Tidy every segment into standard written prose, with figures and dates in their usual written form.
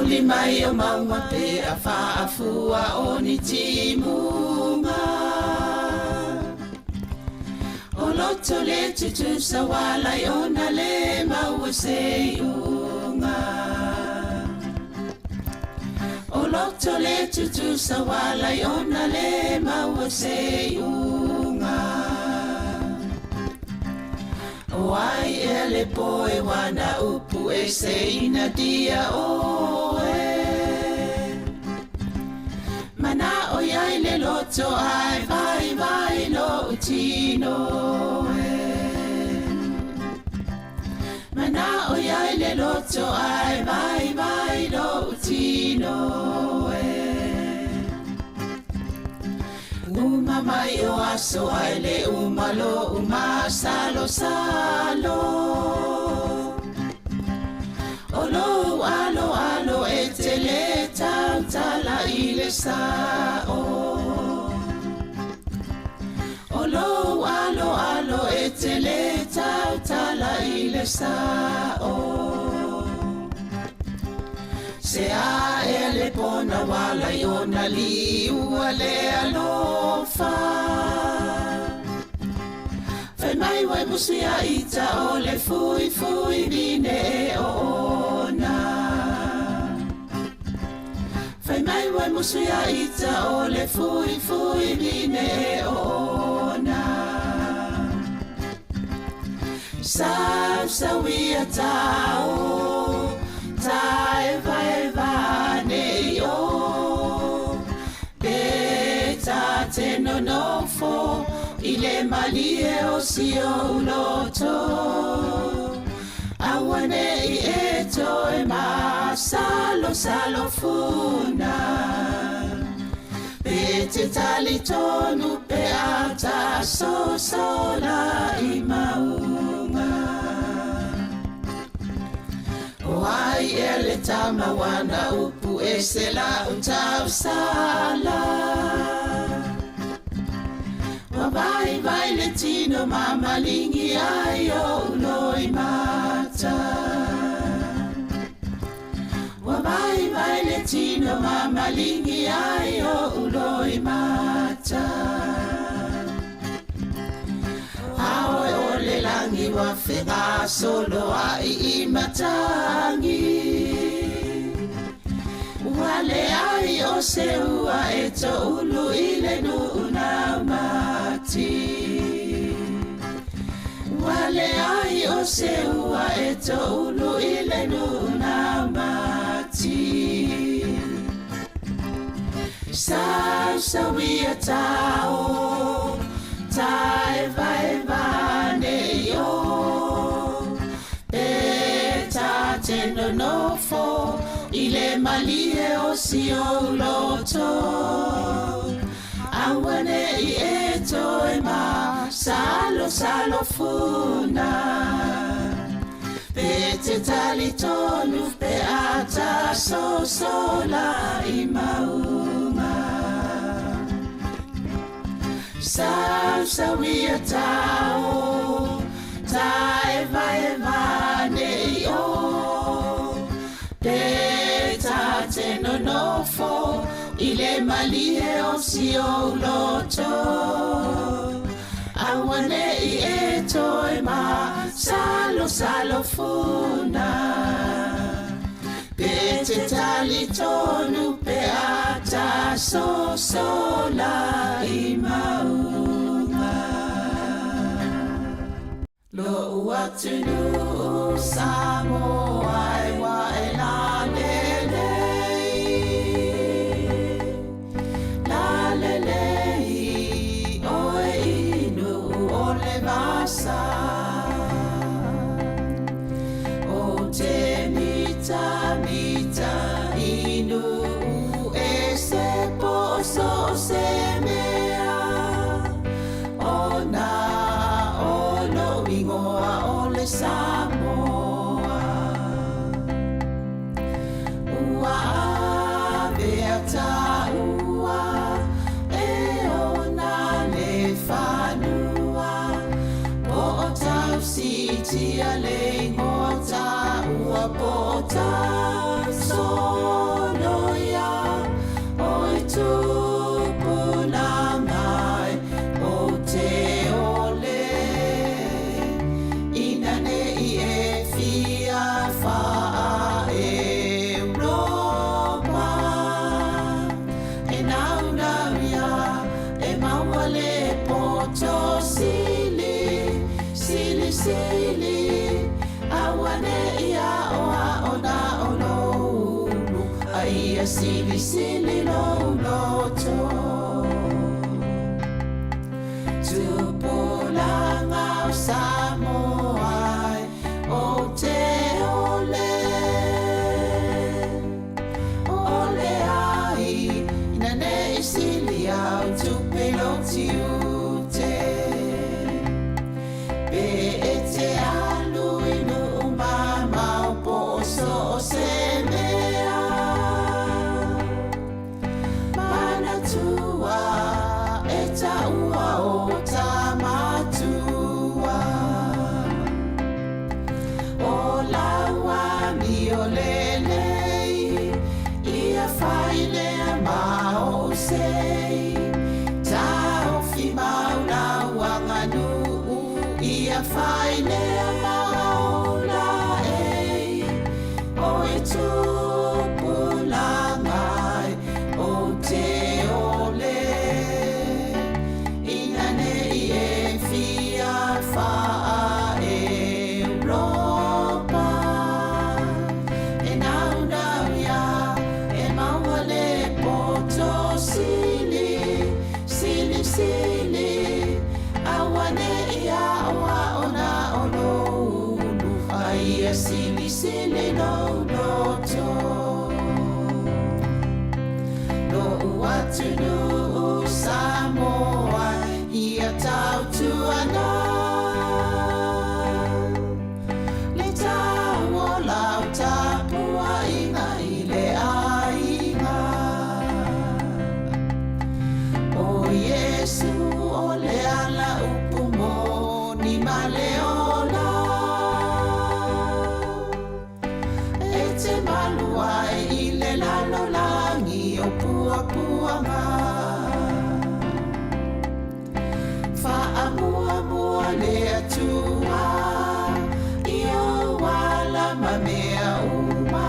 Uli mai o maua pe a whaafua o ni timunga. O loto le tutu sa wala i ona le maua se unga. O loto le tutu sa wala i ona le maua se unga. O ai e le poe wana upu e se ina dia o e. Mana o iai le loto ai vai lo utino e. Mana o iai le loto ai vai lo utino e. Uma mai o aso ai le umalo uma salo Olo alo e te le tautala i le sao. Olo alo e te le tautala i le sao. Se a e le pona wala i ona li ua le alofa. Fai mai wai musi a ita o le fui vine e ona. Fai mai wai musi a ita o le fui vine e ona. Sa wia tau. Tai vai ne yo Beta te no fo ile malie o si o loto Awane I eto e ma salo funa Bete tali tonu pe ata sola I maunga Wai ele tama wana upu e se la utau sala. Vai le tino mama lingi ai o loi mata. Vai le tino mama lingi ai o loi mata. Aoe o le langi wa whenga solo ai I matangi. Wale ai o se ua e to ulu I le nuna mati. Wale ai o se ua e to ulu I le nuna mati. Sa wia tau. Tai vai ne yo Beta te no fo ile malie o si o loto Awane I eto e ma salo funa Bete tali tonu pe ata sola I maunga Sa wia tau Tai vai ne yo Beta te no fo ile malie o si o loto Awane I eto e ma salo funa Bete tali tonu pe ata sola I maunga Lo uatunu Samoa e wa e la lelei oe inu o le vasa O te mita inu e se poso se mea O na o lo ingoa o le Samoa e naunauia e maua le poto sili sili sili awane ia oa ona olonu aia sili sili no loto tupulanga o Samoa o te ole ole ai ina ne sili au tupelo tiute pe ete alu inu mama o poso o se mea mana tua eta ua o tamatua o laua mi o lelei ia faile ma o sei tau fi maula wanganu ia faile ma o la ei o e tupulangai o te ole ina nei e fia faa Europa e naunauia e maua le poto sili sili sili awane ia oa ona olonu aia sili sili no loto no uatunu Samoa ia tau tuana le tau o lau tapua inga i le ainga o Yesu o le ala upumo ni maleola e te malua i le lalo langi o pua puanga Fa'amua mua le atua I o wala mamea uma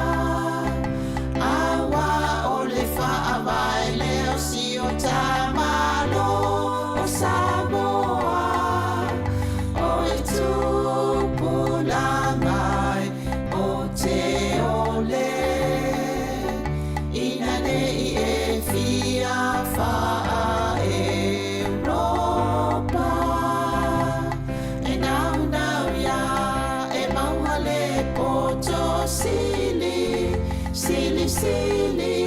Awa o le fa'awai leo si o tamalo o Samoa O e tupulangai o te ole Ina nei e fia fa'a Europa e naunauia e maua le poto sili sili sili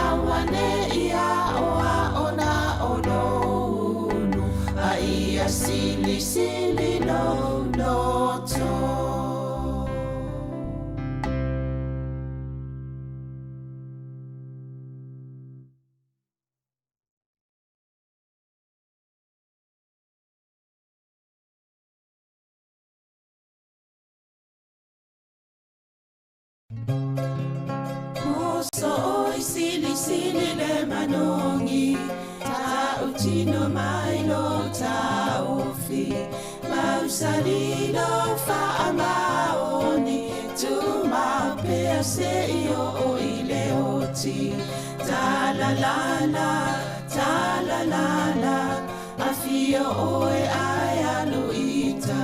awane ia oa ona olonu aia sili sili no loto Moso oi sili sili le manongi ta utino mai lo ta ofi mausalino fa amaoni tu ma pe se io o ile oti ta la la afio oe ai aluita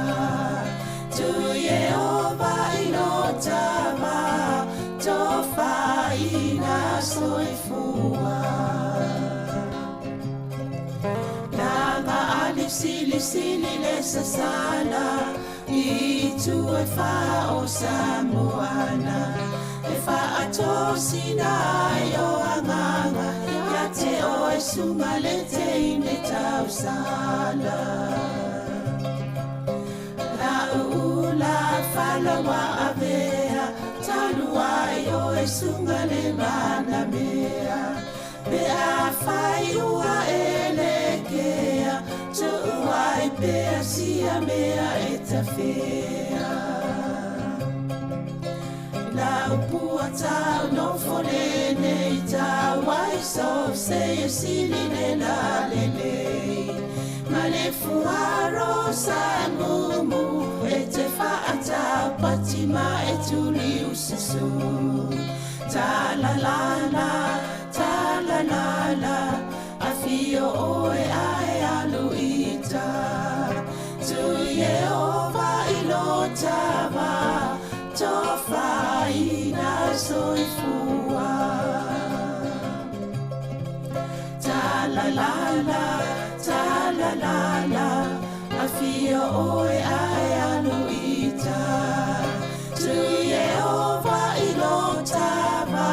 tu ye ova inotama tofa ina soifua Nanga alif sili sili le sasana I tu e fa o Samoana E fa atosina yo anganga Ya te o e sunga le te ine tau sala La ula fala wa avea Talua yo e sunga le mana mea Pe a fai ua elekea Tu ua e pea sia mea e ta fea La upua tau no forene I tau wai so se e sili le la lelei Ma le fuaro sa mumu E te whaata patima e tuli ususu Ta la la la, ta la la la, afia oe ai anu ita. Tu Yehova ilo tava,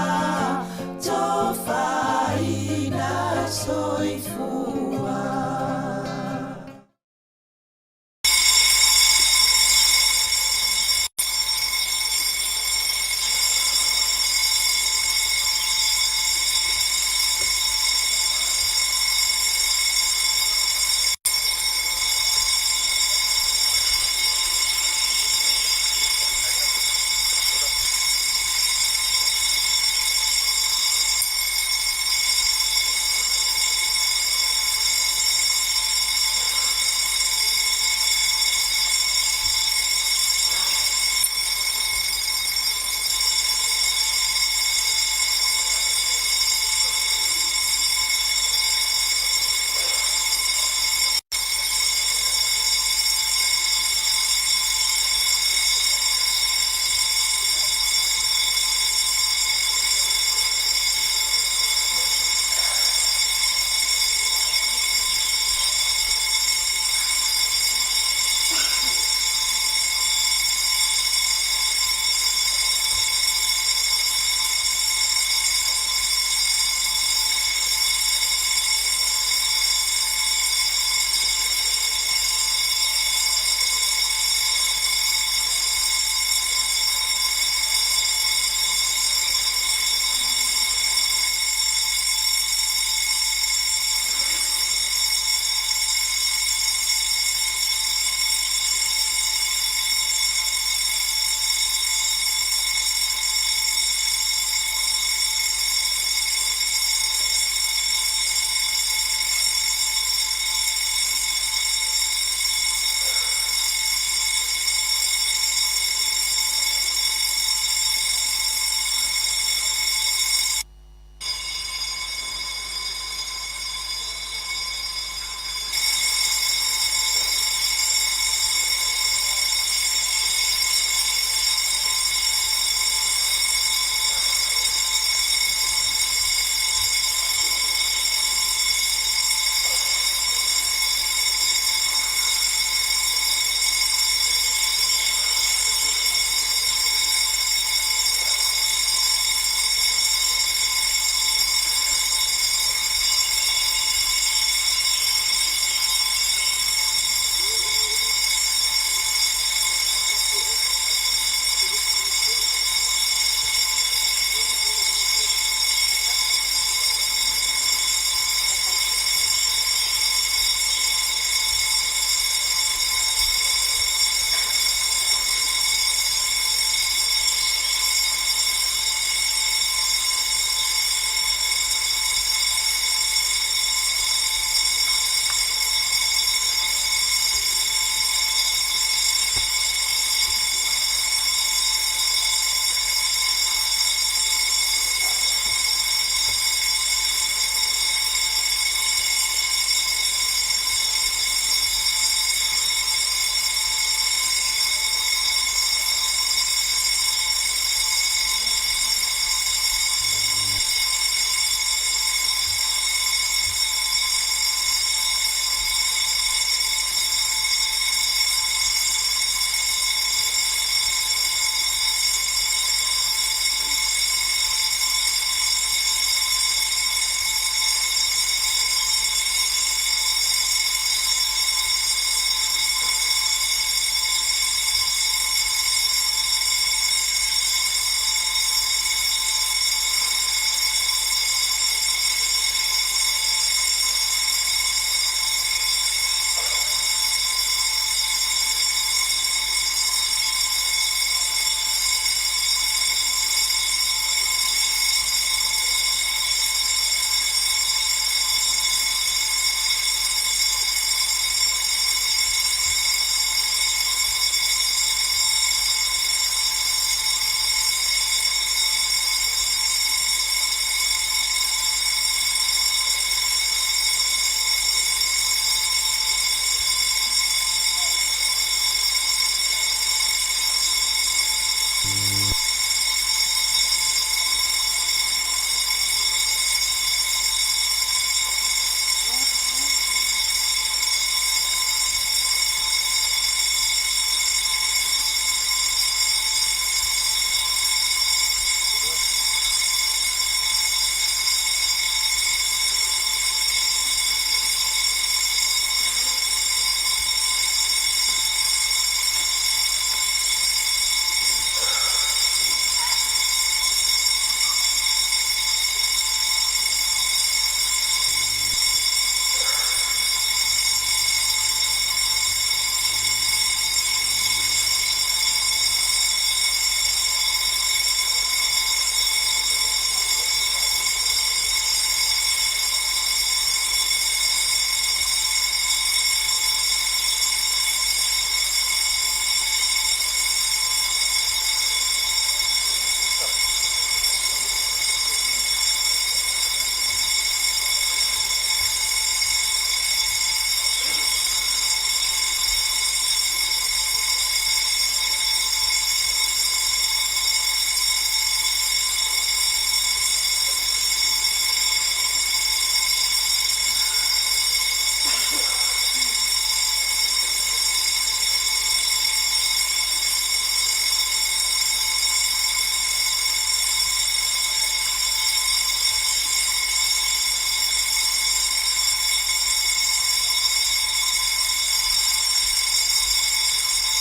tofa ina soifua.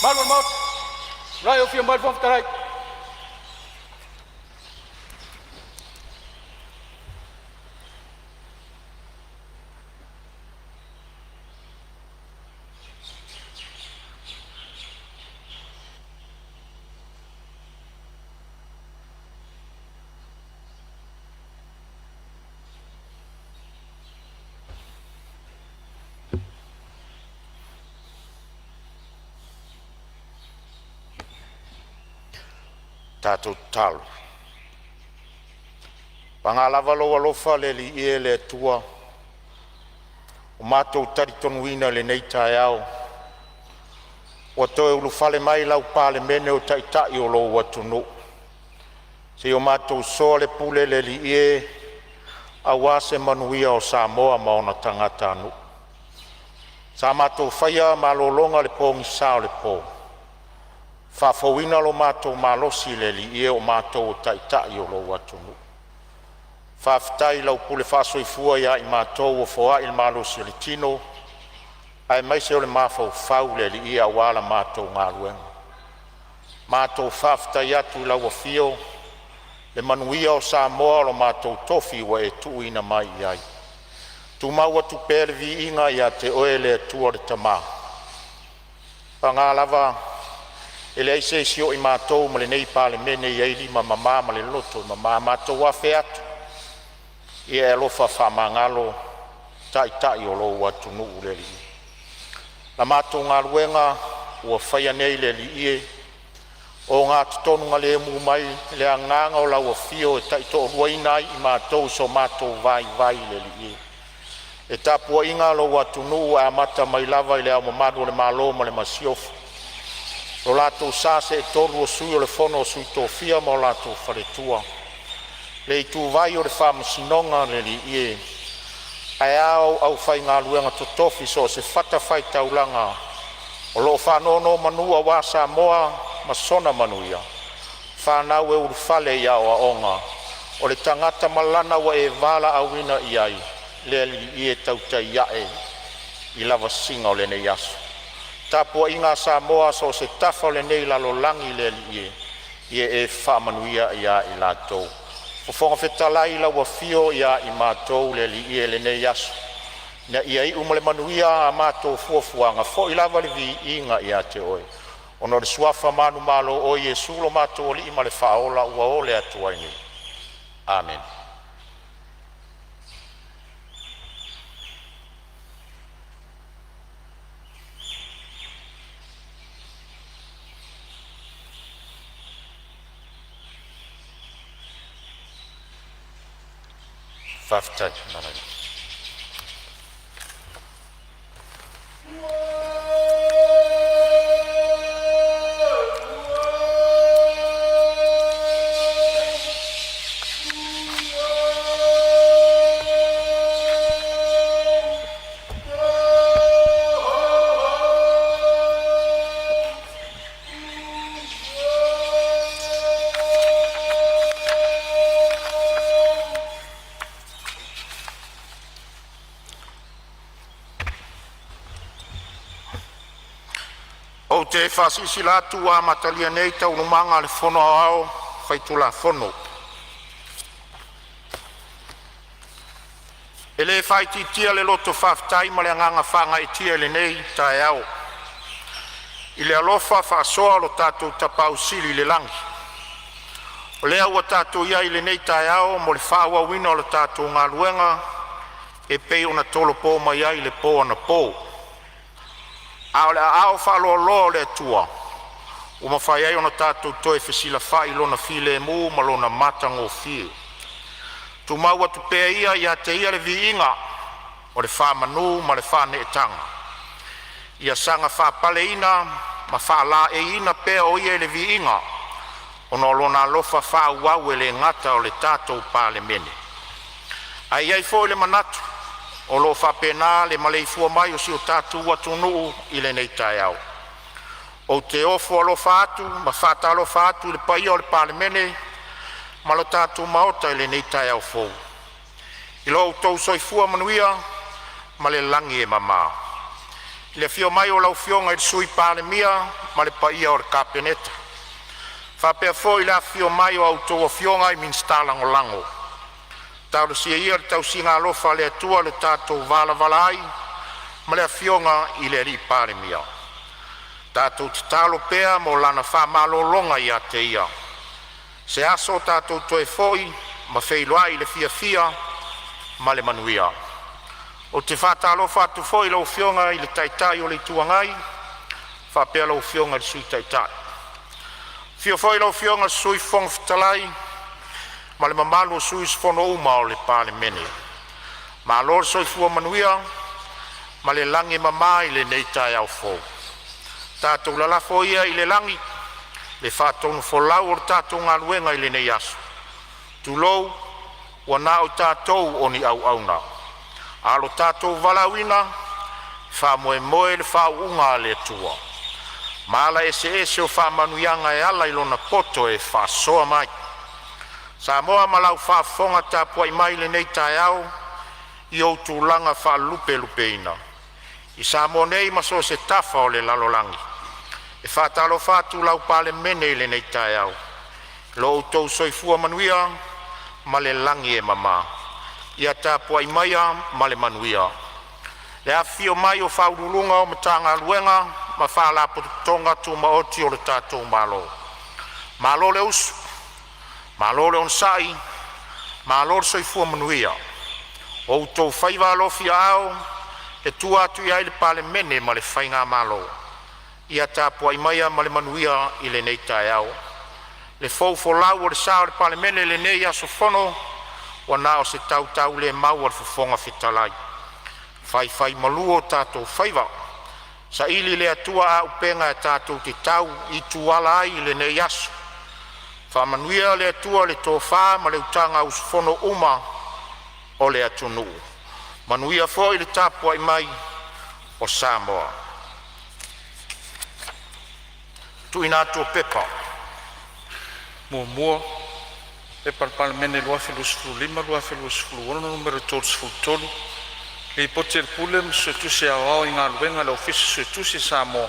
Malon maut. Rai o fia mai fof tarai. Tātou talo. Pangalava lo alofa le li e le tua. O mātou tari tonuina le nei tae au. O toe ulu fale mai lau pāle mene o taitai o lo watunu. Se o mātou soa le pule le li e awase manuia o Sāmoa maona tangata anu. Sa mātou whaia malolonga le pōngi sao le pō. Whawhawina lo mātou malosi le li e o mātou o taitai o lo watunu. Whawhitai lau pule whasoifua ia i mātou o whoa il malosi le tino. Ai mai se o le mawhau whau le li e a wala mātou ngā luenga. Mātou whawhitai atu lau a fio. Le manuia o Sāmoa lo mātou tofi wa e tuina mai iai. Tu mau atu pēle vi inga ia te oe le tua le tamā. Pangālava ele aise sio i mātou ma le nei pāle mene i eili ma mamā ma le loto ma mātou a whē atu. Ia e lofa whamangalo tai o lo watu nuu le li. La mātou ngā luenga ua whaia nei le li ie. O ngā tutonu ngā le mu mai le anganga o lau a fio e taito o ruainai i mātou so mātou vai le li ie. E tapua inga lo watu nuu a mata mai lava i le au mamadu le mālo ma le masiofu. Lo lātou sāse e tolu o sui o le fono o sui tō fia ma o lātou wharetua. Le i tū vai o le whamasinonga le li ie. Ai au whai ngā luenga totofi so se whata whai taulanga. O lo whanono manua wā Samoa ma sona manuia. Whanau e uru whale ia o aonga. O le tangata malana wa e wala awina iai. Le li ie tautai iae. I lava singa o le nei aso. Tapua inga Samoa so se tafa le nei lalo langi le li ie. Ie e whamanuia ia i lātou. Fofonga whetalai la wafio ia i mātou le li ie le nei aso. Na ia i umale manuia a mātou fuafuanga. Fo i lava le vi inga ia te oe. Ono le suafa manu malo o Yesu lo mātou li ima le whaola ua o le atuai ni. Amen. Whaftai, marai. O te whasisi lātu a matalia nei tau numanga le whono ao whaitula whono. E le whaiti tia le loto whaftai ma le anganga whanga e tia le nei tae au. I le alofa whaasoa lo tātou tapau sili le langi. O lea ua tātou ia i le nei tae au mo le whaawa wina o le tātou ngā luenga e pei ona tolo pō mai ai le pō ana pō. Ao whaalo le tua. O mawhai ai ona tātou toe whesila whai lona file mu ma lona matango fie. Tu maua tu pēa ia ia te ia le vi inga o le whamanu ma le whane e tanga. Ia sanga whapale ina ma whala e ina pēa o ia le vi inga o no lona lofa whauau e le ngata o le tātou pāle mene. Ai ai fo le manatu. O lo whapena le maleifua mai o si o tātou atu nuu i le nei tae au. O te ofo alo whaatu, ma whata alo whaatu le paia o le pālemene, ma lo tātou maota i le nei tae au fōu. I lo tau soifua manuia, ma le langi e mamā. le fio mai o lau fionga i sui pāle mia ma le paia o le kapeneta. Whapea fo i la fio mai o autoa fionga i minsta lango. Tau le sia ia le tau singa alofa le atua le tātou vala ai ma le fionga i le ri pāle mia. Tātou te talo pea mo lana whamalolonga i a te ia. Se aso tātou toe foi ma wheiloa i le fia ma le manuia. O te whātalo whātu foi lau fionga i le taitai o le tuangai, whapea lau fionga le sui taitai. Fio foi lau fionga sui fong fitalai, ma le mamalu o sui sfono uma o le pāle mene. Ma lor soi fua manuia, ma le langi mama i le neitai au fo. Tātou lalafo ia i le langi, le whātonu folau o tātou ngā luenga i le nei asu. Tulou, wana o tātou o ni au na. Alo tātou valawina, wha moe le wha unga le tua. Mala ese o wha manuianga e ala ilona poto e wha soa mai. Sāmoa malau wha fonga tāpua i mai le nei tai au, i o tūlanga wha lupe ina. I Sāmoa nei maso se tafa o le lalolangi. E wha talo wha tūlau pāle mene i le nei tai au. Lo utou soifua manuia, ma le langi e mama. Ia tāpua i maia ma le manuia. Le awhio mai o whaurulunga o matanga luenga ma whaalapo tonga tu maoti o le tātou malo. Malo le usu, malo le onsai, malo le soifua manuia. O utou whaiva alofi ao, e tua atu ia i le pale mene ma le whainga malo. Ia tāpua i maia ma le manuia i le nei tai au. Le fau lau o le sao le pale mene le nei aso fono, wana o se tau le mau al fufonga fitalai. Fai maluo tātou whaiva. Sa ili le atua a upenga e tātou te tau i tuala ai le nei asu. Whamanuia le atua le tō whā ma le utanga usfono uma o le atunu. Manuia fo i le tāpua i mai o Sāmoa. Tu inato pepa. Mua. E palpal mene lua filus flu lima, lua filus flu ono, numero tolus flu tolu. Le pote le pule se tusi awao inga luenga le ofisi se tusi Sāmoa.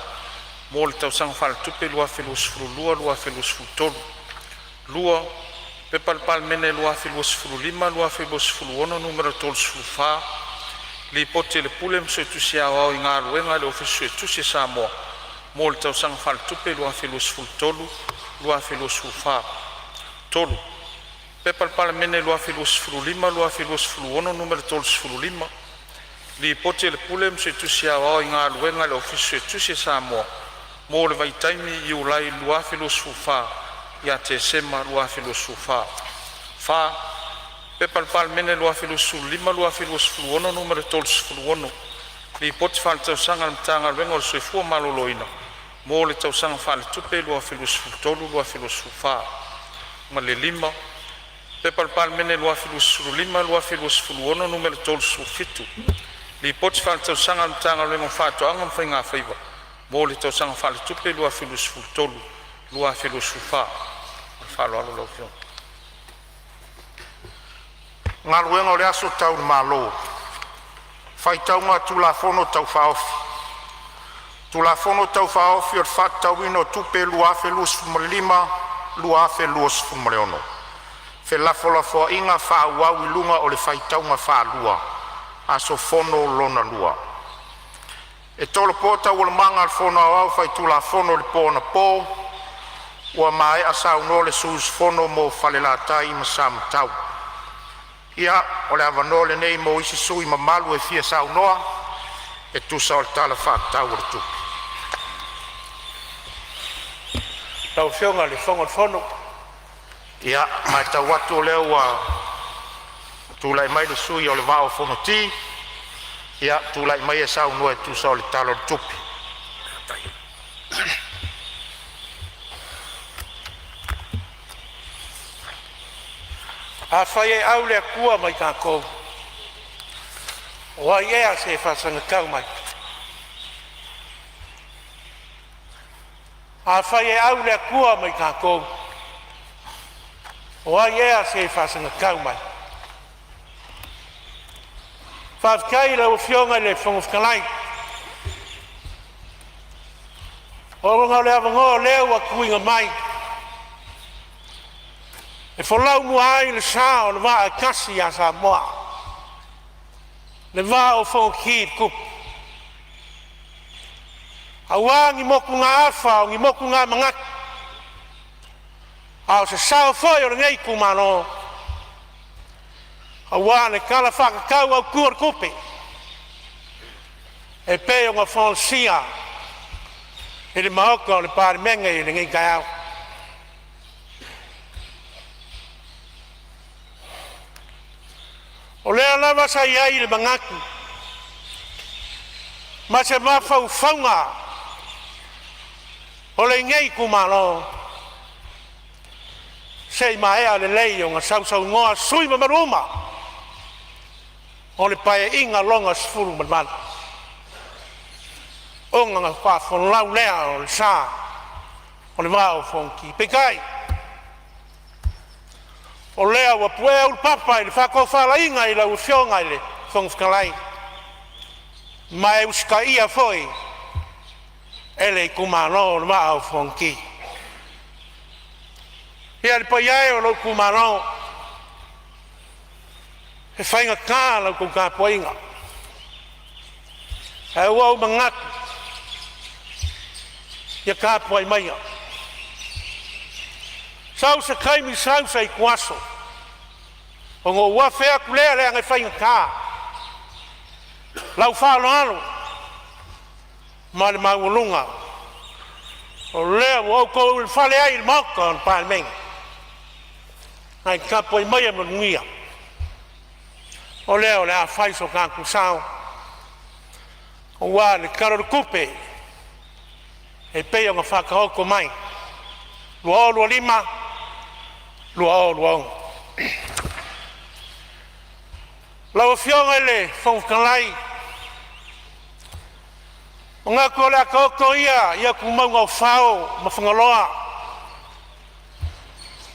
Mo le tausang fal tupe lua filus flu lua, lua filus flu tolu. Lua, pe palpal mene lua filus flu lima, lua filus flu ono, numero tolus flu fa. Le pote le pule se tusi awao inga luenga le ofisi se tusi Sāmoa. Mo le tausang fal tupe lua filus flu tolu, lua filus flu fa. Tolu. Pepal pala mene lua filus flu lima, lua filus flu ono, numero tolus flu lima. Li pote le pule mse tusi awao inga luenga le ofisi tusi Sāmoa. Mo le vaitaimi i ulai lua filus flu fa, ia te sema lua filus flu fa. Fa, pepal pala mene lua filus flu lima, lua filus flu ono, numero tolus flu ono. Li pote fal tausanga mtanga luenga o le soifua maloloina. Mo le tausanga fal tupe lua filus flu tolu, lua filus flu fa. Ma le lima, pepal mene lua filus flu lima, lua filus flu ono, numero tolus flu fitu. Li poti fal tausanga mtanga luenga whātoanga mwhainga whaiva. Mo le tausanga fal tupe lua filus flu tolu, lua filus flu fa. Whalo alo lau fion. Ngā luenga o le aso tau malo. Whai taunga tu la fono tau whaofi. Tu la fono tau whaofi o le whātau ino tupe lua filus flu lima, lua filus flu ono. Fe lafo inga wha wau i lunga o le whaitaunga wha lua. Aso fono lona lua. E tolo pota ua manga al fono au whai tu la fono le pōna pō. Ua mai asau no le sus fono mo whale la tai ma sam tau. Ia o le avano le nei mo isi sui ma malu e fia sau noa. E tu sa o le tala wha tau o le tupi. Tau fionga le fonga fono. Ia, mai tau watu leo wa tūlai mai le sui o le vao fono ti. Ia, tūlai mai e sau noe tu sa o le talo le tupi. A whai e au lea kua mai kākou. O ai ea se whasanga kau mai. A whai e au lea kua mai kākou. O ai ea se whasanga kau mai. Whawkai lau fionga le whangofkalai. O ngau lea vango leo wa kuinga mai. E whalau mua ai le sā o le waa e kasi a Sāmoa. Le waa o whongi kup. Awa ngi moku ngā awha o ngi moku ngā mangat. Ao se sao foi o ngei kumano. Awa ne kala whakakau au kuar kupe. E pe o ngā whonsia. E le mahoka o le pāri menga i le ngei kai au. O lea lava sa iai le mangaku. Ma se mawhau whaunga. O le ngei kumano. Sei maea le lei o ngā sausau ngoa sui ma maruma. O le pae inga longa sfuru marmana. O ngā whawhon lau lea o le sā. O le wao whonki pekai. O lea wa pue au papa i le whako whala inga i lau whionga i le whongwhikalai. Ma e uska ia foi. Ele kumano le wao whonki. Ia le pai o lau kumano. He whainga kā lau kou kā poinga. E uau mangatu. Ia kā poi maia. Sau se kaimi sau sa i kuaso. O ngō ua whea kulea lea ngai whainga kā. Lau whālo alo. Ma le maulunga. O lea wau kou il whale ai il mauka on pāle menga. Ngai kā poi maia mo ngia. O lea o lea whaiso kā kusao. O wā le karo kupe. E pei o ngā whakahoko mai. Lua o lua lima. Lua o lua o. Lau whionga le whongwhikalai. O ngā kua lea kahoko ia kumaunga o whao ma whangaloa.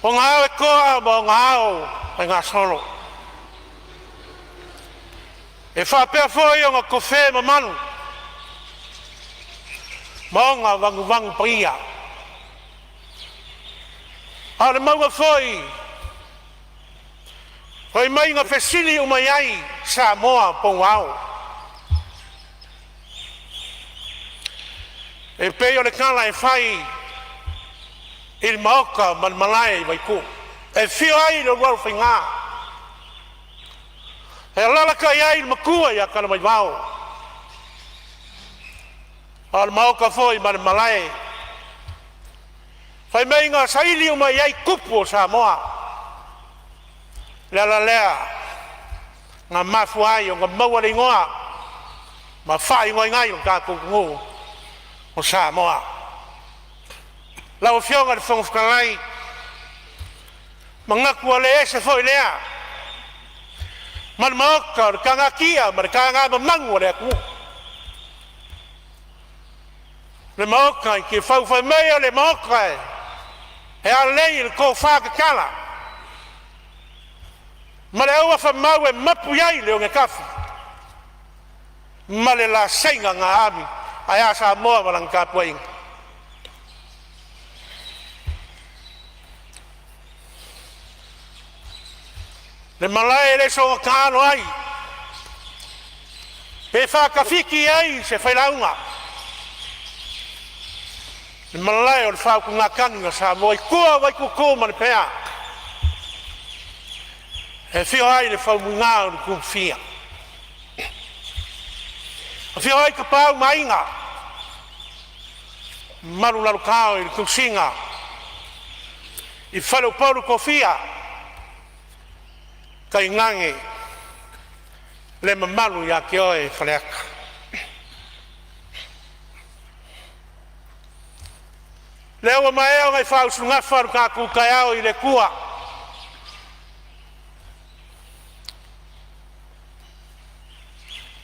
O ngā au e koa ma o ngā au mai ngā solo. E whapea fōi o ngā kowhe ma manu. Ma o ngā wangu paia. A le maunga fōi. Hoi mai ngā whesili o mai ai Sāmoa pōngu au. E pei o le kala e whai il maoka man malai mai ku. E whio ai le wau whaingā. E lalaka i ai il makua ia kana mai wau. A le maoka fōi man malai. Whai mai ngā saili o mai ai kupu o Sāmoa. Lea lea. Ngā mafu ai o ngā maua le ngoa. Ma whai ngoi ngai o kā kukungu. O Sāmoa. Lau whionga le whongwhikalai. Ma ngakua le ese fōi lea. Man maoka le kangakia, ma le kanga mamangu le aku. Le maoka i ki whauwhai mea le maoka e. E a lei le kō whākakala. Ma le aua whamau e mapu iai leo nge kafi. Ma le la seinga ngā ami. Ai a Sāmoa walang ka poing. Le malai le so kāno ai. Pe whakawhiki ai se whailaunga. Le malai o le whauku ngā kanga Sāmoa. I kua wai kuku mani pēa. E whio ai le whaumungā o le kumwhia. Whio ai ka pāu mainga. Maru laru kāo i le kusinga. I whalau pauru kofia. Kai ngange. Le mamalu ia ke oe whaleaka. Le awa mai au ngai whausu ngafaru kā kukai au i le kua.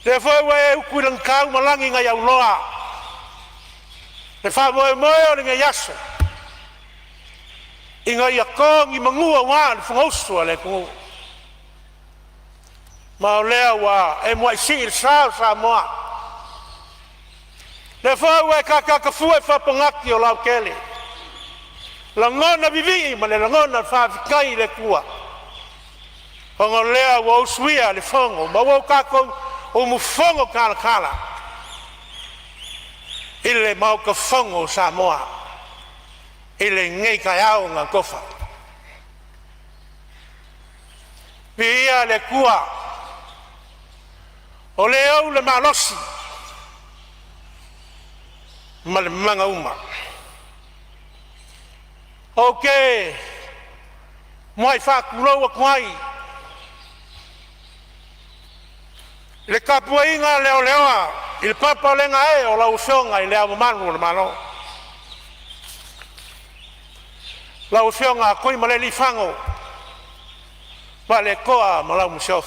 Le whau e uku ilang kau malangi ngai au loa. Le whau moe moe o ngai yaso. I ngai a kongi mangua wā le whangausua le kungu. Ma o lea wā e mua i si il sāu Sāmoa. Le fo e ka fu e fa pangaki o lau kele. La ngona vivi ma le ngona fa kai le kua. Ongo lea wo suia le fongo, ma wo ka ko o mu fongo kala. Ile mau ka fongo Samoa. Ile ngai ka au nga kofa. Via le kua. O le au le malosi. Ma le manga uma. Okay. Moi fa kuloa kwai. Le kapuinga leoa. Il papa lenga e o la usonga i le au manu le malo. La usonga koi male li fango. Ma le koa ma la musof.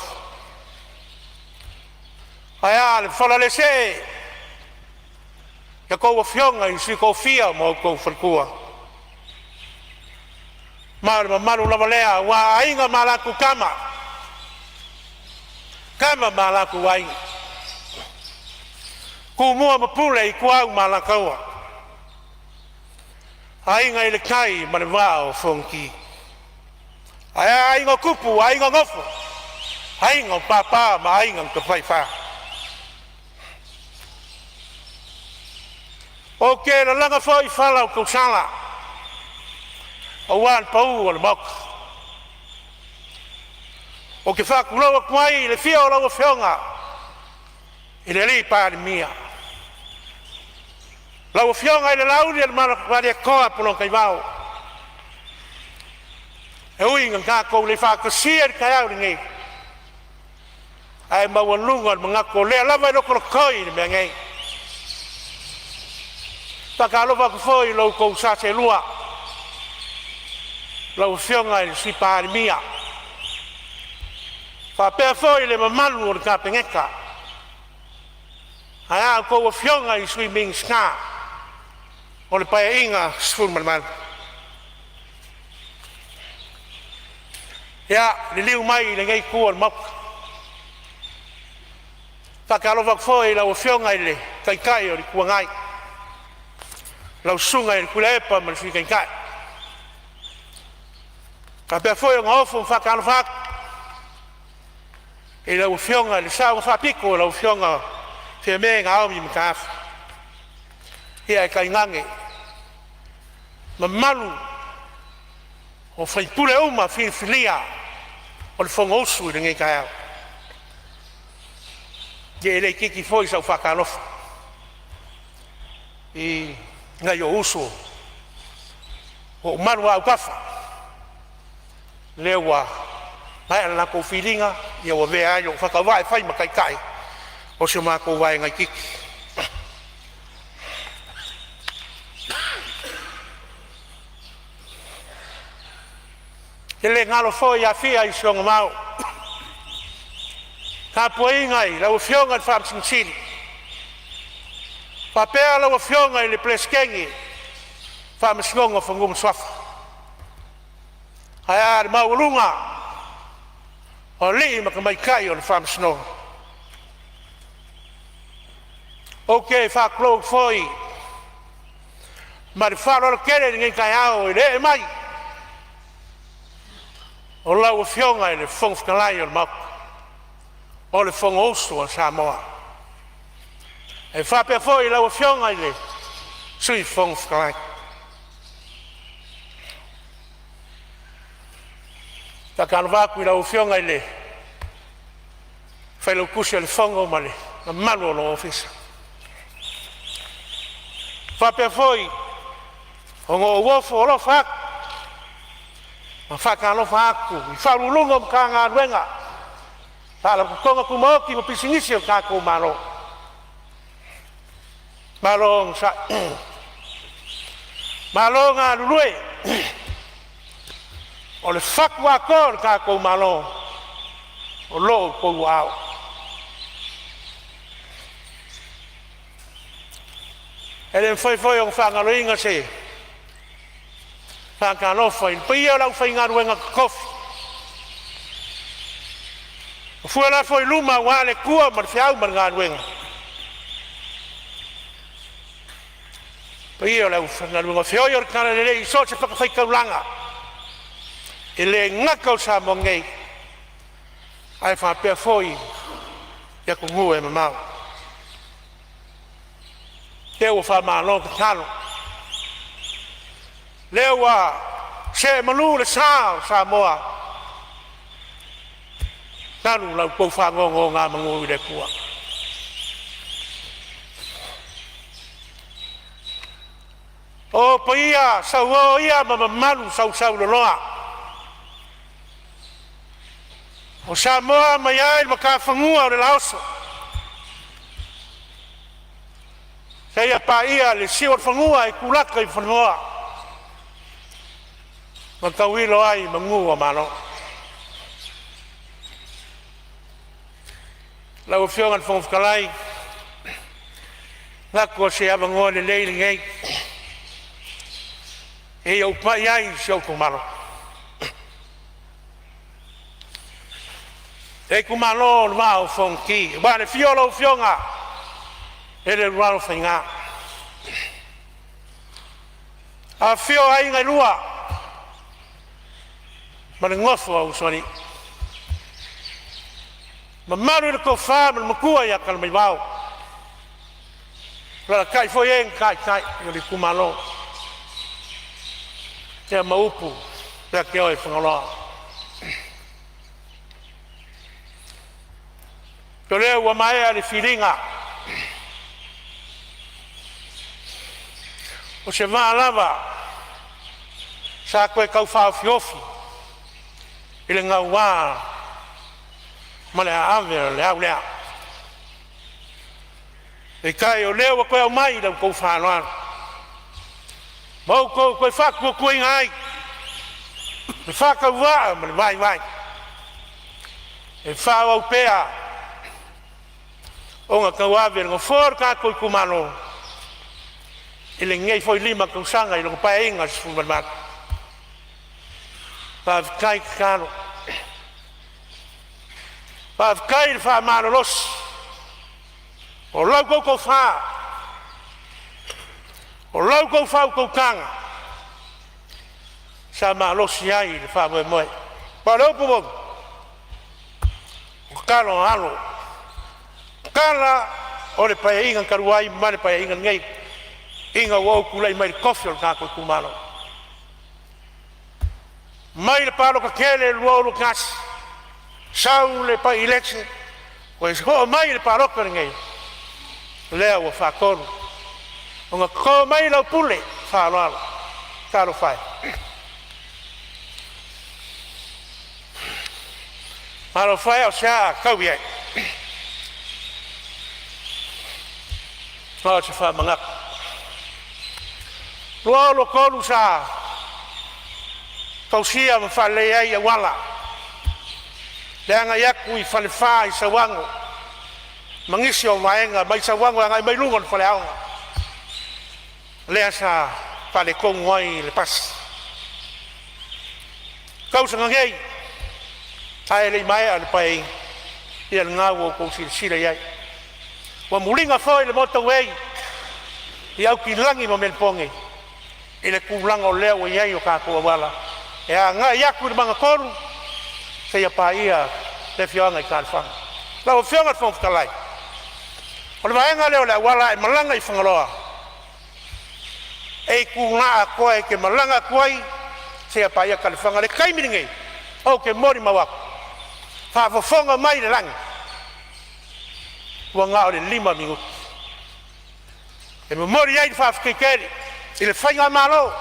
Aya le fala le se. Ya ko fionga i si ko fia mo ko falkua. Ma manu la malea wa inga malaku kama. Kama malaku wai. Ku mua mapule i kuau malakaua. Ainga i le kai ma le vao fonki. Ainga kupu, ainga ngofo. Ainga papa ma ainga kawhaiwha. Okay, la langa fo i whala o kausala. O wan pau o le moka. O ke whakuloa kwai le fia o lau whionga. I le li pāri mia. Lau whionga i le lauri al mana kwari koa puno kai wau. E ui ngan kako le whakasia i kai au ringi. Ai mawanunga mga ko lea lava i loko koi ni mea ngai. Taka alofa ku foi lau kou sa se lua. Lau whionga i si pāri mia. Whapea foi le mamanu o le ka pengeka. Ai ko o whionga i swimming ska. O le pae inga sfur man. Ya, le liu mai le ngai kua mok. Taka alofa ku foi lau whionga i le kai o le kua ngai. Lau sunga i le kula epa ma le sui kai. Ka pea foi o ngofo mwhaka alofa e lau whionga le sao whapiko lau whionga whia mea ngā aomi mkaafu. Ia e kai ngange. Ma malu o whaipule uma whilia o le whonga osu i ringi kai au. Ia e lei kiki foi sau whakalofa. I ngai o uso o manu au kafa. Lewa mai ala ko filinga ia wa vea yo whakawai whai makai kai o se mako wai ngai kiki. Ele ngalo foi a fia i songa mau. Ka poi ngai lau whionga i whamsinsini. Papea lau whionga i le pleskengi whamsingonga whangum swafa. Hai maulunga o li ma mai kai o le whamsino. Okay, whaklo foi. Ma le wharo kere ngai kai au i le mai. O lau whionga i le whongwhikalai o le mauka. O le whongosu o Samoa. E whapea foi lau whionga i le sui whongwhikalai. Ta kanwaku i lau whionga i le whailau kusi o le whongo ma le manu o lo ofisa. Whapea foi o ngō uofo o lo whaku. Ma whakalofa aku, i wharulunga o ka ngā ruenga. Tāla kukonga kumoki mo pisingisi o kā kou maro. Maro ngsa. Maro ngā lulue. O le whaku a kōr kā kou maro. O lo kou au. Ele mwhai o whangaloinga se. Whakalofa, il pia lau whainga ruenga kofi. O fuala foi luma wale kua mar fiau mar ngā ruenga. Pia le ufanga lunga feo yor kana le so se paka fai kaulanga. Ele ngaka o Sāmoa ngai. Ai fa pe foi. Ya ku ngu e mamau. Te o fa ma lo talo. Lewa se malu le Sāmoa. Tanu la ko fa ngo nga mangu le kuwa. O paia sau ia mama malu sau loa. O Sāmoa mai ai maka fangua o le laoso. Saya paia le siwa fangua e kulaka i fangua. Maka wilo ai mangua malo. Lau fiongan fangufkalai. Ngako se abangoa le leili ngai. E au pai ai se au kumalo. E kumalo lua o fonki. Wane fiolo o fionga. Ele lua o whainga. A fio ai ngai lua. Mane ngofo au soni. Ma maru le ko wha, ma makua ia kala mai wau. Lala kai foi en kai, yori kumalo. Te maupu, te ke oi whangaloa. Ko leo wa mai ale whiringa. O se maa lava, sa koe kau whao fiofi. Ile ngau wā, ma le ave, le au lea. E kai o leo wa koe au mai lau kou whanoan. Mau koe whakua koe ngai. Me whakau wā, ma le vai. E whao au pēa. O ngā kau ave, ngā whore kā koe kumano. Ile ngai foi lima kau sanga, ile ngā pae inga si fuman. Pāwhikai kano. Pāwhikai le wha mano los. O lau kou wha. O lau kou whau kou kanga. Sa ma losi ai le wha moe moe. Pa leo pumong. O kano alo. Kala o le pae inga karuai, ma le pae inga ngai. Inga wau kulai mai le kofi o le kako i kumano. Mai le palo ka kele luau lo kasi. Sau le pa election. Koe se hoa mai le palo ka ngai. Lea wa whakonu. O ngā ko mai lau pule. Whanoalo. Karo whai. Maro whai au sea kau iai. Maro se wha mangaka. Luau lo konu sa. Kausia ma whale ai a wala. Leanga yaku i whale wha i sawango. Mangisi o maenga, mai sawango angai mai lungon whale aonga. Lea sa whale kongu ai le pasi. Kausanga ngei. Ai lei mai a le pai. Ia le ngau o kou sila iai. Wa mulinga foi le moto wei. I au ki langi mo melpongi. I le kulanga o leo iai o kākua wala. E a ngā iaku le manga koru, se ia pā ia le fionga i kāwhanga. Lau fionga te whangwhikalai. O le maenga leo le wala e malanga i whangaloa. E kuna a koe ke malanga koe, se ia pā ia kāwhanga. Le kaimiringi, o ke mori mawaku. Whawhawhonga mai le langi. Ua ngā o le 5 minuti. E mori ai le whawhikikeri, i le whainga malo.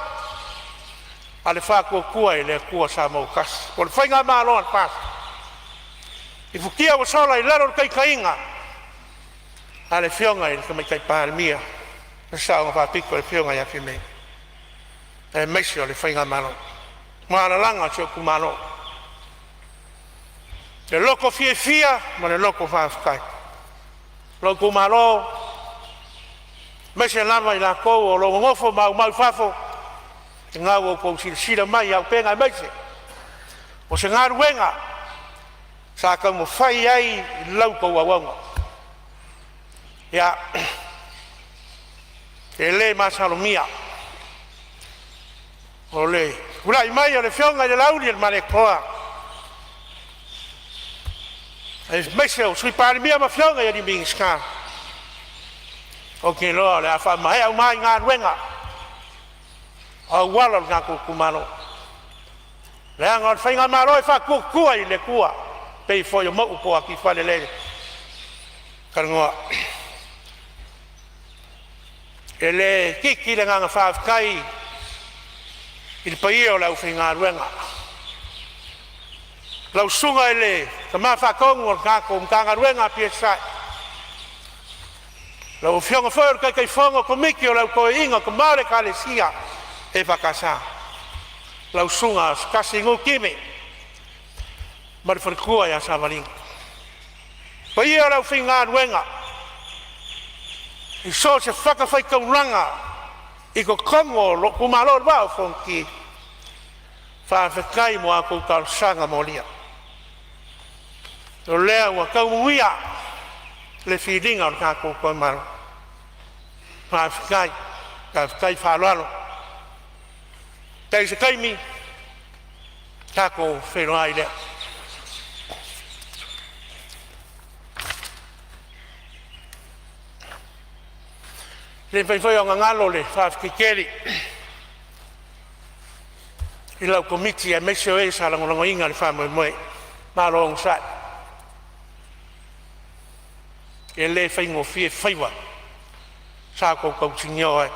Ale whakua kua i le kua Sāmoa kasi. O le whainga malo an pāsa. I fukia wa sola i laro kai kainga. Ale fionga i le kamai kai pālemia. E saonga whapiko le fionga i afi mei. E meisi o le whainga malo. Maana langa tio kumano. Le loko fia, ma le loko whawhikai. Loko malo. Meisi lama i la kou o lo ngofo mau whafo. Ngā o kou sila mai au penga meise. O se ngā ruenga. Sa ka mo whai ai lau kou awanga. Ia. e le masalomia o le ula i mai o le fionga le lauri le mare koa e mese o sui pari mia ma fionga i minska o ke lo le afa mai au mai ngā ruenga o wala ngā kukumano le anga o whainga maro e wha kua i le kua pei fo yo mau po aki whale le karangoa e le kiki le nganga whaafkai i le paia o lau whainga ruenga lau sunga i le ka maa whakongu o ngako mkanga ruenga pia sai lau fionga whaur kai whonga komiki o lau koe inga ka maare ka le sia e whakasa lau sunga kasi ngu kime mara whanakua ia sa maringa paia o lau whainga ruenga i so se whakawhai kauranga i ko kongo lo kumalo wao fonki whawhakai mo a kou sanga mo lia o lea ua kaumuia le whiringa o kā kou koe maro whawhakai whaloalo tei se kaimi kā kou whenua i lea le whaiwhai o ngangalo le whawhikikeri i lau komiti e mesio e sa langolango inga le whamoe moe maro ong sai e le whaingo fie whaiwa sa kou kautinio e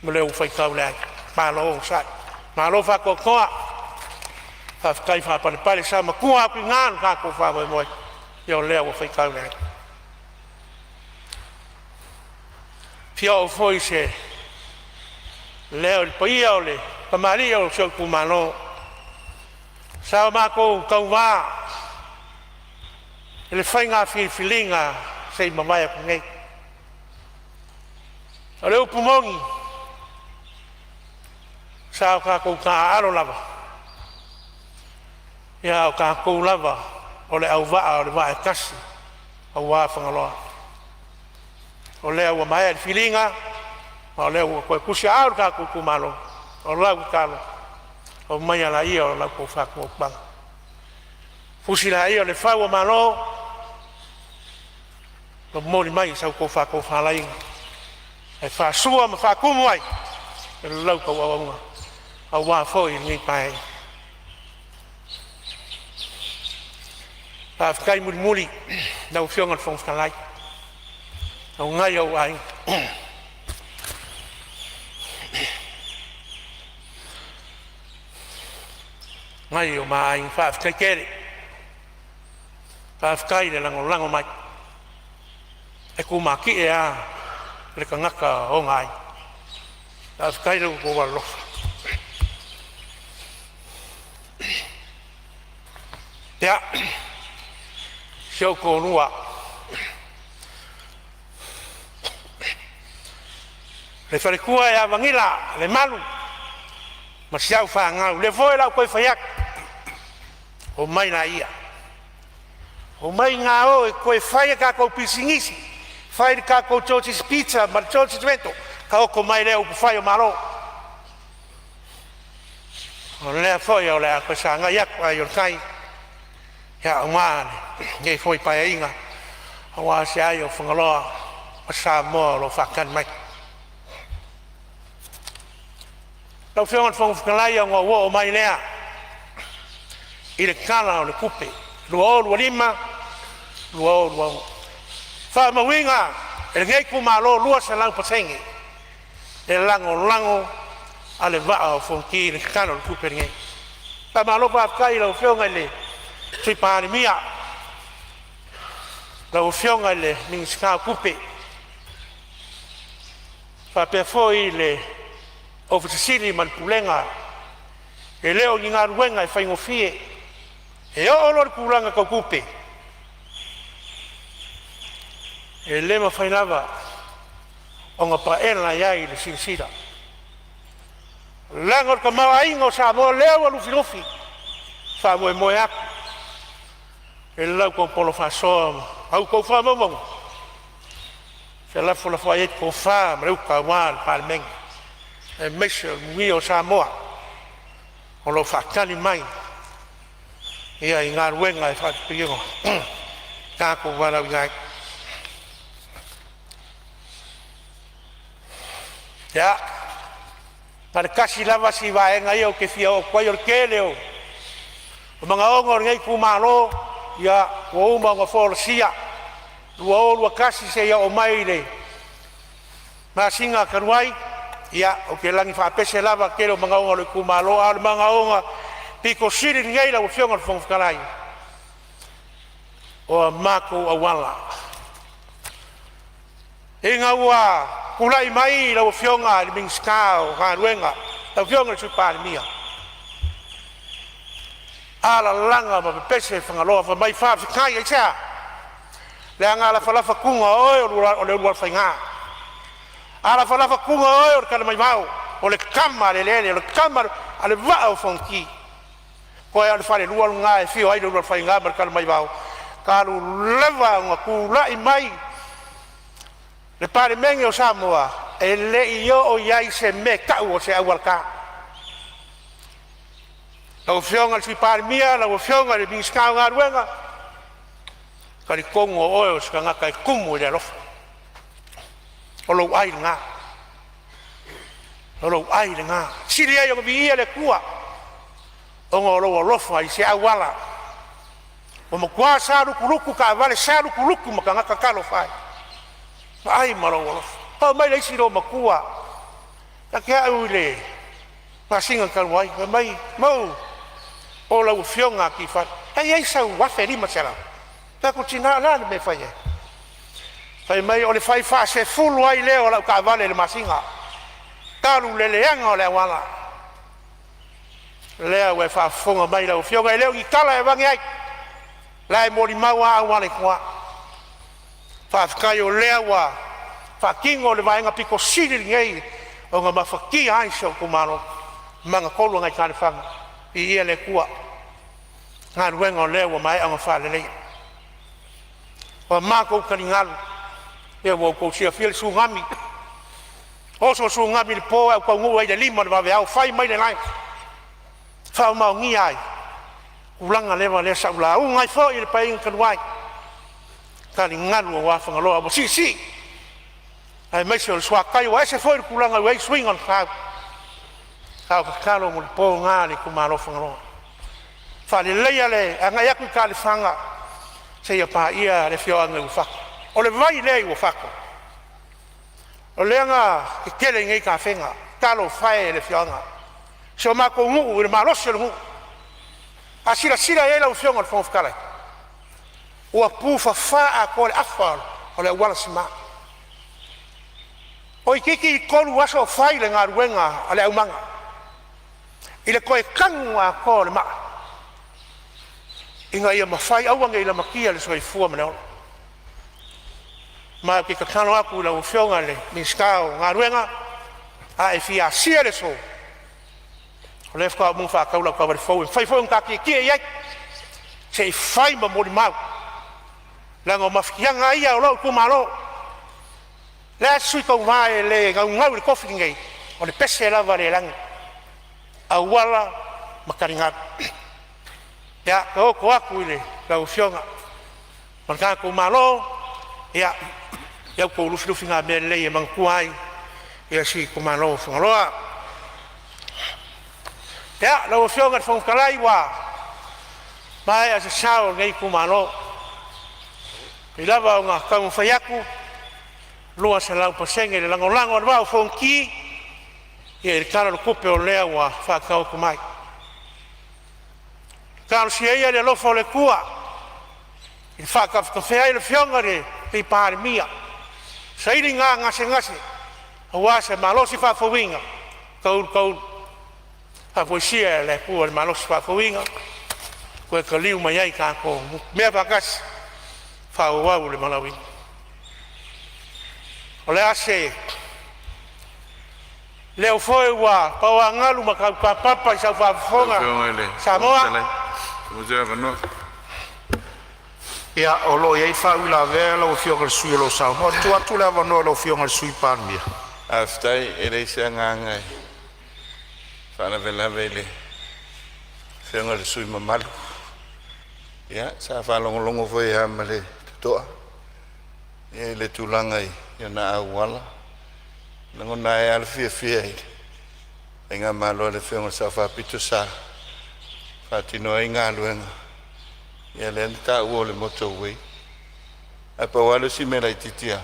mo leo whaikau le ai maro ong sai maro whako koa whawhikai whapane sa makua api ngānu kā kou whamoe moe i o leo whaikau le ai pia o foi se leo il paia o le pamaria o seu kumano sa ma ko kauva ele fainga filinga sei mamaya ko ngai o le upumongi sa ka ko ka aro lava ya ka ko lava o le auva o le va kasi o wa fangaloa o lea ua mai al filinga o lea ua koe kusi aur ka kukumalo o lau kalo o mai ala ia o lau ko whaku o pang kusi la ia o le whau o malo o mori mai sau ko whaku o whalainga e whasua ma whakumu ai e lau ka waunga a wā fōi ngi pai whawhikai muri muri nau whionga whongwhalai au ngai au ai ngai o mai whawhikai kere whawhikai le lango mai e kumaki e a le ka ngaka o ngai whawhikai le ko walofa tea sio ko nua le wharekua e awangila, le malu, ma siau whaangau, le voe lau koe whaiak, o mai na ia. O mai ngā o e koe whaia ka kou pisingisi, whaia ka kou George's Pizza, ma George's Vento, ka oko mai leo upu whaia malo. O lea whaia o lea koe sa ngaiak ai o kai, hea o maane, ngei whoi pai inga, o wā se ai o whangaloa, o Sāmoa lo whakan mai. Lau whiongan whangwhikalai o ngā ua o mai lea i le kala o le kupe. Lua o lua lima, lua o lua o. Wha mawinga, e le ngei kumalo lua sa lau pasengi. E lango a le waa o whongki i le kala o le kupe ngei. Wha malo whaakai lau whionga i le tui pāni mia. Lau whionga i le mingiska kupe. Wha pia fōi le o fitasili man pulenga e leo ni ngā ruenga e whaingofie e o lor pulanga kau kupe e lema whainava o ngā paena iai le sinsira langor ka mawa ingo sa mo leo alu filofi sa mo e moe aku e lau kong polo whasoa au kou whamamong Se la fola fa e ko fa me ka wa pa men e mesel mi o Samoa o lo fa tani mai ia inga wenga e fa pio ka ko wala ngai ya para kasi lava si va en ayo que fia o koyo keleo o manga ongo ngai ku malo ya o uma ngo for sia o kasi se ya o maile ma singa karuai ya o ke langi fa pese lava kelo manga ongo ku malo al manga onga piko siri ngai la o fionga fong kalai o mako awala inga wa kulai mai la fionga ming skao ha ruenga la fionga su pa mia ala langa ma pese fanga lo fa mai fa kai e cha la nga la fa kunga o le fa nga ala fa kunga o kana mai mau o le kama le kama ale va o fonki ko ale fa le lual nga e fio ai le fa nga ma kana mai mau kalu leva nga kulai mai le pare mengi o Samoa e le io o iai se me kau o se awal ka la fionga si pare mia la fionga le binska nga ruenga kali kongo o ska nga kai kumu le lof o lo ai nga siri ai o bi le kua o ngo lo ai se awala o mo kwa sa ruku ka vale sa ruku ma ka nga kalo fai ai malo o mai le siro makua ka ka ule pasinga kan wai mai mo o la fionga ki fa ai sa wa feri ma sera ta ko tina la me faye fai mai o le fai fa se full wai le o la ka vale le masinga talu le leanga o le wala le wa fa fonga mai la fionga le ki kala e bangi ai la mo di mawa wale kwa fa kai o lewa fa kingo le vainga piko siri ngai o nga mafaki ai so kumano manga kolo ngai kana fanga i ele kua nga wenga lewa mai anga fa le o mako kaningal e wo ko sia fiel su ngami o so su ngami po ko ngu ai de lima va au fai mai le lai fa ma ngi ai ulanga lewa le sa ula u ngai fo i pai kan wai kali ngalu wa fanga lo abo si ai mai so swa kai wa se foi kulanga wa swing on fa kalo mo po ngani ku malo fanga lo fa le le anga ya ku kali fanga se ya pa ia le fio anga u fa o le vai le u fa o le anga ke le ngai ka fenga kalo fa le fio anga so ma ko ngu le malo se ngu asira e la u fio on fa kala o pufa fa a ko le afal o le wala sima o ikiki ko lu aso fai le ngar wenga ale umanga ile ko e kangwa ko le ma inga ia mafai au anga ile makia le soi fu ma ma ki ka kano aku la ufionga le miskao ngar wenga a e fia sia le so o le fa mu fa ka ula ka fo fai fo ka ki ye sei fai ma mo mau lango mafianga ia o lo ku malo la sui ko vai le ngau le kofi ngai o le pese la vale lang awala makaringa ya ko aku ile la ufionga maka ku malo ya ko lu finga me le mang kuai ya si ku malo foloa ya la ufionga fon kalai wa mai as sao ngai ku malo ilava nga kang fayaku lua sa lau pasenge le lango wa fonki e kana lo kope o lea wa fa ka ko mai ka si ia le lo fo le kua il fa ka fe le fiongare pe par mia sai ringa ngase wa se malo si fa fo winga ko fa fo si le ku malo si fa fo winga ko ka liu mai ai ka ko me va gas fa wa le malawi ole ase leo foi wa pa wa ngalu maka papa sa fa fonga Samoa Ia o lo iai whau la vea lo fionga sui lo sau. No tu atu la vano lo fionga sui palmia. Aftai e le se ngangai. Fana vela vele. Fionga le sui mamalu. Ia sa fa longo foi ha male toa. E le tulangai ia na awala. Nango na e al fia. Enga malo le fionga sa fa pitu sa. Fatino inga luenga. Ia le anta ua le motorway. A pa wale si mera i titia.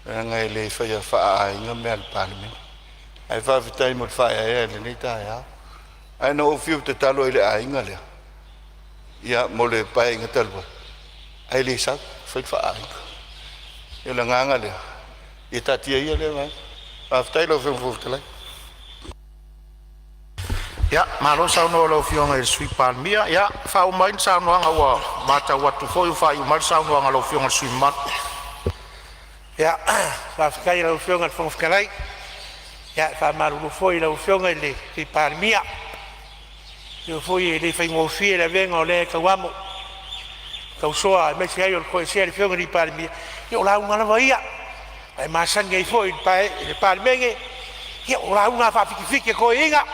Ngai le whaia whaainga mea le parliament. Ai whawhitai mo le whaia ea le nei tae au. Ai no uwhiu te talo i le ainga lea. Ia mo le pae inga talua. Ai le sau, whai whaainga. Ia le nganga lea. I tatia ia lea mai. Whawhitai lo whewhuftalai. Ya, malo sa no lo fionga il sui palmia. Ya, fa o mai sa no anga wa mata watu foi fa o mai sa no anga lo fionga sui mat. Ya, fa kai lo fionga fo fkalai. Ya, fa malu lo foi lo fionga le palmia. Yo foi le fai mo fie la venga le ka wamo. Ka soa me se yo ko se le fionga di palmia. Yo la una va ia. Ai ma sangue foi le palmenge. Yo la una fa fiki ko inga.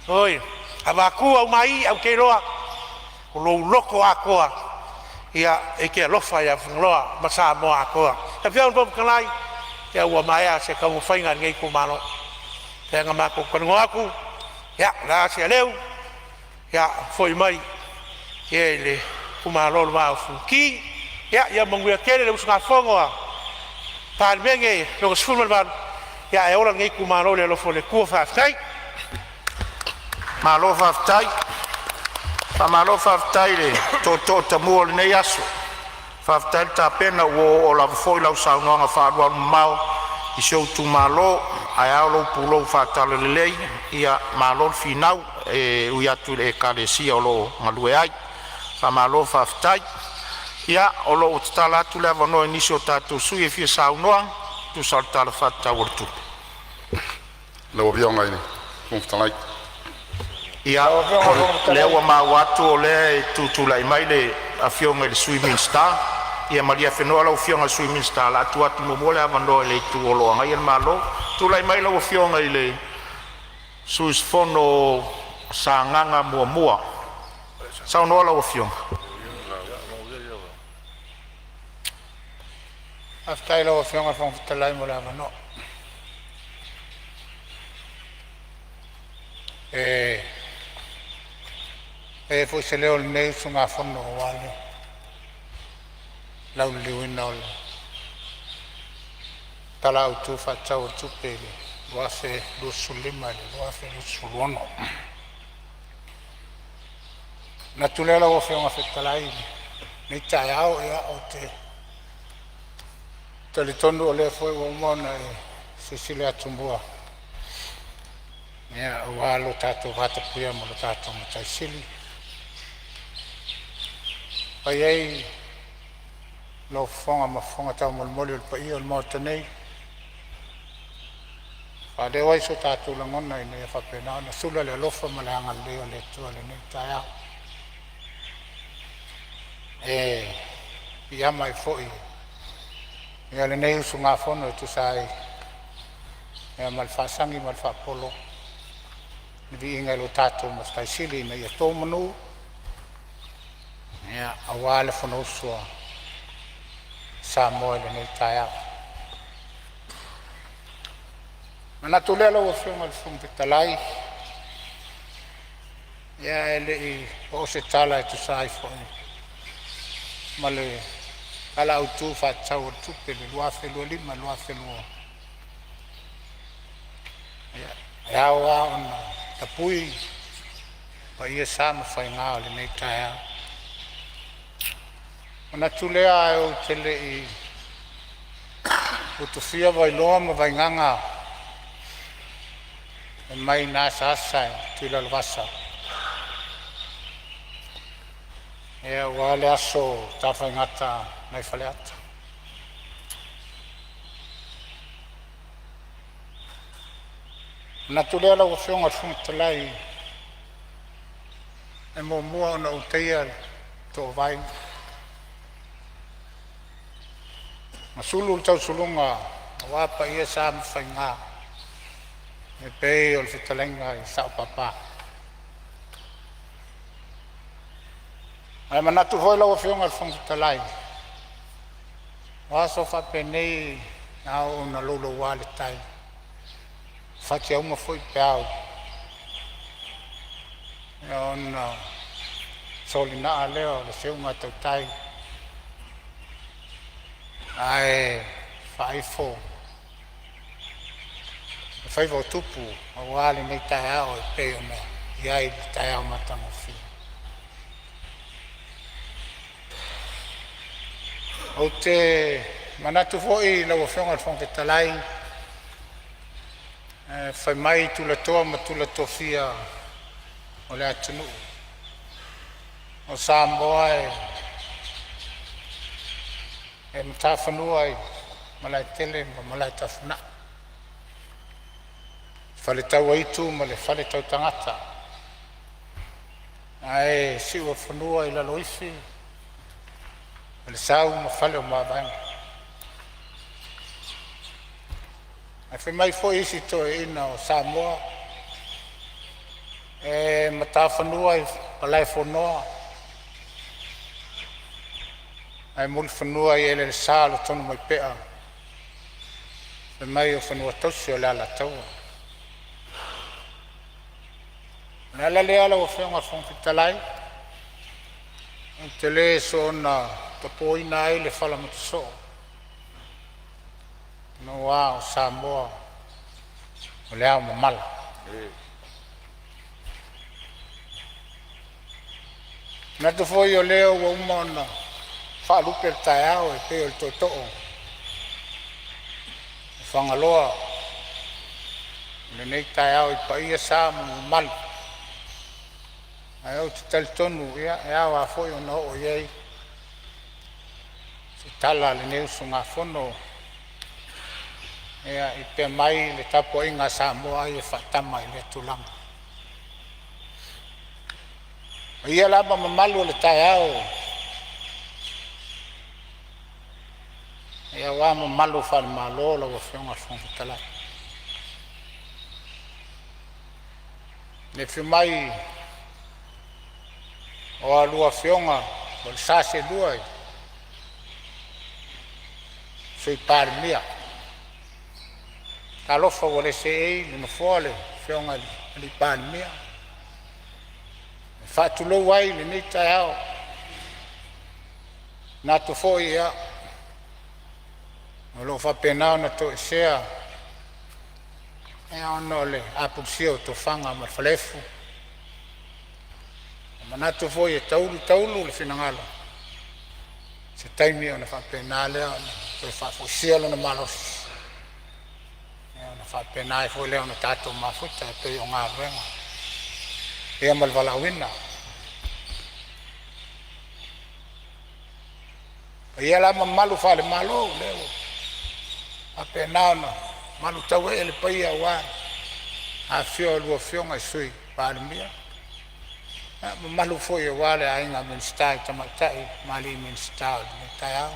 Oi, avaku au mai au ke roa. O lo loko a koa. Ia e ke lofa ia funloa ma Sāmoa koa. Ta fia un pom kalai. Ia ua mai a se ka mo fainga ngai ko malo. Te nga ma ko kongo aku. Ia la se leu. Ia foi mai. Ia le kumalo ma fuki. Ia mongua kele le usunga fongoa. Pa menge lo sfulman ban. Ia e ora ngai ko malo le lo fo le ku fa tai. Malo whaftai. Pa malo whaftai le to tamua le nei aso. Whaftai ta pena o la foi lau saunoanga whaarua mau. I seo tu malo. Ai aolo pulo whaatala le lei. Ia malo finau. E ui atu le kalesia o lo ngalue ai. Pa malo whaftai. Ia o lo utala atu le avanoa nisi o tātou sui e fia saunoanga. Tu saltala whaatau o tu. Lau avionga ini. Kumfutalai. Ia le ua mauatu o le tutulai mai le afionga le swimming star. Ia maria whenua lau fionga swimming star la atu atu mo le avanoa le tu o loanga ia malo. Tulai mai lau fionga i le suisfono sa nganga mua. Sao noa lau fionga. Aftai lau fionga whangfutalai mo le avanoa. E foi se leo nei sunga fono wale lau liwina ole tala utu fa tau tu pele wafe lu sulima le wafe lu suluono na tulela wo fe nga fetalai ni taiao ya ote telitondo ole foi wo mona Sicilia tumbua ya walo tatu vata puya mo tatu mo taisili ai lo fonga ma fonga ta mo mo le pai o mo tenei fa de wai so ta tu la ngona ina fa pena na sula le lo fa malanga le tu le ni ta ya mai foi ya le nei su nga fono tu sai ya mal fa sangi mal fa polo ni inga lo tatu mo sta sili na ya to manu ya awale fono so Samoa le nei taia mana tulelo o fionga le fumpe talai ya ele o se tala tu sai fo male ala utu fa tau tu pe le loafe lo lima loafe lo ya wa on tapui pa ia sama fa nga le nei taia ona tulea o tele I o tu fia vai loa ma vai nganga e mai na sasa tila lvasa e wale aso tafa ngata nai faleata na tulea la o fionga funtalai e mo mua ona uteia to vai Masulu tau sulunga wa pa ia sa mawhainga e pei o le whitalenga I sao papa. Ai manatu hoi lau whionga le whangwitalai. Wa so whapenei na o na lolo wale tai. Whati au mawhoi peau. E ona soli naa leo le seunga tau tai. Ai whaifo. Whaifo tupu a wale nei tai ao e pei ona. Iai le tai ao matanga whiu. O te manatu foi lau whionga whangwetalai. Whai mai tula toa ma tula tofia o le atunu. O Sāmoa e matawhanua I malai tele ma malai tawhana. Whale tau aitu ma le whale tau tangata. Ai siwa whanua I laloifi. Le sau ma whale o mawanga. Ai whi mai fo isi to e ina o Sāmoa. E matawhanua I palai whonoa. Ai muli whanua I ele le sālo tonu mai pea. Whi mai o whanua tausi o le ala taua. Le ala le ala o whionga whangwitalai. Te le so na tapoina ai le whala mataso. No wa o Sāmoa o le au mamala. Na tu foi o leo o umona whaalupe le tai au e peo le toto'o. Whangaloa le nei tai au I paia sā malu. Ai au te tali tonu ia e au a foi o na o iei. Se tala le neusu ngā whono. Ia I pe mai le tapo inga Sāmoa I e whatama I le tulanga. Ia laba mamalu le tai au. Ia wa mamalu whale malo la wa whionga whangwitalai. Le whiu mai o a lua whionga o le sase lua I. Sui pāre mia. Ta lofa o le se ei le mawhole whionga li pāre mia. Whaatulou ai le nei tai au. Nā tu fōi ia. O lo whapenao na to sea. E ono le apuksia o to whanga ma whalefu. Ma nā tu fōi e taulu le whinangalo. Se taimi o na whapena lea o na whafusia lo na malosi. E o na whapena e fōi leo na tātou mafuta e pei o ngā ruenga. Ea malvalawina. Ia la malu whale malo leo. Ape naona malu tau e le paia wa. A fio lua whionga I sui pāle mia. Malu foi e wale a inga minstai tamatai mali minstai me tai au.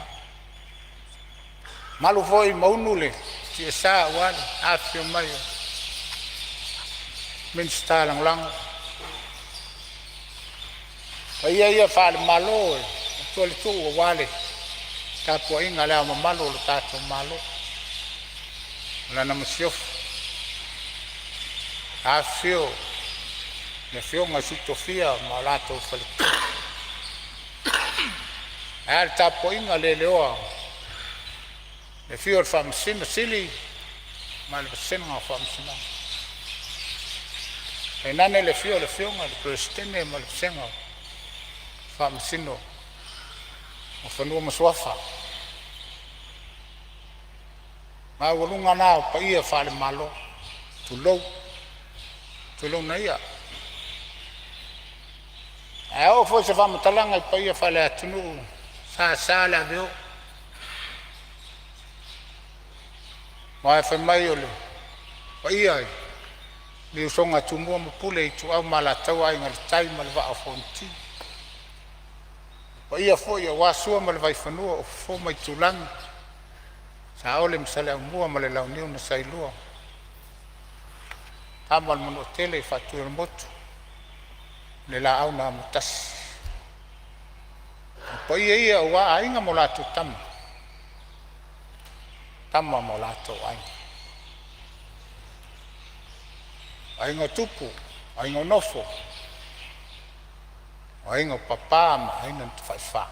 Malu foi maunule ti e sā wale a fio mai. Minstai lang lang. Ia whale malo e. Tole tu o wale. Tapo inga lea mamalo le tato malo. Lana masiofu. A fio. Le whionga sutofia ma lato whalitu. Ae tapo inga le leoa. Le fio le whamasina sili. Ma le wasenga whamasina. E nane le fio le whionga le prestene ma le wasenga. Whamasino. O whanua maswafa. Ma walunga nao pa ia whale malo. Tulou. Tulou na ia. E o foi se whamatalanga I pa ia whale atunu. Sā le aveo. Ma e whai mai o le. Pa ia ai. Li usonga tumua mapule I tu au malatau ai ngale tai ma le waa fonti. Pa ia foi a wasua ma le vai whanua o fo mai tulangi. Sa ole msale mua ma le launiu na sailua. Tamal mono tele fatu el motu. Le la au na mutas. Pa ia wa ainga mo latu tam. Tama mo latu ainga. Ainga tupu, ainga nofo. Ainga papa ma ainga tfaifa.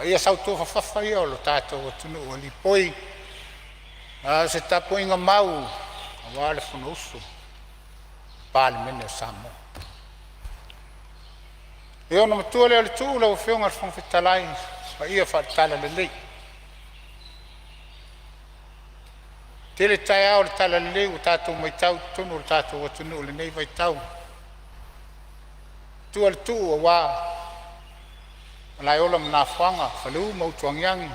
Ia sautu fafafa ia o lo tātou atunu o li poi. Se tapo inga mau, a wale funa usu. Pāle mene o Sāmoa. Ia ona matua leo le tuu lau whionga ar whangwhitalai. Pa ia whaatala le lei. Tele tai ao le tala le lei o tātou mai tau, tonu o tātou atunu o le nei vai tau. Tua le tuu o wā. Lai ola mna whanga, whaleu mautuangiangi.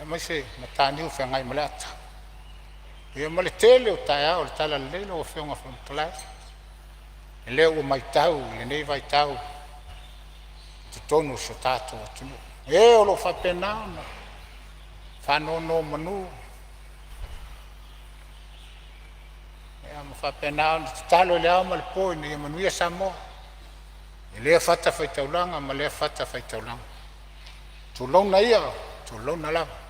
E mai se mataniu whengai malata. Ia male tele o tai ao, le tala le leilo o whionga whantalai. E leo o mai tau, le nei vai tau. Te tonu so tātou atunu. E o lo whapenana. Whanono manu. E ama whapenana, te talo le ao male poi, ni manuia Samoa. E lea fata faitaulanga, ma lea fata faitaulanga. Tulauna ia, tulauna lava.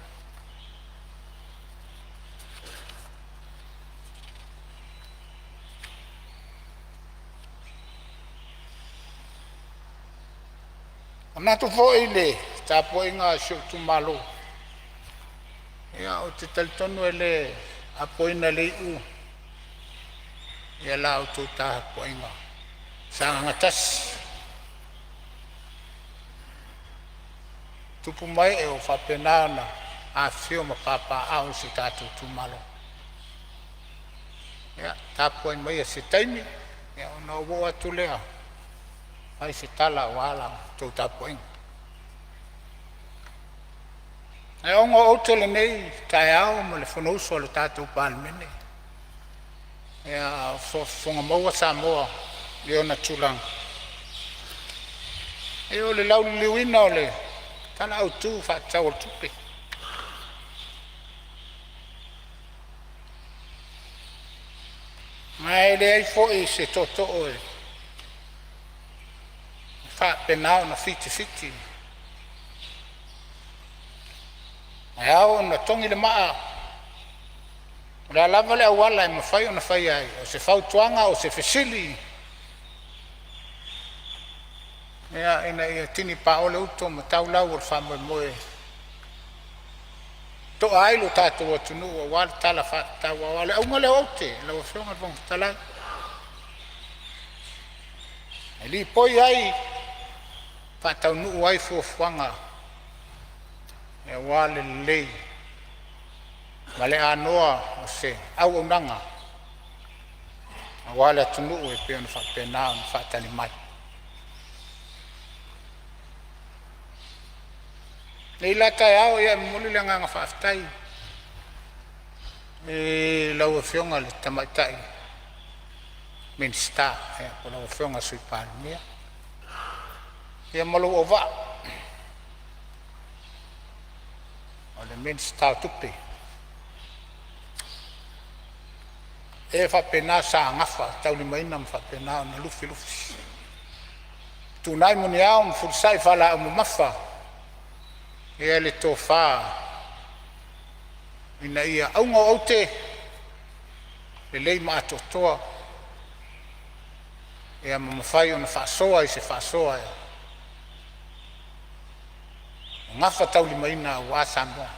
Ana tu fo ile, tapo inga sio tu malo. Ia o te talitono ele apoina le u. Ia la o tu ta apoinga. Sanga ngatas. Tupu mai e o whapenana a whio ma papa au si tātou tu malo. Ia, tāpua mai e se taimi, ia o na uo atu lea. Ai se tala o ala tau tāpua inga. E ongo outele nei, tai au ma le whanauso le tātou pālemene. Ia, whonga maua Sāmoa, le ona tūlanga. E o le lau liwina o le tana au tu whaatau o tupe. Mai le ai fo se toto o e. Whaapenao na fiti. Ai au na tongi le maa. Rea lava le awala e mawhai o na whai ai. O se whautuanga o se fesili. Ia ina tini pa ole uto ma tau lau o whamoe moe. To ailo tātou atunu o wale tala whaatau a wale. Aunga leo aute, lau a whionga rong talai. E li poi ai, whaatau nuu ai fuafuanga. E wale lei. Ma le anoa o se au unanga. A wale atunu e peona whaapenao na whaatani mai. Nei la tai ao ia muli le nganga whaafitai. E lau a whionga le tamaitai. Minsta, ko lau a whionga sui pālimia. Ia malu o wa. O le minsta o tupe. E whapena sa ngafa, tau li maina ma whapena na lufi. Tūnai muni ao ma furisai whala au mafa. Ia le tō whā. Ina ia aunga o te. Le lei maa toa. Ia mamawhai o na whaasoa i se whaasoa. Ngafa tau li maina wā Sāmoa.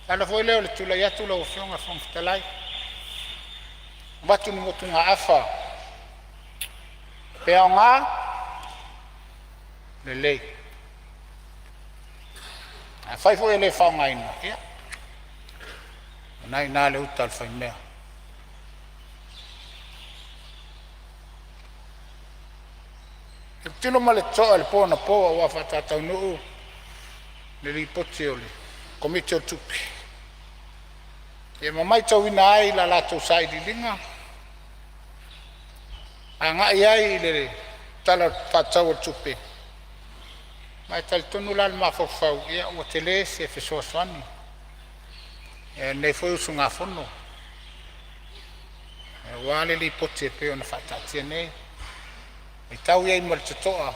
Ala foi leo le tula ia tula o whionga whangwhitalai. Watu ni motu ngā awha. Pea o ngā. Le lei. A fai foi le whaunga ina. Ia. Nai nā le utal whai mea. E tilo ma le toa le pōna pōa wa whatatau nuu. Le li poti o le. Komite o tupi. E mamai tau ina ai la lato sai di linga. A ngai ai le tala whatau o tupi. mai talitonu la le mafofau ia ua te lē se fesoasoani nei foi usugafono ua le lipoti e pe ona faataatia nei i tau iai ma le toto'a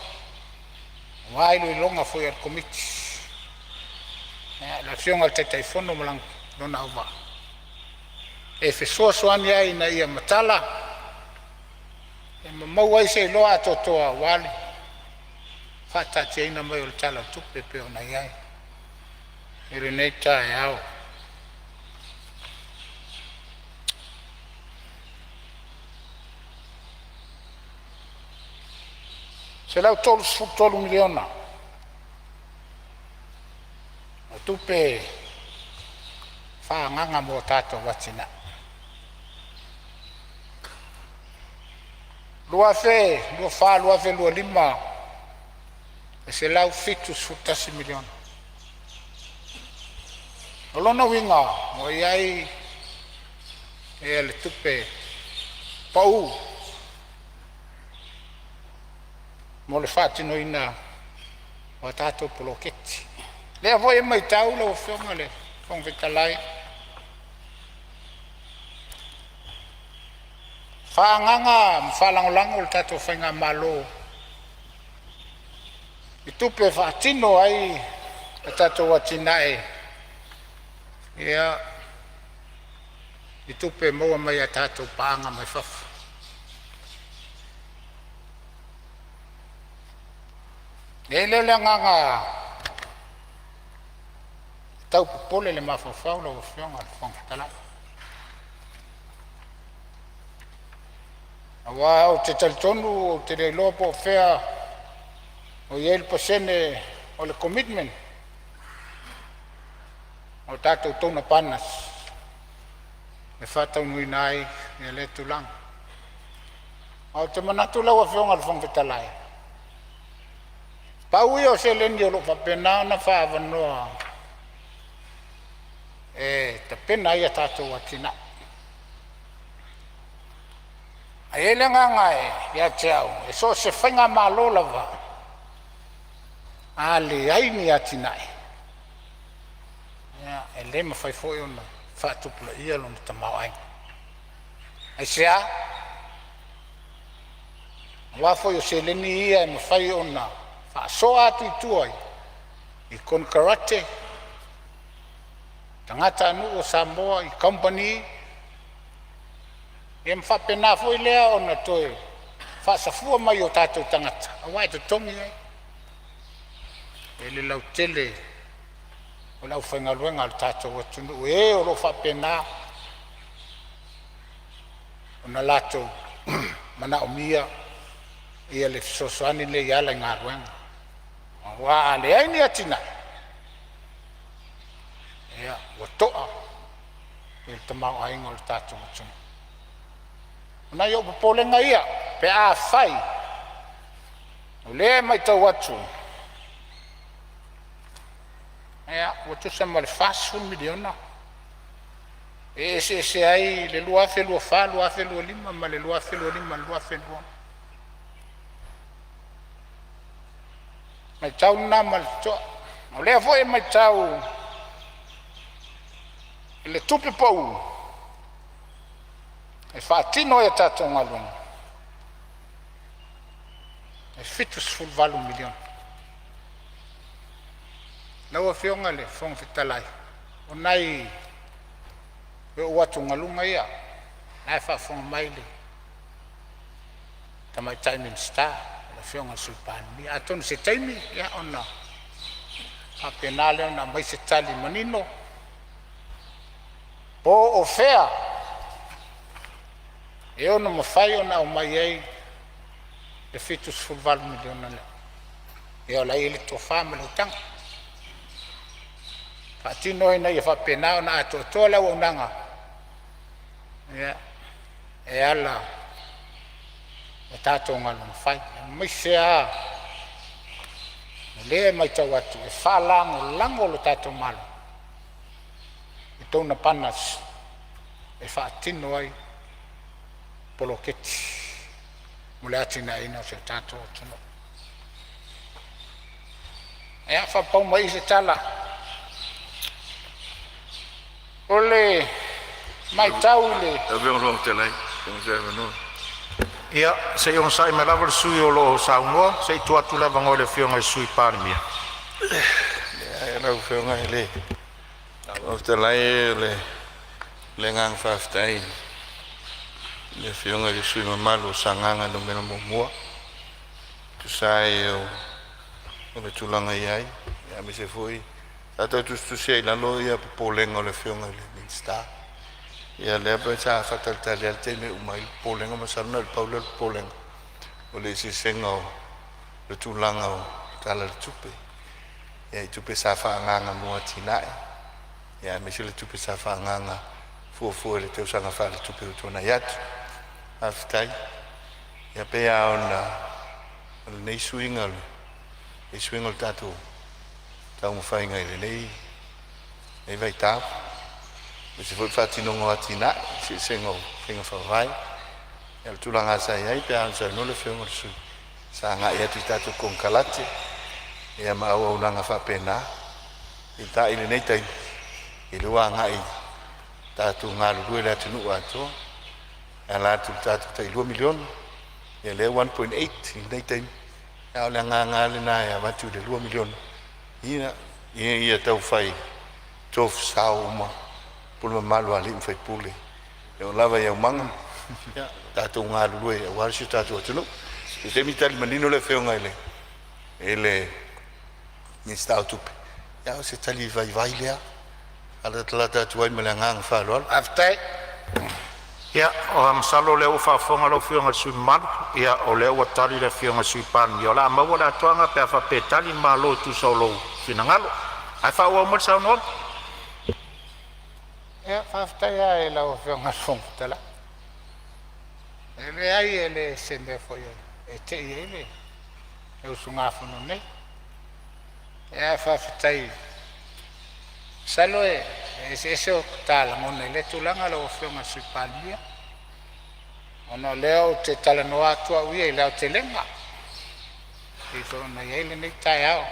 ua ai loiloga foi a le komiti le afioga le taitaifono ma lona auva e fesoasoani ai na ia matala e mamau ai se iloa atoatoa ua le faatatiaina mai o le tala tupe pe ona iai i lenei taeao se lau 3 miliona o tupe faagaga mo tatou atina luafe 2.5 e se lau 7.5 miliona o lona uiga mo iai e le tupe pau mo le faatinoina o tatou poloketi lea foi e maitau lau afioga le fagafetalai faagaga ma faalagolago o le tatou faiga malo i tupe faatino ai le tatou atinae ia i tupe maua mai a tatou paaga mai fafa e le agaga tau popole le mafafau lau afioga le fagafetalai aua o te talitonu o te leiloa po fea o iai le pasene o le commitment o tatou tona panas e faataunuina ai ia le tulaga o te manatu lau afioga le fagafetalai pau ia o se leni o loo faapena ona faavanoa e tapena ia tatou atina ai le ngaga ia te au e so se faiga malo lava a le ai ni atinae ia e le mafai foi ona faatupulaʻia lona tamaoaiga ai sea ua foi o se leni ia e mafai ona faasoa atu itua ai i kon karate tagata anuu o Samoa i company e mafapena foi lea ona toe faasafua mai o tatou tagata auā e totogi ai e le lautele o lau faigaluega o le tatou atunuu e o loo faapena ona latou manaʻomia ia le fesoasoani lei ala i galuega ua leai ni atinaʻi ia ua toʻa i le tamaoaiga o le tatou atunuu ona ia o popolega ia pe a fai o lē maitau atu ia ua tusa ma le 1 miliona e ese ai le 2.4 2.5 ma le 2.5 2.4 maitau na ma le toa o lea foi e maitau i le tupe pou e faatino e tatou galuega e 7.4 miliona lau afioga le fagafetalai onai e o atu galuga ia ae faafoga mai le tamaitaʻi minista le afioga le sulpani atonu se taimi ia ona faapena le ona mai se tali manino po o fea e ona mafai ona au mai ai le 7.4 miliona le e o lai le tofā ma le utaga faatino ai nai e faapena ona atoatoa lau aunaga ia e ala e tatou galu mafai maisea lē maitau atu e faalagolago lo tatou malo i touna panas e faatino ai poloketi mo le atinaina o se tatou atunuu Ea whapau mai se tala. Ole mai tau le. E veo rong te lai, kong se vano. Ia, se iong sai me lava le sui o lo Sāmoa, se i tuatu lava ngoi le whionga i sui pārimia. E rau veo ngai le. O te lai le ngang whaftai. Le whionga i sui mamalu o sanganga no mena mua. Tu sai o le tulanga iai. Ia me se fui. Tato tu sei la lo ia polenga o le whionga le minsta. Ia le apa sa fatal tali al tene umai polenga masarna el paulo el polenga. O le si senga o le tulanga o tala le tupe. Ia i tupe sa whaanganga mua tinae. Ia me se le tupe sa whaanganga fuafua le teo sanga wha le tupe o tona iatu. Haftai. Ia pea ona le nei suinga le. E suinga le tato. Tau mo whainga i le nei. Nei vai tau. Se foi fatinongo atina, se sengo finga whawai. E le tulanga sa iai, pe ansa no le whionga le sui. Sa nga ia tu tatu kong kalate. Ia maua unanga whapena. I ta ili nei tai. I lua nga i tatu ngā lurue le atunu ato. E la tu tatu tai 2 milion. Ia le 1.8 i nei tai. Ia ole ngā le na ia watu le 2 milion. Ia tau whai. Tof sao uma. Pulma malu ali mfai pule. E o lava ia umanga. Tātou ngā lurue, e warisi tātou atunu. E te mitali manino le whionga ele. Ele nista au tupe. Ia o se tali vai lea. Ala tala tātou ai mele ngang whaloal. Aftai. Ia, o hamsalo leo whafonga lo whionga sui malu. Ia, o leo watari le whionga sui pāni. Ia o la maua la tuanga pe a whapetali ma lo tu solo finangalo. Ai whaua umar sao nol? Ia whaftai a e lau whionga whongtala. E le ai e le sende foi e te i e le. E usunga whono nei. Ia whaftai. Salo e se o tala ngone le tulanga lau whionga sui pānia. Ono leo te tala noa atua uia i leo te lenga. I tōna i eile nei tai au.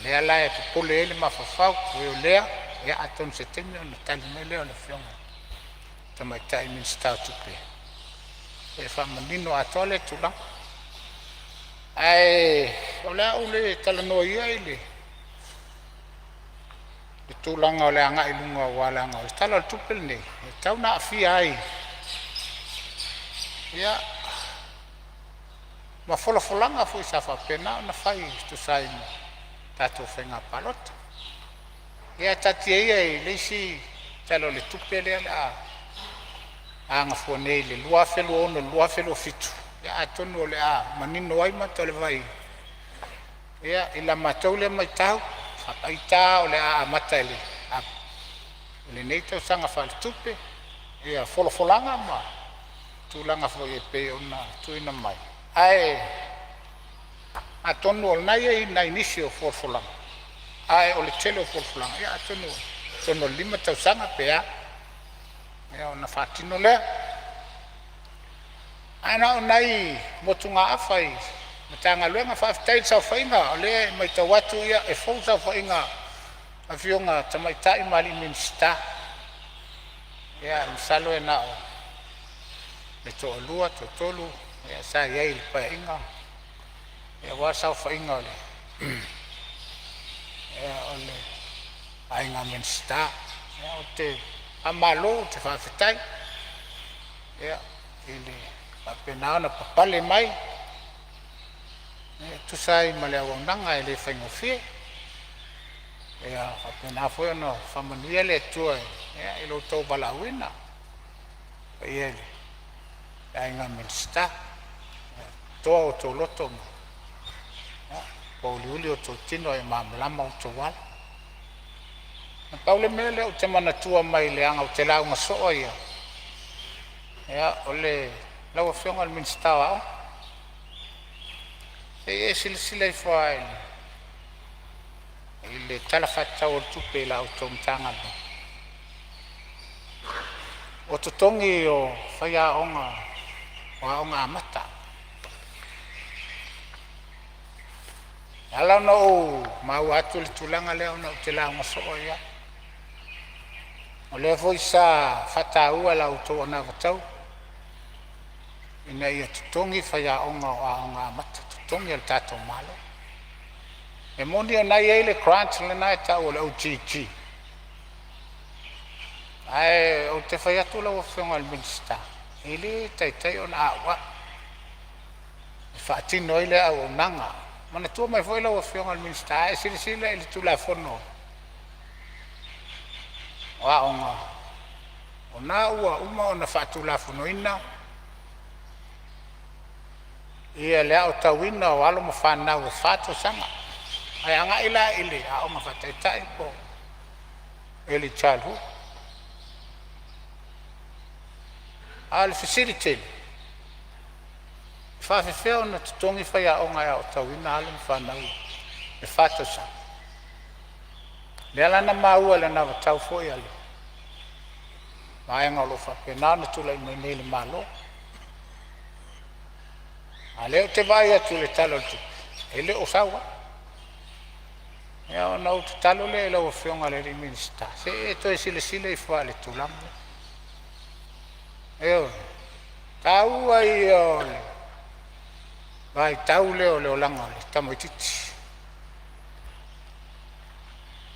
Lea lai e pupule ele ma whawhau. Eo lea. Ia aton se temi o na tali mai leo le whionga. Tamai tai min stau tupe. E whamanino atoa le tulang. Ai, o lea ule tala noa ia ile. Le tulanga o le anga i lunga o walanga o tala o tupe le nei. E tau na awhia ai. Ia, ma folanga fui sa whapena o na whai tu sai mo. Tato whenga palota. Ia tati ei leisi talo le tupe le a anga fone le luafelo ono luafelo fitu. Ia atonu le a manino ai mata le vai. Ia ila matau le mai tau. Hapaita o le a mata le. Le neito sanga fal tupe. Ia folanga ma. Tulanga fo e pe ona tuina mai. Ai atonu o nai e na inisio folanga. Ai o le tele o folanga. Ia atonu. Tono 5 tausanga pea. Ia ona fatino le. Ana o nai motunga afai. Matanga luenga whaftai tau whainga. O le mai tau watu ia e fau tau whainga. A whionga tamaitai mali minsta. Ia misalo e nao. Le to lua, to tolu. Ia sa iai le painga. Ia wasau whainga o le. Ia o le ainga minsta. Ia o te amalo, te whawhetai. Ia ili apenao na papale mai. Ia tusai male awananga e le whaingofie. Ia apenao foi ono whamanuia le tua. Ia ilo tau balawina. Ia le ainga minsta. Toa o tō loto mo. Pauliuli o tō tino e mamalama o tō wala. Na paule mele o te manatua mai le anga o te launga soa ia. Ia o le laua whionga le minsta wao. E silisila i whae. I le talawhatau o tupe la o tō mtanga no. O tutongi o whaia onga. O onga amata. Ala no mau atu le tulanga le ona te la ngaso ia. O le foi sa fataua la uto ona vatau. Ina ia tutongi faya onga o onga mata tutongi al tato malo. E moni ona ia le crunch le na ta o le OGG. Ai o te faya tu la o fionga al minsta. Ile tai ona awa. Fatino ile au nanga. Mana tua mai foi la o fionga al minsta. Sila ile tu la fono. Wa onga. Ona ua uma ona fatu la fono ina. Ia le au tawina o alo mafana o fatu sanga. Ai anga ila ile a o mafataitai po. Early childhood. Al facility. Fa feo na tutongi fa ya o nga o tawina alo mafana o. E fatu sanga. Le ala na maua le na tau foi ale. Mai nga lo fa pe na tula i nei malo. Ale te vai atu le talo tu. Ele o sawa. Ya ona o talo le o fionga le minsta. Se to sile i fa le tulam. Eu. Tau ai o. Vai tau le o langa le tamoititi.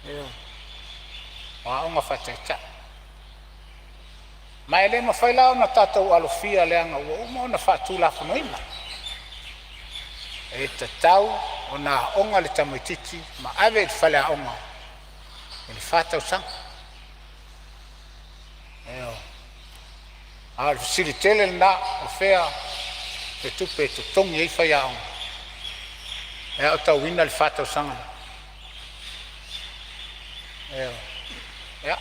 Eu. Wa nga fateta. Mai le ma fai la na tatou alofia le anga o mo na fatu la fonoina. E te tau o na onga le tamoititi ma ave te fale a onga e le fatau sang eo a le fasiritele na o fea e tupe te tongi e fai a onga e o tau wina le fatau sanga eo ea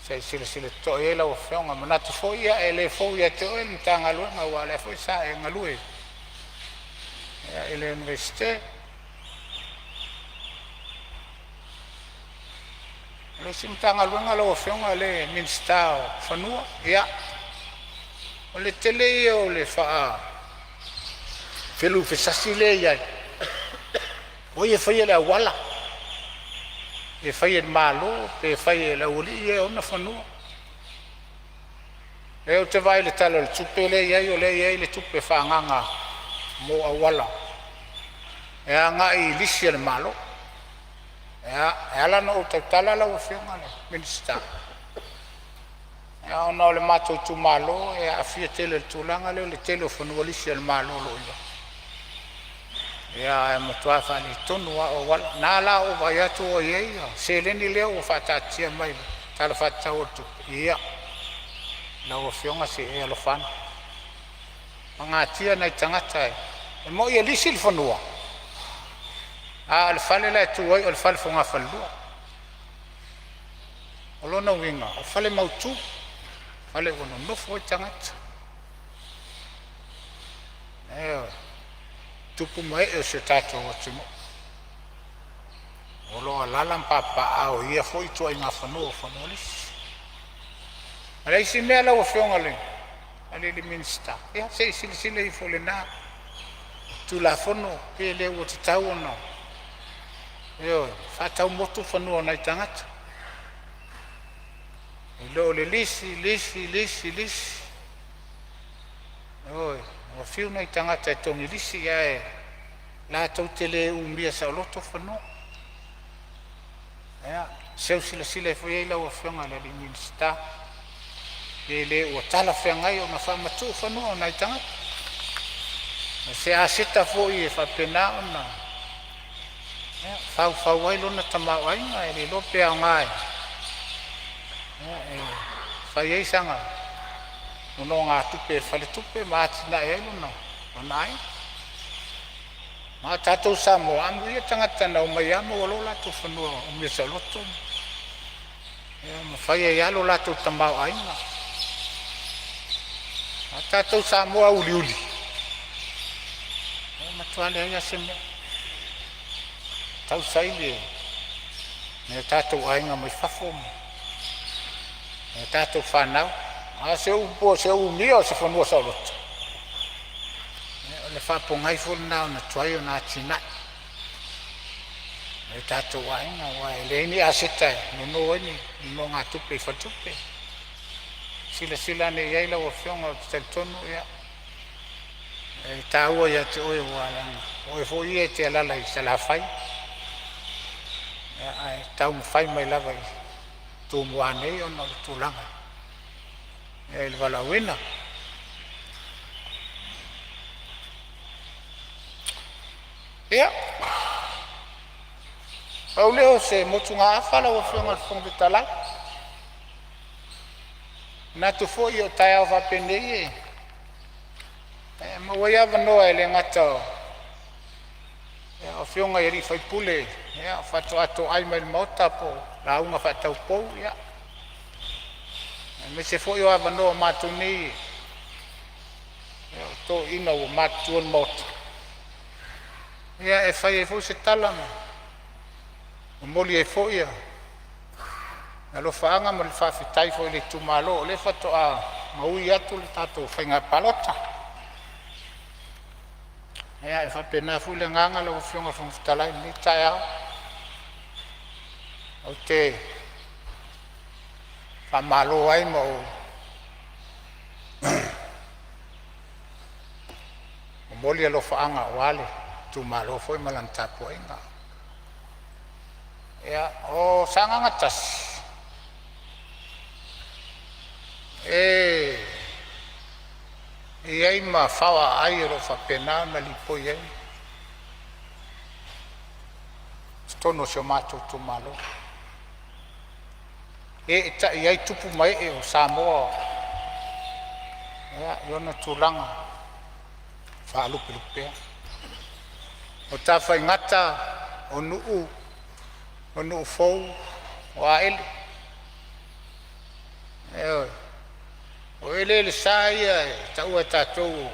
se sile to e la o feonga manatu foia e le foia te o e mtanga luenga wa le foi sa e ngalue ele universite le simtanga luenga lo fionga le minsta fanua ya o le tele o le fa felu fesasile ya o ye fa le wala e fa ye malo pe fa ye la uli e ona fanua e o te vai le talo le tupele ya yo le tupe fa nganga mo awala e anga I lisi le malo e ala no tala la o fionga le minsta e ona le mato tu malo e afia tele tulanga le tele fonu lisi le malo lo ya e motua fa ni tonu o wala na la o vai atu o ye se le ni le o fatatia mai tala fata o tu ia na o fionga se e lo fan manga tia na tangata e mo ye lisi le fonua a le fale la tu o le fale fonga falua o lo na winga o fale mautu fale ono no fo tangata tupu mai e se tato o timo o lo alalam papa ao ia foi tu ai ngafano lisi ala isi mea la o fionga le ale le minsta ia se sile I fole na tu la fono pe le o te tau no yo fa tau motu fono na tangata lo le lisi oi o fiu na tangata tongi lisi ya e la tau tele umbia sa loto fono ya seu sile foi la o fionga le minsta le o tala fengai o na fa matu fono na tangata se asita foi e fa pena ona fa wai lona tama wai ngai le lo pe ngai fa ye sanga no nga tupe fa le tupe ma tina e no nai ma tato Sāmoa amri tangata na o mai amo lo la tu fono o me sa loto ma fa ye ya lo la tu tama wai ma tato Sāmoa uli matuale ya seme tau saile ne tato ainga mai fafo ne tato fanau a se u po se u mio se fo no sa lot ne le fa po ngai fo na tuai na tina e tātou ainga wai le ni asita no ni no ngā tupe whatupe sila ne iai lau whionga o te tonu ia e tāua ia te oe wālanga oe fo ia te alala i sa la whai ai tau mwhai mai lava i tō muanei o na tūlanga e le wala wina ia au leo se motu ngā awhala o whionga le whonga talai nā tu fo i o tai au whapenei e mawai awa noa e le ngata o whionga i ri whaipule ia whato ato ai mai le mauta po la unga whatau pou ia me se fo i o awa noa mātou nei tō ina o mātuan mauta ia e whai e fo se talama o moli e fo ia na lo whaanga ma le whawhitai fo i le tumalo le whato a maui atu le tato whainga palota ia e whapena fu le nganga lo whionga whangwhitalai ni tai au o te whamalo ai ma o moli e lo whaanga o ale tumalo fo i malantapu inga ia o sanga ngatas ai ma whawa ai ro whapena na lipo iai stono se mato tumalo ta iai tupu mai e o Sāmoa ia iona tūlanga whaalupilupea o ta whaingata o nuu fou o a ele o ele le sa ia ta ua tātou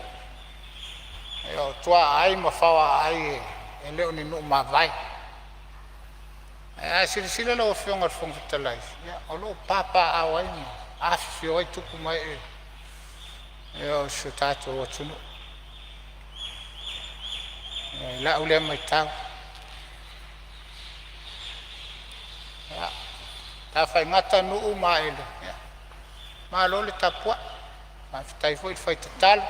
o tua ai ma whawa ai e leo ni nuu mawai sila lau whionga whongwhitalai o loo papa au ai ni awhiwhio ai tupu mai e o so tātou o tunu la ulea mai tau ta whai ngata nuu ma ele ma lo le tapua ma fitai foi fai tatalo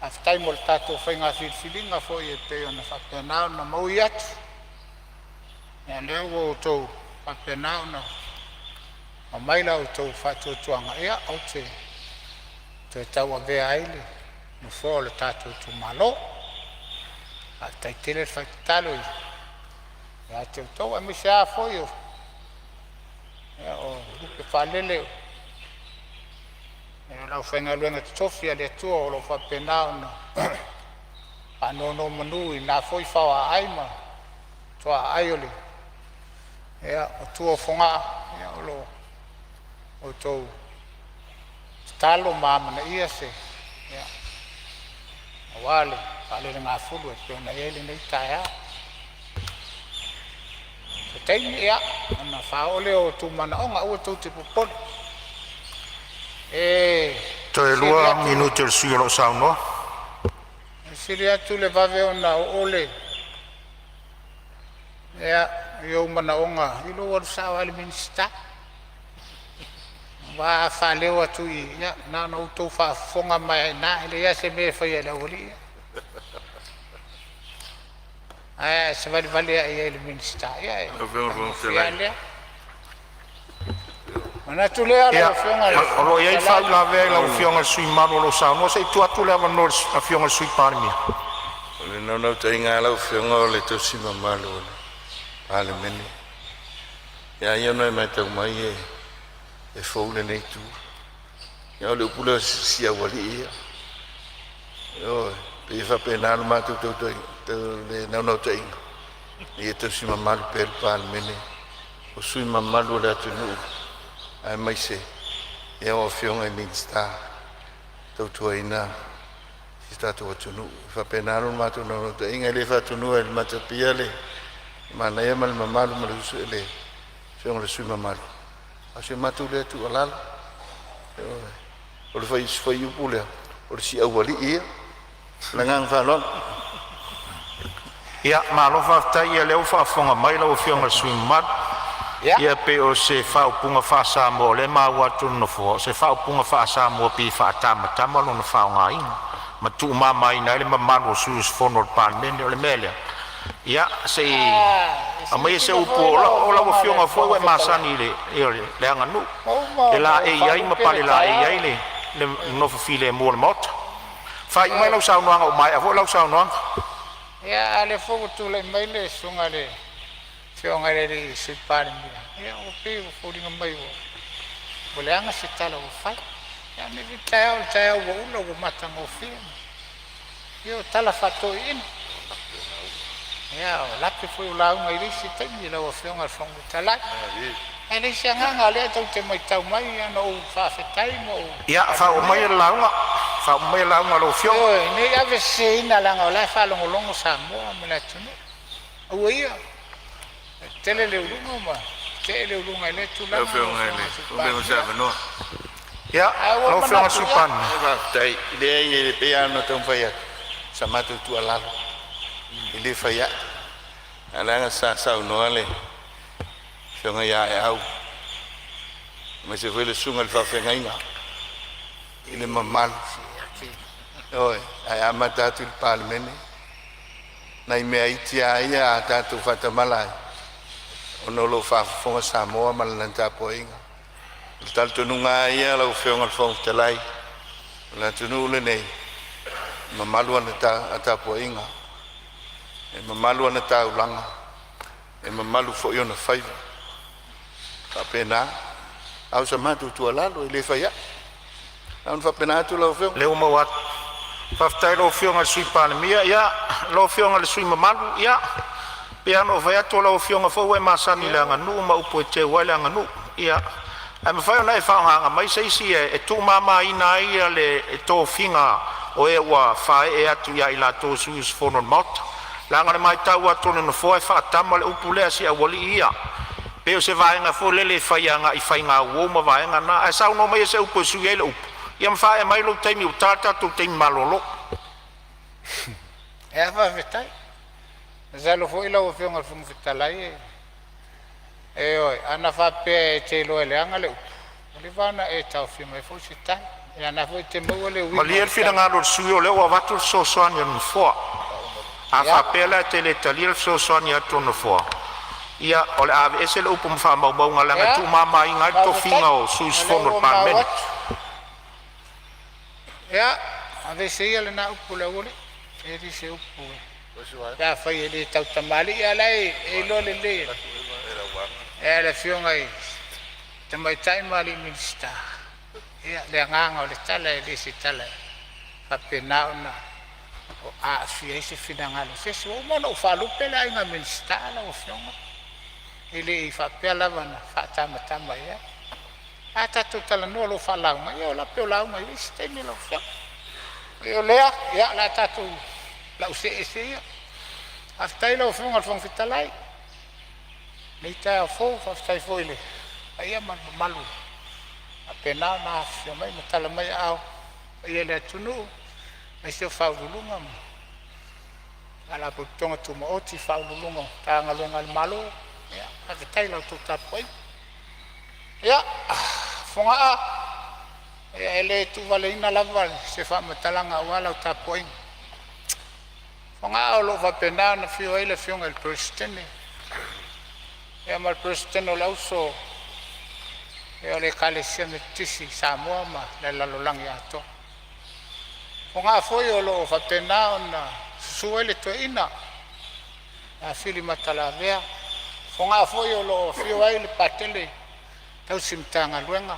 a fitai mo le tātou whai ngā whiriwhiringa foi e te ona whapenao na maui atu e leo o tau whapenao na o maila o tau whatuatuanga ia o te tau a vea aile no fo le tātou tu malo a tai tele whai tatalo i a te tau a misi a foi o lupe whalele lau whainga luenga te tofi a le tua o lo whapenao na anono manui nā foi whawa aima toa aiole o tua whonga o tau talo mamana ia se o wale wale ngā fulu e peona ele nei tae a teini ia ana whaole o tu mana onga ua tau te popole Toi lua minuto il suo lo sauno. Siri atu le vave ona o ole ia io mana onga ilo wa sa wale minista wa fa leo atu ia na no to fa fonga mai na ile ia se me fa ia la oli se vale ia il minista ia mana tu le ala fionga o ia fa la ve la fionga sui malo lo sauno sei tu atu le no a fionga sui parmi no te inga la fionga le to si malo ale meni ya io no mai te mai e foule nei tu ya le pula si a wali yo pe fa pena no ma tu le no te inga e te si malo per pal meni o sui malo le tu no ai mai se e o fionga mi sta tu ina si sta tu no fa pena no ma tu no te inga le fa tu no el ma te piale mana ia mal mamalu mal su ele fiong le su mamalu ase matu le tu alal o le foi u pule o si awali ia langang falon ia malofa tai ia leo faafoga mai lau afioga le sui mamalo ia pe o se faaupuga faasamoa o le mau atu nofo se faaupuga faasamoa pi faatamatama lona faaogāina ma tuumamaina ai le mamalu o suisofono o le palemene o le mea lea ia sei amai se upu o lau afioga foi ua masani le aganuu e laei ai ma pale laei ai le nofo file mua le mota fai mai lau saunoaga o mai a foi lau saunoaga ia le fogo tule mai le sunga le fionga le se pare mia ia o pe o foringa mai o le anga se tala o fai ia me vitao o ulo o matanga o fia ia tala fato in ia o lape foi o lau ngai risi taimi la o fionga fongo tala ele se nganga le tau te mai tau mai ana o fa fetai mo ia fa o mai launga lo fio ne ave se ina langa o la fa longo Samoa me la tunu o ia tele le ulunga ma tele ulunga le tu la o me o sa no ia lo fio supan va dai le pe ano tão vai samatu tu ala ile fa ya ala sa no ale fionga ya au mas se foi le sunga le fa fengaina ile mamal oi ai amata tu palmene nai me ai tia ia ta tu fata malai ono lo fa fonga Samoa malanta poinga tal tu nunga ia lo fionga fong telai la tu nu le nei mamalu ana ta poinga e mamalu ana ta ulanga e mamalu fo yo na faiva pena au samatu tu alalo ile fa ya an fa pena tu lo fio le uma wat faftai lo fio ngal sui palemia ia lo fio ngal sui mamalu ia pe ano vai atu lo fio ngal fo e masani le nganu ma upo te wala nganu ia ai me fai na fa nga mai sei si e tu mama ina ia le to finga o e wa fa e atu ia ila to sus fono mot la ngana mai tau atu no fo e fa tamal upule si a wali ia pe o se vai nga fo lele faianga I fainga wo ma vai nga na a sau no mai se upo su ele up ia fa e mai lo taimi utata tu taimi malolo e fa vetai zalo fo ila o fionga fo vitalai e oi ana fa pe te lo ele anga le up le vana e tau fi mai fo sitai e ana fo te mo le wi malier fina nga lo su yo le wa vatu so so ani no fo a fa pela te le talir so so ani atu no fo ia ole ave ese le upum fa mau nga langa tu mama inga to finga o sus fono pa men ia ave se ia le na upu le ole e di se upu ya fa ele tau tamali ia lai e lo le e le fionga I te mai tai mali minsta ia le nganga o le tala e le si tala fa pena ona o a fi ese finanga le se o mono fa lupe la inga minsta la o fionga ele I fa pela vana fa tama ia ata tu tala no lo fa la ma ia la pe la ma I ste mi lo fionga io lea ia la tatu la use ese ia aftai lo fionga fong fitalai nei ta fo fa stai fo ile ai malu apena na fio mai matala mai au ia le tunu mai se fa ulunga ala putonga tu mo oti fa ulunga ta ngalonga malu ia aftai lo tu ta poi ia fonga ele tu vale ina lava se fa matalanga wala ta poi fonga lo va pena na fio ile fio ngal presidente e mal presidente lo uso e ole kale sia metisi Samoa ma le la lolangi ato fonga foi o lo va pena na suele to ina a fili matala vea fonga foi o lo fio ile patele tau simtanga luenga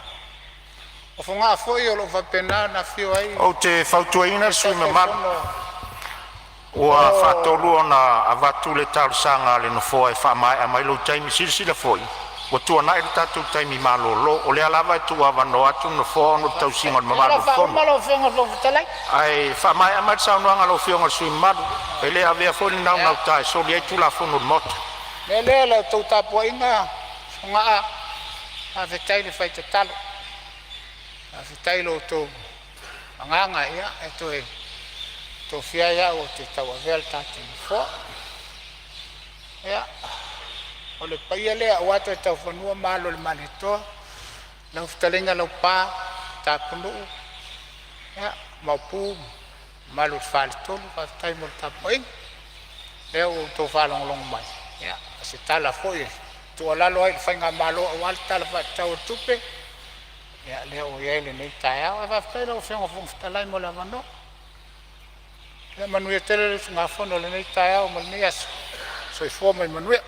o fonga foi o lo va pena na fio ai o te fautuaina sui mamalu o a fatolu ona avatu le tausanga le no foi fa mai a mai lo taimi sila foi o tu ana il tatu taimi malolo o le alava tu ava no atu no fo no tausinga mamalu fo malo fenga lo vitalai ai fa mai a mai sa no anga lo fionga sui malu ele ave fo ni na na tai so le tu la fo no mot le la tu ta poinga nga a vetai le fai talo a vetai lo to nga ia e to e to fia ia o te tawa vel tati fo Ia, o le paia lea o atu e tau whanua malo le manitoa, lau fitalenga lau pā, tā punuu, ia, maupu, malo te whale tolu, whaftai mo le tapoing, leo o tō whalongolongo mai, ia, se tala foi, tua lalo ai le whainga malo, o wale tala whatau tupe, ia, leo o iei le nei tae au, e whaftai lau whionga whongfitalai mo le avano, ia manuia tele le ngā whono le nei tae au, mo le nei aso, so i fua mai manuia.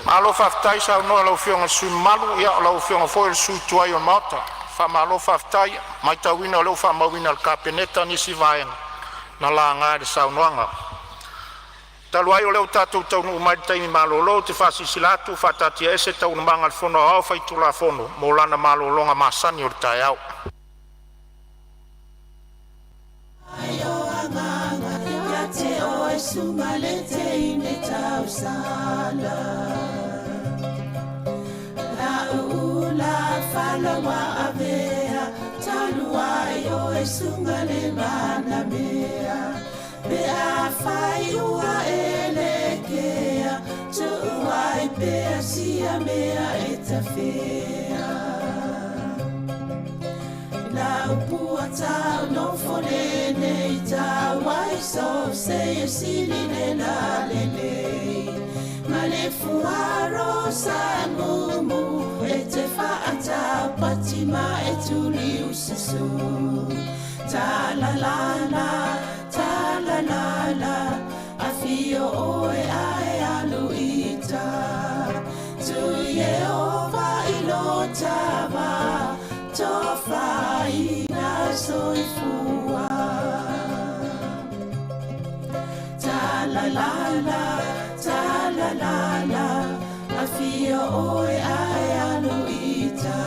Malo whaftai sa noa lau whionga sui malu, ia lau whionga foi le sui tuai o mauta. Wha malo whaftai, mai tau wina lau wha mawina le kapeneta nisi vaenga, na la ngā de sau noanga. Talu ai o leo tātou tau nuu mai taimi malo lo, te whasi silatu, whatatia ese tau na manga le whono au, whaitu la whono, mo lana malo longa masani o le tai au. Te oe sumale te ine tau sala La ula whalawa avea Talu ai oe sumale mana mea Pea whai ua elekea Tu uai pea sia mea e ta whea La upua tau no fole nei tau ai so se sili ne la lele ma le fuaro sa mumu e te whaata patima e tuli usisu ta la la a fio oe ai aluita tu Yehova ilotava tofa ina soifua ta la la afio oe ai aluita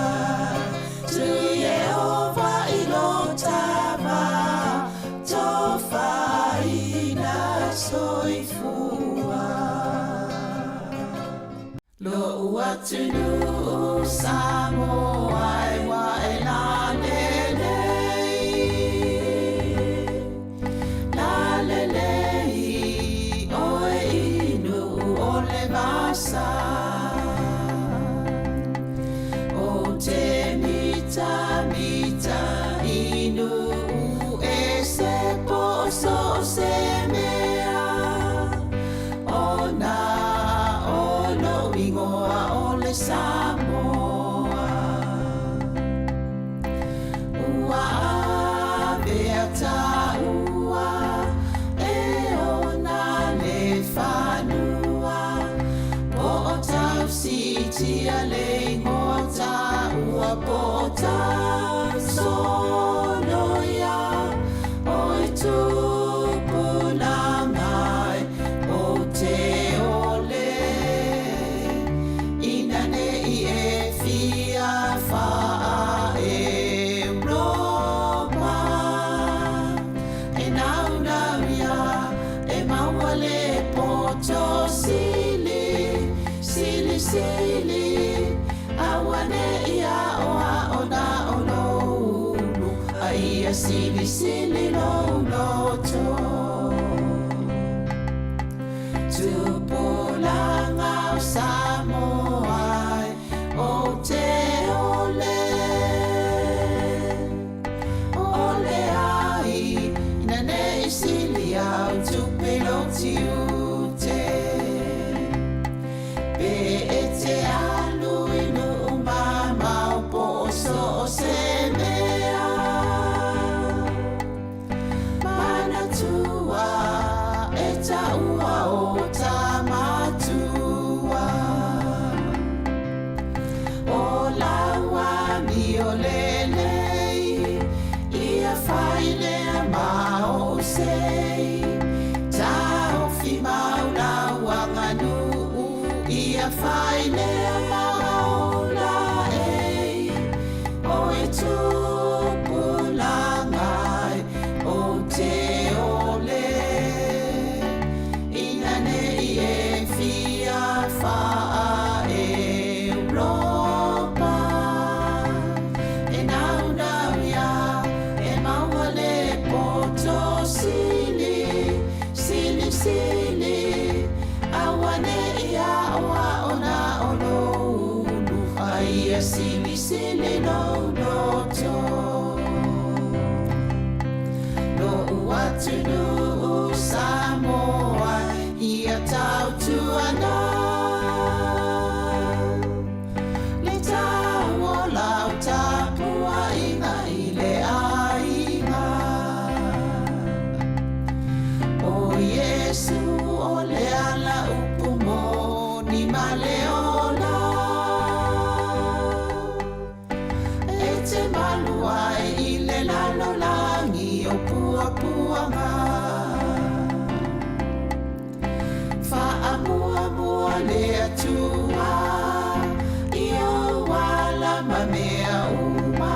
tu Yehova ilotava tofa ina soifua lo uatunu Samoa Mita inu ese poso se mea ona ono ingoa ole Samoa ua beata ua e ona le fanua po tau siti ale ngota ua po tau sonoia oi tupu langai o te ole inane I e fia faa Europa e naunauia e mawale poto sili awane ia oa ona ono aia sili no loto tupulanga o Samoa o te ole ai nane sili au tupelo tiute pe ete alu inu mama o poso se mea mana tua eta ua o tamatua o laua mi o lelei ia faile ma o sei tau fi maula wanganu ia faile maula ei o e tupu langai o te ole inane I e fia faa Europa e naunauia e mawale poto sili awane sili no loto no watunu Samoa ia tau tuana le tau o lau tapua inga ile ainga o Yesu o le ala upumo ni maleona e te malua i le lalo langi o pua puanga Whaamua mua le atua I o wala mamea uma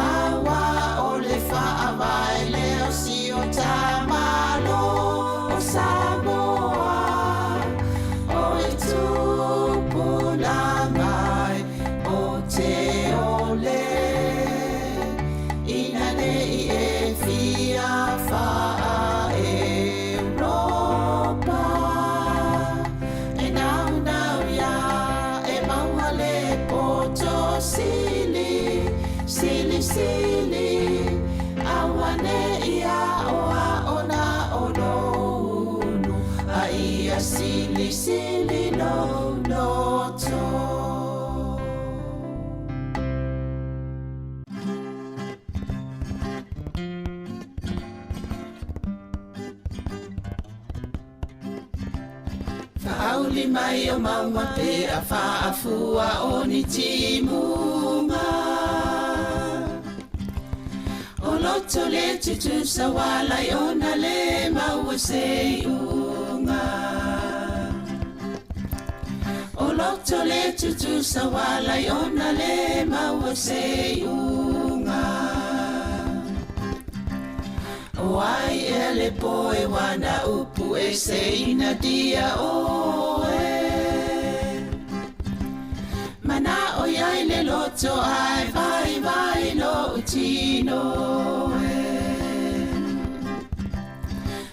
Awa o le whaawai leo si o tamalo o Samoa O e tupulangai o te ole Ina nei e fia wha Aotearoa E nau nau ia e maua le poto sili Sili sili Awane ia oa ona ono unu A ia sili sili no loto Auli mai o maua pe a whaafua o ni timunga O loto le tutu sa walai o na le maua se unga O loto le tutu sa walai o na le maua se unga O ai e le poe wana upu e se ina dia o e Mana o iai le loto ai vai vai lo utino e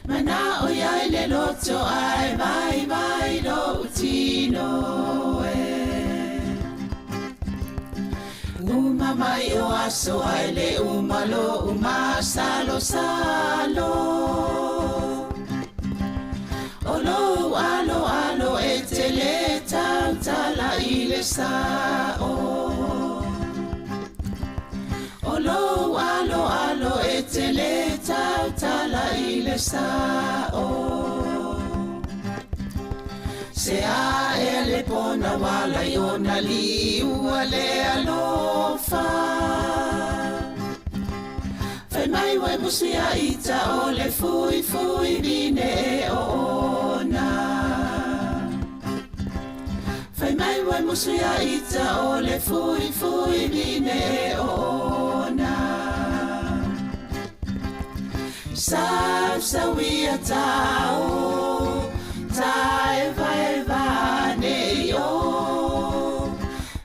Mana o iai le loto ai vai vai lo utino e Uma mai o aso ai le umalo uma salo salo Olo alo alo e te le tau tala i le sao Olo alo alo e te le tau tala i le sao Se a e le pona wala i ona li ua le alofa Fai mai wai musu ia ita o le fui fui vine e ona Fai mai wai musu ia ita o le fui fui vine e ona Sau sauia tau Tai vai vane yo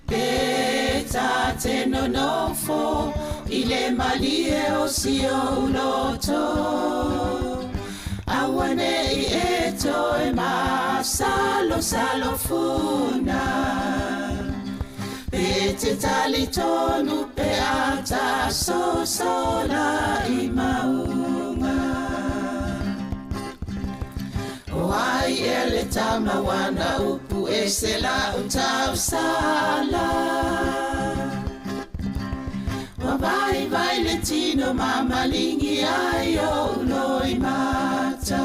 Beta te no nofo Ile malie o si o loto Awane I eto e ma salo salo funa Bete tali tonu pe ata so sola I maunga Wai ele tama wana upu e se la utau sala Wabai vai le tino mama lingi ai o uloi mata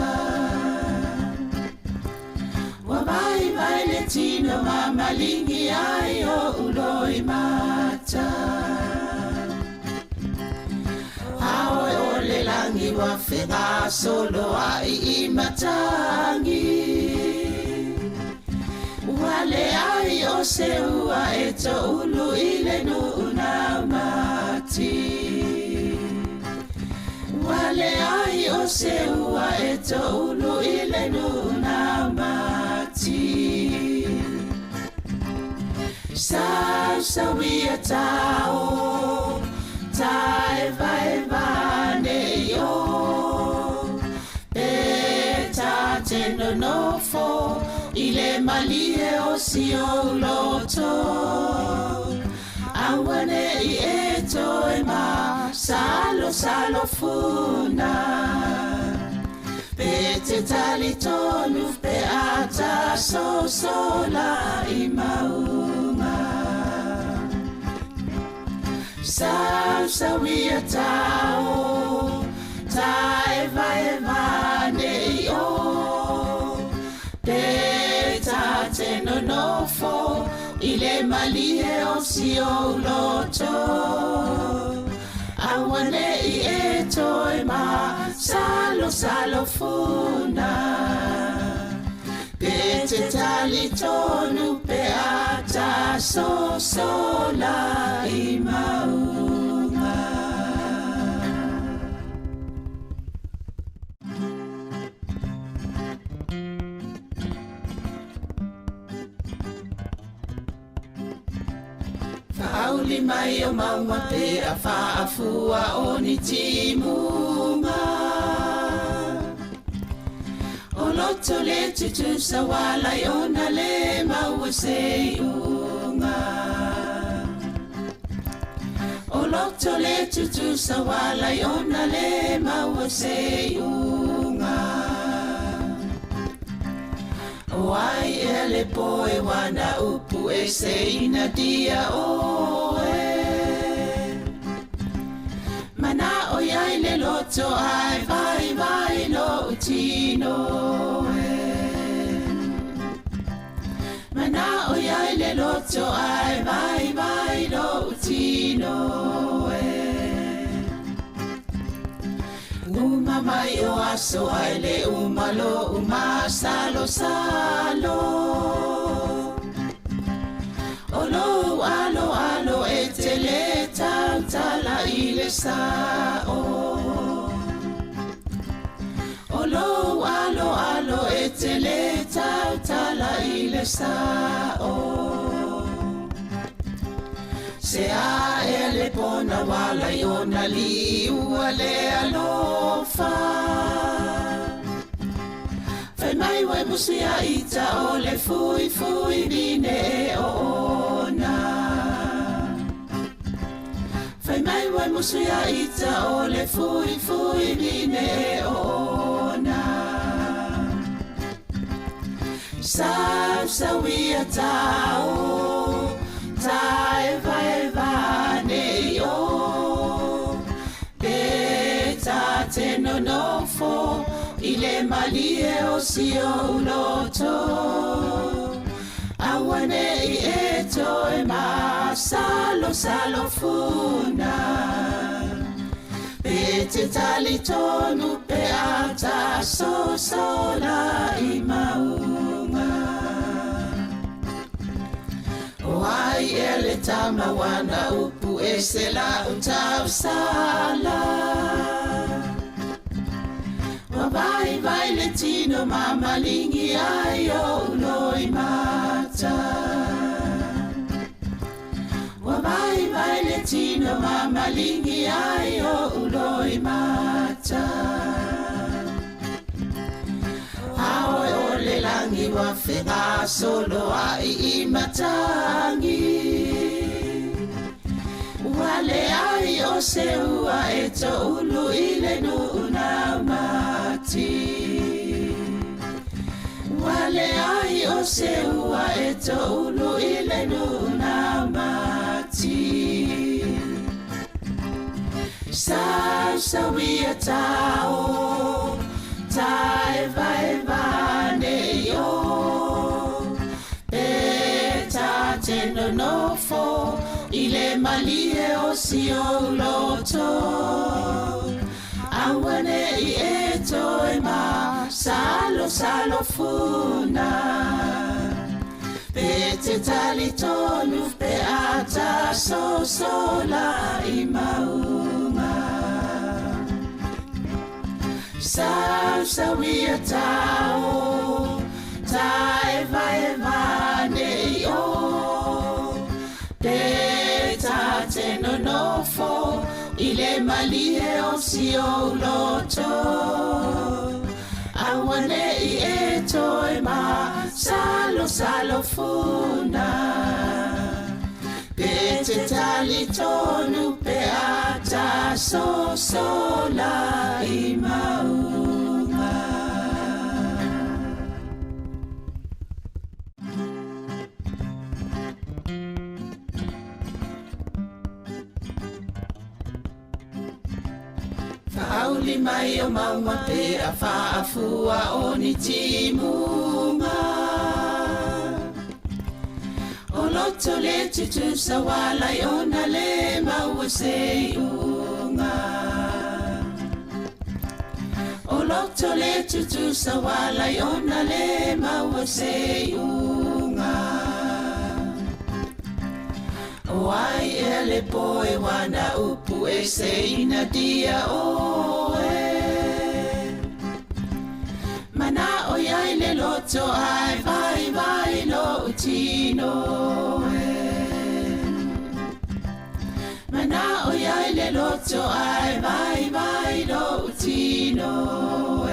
Wabai vai le tino mama lingi ai o uloi mata Aoe o le langi wa whenga solo ai I matangi Wale ai o se ua e to ulu I le nuna mati Wale ai o se ua e to ulu I le nuna mati Sau sauia tau Tai vai vane yo Beta te no nofo I le malie o si o loto awane I e toi ma salo funa pe te tali tonu pe ata sola I maunga Sausawi tao tai vai ne o te tate no fo ile malie o si o loto awane I e toi ma salo funa pe te tali tonu pe ata sola I maunga Auli mai o maua pe a whaafua o ni timunga O loto le tutu sa wala I ona le maua se unga O loto le tutu sa wala I ona le maua se unga O ai e le poe wana upu e se ina dia o e Mana o iai le loto ai vai lo utino e Mana o iai le loto ai vai lo utino e Uma mai o aso ai le umalo salo Olo alo e te le tala I le sao Olo alo e te le tala I le sao Se a e le pona wala I ona liua le alofa Fai mai wai musi a ita o le fui vine e ona Fai mai wai musi a ita o le fui vine e ona Sausawi tao Tai vai ne yo Pe tate no fo Ile malie o si o loto Awane I e toi ma salo funa Pe te tali tonu pe ata sola I maunga O ai e le tama wana upu e se la utau sala Wa vai le tino mama lingi ai o loi mata Wa vai le tino mama lingi ai o loi mata Aoe o le langi wa whenga solo ai I matangi Wale ai o se ua e to ulu I le nuna mati Wale ai o se ua e to ulu I le nuna mati Sausawi tao Tai vai ne yo Pe tate no fo Ile malie o si o loto Awane I e toi ma salo funa Pe te tali tonu pe ata sola I maunga Sausawi tao Tai vai ne yo Pe tate no fo Ile malie o si o loto Awane I e toi ma salo funa Pe te tali tonu pe ata so sola I maunga. Whauli mai o maunga pe a whaafua o ni timunga. O loto le tutu sa walai o na le maua se unga. O loto le tutu sa walai o na le maua se unga. O ai e le poe wana upu e se ina dia o e. Mana o iai le loto ai vai vai lo utino e. Mana o iai le loto ai vai vai lo utino e.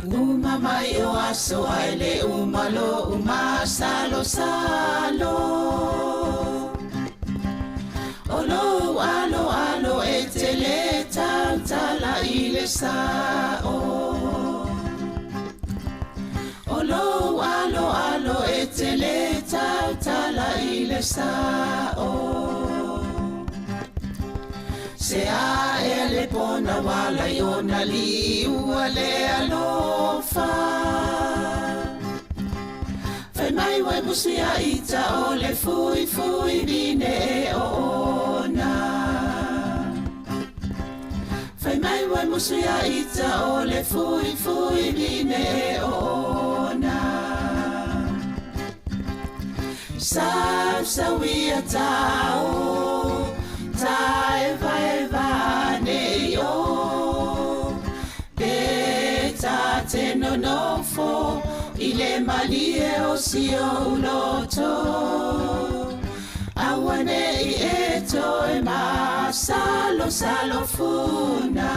Uma mai o aso ai le umalo uma salo salo. Olo alo alo e te le tala I le sao. Olo alo alo e te le tala I le sao. Se a e le pona wala I ona li ua le alofa. Fai mai wai musi a ita o le fui fui vine e ona. Fai mai wai musi a ita o le fui fui vine e ona. Sa wia tau. Tai vai vane yo Beta te no nofo Ile malie o sio uloto Awane I eto e ma Salo salo funa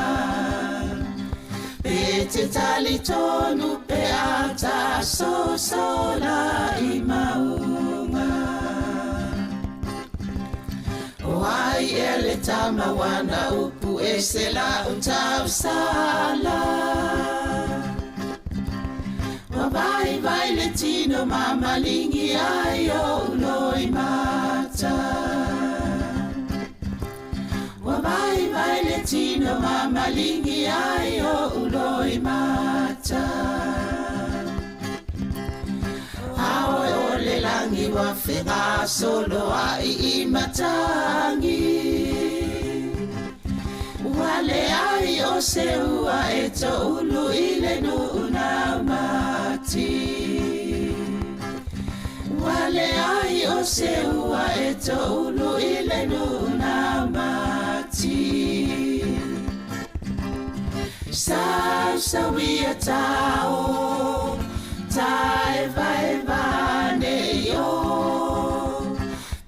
Bete tali tonu pe ata So sola I maunga Wai ele tama wana upu e se la utau sala. Wabai vai le tino mama lingi ai o uloi mata. Wabai vai le tino mama lingi ai o uloi mata. Aoi o le langi wa whenga solo ai I matangi. Wale ai o se ua e to ulu I le nuna mati. Wale ai o se ua e to ulu I le nuna mati. Sa wia tau. Tai vai vane yo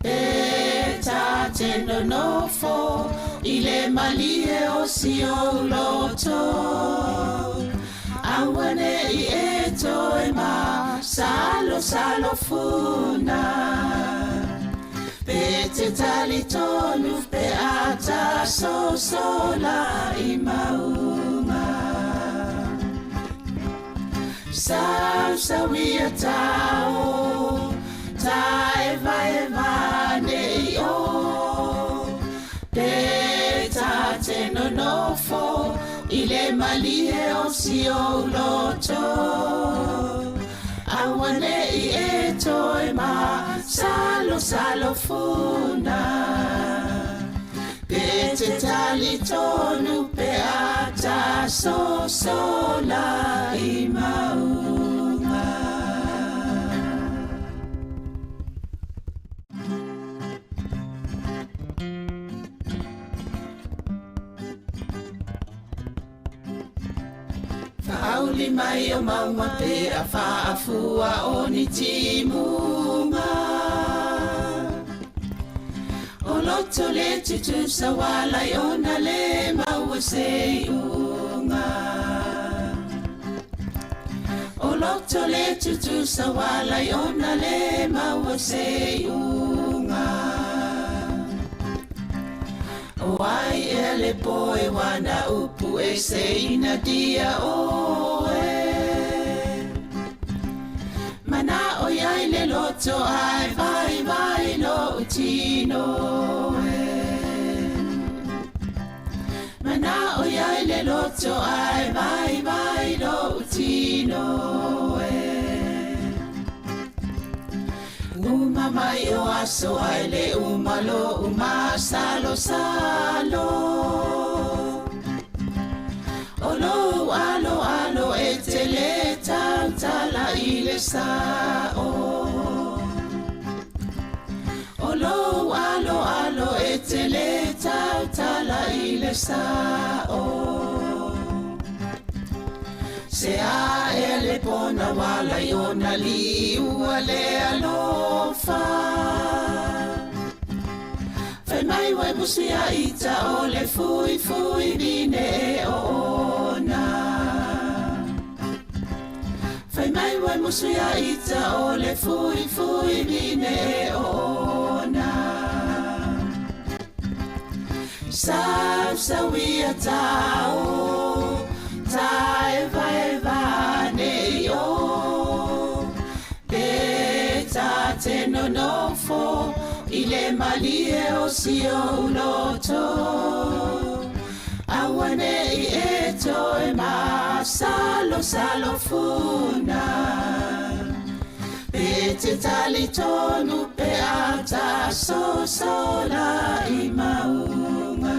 Beta te no nofo Ile malie o sio loto Awane I eto e ma Salo salo funa Bete tali tonu pe ata so sola I maunga Sa wia tau Tai vai vane yo Beta te no nofo Ile malie o sio loto Awane I eto e ma Salo salo funa Bete tali tonu pe ata so sola I maunga. Whauli mai o maunga pe a whaafua o ni timunga. O loto le tutu sa walai o na le maua se unga. O loto le tutu sa wala yona le maua se unga. O ai e le poe wana upu e se ina dia oe. Mana o iai le loto ai vai vai lo utino e. Mana o iai le loto ai vai vai lo utino e. Uma mai o aso ai le umalo uma salo salo. Olo alo alo e te le tala i le sao. Olo alo alo e te le tala i le sao. Se a e le pona wala iona li ua le alofa. Fai mai wai musia ita o le fui fui bine e ona. Fai mai wai musia ita o le fui fui bine e ona. Sa wia tau ta eva ne yo. Beta te no no fo ile malie o si o loto. Awane I eto e ma salo funa. Bete tali tonu pe ata so sola I maunga.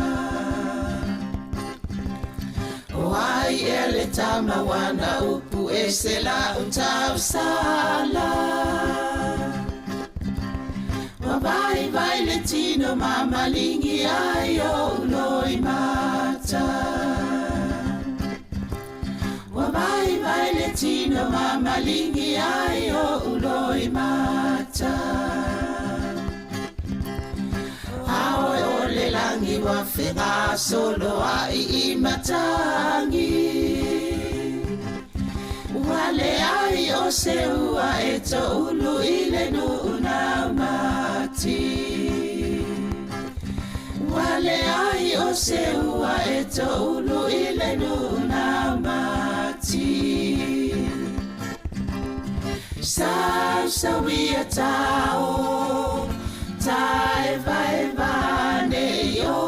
Wai ele tama wana upu e se la utau sala. Wabai vai le tino mama lingi ai o loi mata. Wabai vai le tino mama lingi ai o loi mata. Aoe o le langi wa whenga solo ai I matangi. Wale ai o se ua e to ulu I le nuna mati. Wale ai o se ua e to ulu I le nuna mati. Sa wia tau ta eva ne yo.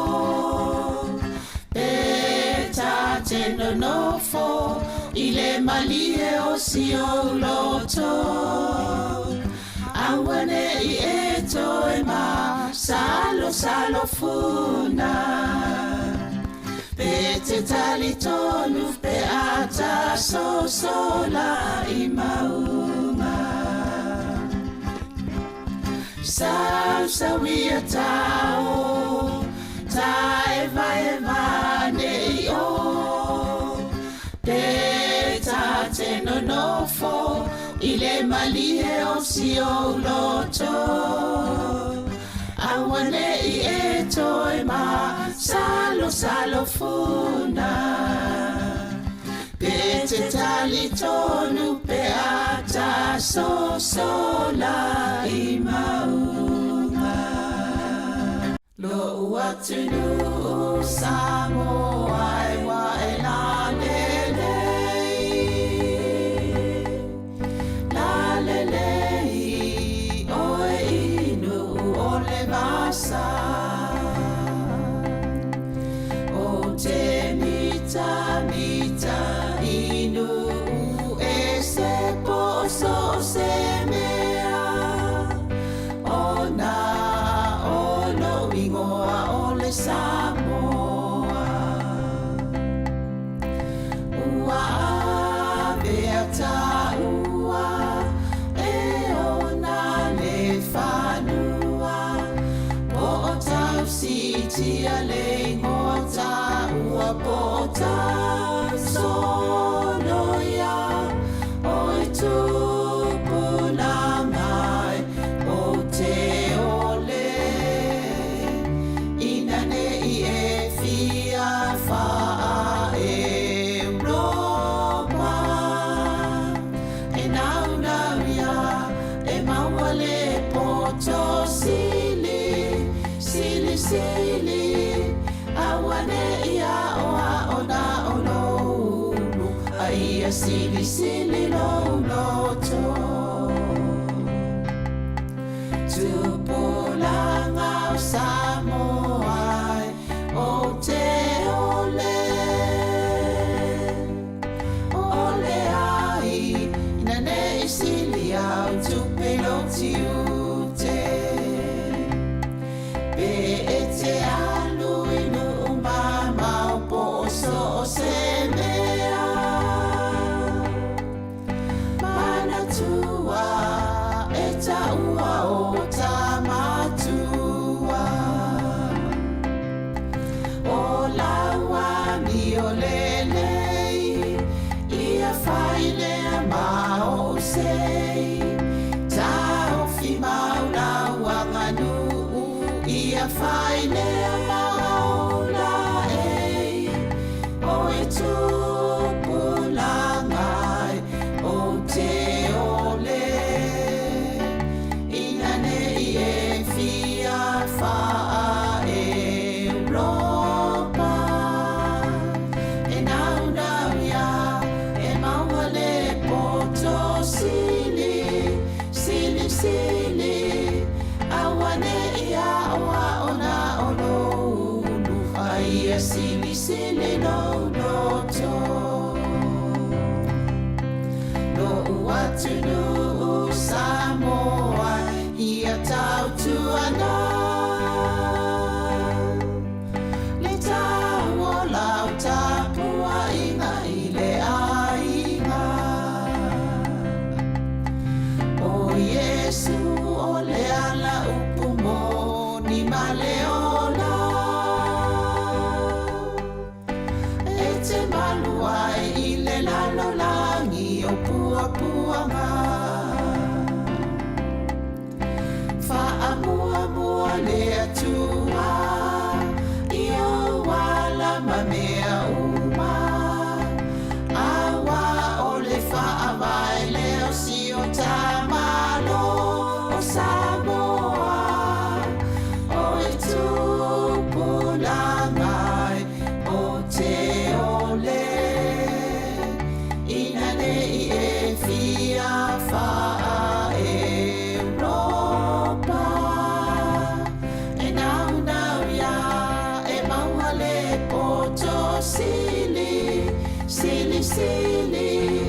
Beta te no no fo ile malie o si o loto. Awane I eto e ma salo funa. Bete tali tonu pe ata so sola I maunga. Sa wia tau ta eva ne yo. Beta te no no fo ile malie o si o loto. Awane I eto e ma salo funa. Bete tali tonu pe ata so sola I maunga. Lo uatunu Samoa e wa e la lelei oe inu o le masa. O te mita inu e se poso se mea. O na o lo ingoa o le Samoa. Ua avea ta ua e o na le whanua. Po o tau sitia le ngota ua po o tau sonoia. O I tupuna mai o te ole. Ina ne I e fia faa Europa. sili awane ia o na ono ai sili sili no to tupulanga Samoa o te ole ai ina nei sili au tupelo tiute pe te alu inu mama po so se mea mana tua e taua o tamatua o laua mi o lelei ia faile ma o sei tau fi maula wanganu ia faile ma o la ei o e tupulangai o te ole ina nei e fia faa Europa e nau ia e maua le poto sili sili sili awane ia oa ona ono unu ai sili sili no to no watu no Samoa ia tau tuana le tau o lau tapua inga ile ainga o Yesu o le ala upumo ni maleona e te maluai ile lalo langi o pua puanga mua mua le atua io wala mamea uma awa o le whaawai leo si o tamalo o Samoa o e tupulangai o te ole ina nei e fia wha sili sili sili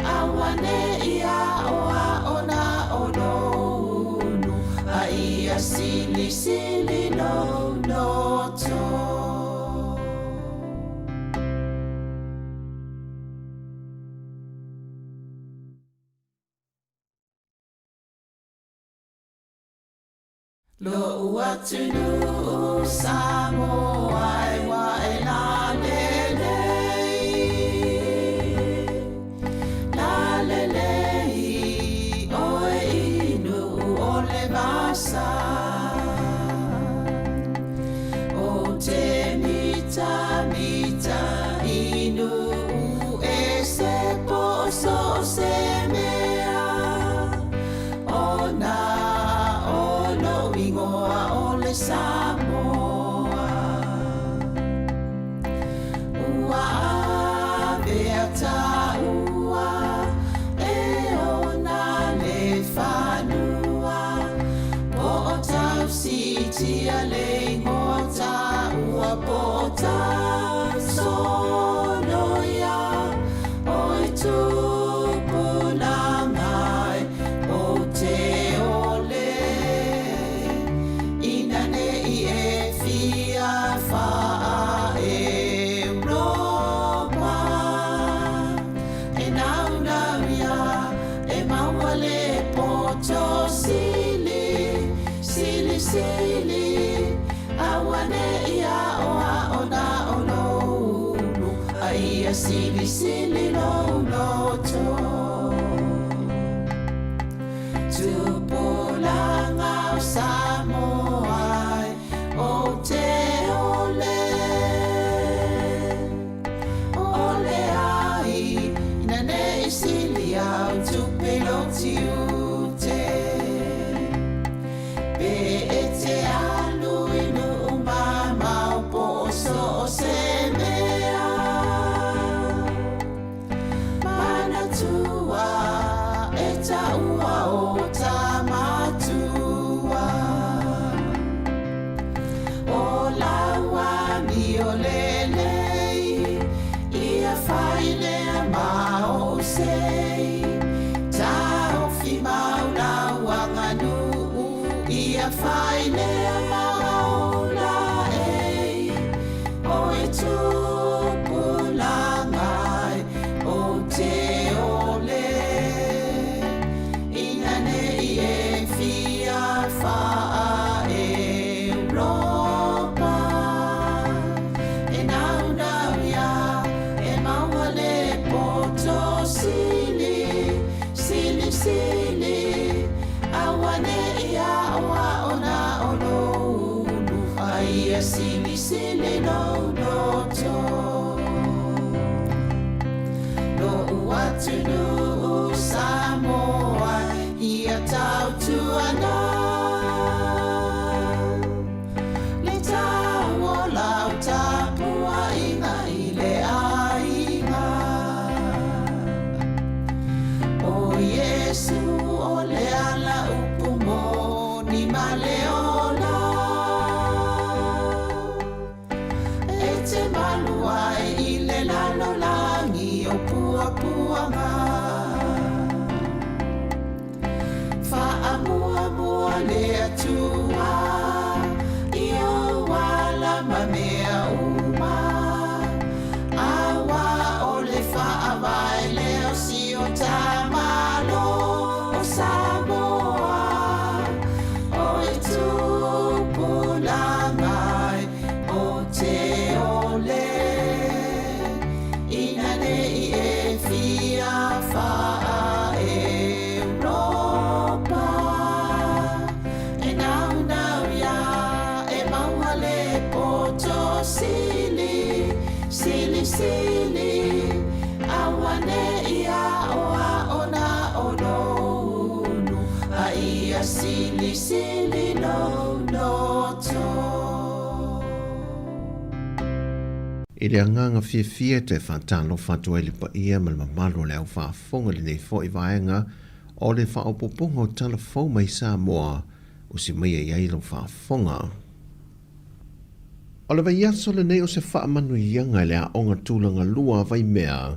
awane ia oa ona ono ai sili sili no to lo uatunu Samoa wa mita inu e se poso se mea ona ono ingoa ole Samoa ua beata ua e ona le fanua po o tau sitia le ngota ua po tau sonoia o e tupulangai o te ole ina nei e fia faa Europa e nau ia e maua le poto sili sili sili awane ia oa ona ono ai sili sili no to tupulanga Samoa o te ole ole ai ina nei sili au tupelo tiute pe e te alu inu taua o tamatua. O laua mi o lelei, ia whailea mao sei. Tau fi mau laua nganu, ia whailea mao la ei. O e tupu langai, o te ole. Ina nei e fia wha Europa. E nau nau ia, e maua le poto sili, sili sili. Awane ia awa ona ono unu. Aia sili sili no no to. No uatunu Samoa, ia tau tuana. Le tau o lau tapua inga i le ainga. O Yesu o le ala upumo ni maleona. E te maluai i le lalo langi o pua puanga. Whaamua mua le atua, i o wala ma mea uma. Awa o le whaawai leo si o tamalo o Samoa. O e tupu langai o te ole. Ina nei e fia wha Europa. E nau nau ia, e maua le poto sili, sili sili. Awane ia oa ona ono unu. A ia sili sili no no to. I le anganga fia te whatalo whatua le pa ia ma le mamalo le au whaafonga le nei fo i vaenga o le whaopoponga o talafou mai Samoa o si maia iai lo whaafonga. O le vai aso le nei o se whaamanu ianga le a onga tūlanga lua vai mea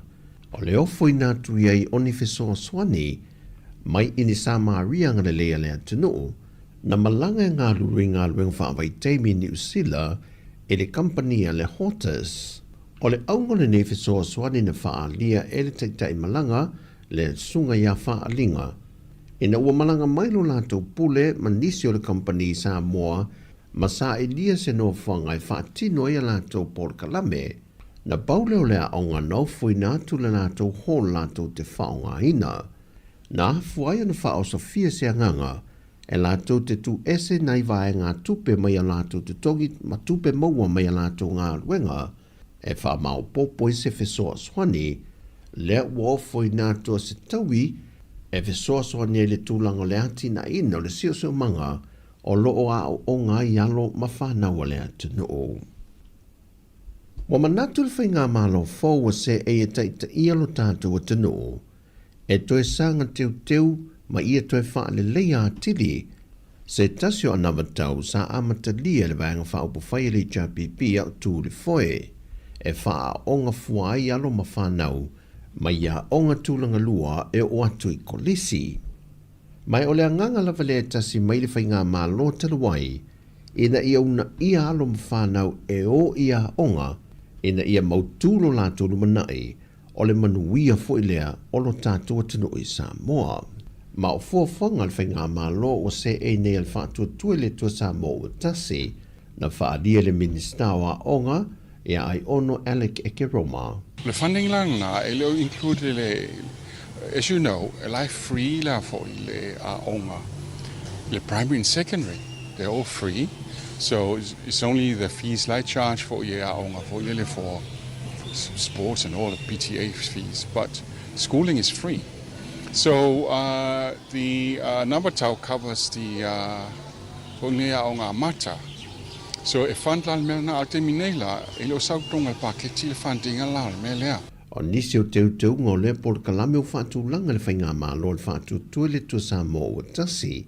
o le ofo i nātu iai oni fesoa swani mai ini Samarianga le lea le atunu na malanga ngā luringa luenga whaavai teimi ni usila e le kampania le Hotas. O le aunga le nei fesoa swani na whaalia e le taitai malanga le sunga ia whaalinga. E na ua malanga mailo lātou pule manisi o le kampani Samoa ma sa elia se no whangai whaatino ia lātou por kalame na baule o le aunga nau fui nātu le lātou hō lātou te whaonga ina. Na hafuai ana whao Sofia se anganga e lātou te tu ese nai vae ngā tupe mai a lātou te tongi ma tupe maua mai a lātou ngā ruenga e wha mau popo i se fesoa swani le uofo i nātou se taui e fesoa swani e le tūlanga le ati na ina o le sio sio manga o loo a o ngā ialo ma whanau le atunu o. Wa manatu le whainga malo fōu a se e taita ialo tātou atunu o e toe sanga teu teu ma ia toe wha le leia atili se tasio anamatau sa amatalia le vaenga whaupo whai le JPP au tū le foe e wha onga fuai alo ma whanau ma ia onga tūlanga lua e o atu i kolisi. Mai o le anganga lava le tasi mai le whainga malo taluai ina ia una ia alo ma whanau e o ia onga ina ia mautūlo la tūlu manai o le manuia foi lea o lo tātua tino i Samoa. Ma o fuafanga le whainga malo o se e nei al whātua tue le tua Samoa tasi na whaadia le minista wa onga e ai ono Alec Ekeroma. Le funding lang na ele include le, as you know, a life free la for le onga. Le primary and secondary, they're all free. So it's only the fees like charge for onga for le for sports and all the PTA fees, but schooling is free. So the Nabatau covers the onga mata. So e fund la mena alte minela ilo sautonga paketi le funding ala melea. O nisi o teu ngō le por kalame o whātu langa le whainga mālo le whātu tuele tu Sāmoa o tasi.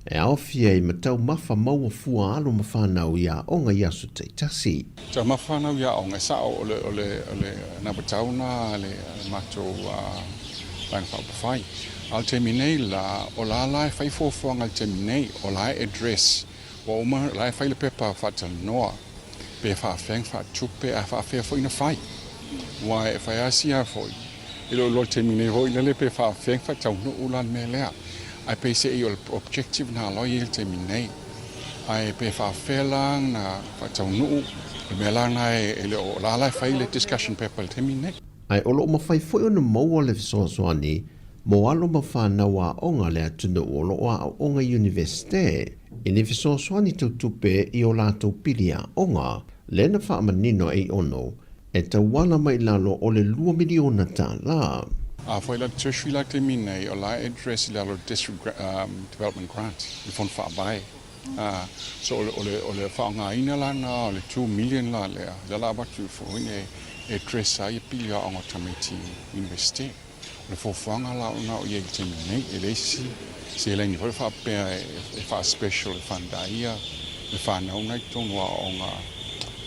E awhia I matau mawha maua fua alo mawhanau ia onga iasu te tasi. Ta mawhanau ia onga sa o le nabatauna le mato lain whapawhai. Al te minei la o la lai whaifofuanga al te minei o lai address wa uma lai whaile pepa whatal noa. Pe whawheng whatupe a whawhea fo ina whai. Wai e whai asia foi. Ilo lo te minei hoi lele pe whawheng whatau no ulan me lea. Ai pe se I objective na loi il te minei. Ai pe whawhea lang na whatau no me lang na e le o la lai whaile discussion pepa te minei. Ai olo mawhai foi o na maua le fisoasoani, mo alo mawhanau a onga le atunu o lo a onga universite. Ini fisoasoani tautupe I o lātou pili a onga, le na whaamanino e ono, e tawala mai lalo o le 2 miliona tā la. A foi la tertiary la te minei o la address la district development grant I fon whaabai. So o le whaanga ina la na o le 2 million la lea, la batu fo ine address a I pili a onga tamiti universite. Le fofuanga la ona o ye te minei e leisi se le ni hoi whapea e wha special e whandaia e whanau nei tonu a onga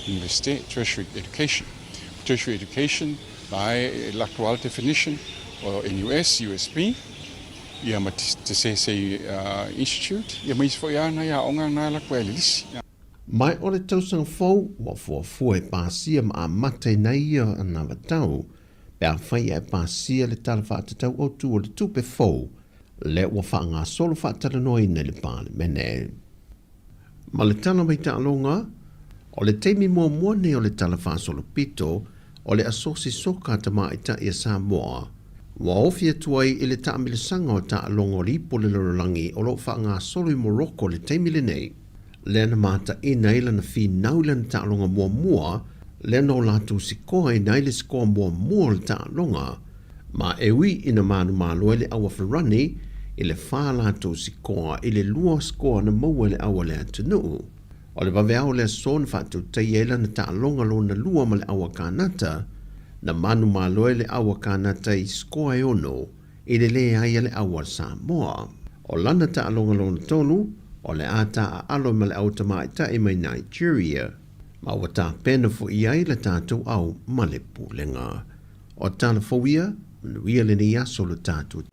universite, tertiary education. Tertiary education, by l'actual definition, or NUS, USB, ia ma te se institute, ia ma isfo ia na ia onga na la koe lisi. Mai o le tausanga fau, wa fuafua e pāsia ma a mate nei ia ana watau, pe a whai e pāsia le tala whaatatau o tu o le tupe fau, le ua whaanga solo whaatalanoa ina le pāle mene. Ma le tala mai ta alonga, o le teimi mua nei o le tala whaasolo pito, o le asosi soka ta maita I Samoa, wa ofia tuai I le taamile sanga o ta alonga ripo le lorolangi o lo whaanga solo I Morocco le teimi le nei. Le na mata ina ila na fi naula na ta alonga mua, le no latu sikoa ina ile sikoa mua le ta alonga, ma ewi ina manu malo ele awa wharani, ile wha latu sikoa ile lua sikoa na maua le awa le atunu. O le waweao le son whatu teiela na ta alonga lo na lua ma le awa kanata, na manu malo le awa kanata I sikoa e ono, ile le aia le awa Samoa. O lana ta alonga lo na tolu, o le ata a alo ma le Aotearoa I mai Nigeria, ma wa ta pena fo iai le tātou au ma le pulenga. O tala fawia, manuia le ni aso le tātou.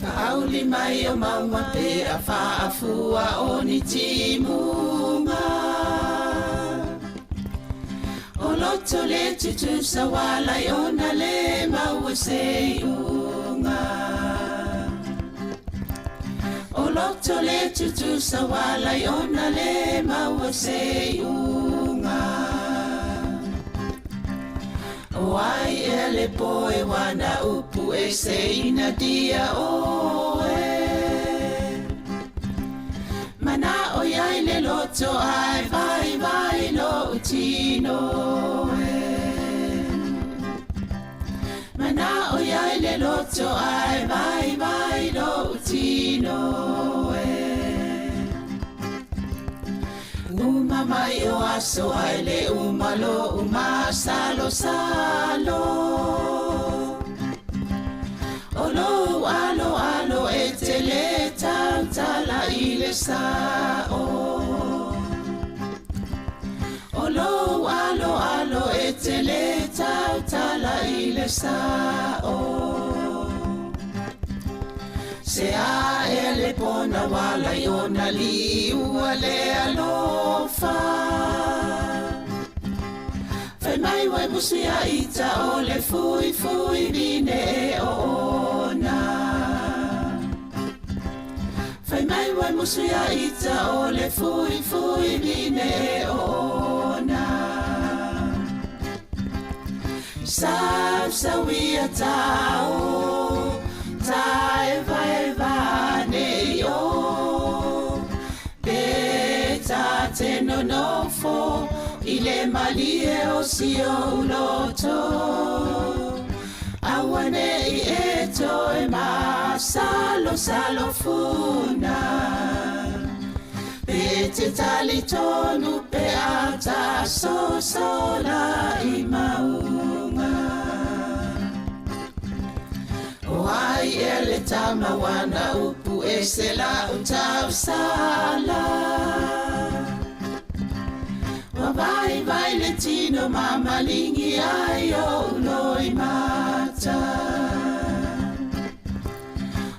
Whauli mai o maua pe a whaafua o ni timunga. O loto le tutu sa wala I ona le maua se unga. O loto le tutu sa wala I ona le maua se unga. O ai e le poe wana upu e se ina dia oe. Mana o iai le loto ai vai lo utino e. Mana o iai le loto ai vai lo utino e. Uma mai o aso ai le umalo salo. Olo alo e te le tala I le sao. Olo alo e te le tala I le sao. Se a e le pona wala I ona li ua le alofa. Fai mai wai musu ia ita o le fui vine e ona. Fai mai wai musu ia ita o le fui vine e ona. Sa wia tau, ta eva ne yo. Beta te no fo. Ile malie o sio loto awane I eto e ma salo funa te tali tonu pe ata so sola I maunga. O ai ele tama wana upu e se la utau sala. Wa vai vai le tino mama lingi ai o uloi mata.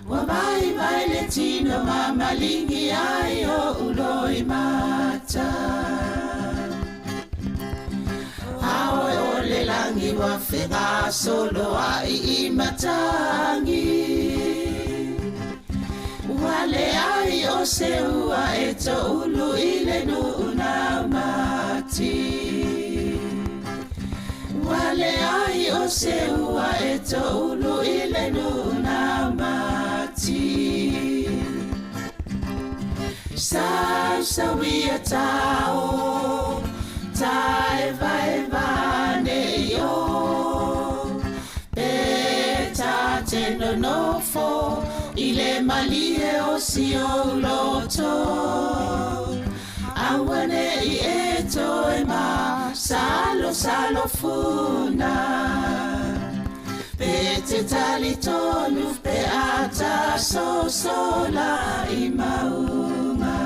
Wa vai vai le tino mama lingi ai o uloi mata. Aoe o le langi wa whenga solo ai I matangi. Wale ai o se ua e to ulu I le nuna mati. Wale ai o se ua e to ulu I le nuna mati. Sa wia tao, ta eva ne yo. Peta te no nofo, I le malie o si o loto. Awane I e toi ma, salo funa. Pete tali tonu pe ata so sola I maunga.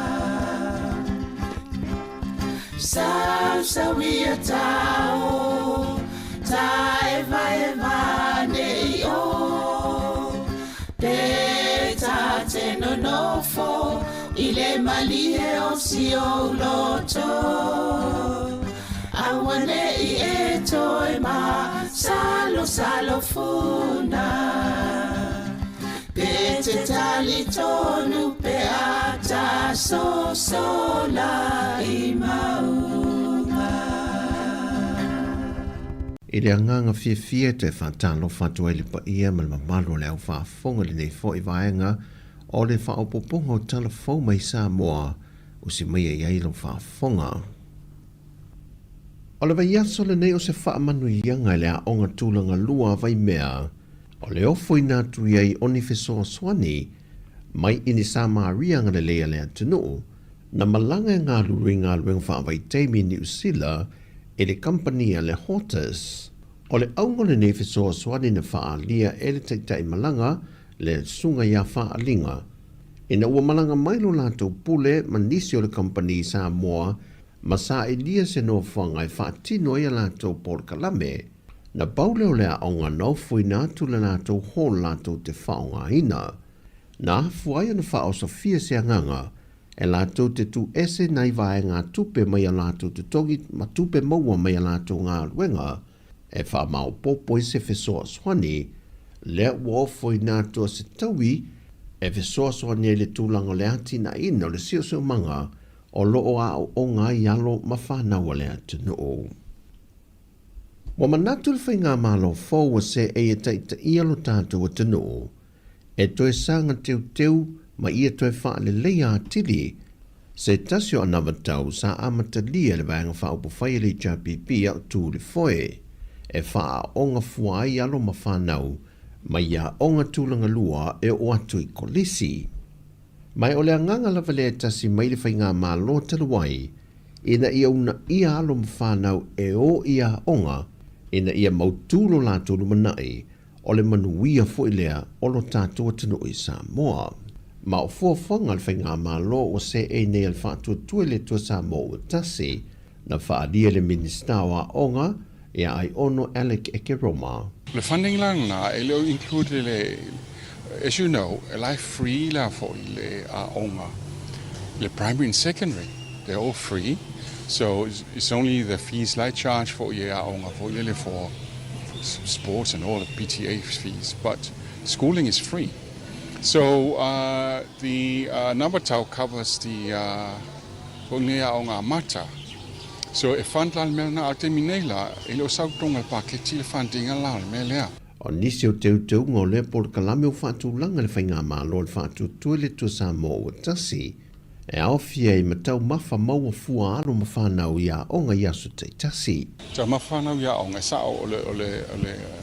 Sa wia tao, ta eva ne yo. Peta te no nofo, I le malie o si o loto. Awane I e toi ma, salo funa. Pete tali tonu pe ata so sola I maunga. I le anganga fia te whatalo whatua ili pa ia ma mamalo le au whaafonga le nei fo I vaenga o le whaopoponga o talafou mai Sāmoa o si mai e iai lo whaafonga. O le vai aso le nei o se whaamanu ianga le a onga tūlanga lua vai mea o le ofo I nātu iai oni fesoa swani mai ini Sāmoa rianga le lea le atunu na malanga ngā luringa luenga whaavai teimi New Zealand e le company le Hotas. O le aunga le nei fesoa swani na whaalia e le teitai malanga le sunga ia whaalinga. Ina ua malanga mailo lātou pule manisi o le company Samoa ma sa e lia se no whanga e whaatino ia lātou por kalame na baule o lea aunga no fui nātu le lātou hon lātou te whaonga ina. Na fuaia na whao sa fia se anganga e lātou te tu ese nai vae ngā tupe mai a lātou te togi ma tupe maua mai a lātou ngā ruenga e wha mau popo I se fesoa swani lea ua ofo I nātua se taui e fesoa swani e le tūlanga le ati na ina o le sio manga o loo a o ngā ialo ma whanau le atu no o. Wa manatu le whainga malo fōu wa se e taita ialo tātou atu no e toe sanga teu ma ia toe wha le leia atili se tasio anamatau sa amata lia le vanga wha upo whai le JPP au tū le foe e wha a onga fua ai alo ma whanau ma ia onga tūlanga lua e o atu I kolisi. Mai o le anganga la vale tasi mai le whainga malo taluai ina ia una ia alo ma whanau e o ia onga ina ia mautūlo la tūlu manai o le manuia fo lea o lo tātua tino I Samoa. Ma o fuafonga le whainga malo o se e nei al whātua tue le tua Samoa o tasi na whaadia le minista wa onga e ai ono Alec Ekeroma. The funding lang na e leo include le, as you know, e lai free la for le a onga. Le primary and secondary, they're all free. So it's only the fees like charge for ye a onga for sports and all the PTA fees, but schooling is free. So the Nabatau covers the only a onga mata. So e fandlan me na ate minela ilo sautonga paketi le funding ala me lea. O nisi o teu ngō le por kalame o whātu langa le whainga malo le whātu tuele tu Samoa o tasi. E awhia I matau mawha maua fua alo mawhanau ia onga iasu te tasi. Ta mawhanau ia onga sa o le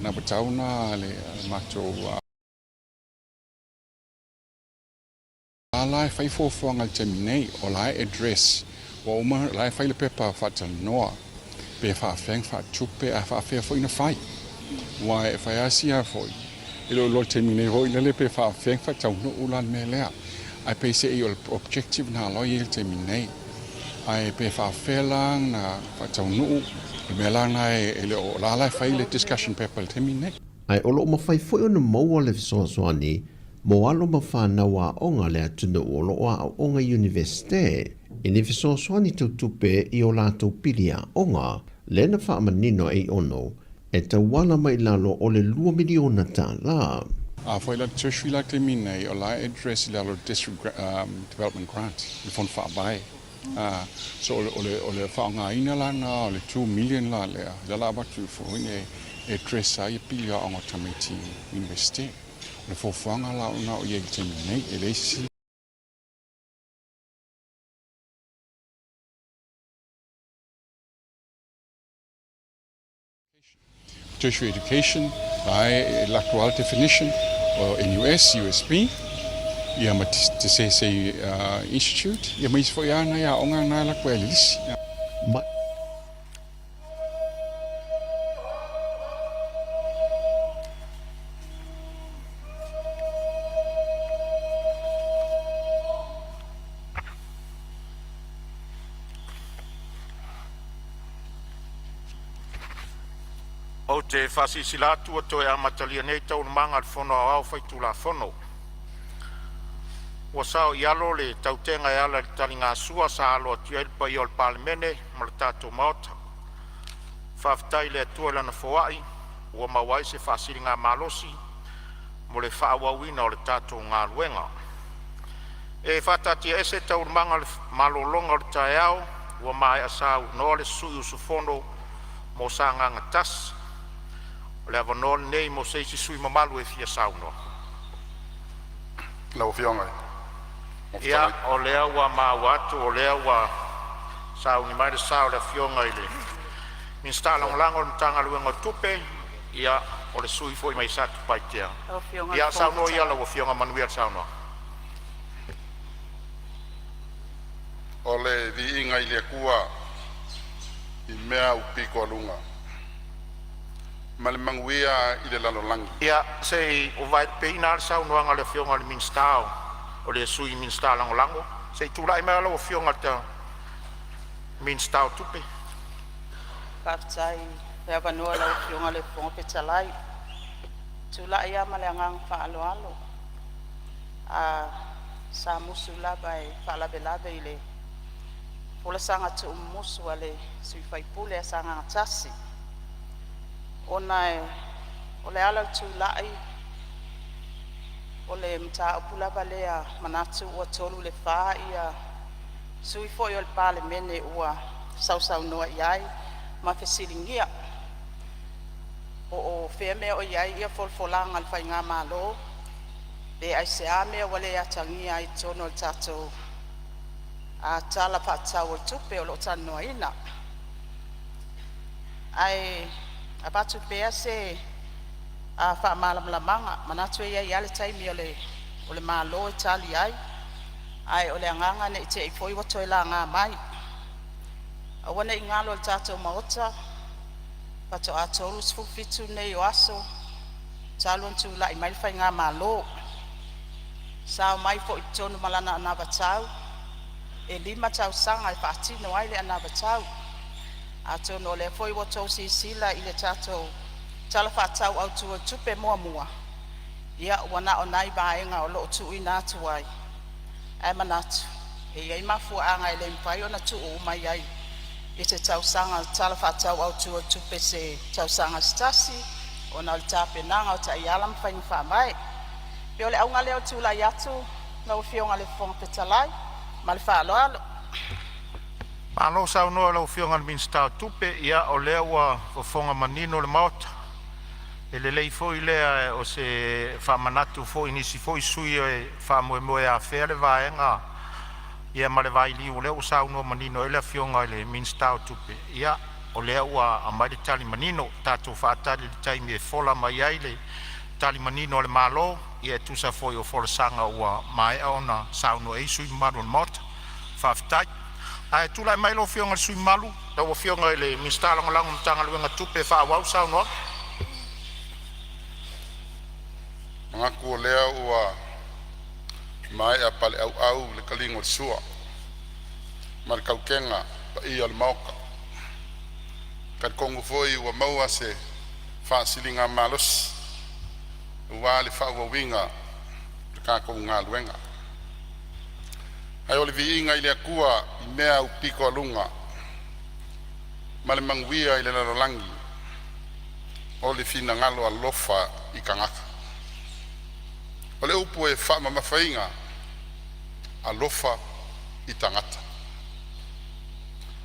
Nabatau na le mato lai fai fofoanga le temi nei, o lai address, o uma lai fai le pepa whatal noa, pe whaafeng whaatupe a whaafea fo ina fai. Wa e fai asia foi. Ilo lo temi nei hoi le pe whaafeng whatau no ulan me lea. Ai pe se i o objective na lo i le temi nei. Ai pe whaafea lang na whatau no me lang na e le o la lai fai le discussion paper le temi nei. Ai olo mawhai foi o na maua le fisoasoani, mo alo mawhana wa onga le atunu o lo a onga universite, i ni fisoasoani tau tupe i o lātou pilia onga, le na whaamanino e ono, e tau wala mai lalo o le 2 miliona tā la. Foi la tertiary la te mine o la address la district development grant, le fond whaabai. So o le whaanga ina la na, o le 2 million la lea, la batu fo hine e tresa i pilia o Tamiti University. Le fofuanga la una o ye te mine e le si. Tertiary education, by l'actual definition, in US, USB, ia ma te se institute, ia ma isfo ia na ia onga na la kwa lisi. O te whasisilatu o toi amatalia nei tau manga al whono au whaitu la whono. Wa sao ialo le tautenga e ala le tali ngā sua sa alo ati elpa i ol palemene ma le tātou maota. Whaftai le atua lana whawai, ua mawai se whasiri ngā malosi, mo le whaawawina o le tātou ngā luenga. E whatatia ese tau manga le malolonga o le tae au, ua mai asau no le sui usufono mo sa nganga tas. Le avonol nei mo seisi sui mamalu e fia sauno. Lau fiongai. Ia o lea ua mawatu, o lea ua sauni mai le sao le fiongai le. Min sta langolango le tanga luenga tupe, ia o le sui foi mai satu paitea. Ia sauno ia lau fionga manuia sauno. O le di inga i le kua i mea upiko alunga. Ma le manguia i le lalolangi. Ia sei o vai peina al sauno anga le fionga le minstao, o le sui minstao langolango. Sei tula i mea lau fionga te minstao tupe. Kaftai, pea vanua lau fionga le fonga petalai. Tula ia ma le angang whaaloalo. Sa musu laba e whaalabe i le Ola sanga tu musu ale sui faipule sanga tasi. Ona e ole ala tu lai. Ole mta opula balea manatu o tolu le fa ia sui foi ol pale mene ua sau noa iai ma fesilingia. O feme o iai ia folfolanga al fainga malo. Be ai se ame wale atangia i tono tato. A tala pa tau tupe o lo tano ina. Ai abatu pea se a wha malam la manga manatu ia i ale taimi o le malo e tali ai. Ai o le anganga ne te i foi wato i la ngā mai. A wane i ngalo o tato maota. Pato a toru sfufitu nei o aso. Talo ntu la i mailfai ngā malo. Sao mai fo i tonu malana ana batau. E lima tau sanga i whaatino ai le ana batau. A tono le foi wato si sila i le tato tala whaatau au tua tupe mua. Ia wana o nai baenga o loo tu ina atu ai. E manatu. E iei mafu anga i le mpai o na tu o mai ai. I te tau sanga tala whaatau au tua tupe se tau sanga stasi. O na le tape nanga o ta i alam whainga wha mai. Peo le aunga leo tu la yatu. Na ufionga le fonga petalai. Malfaloalo. Malo sau noa lau fionga le minstao tupe, ia o lea ua fofonga manino le maota. E le lei foi lea o se whamanatu foi nisi foi sui e whamoe a whea le vaenga. Ia ma le vai liu lea o sau noa manino e lea fionga le minstao tupe. Ia o lea ua amai tali manino, tato whaatari le taimi e fola mai ai le tali manino le malo. ia tusa foi o forsanga ua mai ona sauno e sui malu mot faftai ai tula mai lo fionga sui malu da o fionga le mistala ngalang tanga luenga tupe fa wa sauno ngaku lea ua mai a pale au le kalingo sua mar kaukenga pa i al mauka kad kongu foi ua maua se fa silinga malos ua le fa ua winga ka ko nga luenga ai ole vi inga ile akua i mea upiko alunga male manguia ile na langi ole fina ngalo alofa i kangaka ole upu e fa mama fainga alofa i tangata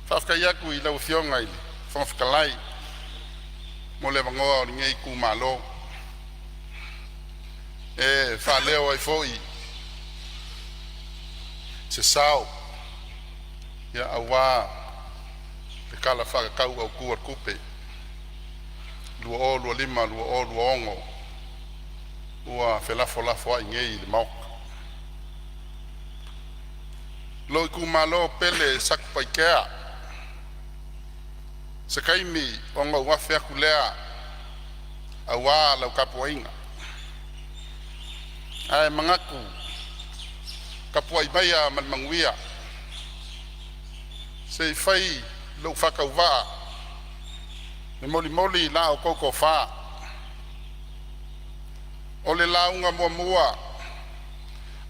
fa yaku i lau fionga ile fa kalai mole mangoa o ngei ku malo e fa leo ai foi se sao ya awa te kala fa kau au ku kupe lu lima lu ongo ua fela fola foi ngei le mau lo ku malo pele sak paikea se kaimi ongo wa fe kulea awa la kapoinga ai mangaku kapuai baya man manguia se fai lo fa kauva me moli la o koko fa ole launga mua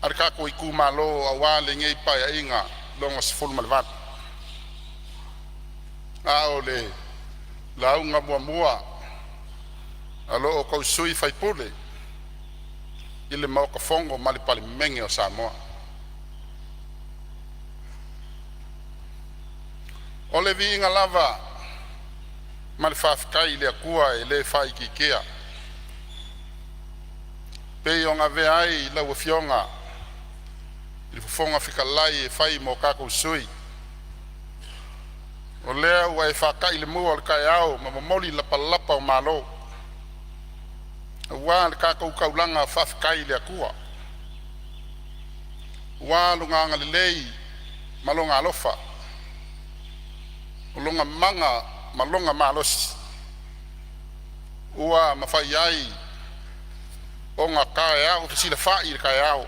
arka ko iku malo awale ngei pa ya inga longa se ful malvat a ole launga mua alo o ko sui fai pule ile mau ka fongo mali pali menge o Samoa ole vi inga lava mali fafkai ile akua ile fai kikea pe onga ve ai la wo fionga il fonga fika lai e fai mo ka ko sui ole wa e faka ile mo al kaiao ma moli la palapa o malo wa ka ko kaulanga fafkai ile akua wa lunga ngalei malonga alofa ulunga manga malonga malos ua mafai ai onga kaya o fisila fai kaya o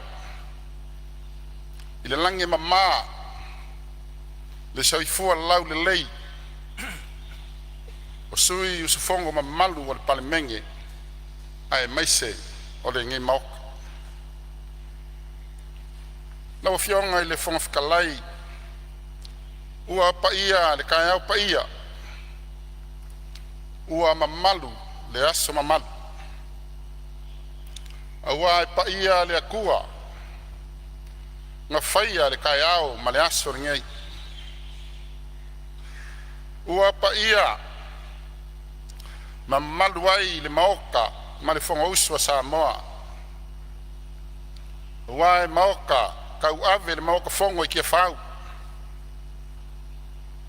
ile lange mama le soifua lau le lei o sui usufongo mamalu wal palemenge ai maise o le ngai maok na fionga ile fonga fikalai ua pa ia le kaya pa ia ua mamalu le aso mamalu awa pa ia le akua nga faia le kaya ma le aso ngei ua pa ia mamalu ai le maoka ma le fonga uswa Samoa ua maoka kau ave le maoka fongo i kia fau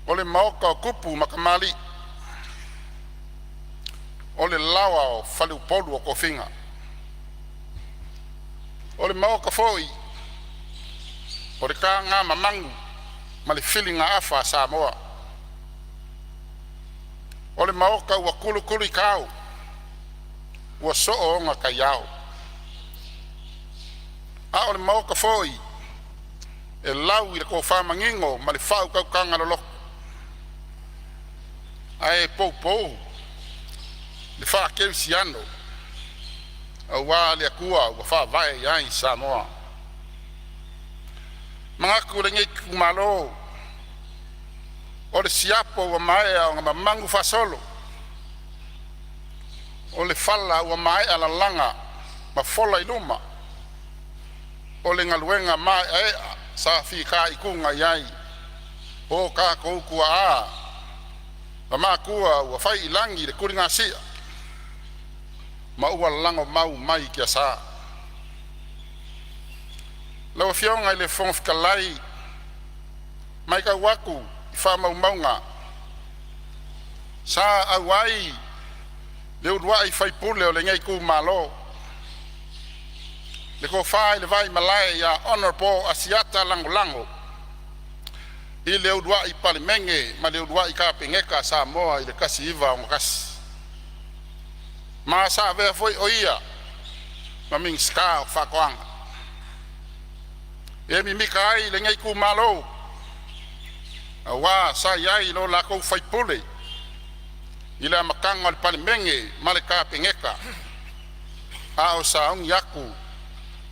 ole maoka kupu makamali ole lawa o falu polu o kofinga ole maoka foi ole ka nga mamangu mali feelinga afa Samoa ole maoka wa kulu ikau wa soo nga kayao a ole maoka foi e lau i ko fa mangingo mali fau ka kanga lo ai po le fa ke siano awa le akua wa fa vai ai Samoa manga ku le ngi malo o le siapo wa mai o nga mangu fa solo o le falla wa mai ala langa ma fola iluma o le ngaluenga mai ai sa fi ka ikunga yai o ka ko ku a ma kua wa fai ilangi le kuringa sia ma ua lango mau mai kia sa la fionga ile fonf kalai mai ka waku fa mau maunga sa awai le udwa i fai pule o le ngai ku malo le ko fai le vai malai ya honorable asiata lango i le udwa I palimenge ma le udwa I ka pengeka Samoa I le kasi iva o kasi ma sa ve foi oia ma ming ska fa kwanga e mi mikai le ngai ku malo wa sa yai lo la ko fai pule ila makanga le palimenge ma le ka pengeka a o sa un yaku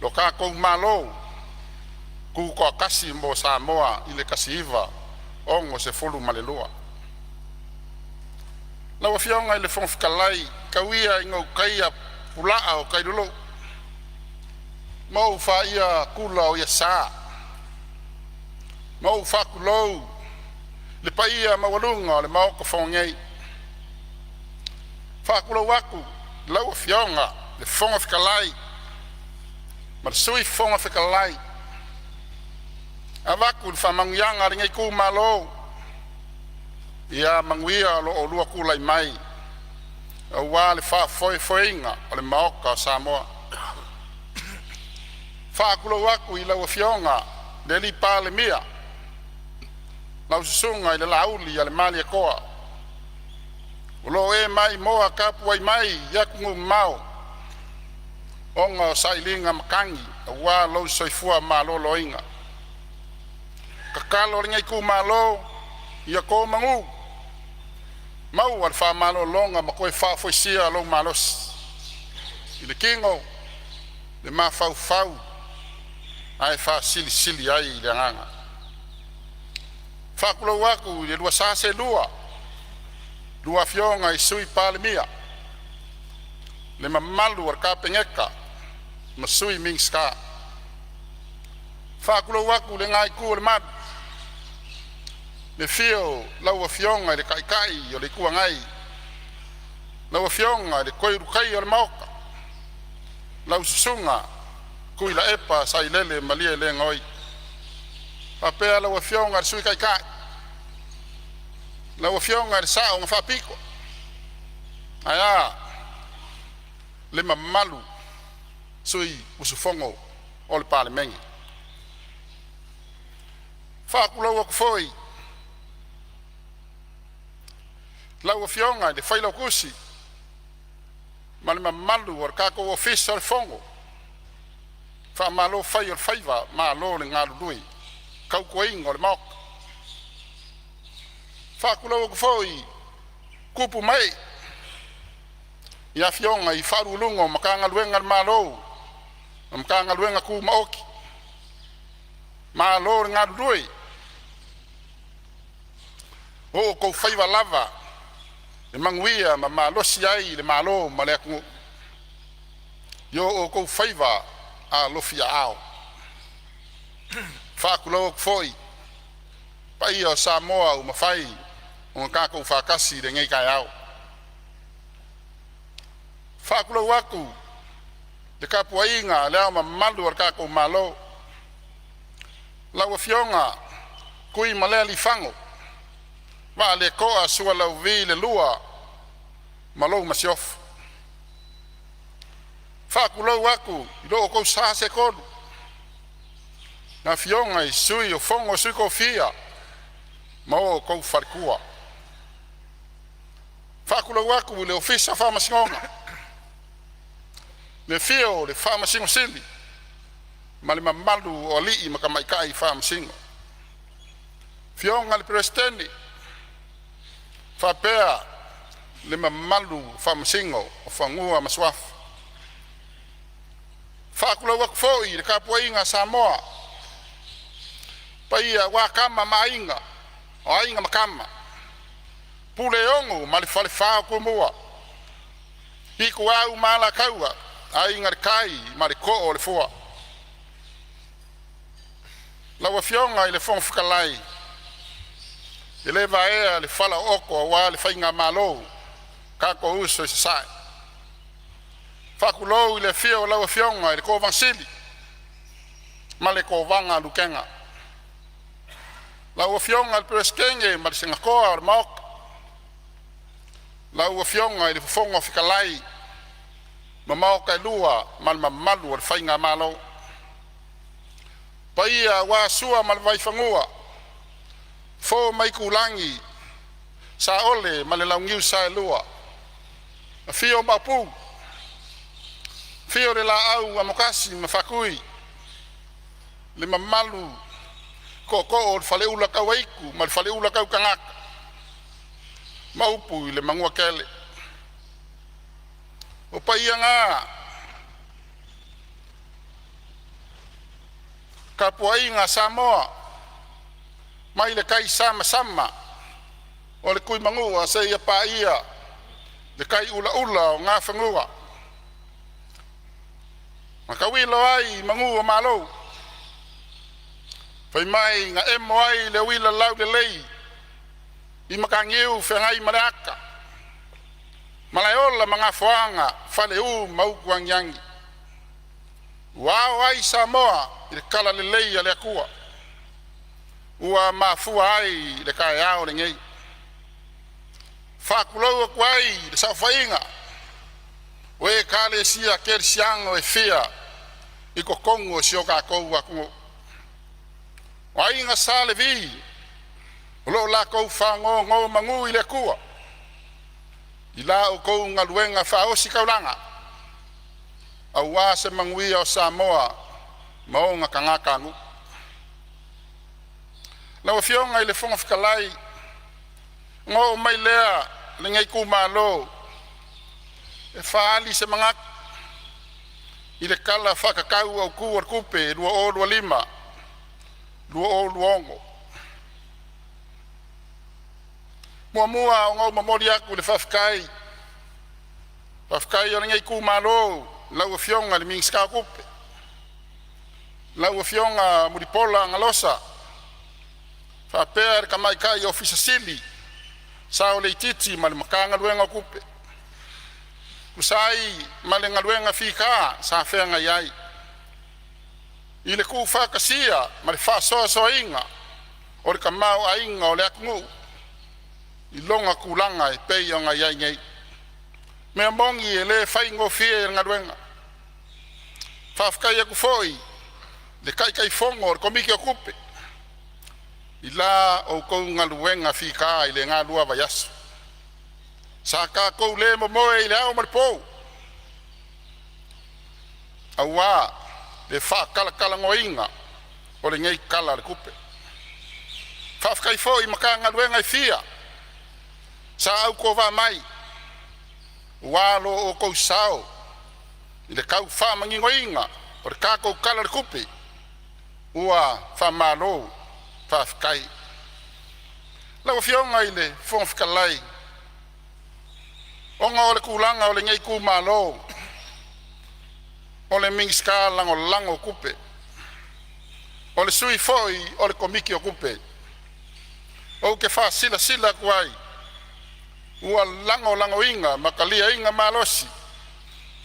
lo ka ko malo ku ko kasi mo Samoa I le kasi iva ongo se fulu malelua la wa fionga I le fon fikalai kawia ingo kaia pula o kaidulo mau fa ia kula o ia sa mau fa kulo le paia mawalunga le mau ko fongei fa kulo waku la wa fionga le fonga fikalai mar sui fonga fikalai avaku fa mangyanga ringai ku malo ia manguia lo o lua kulai mai wa le fa foinga o le maoka Samoa fa kulo waku I la fionga le li pale mia la usunga I le lauli ale mali koa lo e mai moa kapu ai mai yaku mau onga sailinga makangi wa lo soifua malo loinga kakalo ringai ku malo ia ko mangu mau al fa malo longa ma ko fa foisia lo malos I le kingo le ma fau ai fa sili ai le nganga fa kulo waku le lua sase lua fionga I sui palemia le mamalu ar ka pengeka ma sui mingska fa kulo waku le ngai ku le mat le fio lau fionga le kai o le kuangai lau fionga le koiru kai o le maoka lau susunga kui la epa sai lele malia le ngoi papea lau fionga le sui kai lau fionga le sao nga fapiko aya le mamalu sui usufongo o le palemengi fa kulo waku foi lau fionga le failo kusi ma le mamalu or kako official fongo fa malo faio faiva ma lo le ngalu dui kau koing o le mok fa kulo ko foi kupu mai ia fionga I faru lungo makanga luenga malo makanga luenga ku maoki ma lo le ngalu dui o ko faiva lava e manguia ma malosi ai le malo ma le aku yo o ko faiva a lofia ao fa kulo foi pa ia Samoa o mafai o ka ko fa kasi de ngai kai ao fa kulo waku de kapuinga le ma malu ka ko malo la fionga kui maleli fango va le koa sua lau vi le lua malo masiof fa kulo waku do ko sa se ko na fionga I sui o fongo sui ko fia mo ko farkua fa kulo waku le ofisa fa masinga le fio le fa masinga sili mali mamalu o li makamai kai fa masinga fionga le presidente fa pea le mamalu fa masingo o fangua maswaf fa kulo wak foi le kapuinga Samoa paia wa kama mainga o ainga makama pule ongo mali fale fa ko moa iku au mala kaua ainga kai mali ko le foa la fionga ile fon fikalai ele vai le fala oko wa le fainga malo ka ko uso sai fakulo ile fio la fionga ile ko vansili male ko vanga lukenga la fionga il preskenge mar singa ko ar mok la fionga ile fonga fikalai mamao kai lua mal mamalu o whainga malo. Paia wa sua mal vai whangua, fo mai kulangi, sa ole mal laungiu sa lua. Fio mapu, fio de la au amokasi mafakui, le mamalu, ko o fale ula kau aiku, mal fale ula kau kangaka. Maupu le mangua kele. O paia ngā, ka puai ngā Sāmoa, mai le kai sama, o le kui mangua se ia pa ia, le kai ula o ngā whangua. Maka wilo ai mangua malo, pai mai ngā emo ai le wila lau le lei, I makangiu whengai mareaka. Malaiola mga whaanga, whale mau kuangyangi. Wao ai Samoa, I le kala le lei a le akua. Ua mafua ai le kai ao le ngei. Whakulau aku ai le sao whainga. Oe kale sia kersiango e fia, I kokongo sio kakou akungo. Wainga sa le vi, Lo la kou whango ngō mangu I le kua. I la o kou ngaluenga whaosi kauranga. Au wā se mangui o Samoa, mao ngā kangakangu. Lau fionga I le whonga whakalai, ngō mai lea le ngai ku malo, e whaali se mangak, I le kala whakakau au ku ar kupe, lua o lua lima, lua o luongo. Mua o ngau mamori aku le whafkai. Whafkai o ngai ku malo, lau fionga le mingis ka kupe. Lau fionga muripola ngalosa. Whapea re kamai kai o fisasili. Sao le titi ma le makanga luenga kupe. Kusai ma le ngaluenga fika sa whenga iai. I le ku whakasia ma le whasoa soa inga. O le kamau a inga o le akungu. I longa kulanga e pei o ngai ai ngei. Mea mongi e le whaingo fie ngā ruenga. Whafkai aku foi, le kai fongo o komiki o kupe. I la o kou ngā ruenga whika I le ngā lua vai asu. Sa ka kou le momoe I le au maripou. Au wā, le wha kala ngo inga, o le ngei kala le kupe. Whafkai foi maka ngā ruenga I fia. Sa au ko va mai. Walo o ko sao. I le kau wha mangingo inga. O le kako kala le kupe. Ua wha malo. Wha whikai. Lau fionga I le whonga whikalai. Onga o le kulanga o le ngei ku malo. O le mingiska lango kupe. O le sui foi o le komiki o kupe. O ke wha sila kuai. Ua lango inga, makalia inga malosi.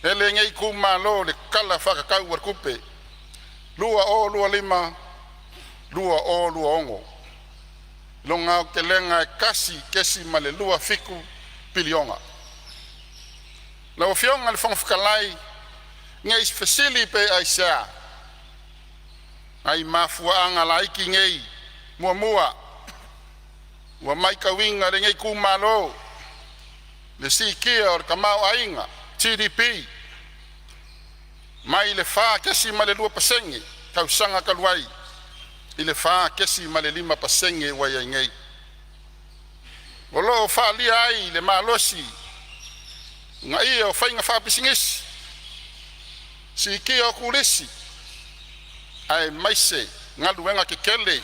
Ele ngei ku malo le kala whakakau ar kupe. Lua o lua lima, lua o lua ongo. Longa o ke lenga e kesi ma le lua fiku pilionga. Lau fionga le whangwhakalai, ngei fasili pe ai sea. Ai mafua anga laiki ngei, mua. Ua maika winga le ngei ku malo. Le si kia or kamau ainga, TDP. Mai le wha kesi ma le lua pasenge, tau sanga kaluai. I le wha kesi ma le lima pasenge wai ai ngei. Olo o wha lia ai le malosi. Nga ia o whainga wha pisingisi. Si kia o kulisi. Ai maise, ngā luenga ke kele.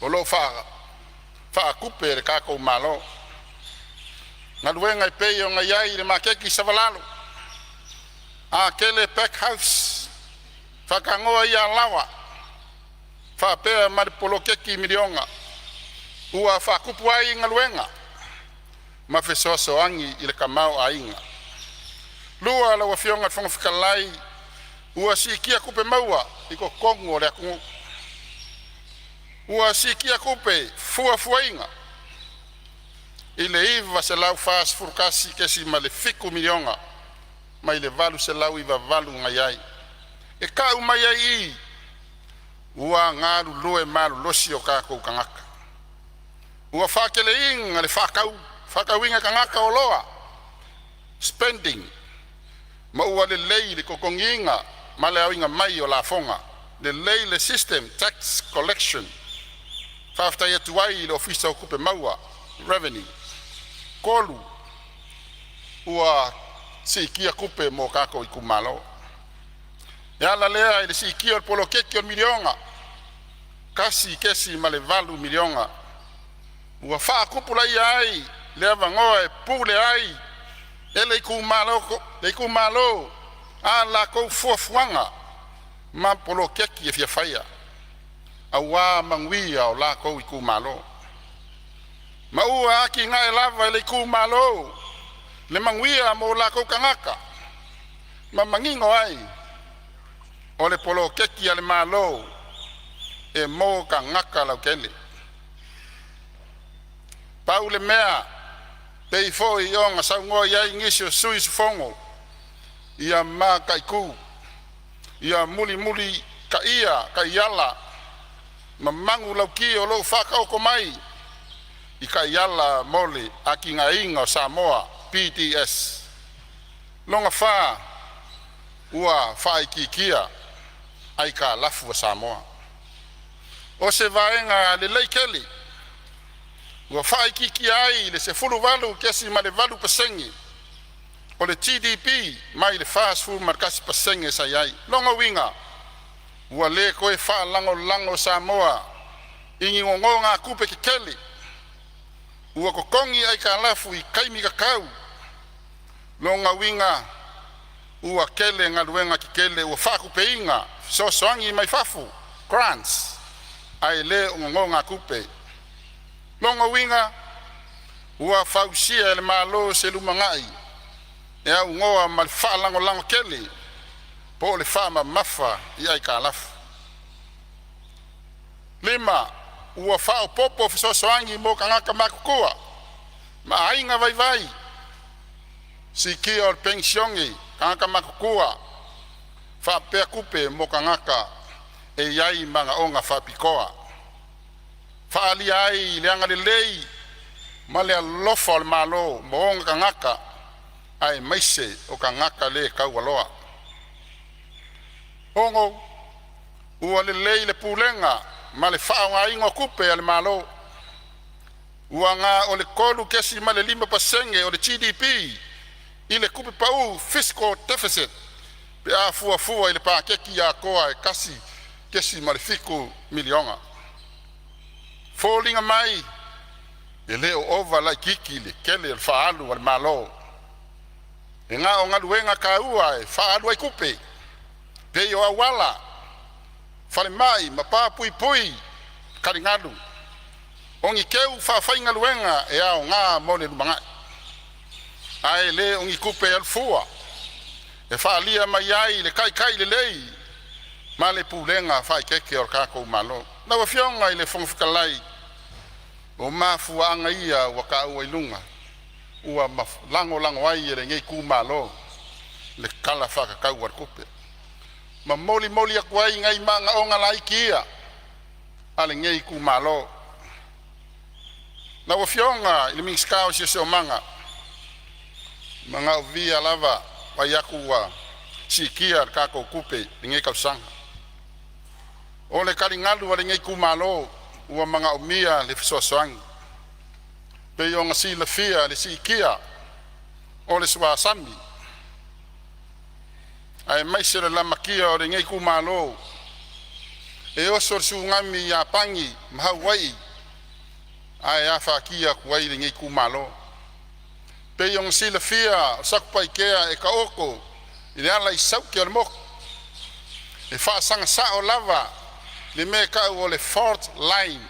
Olo wha kupe re kako malo. Ngā luenga I pei o ngai ai le makeki savalalo. A kele pack house. Whakangoa ia lawa. Whapea maripolo keki milionga. Ua whakupu ai ngā luenga. Ma whesoaso angi I le kamau a inga. Lua la wafionga whangawhikalai. Ua si kia kupe maua I ko kongo le akungu. Ua si kia kupe fua inga. I le iwa se lau whaas furukasi kesi ma le fiku milionga. mai le valu se lau iwa valu ngai ai. E ka umai ai ua ngaru loe malu losi o kako kangaka. Ua whakele inga le whakawinga kangaka o loa. Spending. Ma ua le lei le kokonginga ma le awinga mai o la fonga. Le lei le system, tax collection. Whafta ia tuai le ofisa o kupe maua, revenue. Kolu. Ua sikia kupe mo kako i kumalo. Ya la lea i le sikia o polo keki o milionga. Kesi ma le valu milionga. Ua wha kupula i ai, le avangoa e pule ai. E le kumalo, a la kou fuafuanga. Ma polo keki e fia faya. Awa manguia o la kou i kumalo. Ma ua aki ngai lava le kumalo. Le manguia mo la kou kangaka. Ma mangingo ai. O le polo keki ale malo. E mo kangaka lau kele. Pau le mea. Pei fo i onga saungoa iai ngisi o sui sufongo. Ia ma kaiku. Ia muli ka ia, ka iala. Ma mangu lau ki o lo whaka o komai. I ka iala mole aki ngā inga o Sāmoa, PTS. Longa wha, ua wha i ki kia, ai ka lafu o Sāmoa. O se vaenga le leikeli, ua wha i ki kia ai le se fulu valu kesi ma le valu pasengi. O le TDP, mai le fast food markasi pasengi sa iai. Longa winga, ua le koe wha lango Sāmoa, ingi ngongo ngā kupe ki keli. Ua kokongi ai ka lafu i kaimi kakau. Longa winga, ua kele ngā luenga ki kele, ua wha kupe inga, so soangi mai fafu, grants, ai le ngongo ngā kupe. Longa winga, ua fausia ele malo se lumangai, e au ngoa ma le wha lango kele, po le wha ma mafa i ai ka lafu. Lima, ua wha popo fiso soangi mo kangaka makukua, ma ainga vai. Si kia o pensiongi, kangaka makukua, wha pea kupe mo kangaka, e iai manga onga wha pikoa. Wha ali ai leanga le lei, ma lea lofa o le malo, mo onga kangaka, ai maise o kangaka le kaualoa. Ongo, ua le lei le pulenga, ma le wha ngā ingo kupe ale malo. Ua ngā o le kolu kesi ma le 5% o le GDP, i le kupe pau fiscal deficit, pe a fua i le pākeki a koa e kesi ma le fiku milionga. Fōlinga mai, e leo ova lai kiki le kele le whaalu ale malo. E ngā o ngā luenga ka ua e whaalu ai kupe, pe o awala, whale mai, ma pā pui, karingalu. Ongi keu whawhainga luenga e ao ngā mole lumangai. Ai le ongi kupe alfua. E whaalia mai ai le kai le lei. Ma le pulenga whai keke o kako malo. Na wa fionga i le whongwhikalai. O mafua anga ia wa ka ua ilunga. Ua lango ai e le ngei ku malo. Le kala whaka kau war kupe. Ma moli aku ai ngai manga onga lai kia. Ale ngei ku malo. Na wa fionga i le mingskao si o manga. Manga o via lava wa yaku wa si kia kako kupe ngei kausanga. O le karingalu wa le ngei ku malo ua manga o mia le fisoasoangi. Pe yonga si le fia le si kia o le sua sami. Ai maise le lamakia o le ngei ku malo. E oso le suungami ya pangi mahawai. Ai afa kia kuai le ngei ku malo. Pe yonga si le fia sakpa ikea e ka oko. I ala i sauki o le moko. E wha sanga sa o lava. Le me ka o le fault line.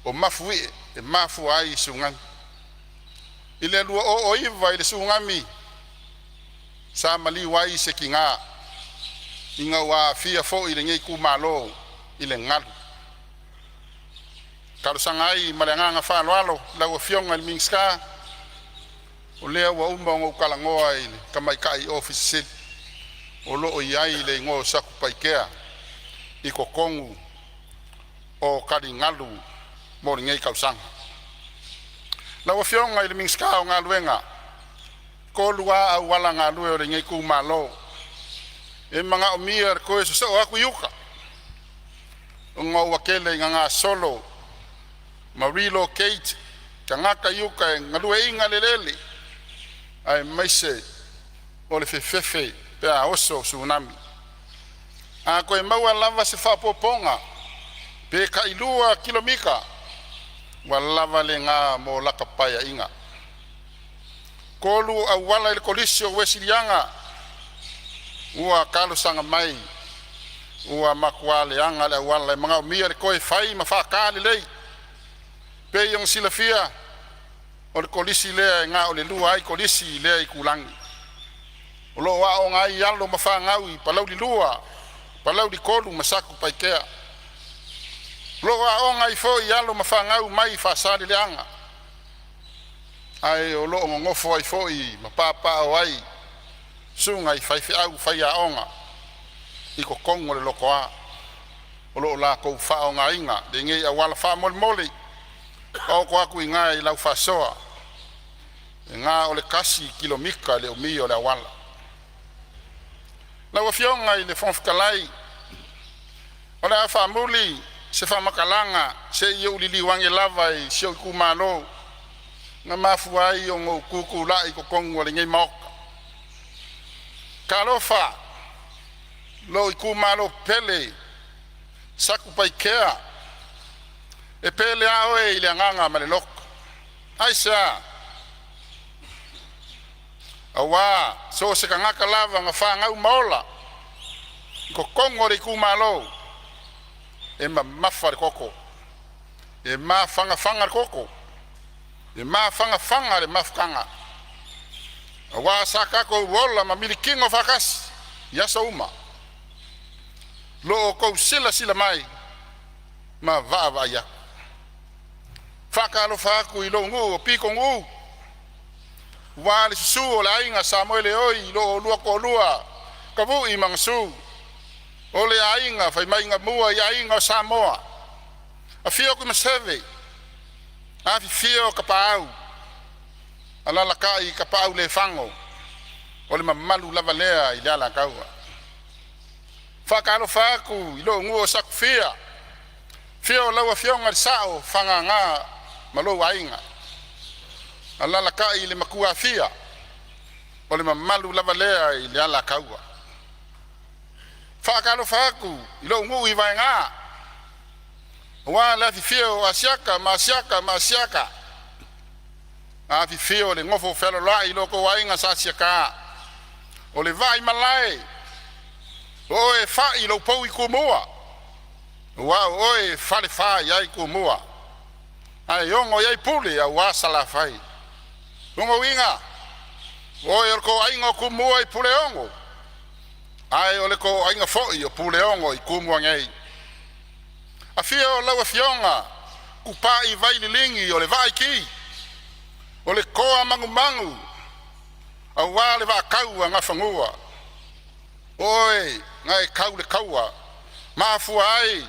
O mafu e mafu ai suungami. I le lua o iwa i le suungami. Sa mali wai se ki ngā. I ngā wā fia fo i le ngei ku malo. I le ngalu. Karo sanga ai ma le nganga whaloalo. Lau a fionga i mingska. o lea ua uma o kalangoa i le kamaikai office o loo i ai le ingo saku paikea i kokongu o karingalu mo ringei kausanga. La wa fionga i le mingska o ngā luenga ko lua au wala ngā lue o ringei ku malo e mga omia ko e so aku yuka o ngā wakele ngā solo ma relocate ka ngaka yuka e ngalue inga lelele ai maise o le fefefe pe a oso tsunami a ko e maua lava se whapoponga pe ka ilua kilomika wa lava le ngā mo laka paia inga kolu au wala ile kolisi o wesilianga ua kalo sanga mai ua makuale anga le wala mga umia le koe fai ma whakale lei pe yung silafia o le kolisi lea ngā o le lua ai kolisi lea i kulangi o lo wa o ngai yalo ma whangaui palau li lua palau li kolu masaku paikea lo wa o ngai fo yalo ma whangau mai whasari le anga ai o lo ngofo ai fo i ma papa o ai sunga i fai au fai aonga i ko kongo le lokoa o lo la ko fa o nga inga de ngai a wala fa mol moli o ko aku inga i lau fa soa nga o le kasi kilomika le o mi o le wala la wa fionga i le fonfkalai o le fa muli se fa makalanga se yo lili wange lava i se ku malo nga mafuai o ngo kuku la i ko kongo le ngai mok kalofa lo i ku malo pele saku paikea e pele ao e ile nganga malelok aisa awa so se kangaka lava nga fa ngau maola ko kongo le ku malo e mafar koko e ma fanga koko e ma fanga le mafkanga awa saka ko wola ma milikingo fakas ya sauma lo ko sila mai ma va ya fakalo faku ilo ngu piko ngu wali su la inga Samoa le oi lo lua ko lua kavu i mangsu ole ainga fai mai nga mua ya inga Samoa a fio ku maseve a fio kapau ala la kai kapau le fango ole mamalu lava lea i la kaua fakalo faku ilo ngu sakfia fio lawa fio ngar sao fanga nga malo ainga ala la kai le makua fia ole mamalu lava lea i la kaua fakalo faku ilo ngu i vai nga wa la fio asiaka masiaka a fio le ngofo felo la ilo ko wainga sa siaka ole vai malai oe fa ilo pou i kumua wa oe fale fa yai kumua ai yongo yai pule a wasala fai yongo winga oe ko ainga kumua i pule ongo ai ole ko ainga fo i pule ongo i kumua ngai a fio lawa fionga kupa i vai lilingi ole vai ki ole koa mangu a wale va kaua nga fangua oi ngai kau le kaua mafu ai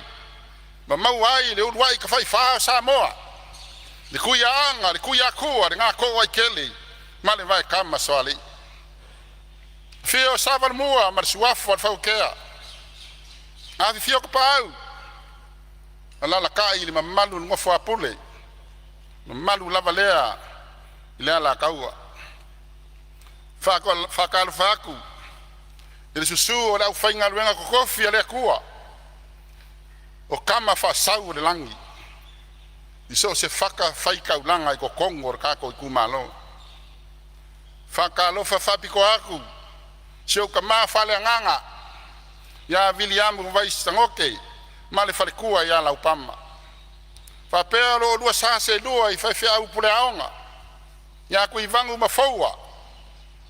ma mau ai le uruai ka fai fa Samoa le kuia anga le kuia kua le nga ko ai kele male vai kama soali fio saval mua mar suafu al faukea a fio ko pau ala la kai le mamalu ngofo apule mamalu lava lea ile ala kaua fakal faku ele susu ola ufainga luenga ko kofi ale kua o kama fa sau le langi iso se faka faika ulanga ko kongo ka ko kumalo fakalo fa piko aku sio kama fale nganga ya William vai sangoke male fale kua ya la upama fa pero lua sa se lua i fa fa u pule aonga ya ku ivangu mafoua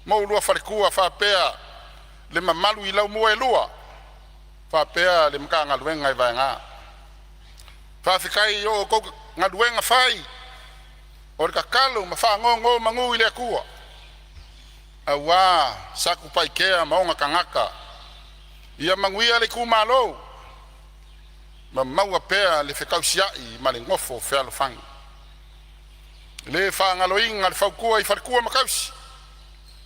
mo lua fale kua fa pea le mamalu i lau mua e lua fa pea le mka ngaluenga i vaenga fa fikai yo ko ngaluenga fai o le kakalo ma fa ngongo mangu i le kua Awa saku paikea maonga kangaka. Ia manguia le kumalo. Maua pea le whekau siai ma le ngofo whea lofangi. Le whaangaloinga le whaukua I wharkua makausi.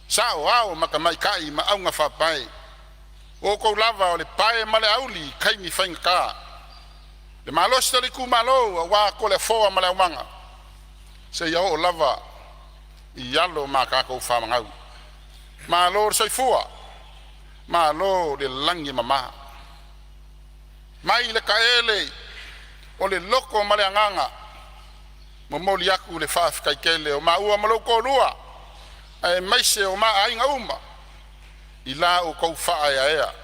Sao ao maka mai kai ma aunga whapai. O kou lava o le pae ma le auli kaimi whainga ka. Le malosi le kumalo a wā ko le foa ma le umanga. Se ia o lava I alo ma kako whamangau. Ma lo soifua. Ma lo le langi mama. Mai le kaele o le loko ma le anganga. Momoli aku le whaafikai kele o ma ua maloko lua. Ai maise o ma ainga uma. I la o kou whaaya ea.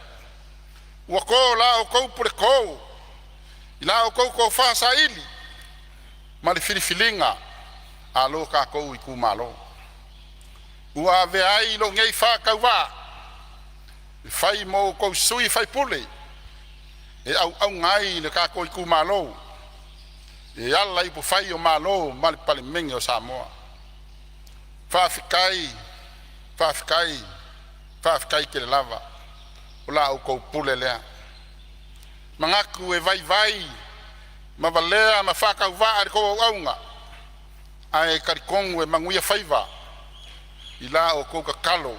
Ua ko la o kou pure kou. I la o kou kou whaasa ili. Ma le filifilinga. A lo ka kou I kumalo. Ua veai lo ngei whakau wā. Whai mo kou sui whai pule. E au ngai le ka kou I kumalo. E ala I pu whai o malo ma le pale mengi o Sāmoa. Whaafikai ke le lava. O la au kou pule lea. Mangaku e vai. Ma valea ma whakau wā ari kou au aunga. Ai karikongu e manguia whaiva. I la o kou kakalo.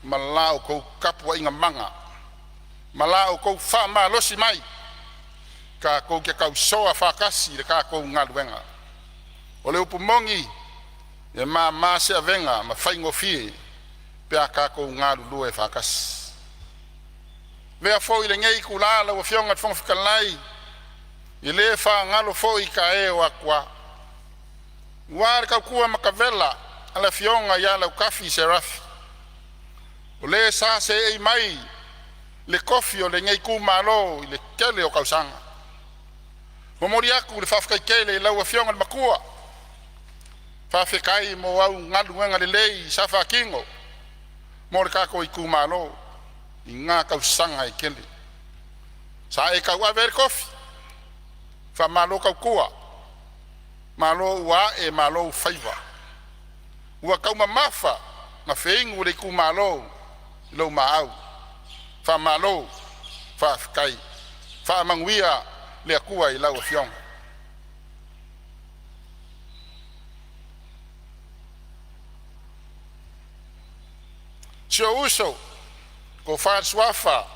Ma la o kou kapua inga manga. Ma la o kou wha ma losi mai. Ka kou ke kau soa whakasi le ka kou ngaluenga. O le upu mongi. E ma se avenga ma whaingo fie. Pea ka kou ngalu lue whakasi. Vea fo I le ngei kulala wa fionga tfonga whikalai. I le wha ngalo fo I ka e o akwa. Wāre kau kua makavela. Ala fionga ia lau kafi se rafi. O le sa se ei mai. Le kofi o le ngei kumalo I le kele o kausanga. Momori aku le whawhikai kele I lau a fionga le makua. Whawhikai mo au ngalu wenga le lei sa whakingo. Mo le kako I kumalo. I ngā kausanga I kele. Sa e kau avere kofi. Whamalo kau kua. Malo ua e malo whaiva. Ua kau mamafa. Na whaingu le kumalo. I lau maau. Whamalo. Whawhikai. Whamanguia le akua I lau a fionga. Sio uso. Ko whaar swafa.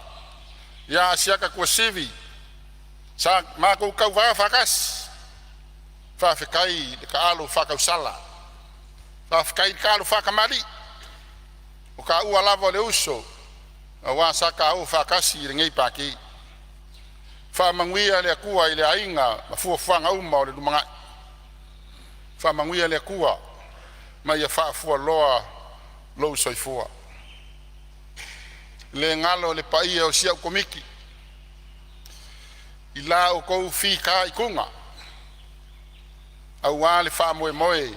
Ia asiaka kua sivi. Sa mako kau wā whakas. Whawhikai le ka alo whakausala. Whawhikai le ka alo whakamari. O ka ua lava le uso. A wā saka au whakasi I le ngei pāki. Whamanguia le akua I le ainga. Ma fuawhanga uma o le lumangai. Whamanguia le akua. Ma ia whaafua loa lou soifua. Le ngalo le paia o sia komiki. I la o kou whika I kunga. Au wā le wha moe.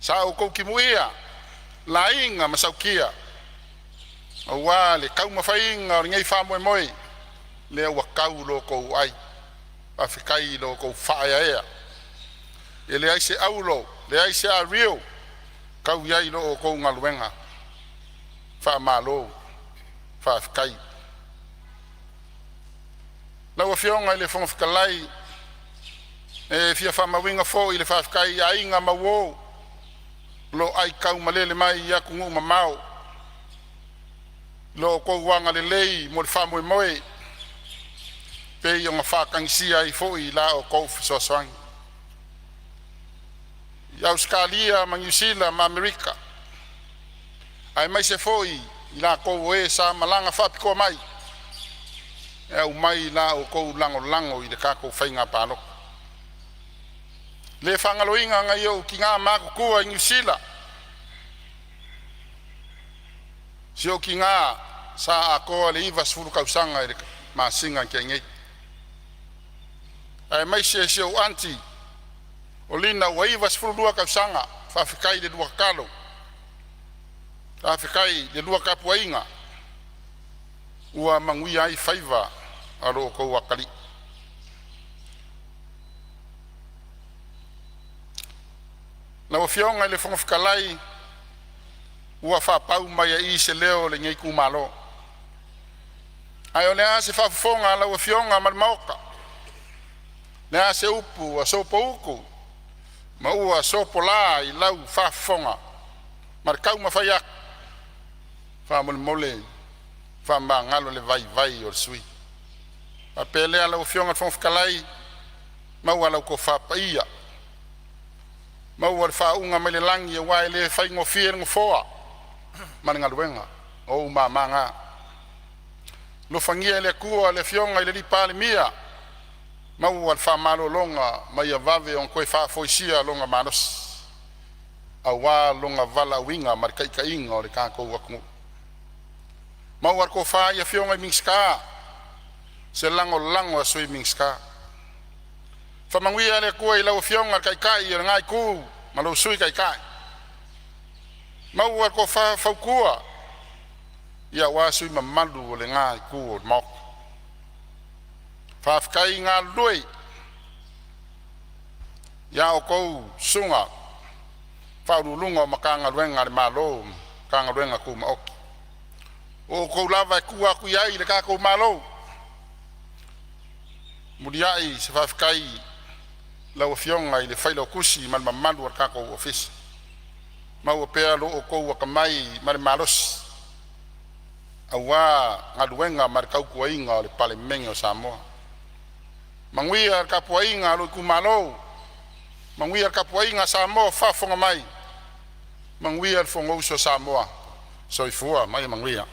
Sa o kou kimuia. La inga masaukia. Au wā le kau mawhainga o ngei wha moe. Le au kau lo kou ai. Awhikai lo kou whaia ea. E le aise aulo. Le aise a rio. Kau iai lo o kou ngaluenga. Wha malo. Whawhikai. Lau a whionga I le whangawhikalai. E fia whamawinga fo I le whawhikai a inga mawo. Lo ai kau malele mai I aku ngu mamau. Lo kou wanga le lei mo le whamoe moe. Pe I o ngā whakangisia I fo I la o kou whisoswangi. I Australia, ma New Zealand, ma Amerika. Ai mai se fo I la kou e sa malanga whapikoa mai. E au mai la o kou lango I le kako whainga pānoko. Le whangaloinga ngai au ki ngā māku kua I New Zealand. Si o ki ngā sa a koa le iwa sfuru kausanga I le māsinga kia ngei. Ai mai se o anti. O lina ua iwa sfuru lua kausanga. Whawhikai le lua kalo. Whawhikai le lua kapua inga. Ua mangui ai whaiva a roa kou wakali. Na o fionga I le whangawhikalai ua whapau mai I se leo le ngai kumalo. Ai o lea se whafonga lau fionga malmauka. Lea se upu a sopo uku. Ma ua sopo la I lau whafonga. Markau mawhaiak. Whamole mole. Whamangalo le vai o sui. A pelea lau fionga whonfkalai. Maua lau ko whapaia. Maua whaunga mai le langi e wai le whai ngofia ngofoa. Maninga luenga. O mamanga. Lo fangia le kua le fionga I le lipa le mia. Maua whamalo longa mai a vave on koe whafoisia longa manos. A wā longa vala winga marikaika inga o le kākou wakungu. Maua ko whaia fionga I mingska. Se lango a sui mingska. Whamanguia le kua I lau fionga kaikai I ngai kū. Malau sui kaikai. Maua ko whaukua. Ia wā sui mamalu o le ngai kū o mok. Whafkai ngā lui. Ia o kou sunga. Whaurulunga o makanga ruenga le malo. Kanga ruenga kū maoki. O kou lava kua kui ai le kākou malo. Muriai se whafkai lau fionga I le whailo kusi man mamalu ar kākou ofisi. Mau pea lo o kou wakamai mare malos. Awa ngaluenga mar kau kuainga o le pale mengi o Samoa. Mangui ar kapuainga lo kumalo. Mangui ar kapuainga Samoa whafonga mai. Mangui ar whongouso Samoa. Soifua mai mangui ar.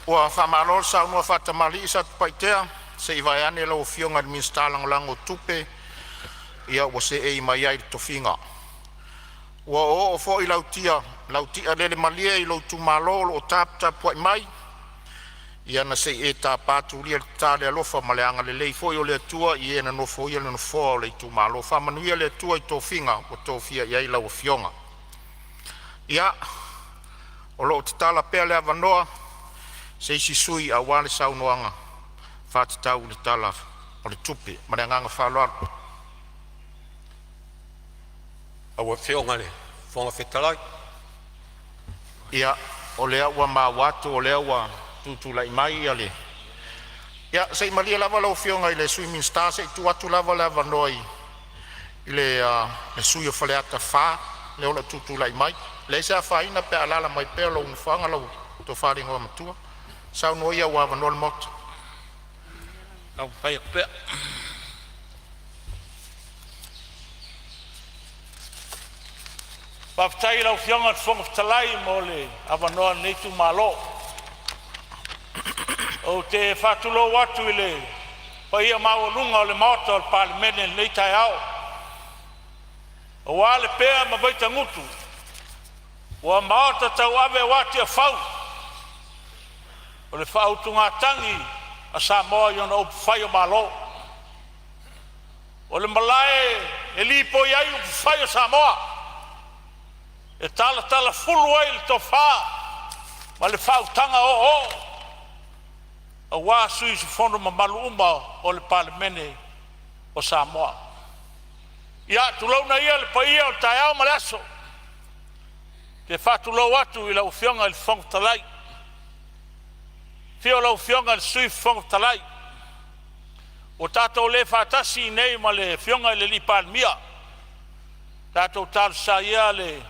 Ua whamalo saunua whatamali isa paitea. Se iwaiane lau fionga ni minstalang lango tupe. Ia ua se e mai ai tofinga. Ua o fo I lautia lele malia I lau tumalo o tap puai mai. Ia na se e ta patu lia ta le alofa maleanga le lei fo I o le atua I e na no fo I le no fo o le tumalo. Whamanuia le atua I tofinga o tofia I ai lau fionga. Ia o lo titala pea le avanoa se isi sui a wale saunoanga whatatau le tala o le tupe maleanga whaloa. Awa whionga le, whonga whetalai. Ia, o lea ua mawatu, o lea ua tutulai mai ia le. Ia, sei malia lava lau whionga I le swimming star, sei tu atu lava lava noi I le sui o whaleata wha, le ola tutulai mai. Le sea whaina pe alala mai pe alo unwhanga lau to wharingo amatua. Sau no ia ua vanol mota. Au whai pea. Whaftai lau whionga whongaftalai mo le awanoa neitu malo. O te whatulo watu I le paia mawalunga o le maota o le palimene neitai au. O wale pea mabaita ngutu. Wa maota tau ave wati a whau. O le whautunga tangi a Samoa yona upu whai o malo. O le malae e lipo iai upu whai o Samoa. E tala fulu ai le tofa ma le whautanga o a wā sui su fono ma malu uma o le palimene o Samoa. Ia tulauna ia le paia o le taiao ma le aso ke whatulau atu I lau whionga I le whongtalai. Whio lau whionga le sui whongtalai. O tātou le whatasi nei ma le whionga I le lipalmia. Tātou tālu sa ia le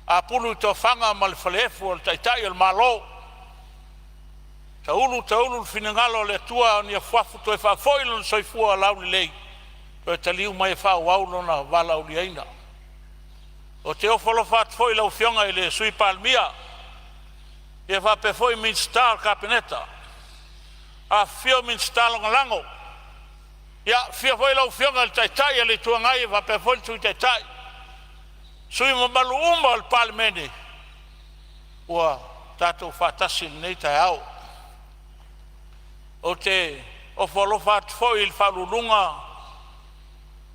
a pulu I tō whanga ma le whalefu o le taitai o le malo. Ta ulu le whinangalo le tua o ni a whafu to e whafoilo na soifua lau le lei. To e taliu mai e whao aulo na wala uli aina. O te ofolo whatfoi lau whionga I le sui palmia. E whapefoi min star kapineta. A whio min star lango. Ia whio foi lau whionga le taitai a le tuangai e whapefoi tui taitai. Sui mabalu umba al palimene. Ua tātou whatasi nei tai au. O te ofolo whatfoi il whalulunga.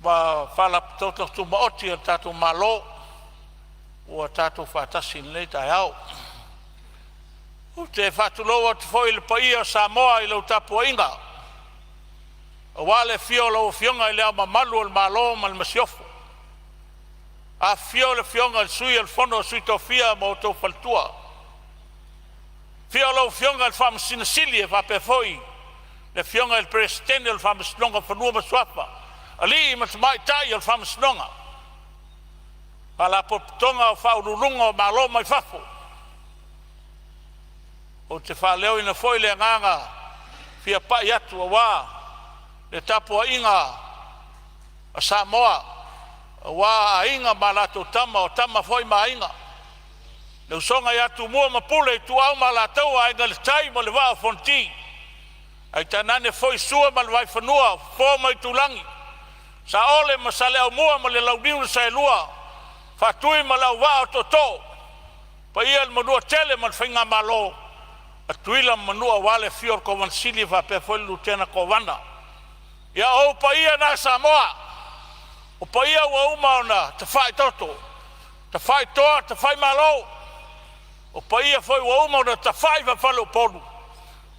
Ba whalapitoto tu maoti al tātou malo. Ua tātou whatasi nei tai au. O te whatuloa te foi il paia Samoa I lau tapua inga. O wale fio lau fionga I lea mamalu al malo mal masiofo. A fio le fionga sui al fono sui tofia mo to faltua. Fio lo fionga al fam sinsili fa pe foi. Le fionga al presidente al fam snonga fanua maswapa. Ali mat mai tai al fam snonga. Ala poptonga fa urunga malo mai fafo. O te fa leo ina foi le nganga. Fia pa yatu wa le tapo inga a Samoa. Wa inga malato tama o tama foi ma inga. Le usonga ya tu mua mapule tu au malato ai ngal tai mo le va fonti. Ai tanane foi sua mal vai fanua fo mai tulangi. Sa ole masale au mua mo le laudiu sa lua. Fatui malau va toto. Pa ia mo do tele man finga malo. Atuila manua wale fior ko vansili va pe foi lutena ko vanda. Ya o pa ia na Samoa. O paia wa uma ona te fai toto, te fai toa, te fai malo. O paia foi wa uma ona te fai va falo polu.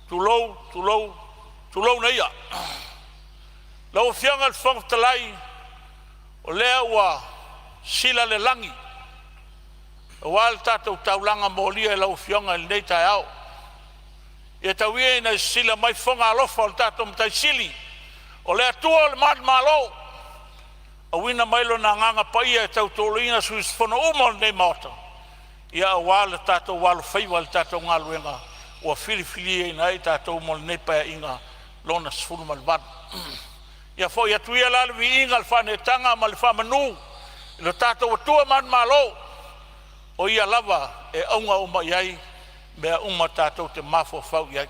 Tu lou na ia. Lau fianga al fong talai, o lea wa sila le langi. O wal tatou taulanga molia lau fianga il nei tai au. Ia tauia ina sila mai fonga alofa o tatou mtai sili. O lea tua le mat malo. A wina mailo na nganga paia e tau tōluina suis fono umon nei maota. Ia a wale tātou walo whai wale tātou ngā luenga. Ua whiri e nei tātou umon nei paia inga lona sifuru malibana. Ia fo ia tuia lalawi inga le whane tanga ma le whamanu. Ilo tātou atua man malo. O ia lava e aunga uma iai mea uma tātou te mafo whau iai.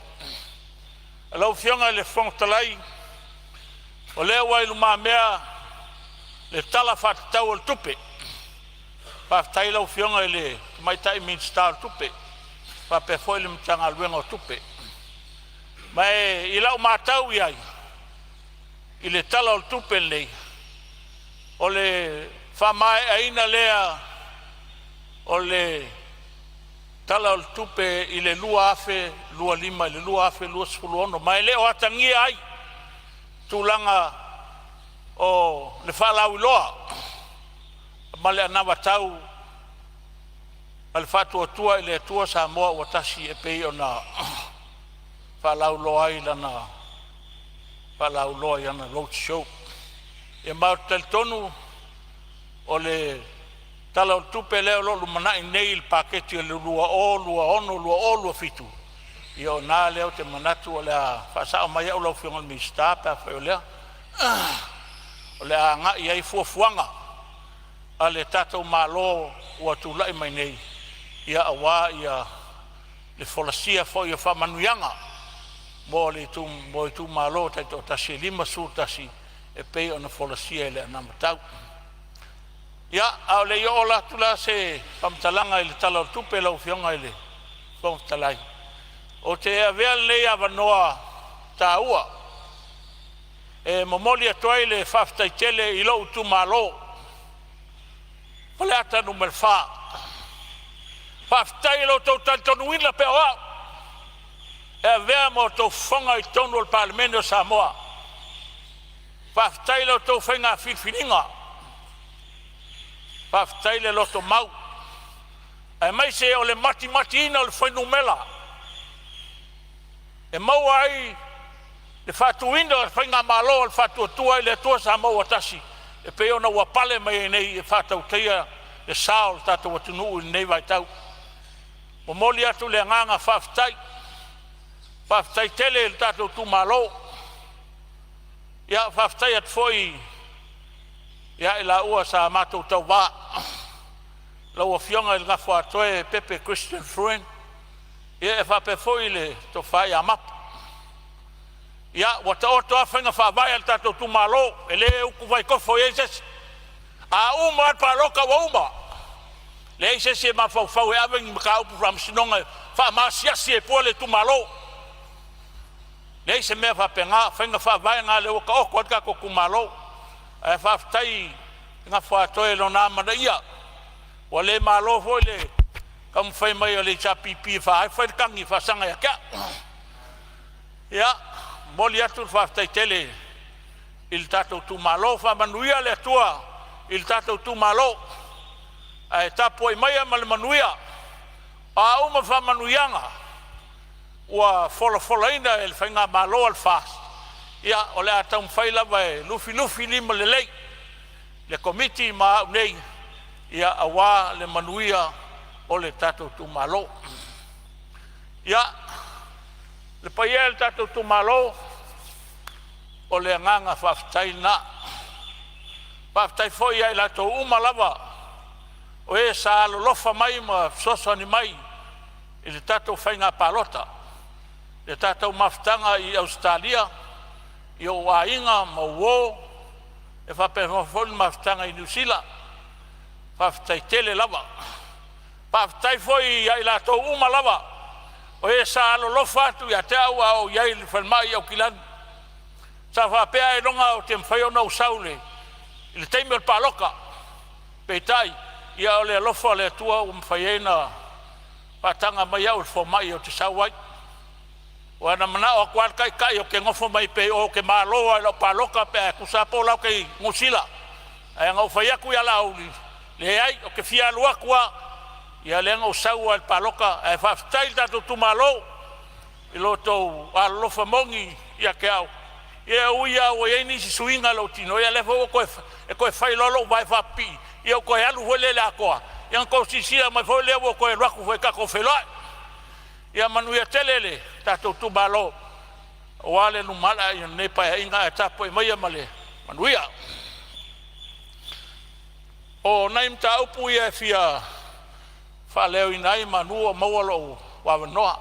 Alau fionga le whongtalai. O lea wailu maa mea le tala fa tau al tupe pa tai lau fionga le mai tai min star tupe pa pe foi le mtanga luenga tupe mai ila ma tau iai ile tala al tupe le o le fa mai aina lea o le tala al tupe ile lua afe lua lima ile lua afe lua sfuluono mai le o atangi ai tulanga o le falau loa ma le anawa tau al fatu atua ile atua Samoa watasi e pei ona falau loa ilana falau loa yana road show e mau tel tonu o le tala o tupe leo lo lumana i nei il paketi le lua ono lua fitu i o nā leo te manatu o le a whasao mai au lau whionga mi sta pa whao lea o le a ngā i ai fuafuanga a le tātou mālo ua tūlai mai nei ia a wā ia le folasia fo ia whamanuianga mo i tū mālo taito tasi lima sūtasi e pei ona folasia le anamatau ia au le iola tula se pamtalanga i le tala o tupe lau whionga i le pamtalai o te avea le avanoa tāua e momoli atoai le whaftaitele i lau tu malo. Pale ata numel wha. Whaftai lau tau tantonu ina pe oa. E vea mo tau whanga i tonu al Parlamento Samoa. Whaftai lau tau whenga whiwhininga. Whaftai le loto mau. E mai se o le mati ina o le whenumela. E mau ai le fatu window fainga malo al fatu tua le tua Samoa tasi e pe ona wa pale mai nei e fatu tia e saul tatu watunu nei vai tau o moli atu le nganga faftai tele tatu tu malo ya faftai at foi ya ila ua sa matu tau va la o fionga il gafo atoe Pepe Christian Friend e fa pe foi le to fai amap ia wata oto afenga fa vai al tato tu malo ele ku vai ko foi esses a uma pa loka wa uma le se ma fa e aven ka u from sinonga fa ma sia se pole tu malo le se me fa penga fenga fa vai nga le ko ko ka ko ku malo e fa tai nga fa to e lona ma ia wale malo foi le kam fai mai le chapi pi fa kangi fa sanga ya ka ya moli atu faftai tele il tato tu malo fa manuia le tua il tato tu malo ai tapo I mai ma le manuia a uma fa manuianga ua fola e le whainga malo al fas ia o le atau mwhaila vai lufi lima le lei le komiti ma nei ia awa le manuia o le tatou tu malo ia le paia le tatou tu malo o le nganga whaftai na whaftai foi ia la tau uma lava o e sa lolofa mai ma sosani mai i le tatou whainga palota le tatou maftanga I Australia I o wainga ma uo e whapewhafon maftanga I New Zealand whaftai tele lava whaftai foi ia I la tau uma lava o e sa lolofa atu ia te au au iai le whanmai au kilani sa whapea e ronga o te mwhai ona usaule I le teimi o le paloka peitai ia o le alofa le atua o mwhai eina patanga mai au le whomai o te sauai o ana mana o kwal kai o ke ngofo mai pe o ke maloa lo paloka pe kusapo lau ke ngusila ai ngau whai aku ia lauli le ai o ke fia lua kua ia le ngau saua le paloka e whaftai tato tu malo I loto alofa mongi ia ke au ia uia o ia nisi suinga lo tino ia lefo o koe whai lolo vai whapi ia o koe alu hole le akoa ia ko sisia mai fo le o koe raku foi kako felai ia manuia telele tato tu malo o ale no mala ia ne pa inga tapo mai male manuia o naim ta upu ia fia fa leo inai manua mawalo wa noa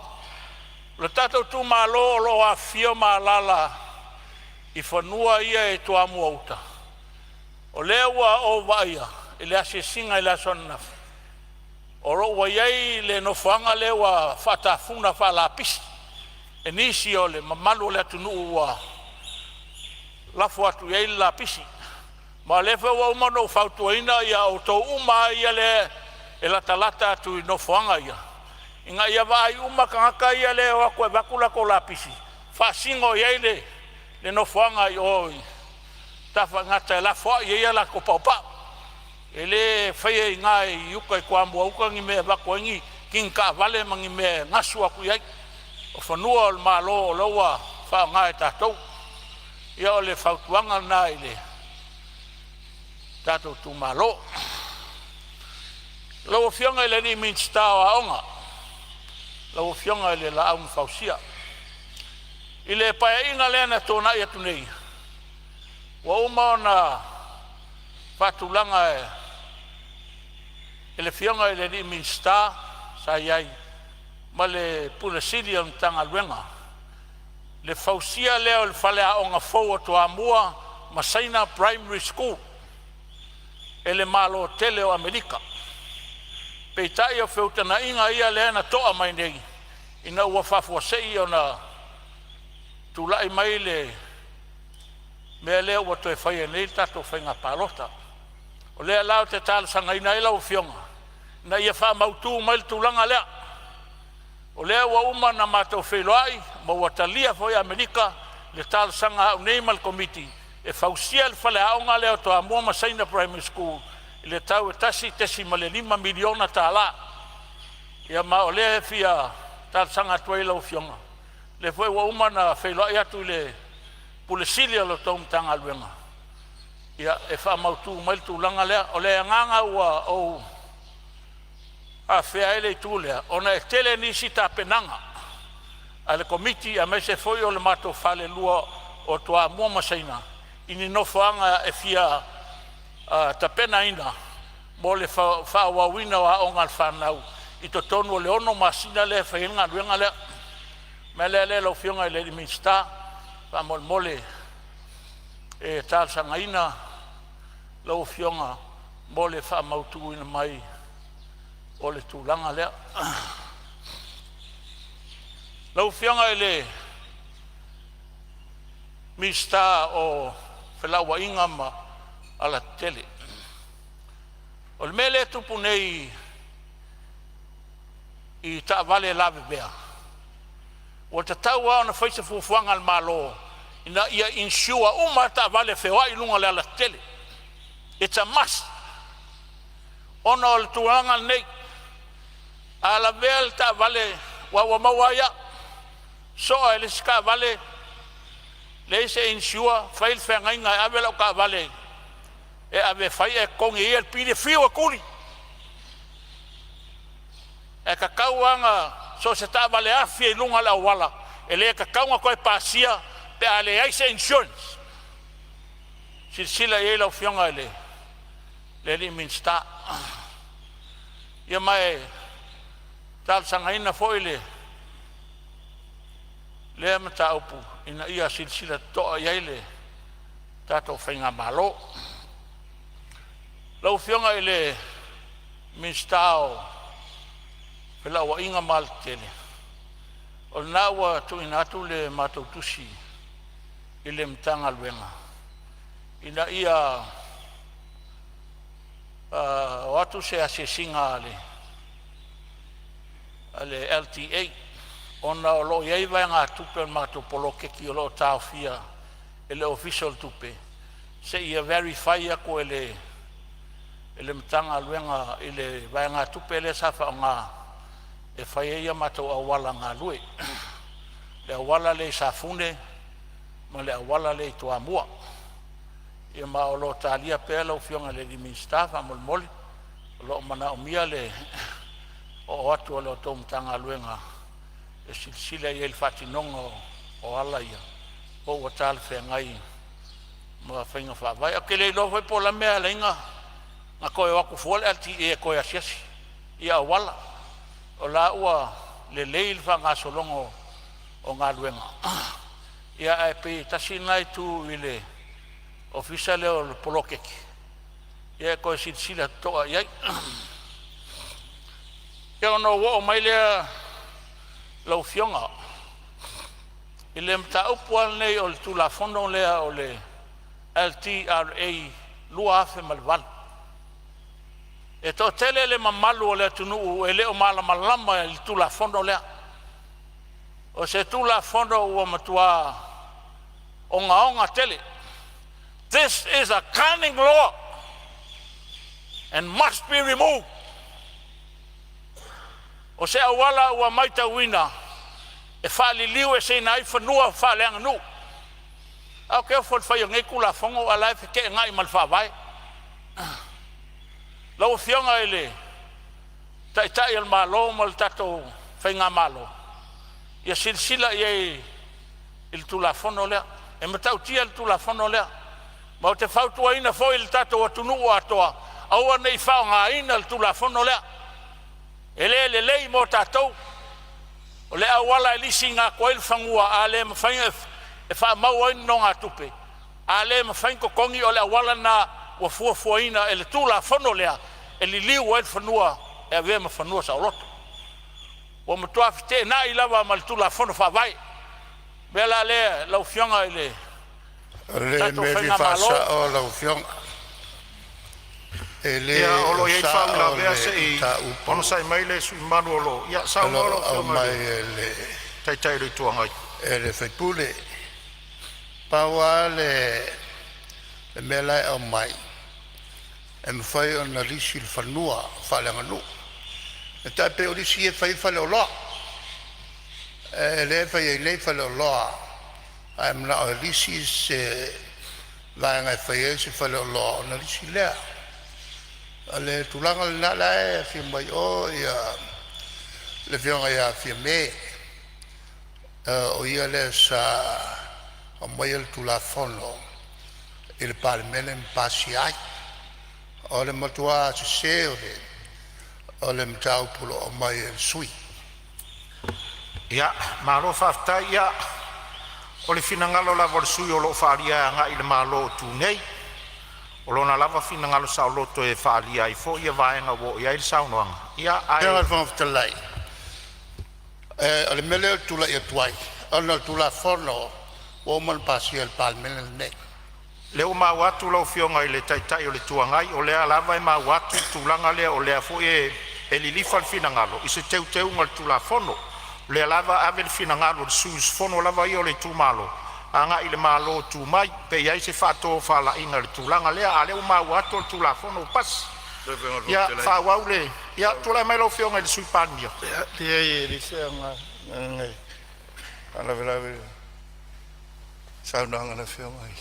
le tato tu malo lo a fio malala I whanua ia e toa muauta. O lewa o waia, e le ase singa I la sona. O ro wa iai le no whanga lewa whatafuna whalapisi. E nisi o le mamalu le atunu ua. Lafu atu iai la pisi. Ma lewe wa umano whautuaina ia o tau uma ia le e la talata atu I no whanga ia. Inga ia vai uma kangaka ia le o koe wakula ko la pisi. Whasingo iai le no whanga I oi. Tafa ngata e la fwa ia la ko paupa. Ele whaia I ngai uka I kua mua uka ngi mea wako ingi kinka vale mangi mea ngasu aku iai. O whanua o le malo o laua wha ngai tātou. Ia o le whautuanga na I le tātou tu malo. Laua whionga I le ni minsta o aonga. Laua whionga I le la aun whausia. I le pae inga lea na tōna I atu nei. Wa uma o na whatulanga e le whionga I le ni minsta sa iai. Ma le pulasili o tanga luenga. Le whausia leo le whale a onga fau o toa mua Masaina Primary School. E le malo tele o Amerika. Peitai o whiutana inga ia lea na toa mai nei. Ina ua whafuasei o na tulai mai le mea lea ua toe whaia nei tato whainga palota. O lea lao te tala sanga ina ila o whionga. Na ia wha mautu mai le tulanga lea. O lea ua uma na mātou wheloai, ma ua talia foi Amerika, le tala sanga au nei mal komiti. E whausia le whale aonga leo toa mua Masaina Primary School. I le tau e tasi ma le 5 miliona tāla. Ia ma o lea fia tala sanga tuaila o whionga. Le foi ua uma na wheloai atu le pulesilia lo tau mtanga luenga. Ia e wha mautu mai le tūlanga lea. O lea nganga ua o a whea ele I tūlea. Ona e tele nisi tā penanga. A le komiti a mese foi o le mato whale lua o toa mua Masaina. Ini no whaanga e fia ta pena ina. Mo le whawawina wa o ngal whanau. I to tonu o le ono masina le whainga luenga lea. Me le lau whionga I le di minsta. Wha mole e tāsanga ina. Lau whionga mole wha mautu ina mai. O le tūlanga lea. Lau whionga I le minsta o whelaua inga ma ala tele. O le mele tupu nei I ta vale lave bea. O te tau au na whaisa fufuanga al malo. Ina ia insua uma ta vale whewai lunga le ala tele. It's a must. ona o le tuanga nei ala vel ta vale wa mawaya so ele ska vale le se insure fail fenga inga avela ka vale e ave fai e kongi e pide fio kuli e ka kauanga so se ta vale afie lunga la wala ele ka kaunga ko e pasia pe ale ai se insurance sila e la fionga le minsta ia mai tal sangaina foile le mata upu ina ia sila to ia le tato fenga malo lo fionga ele minstao pela wa inga maltele o nawa tu inatu le mato tusi ile mtanga lwenga ina ia watu se asesinga ale LTA ona o lo iai vai ngā tupe mato polo keki o lo taofia ele official tupe se ia verify ako ele mtanga luenga ele vai ngā tupe ele safa ngā e whai ia mato awala ngā lue le awala le safune ma le awala le tua mua ia ma o lo talia pela o fionga le ministafa mol lo mana o mia le o atu o lo tom tanga luenga e silsila ia il fatinongo o ala ia o watal fe ngai ma fenga fa vai o ke le lo foi pola mea lenga na ko e waku fol alti e ko ya siasi ia wala o la ua le leil fa nga solongo o nga luenga ia e pe tasinai tu ile official o polokeki ia ko silsila to ia ia no wo mai le lo fionga ile mta upwal nei o tu la fondo le o le LTRA lua fe malval e to tele le mamalu le tunu ele o mala malama il tu la fondo le o se tu la fondo o matua onga tele. This is a cunning law and must be removed. O se awala ua maita wina e whaali liu e se nai whanua whaaleanga nu. Au keo whai ngai kula whongo a lai whike ngai malwhawai. Lau whionga ele tai al malo mal tato whainga malo. Ia silsila ia il tula whono lea. E matau tia il tula whono lea. Ma o te whautua ina fo il tato atunu o atoa. Aua nei whao ngā ina il tula whono lea. Ele lei mo tatou. O le awala elisi ngā koel whangua a le mawhainga e wha maua ina no ngā tupe. A le mawhainga kongi o le awala na wa fuafuaina e le tula whono lea. E li liu e whanua e a vema whanua sa oloto. Wa matua white na i lawa ma le tula whono whawai. Bela le lau whionga i le le meri whasa o lau whionga. Ia olo iei whau la vea se i ono sai mai le sui manu olo. Ia Sāmoa olo whionga le tai rui tuangai. E le whaipule paua le melai au mai. E mwhai o na risi il whanua whalenga nu. E tai pe o risi e whai whale o loa. E le whai e le whale o loa. Ai mna o risi se vaenga e whai e se whale o loa o na risi lea. Ale tulanga le nala e fia mai o ia le fionga ia fia me o ia le sa o mai el tulafono il parmele mpasi ai o le matua se se o le mtau pulo o mai el sui ia malo fafta ia o le finangalo la sui o lo faria nga il malo tu nei o lona lava fina ngalo sa loto e whaalia i fo ia vaenga wo ia il saunoanga. Ia ai... Ia whanga whatalai. Ale mele tula ia tuai. Ana tula whono o man pasi al palmele nei. Leo ma watu lau fionga i le taitai o le tuangai o lea lava e ma watu tulanga lea o lea fo e lilifa al fina ngalo. I se teu ngal tula whono. Lea lava ave le fina ngalo le sus whono lava i o le tumalo. Anga ile malo tu mai pe ia se fato fala inga le tulanga lea ale uma wato tula fono pas Ia whāwau le. Ia tūlai mai lau whionga i le sui pānia. Ia li whionga. Ngai. Ala velawe. Saunanga na whionga i.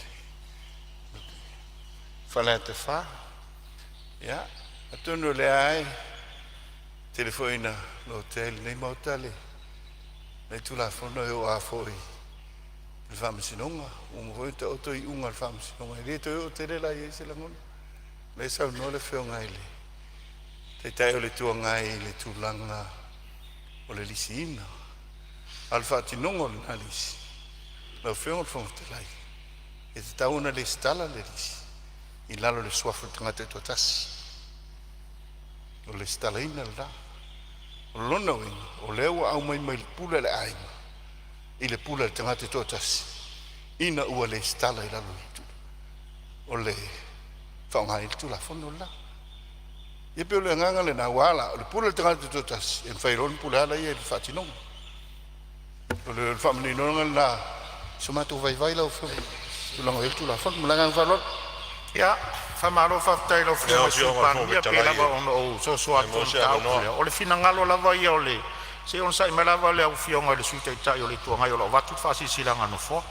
Whala te wha. Ia. Atunu le ai. Telefoina lo tel nei mautale. Nei tula fono e o a foi. Le whamasinonga. Unga hoi te oto i unga le whamasinonga. I reto e o te rela i se langona. Le sau no le whionga i le. Te tai o le tuanga i le tūlanga o le lisi ina. Alfa tinonga o le na lisi. Lau whionga le whonga te lai. E te tauna le stala le lisi. I lalo le suafu tangata tua tasi. O le stala ina le la. O lona o ina. O leo au mai mai le pula le ainga. I le pula le tangata tua tasi. Ina ua le stala i lalo i tu. O le whaonga i le tula fono la. Ia peo le nganga le na wala. O le pula le tangata tua tasi. E whairon pula ala ia le whatinonga. O le whamaninonga la. Sumato vai vai lau whionga. Tulanga i tula fono. Mulanga whalot. Ia, whamaro whaftai lau whionga supani. Ia pia lava ono o so atu tau. O le finangalo lava ia o le. Se on sai me lava le au whionga le suita i tai o le tuangai o lo watu whasi silanga no fo.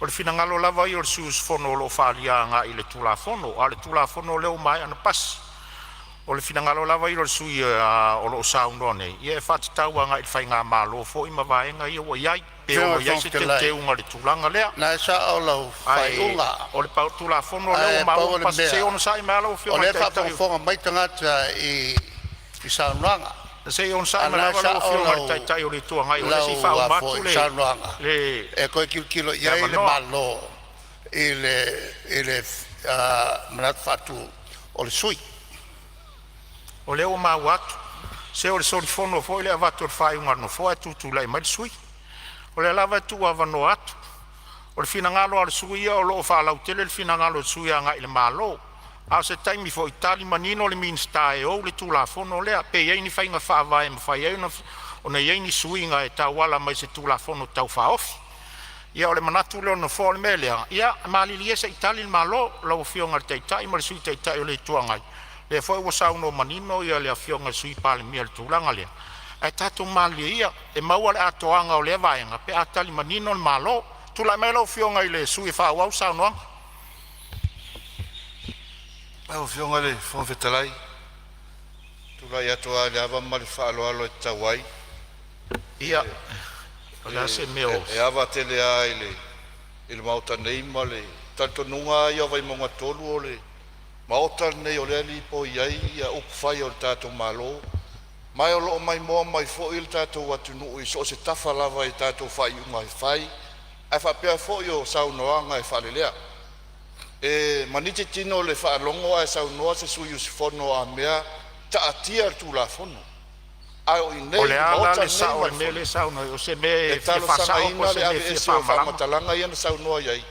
O le finangalo lava ia o le suus fono o lo whalianga i le tula fono. A le tula fono leo mai ana pasi. O le finangalo lava ia o le sui o lo sauno nei. Ia e whatitauanga i whainga malo fo i mawaenga ia o iai. Peo iai se te unga le tulanga lea. Na sa o lau whaiunga. O le pau tula fono leo mau pasi se ono sai me alo whionga i tai tai. O le whafonga mai tangata i saunoanga. Se on sai me alo whionga i tai tai o le tuangai. O le si whao matu le. E koe kilo iai le malo. I le manat whatu o le sui. O leo mau atu. Se o le soni fono fo i le avatu o le whaiunga no fo e tutu lai mai sui. O le lava tu avano atu. O le finangalo al suia o lo whalau tele le finangalo al suia ngai le malo. A se taimi fo itali manino le minsta e o le tula fono lea. Pe iei ni whainga whaavae ma whai euna. O na iei ni suinga e tau wala mai se tula fono tau whaofi. Ia o le manatu leo no fo le melea. Ia malili esa itali le malo lau fionga le teitai ma le sui teitai o le tuangai. Le foi o sauno manino ia le fionga sui pale mia le tulanga lea. E tatu mali ia e maua le atoanga o le vaenga pe atali manino le malo tula mai lo fionga i le sui fa wa sauno. Au fionga le fon fetalai. Tula ia toa le ava mali fa alo tawai. Ia. Ola se meo. E ava tele ai le il mauta nei male tanto nunga ia vai monga tolu ole. Mauta nei ole li po iai ia up fai o tato malo. Mai o loo mai moa mai fo il tātou atu nuu i so se tafa lava i tātou whai unga i whai. Ai whapea fo i o saunoanga i whalelea. E manite tino le whaalongo ai saunoa se sui usi fono a mea ta atia tūla fono. Ai o i nei o le ala le sa o le sauno o se me fia whasao po se me fia whamalanga i ana saunoa iai.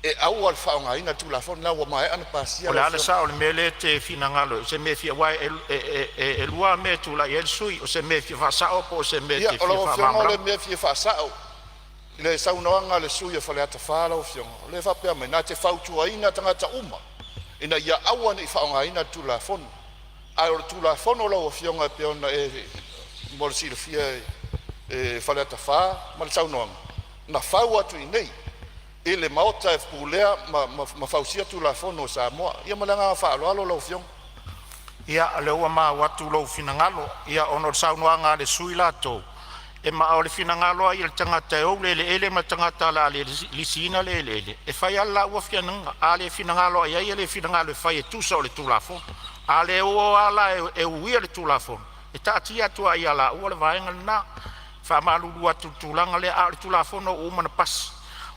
E au al whaonga ina tūla fono na wa mai ana pasia. O le ala sa o le mele te finangalo se me fia wai e lua me tula i el sui o se me fia whasao po se me te fia whamalanga. Ia o le me fia whasao. I le saunoanga le sui e whale ata whala o fionga. O le whapea mai, nā te whautua ina tangata uma. Ina ia awan i whaonga ina tūla fono. Ai o le tūla fono lau o fionga pe ona e mora si le fia e whale ata wha, ma le saunoanga. Na whau atu i nei. I le maota e pulea ma whausia tūla fono o Sāmoa. Ia malanga whaalo alo lau fionga. Ia le ua maa watu lau finangalo. Ia ono le saunoanga le sui lato. E ma o le finangalo ai le tangata e ou le ele ma tangata la le lisina le ele. E whai ala ua fiananga. A le finangalo ai ai le finangalo e whai e tusa o le tūlafon. A le o ala e uia le tūlafon. E tātia tua ai ala ua le vaenga na. Whamalulu atu tūlanga le a le tūlafon o umana pasi.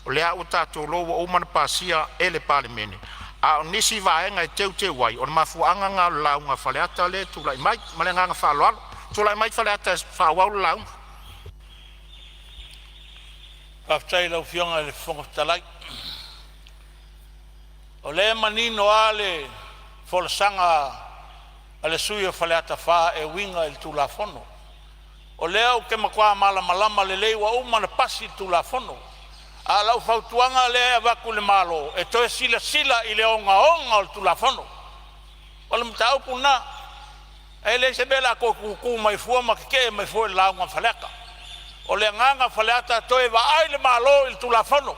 O le au tātou loa o mana pasia e le pale mene. A o nisi vaenga e teu te wai. O le mafuanga ngā launga whaleata le tūlai mai. Malenga ngā whaloalo. Tūlai mai whaleata whawau launga. Aftai lau fionga le whongatalai. O le manino a le wholasanga a le sui o whaleata wha e winga il tūlafono. O le au ke makua malama le leiwa umana pasi tūlafono. A lau whautuanga le avaku le malo e toe sila i le onga o tūlafono. o le mtau puna e le se bela ko ku mai fu ma ke mai fu la nga faleka o le nganga falata to e va ai le malo il tulafono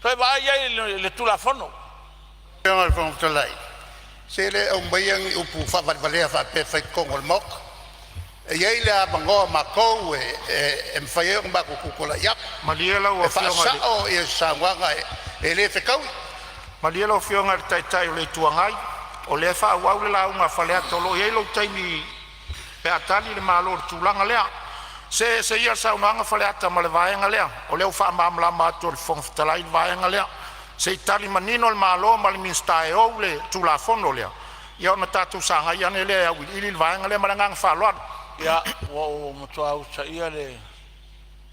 to e va ai le tulafono Yang fong telai. Sele ang bayang upu fa valea fa pe fa kongol mok. Ye la bango mako em fa ye ba ku ko la yak. Maliela o fa sa o e sa wanga e le fe kau. Maliela o fionga tai le tuangai. O le fa wa la unha falea tolo ye lo taimi pe atali le malo tulanga lea. Se ia sa unha falea ta male vaenga lea. O le fa mamla ma to fong telai vaenga lea. Se tali manino al malo mal minstae o le tulafono le ia na tatu sanga ia ne le ili vaenga le maranga falwa ia o motua o sa ia le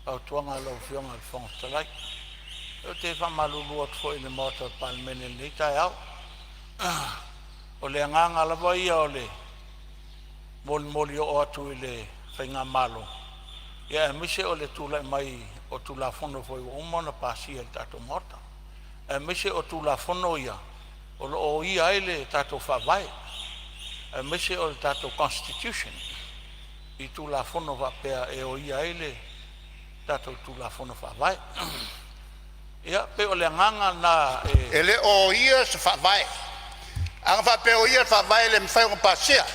au tuanga lo fiona al fong talai o te fa malulu o foi le motor palmene le tai au o le nganga la vai o le mol o atu le fainga malo ia mise o le tula mai o tulafono foi o mona pasia tato morta e mese o tulafono ia o ia ele tato whawai e mese o tato constitution i tulafono wapea e o ia ele tato tulafono whawai ia pe o le nganga na ele o ia se whawai ang whapea o ia whawai le mwhai o pasia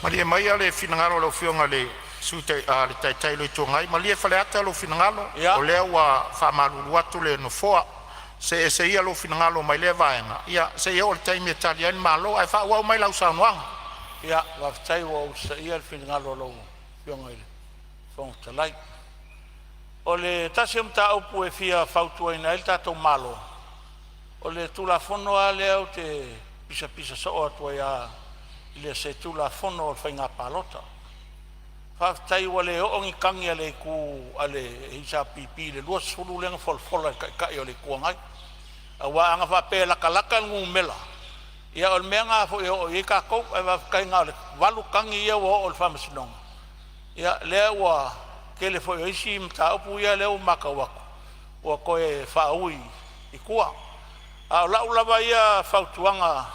Maria mai ale finangaro lo fionga le sute a le tai le tongai malia fale ata lo finangalo o le wa fa malu atu le no foa se ia lo finangalo mai le vaenga ia se ia o le tai italian malo ai fa wa mai la usanwang ia wa tai wa se ia le finangalo lo fionga ile fong talai o le tasem ta opu e fia fautu ina el tato malo o le tulafono ale au te pisa so atu ia le se tulafono o fainga palota fa tai wale o ngi kangi ale ku ale isa pipi le lo sulu le fol ka yo le ku ngai wa anga fa pe la kalaka ngu mela ia o menga fo yo i ka ko va kai ngale walu kangi ia o fa masino ia le wa ke le fo yo isi mta pu ia le o maka wa o ko e fa ui i ku a la ula va ia fa tuanga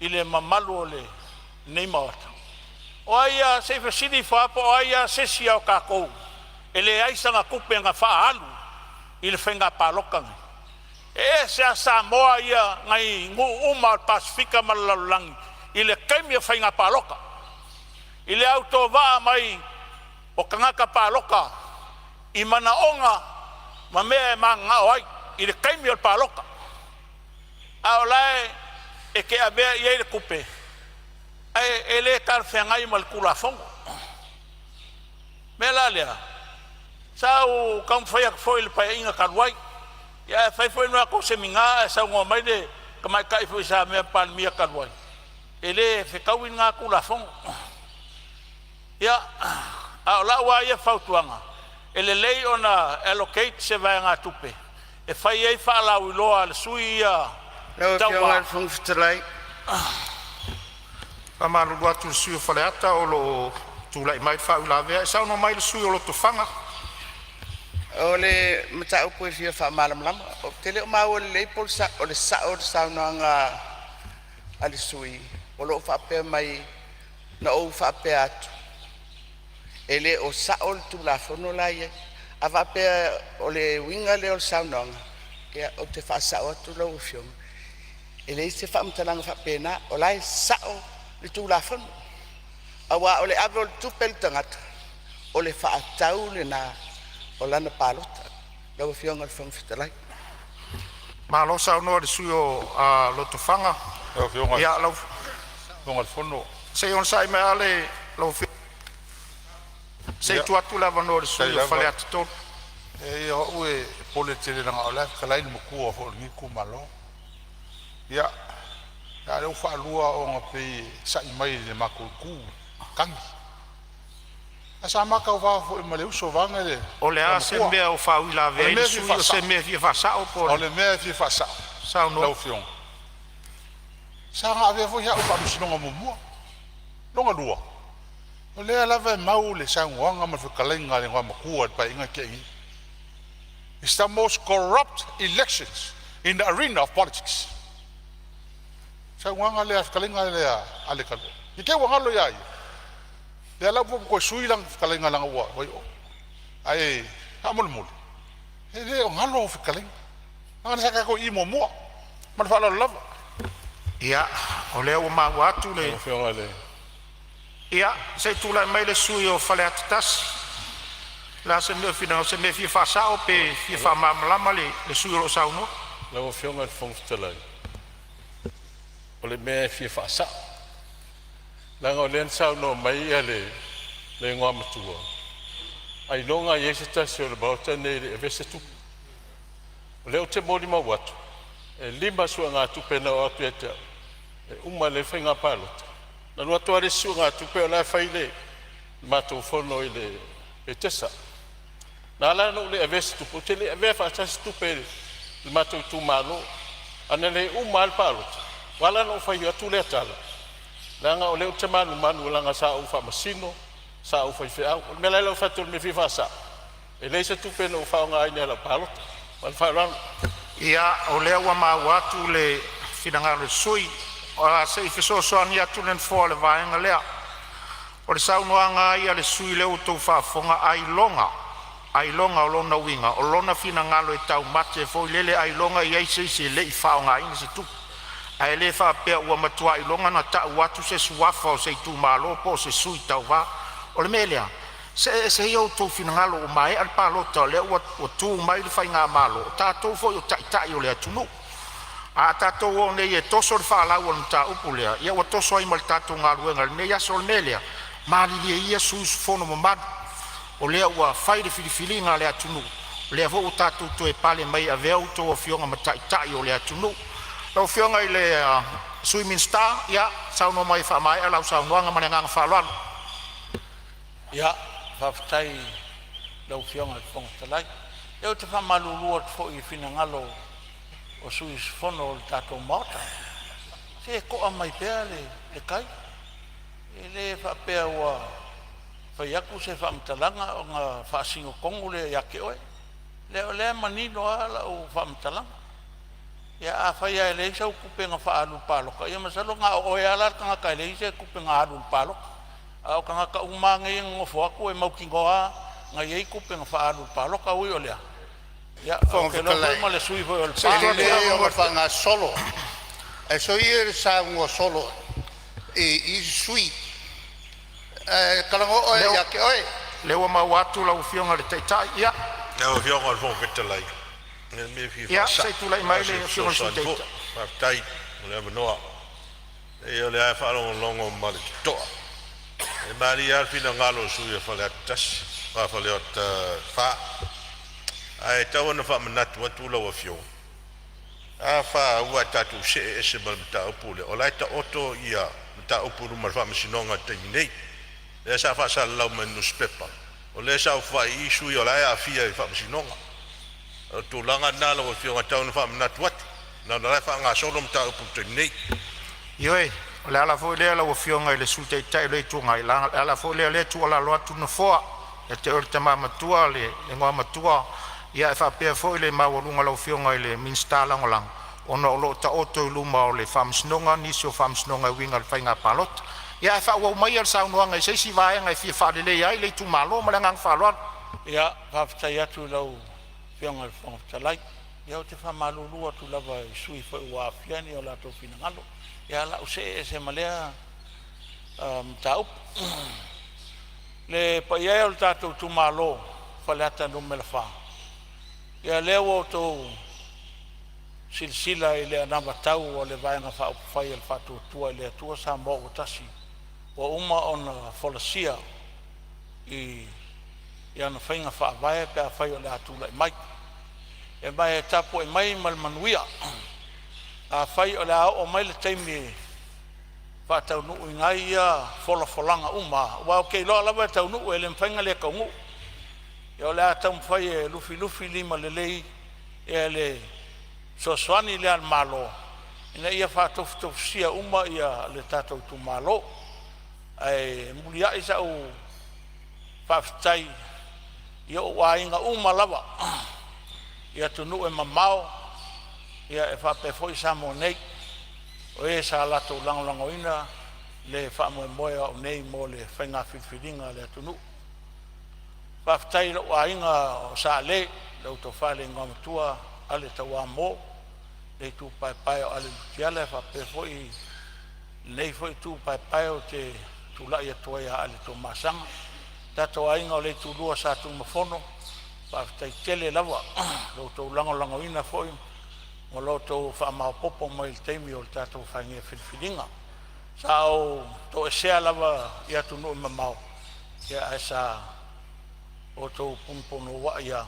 ile mamalu le nei mata oia se fasini fa po oia se sia o kako ele ai sanga kupe nga fa alu il fenga palokan e se Samoa ia ngai ngu uma Pasifika malalang ile kemia fenga paloka ile auto va mai o kanga ka paloka i mana onga mame manga oi ile kemia paloka aolai e ke abe ia ile kupe ele tar fengai mal kulafong melalea sau kam foi pa inga kalwai ya foi no ko seminga sa ngo mai de kamai kai foi sa me pal mia kalwai ele fe kawin nga kulafong ya ala wa ya fautuanga ele lei ona allocate se vai nga tupe e fai ai fa la ulo al suia tawa fong ftelai Amalu watu sui faleata o lo tulai mai fa ula ve sa no mai sui o lo tofanga o le mata o fia fa malam lam o tele o mau le pol sa o le sa no nga ali sui o lo fa pe mai na o fa pe atu ele o sa o tula fono la ye ava pe o le winga le o sa no ke o te fa sa o tu lo fiom ele se fa mtalang fa pena o lai sa o le tulafon awa ole avol tupel tangat ole fa tau le na olana palota lo fionga fong fitalai malo sa no le suyo a lo tofanga lo fionga ya lo fionga fono se on sai me ale lo se tu atu la vano le suyo fale atto e o e politele na ola kala ni ku o ni ku malo ya ya le fa lua o ngape sa mai le makuku kangi asa maka o va fo me le uso vanga le o le a se me o fa ila ve le suyo se me fi fa sa o por o le me fi fa sa sa no lo fion sa ave fo ya o pa sino mo longa lua o le ala ve mau le sa nganga ma fikalenga le ngama ku pa inga ke It's the most corrupt elections in the arena of politics. sa wanga le kalinga le ale kalo ke wanga lo ya le la ko sui lang kalinga lang wa ai amol mul le ngalo fi kalinga ngana sa ko imo mo man fa la lava ia o le o ma watu le ia se tu la mai le sui o fale atas la se me fina se me fi fa sa o pe fi fa mamlama le sui o sa no la o fionga fong telai o le me fi fa sa la ngo len sa no mai ale le ngwa matua ai longa yese ta se le bauta ne le vese tu le o te moli ma watu e lima su nga tu pena o tu eta e uma le fenga palot na no to ale su nga tu pe la faile ma to fono ile e tesa na la no le vese tu pote le ave fa sa tu pe ma to tu malo anele uma al palot wala no fa yo tu le tala langa o le te manu langa sa u fa masino sa u fa fa me la lo fa tu me fi fa sa e le se tu pe no fa nga ina la palot wal fa ran ia o le wa ma watu le finanga le sui o se fi so ania tu len fo le vaenga le o le sa no anga ia le sui le o to fa fonga ai longa o lona winga o lona finanga lo e tau mate fo lele ai longa ia se le fa nga ina se tu ai le fa pe o matua i longa na ta watu se suafa o se tu malo po se sui tau va o le melia se yo to finanga lo mai al palo to le o tu mai le fa nga malo ta to fo yo ta yo le tunu a ta to o ne ye to so fa la o ta upulea ia o to so i mal ta to nga luenga ne ya so melia mali le ia sus fono mo o le o fa de filifilinga le tunu le vo ta to e pale mai a veo to o fionga mata ta yo le tunu lo fionga ile swimming star ya sa no mai fa mai ala sa no nga mananga fa lo ya fa tai lo fionga fong talai eu te fa malulu fo i fina ngalo o suis fono tato mota se ko mai pele le kai ele fa pe wa fa yaku se fa mtalanga o nga fa singo kongule ya ke oe le manino ala o fa mtalanga ya fa ya le sa ku pe nga fa alu palo ka ya masalo nga o ya la ka ka le se ku pe nga alu palo au ka ka umange ngo fo ku e mau kingoa nga ye ku pe nga fa alu palo ka u ole ya o ke lo mo le sui vo el palo le o fa nga solo e so ir sa ngo solo e sui kalango o ya ke oi le wa ma watu la ufionga le tai ya le ufionga le fong fetalai me fi ya sai tu lai mai le ufionga su tai le no e le fa longo mal to e mari al fina ngalo su e fa le tas fa le fa ai tau na fa manat wa tu la ufio a fa wa tatu se se mal ta opule o lai ta oto ia ta opuru mal fa masinonga te nei le sa fa sa la menus pepa o le sa fa isu yo la a fia fa masinonga tu langa na lo fio ngata fa na twat na na fa nga so lom ta pu te nei yoi o le ala fo le la fio nga le sulte tai le tu nga la ala fo le tu ala lo tu no fo e te orta mama tua le ngwa matua ia fa pe fo le ma wo nga lo fio nga le minsta la ngolang ono lo ta oto lu ma le famsnonga ni so famsnonga winga fa nga palot ia fa wo mai al sa no nga se si va nga fi fa le ia le tu malo ma nga fa lo ia fa ta ya tu lo fionga fong talai ia te fa malulu tu lava sui fo wa fiani o la to fina ngalo ia la use se malea tau le pa ia o tato tu malo fa la ta no me la fa ia lewo to silsila ile na batau o le vai na fa fa il fa tu le tu sa mo tasi wa uma on folasia i ia na fainga fa vai pe fa yo la tu le mai e mai tapo e mai mal manuia a fai o la o mai le taimi fa tau nu ngai ia folanga uma wa ke lo la ba tau nu e le fainga le ka ngu yo la tam fai lufi lima le lei e le so swani le al malo ina ia fa tof sia uma ia le tato tu malo ai mulia isa o fa tai yo wa inga uma lava ia tunu e mamao ia e fa pe foi Sāmoa nei O e sa lato langolangoina le whaamoemoe o nei mo le whainga whiwhiringa le atunu. Whaftai lo ainga o sa le, lau to whale ngamatua ale tawa mo, le tu pai pai o ale lutiale, whape foi, nei foi tu pai pai o te tulai atua ia ale to masanga. Tato ainga o le tu lua sa tu mafono, whaftai tele lava, lau to langolangoina foi, mo lo to whaamao popo mo il teimi o le tato whainga whiwhiringa. Sa o to e sea lava ia tu no mamao, ia e sa o tō pumpono wa ia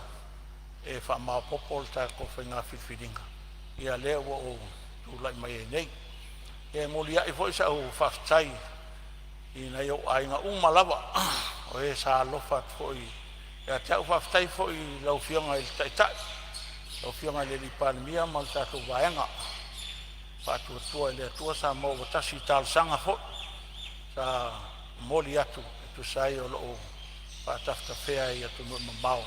e whaamao popo le tako whainga whiwhiringa. Ia lea wa o tūlai mai e nei. E moli ai fo isa o whaftai i nei o ainga umalawa o e sa alofa fo i ia te au whaftai fo i lau whionga i le taitai. Lau whionga i le li panemia ma le tato vaenga. Whātua tua i le atua sa mo watasi tālsanga fo. Sa moli atu e tu sai o loo whātafta whea i atu nui mamau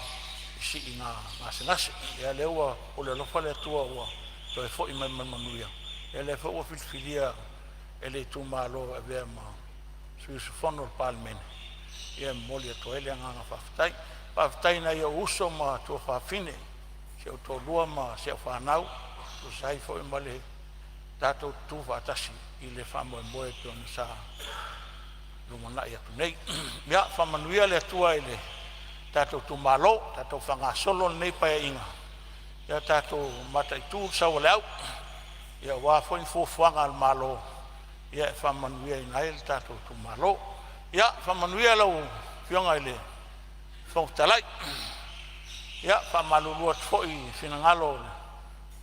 i si i ngā senase. Ia leua o le alofa le atua ua to e fo i mai manuia. Ia le fo ua whilwhilia e le tu mālo e vea ma suisofono le pālemene. Ia moli atua ele anganga whaftai. Whaftai na ia uso ma tua whawhine. Se o tō lua ma se o whanau. Tu sai fo i male tātou tu whātasi i le whamoe moe te ona sa lumana i atu nei. Ia, whamanuia le atua i le tātou tu malo, tātou whangasolo nei paia inga. Ia tātou matai tū sawa le au. Ia wāwhoin fōwhanga al malo. Ia whamanuia i nai le tātou tu malo. Ia, whamanuia lau whionga i le whongtalai. Ia, whamalulua tfo i whinangalo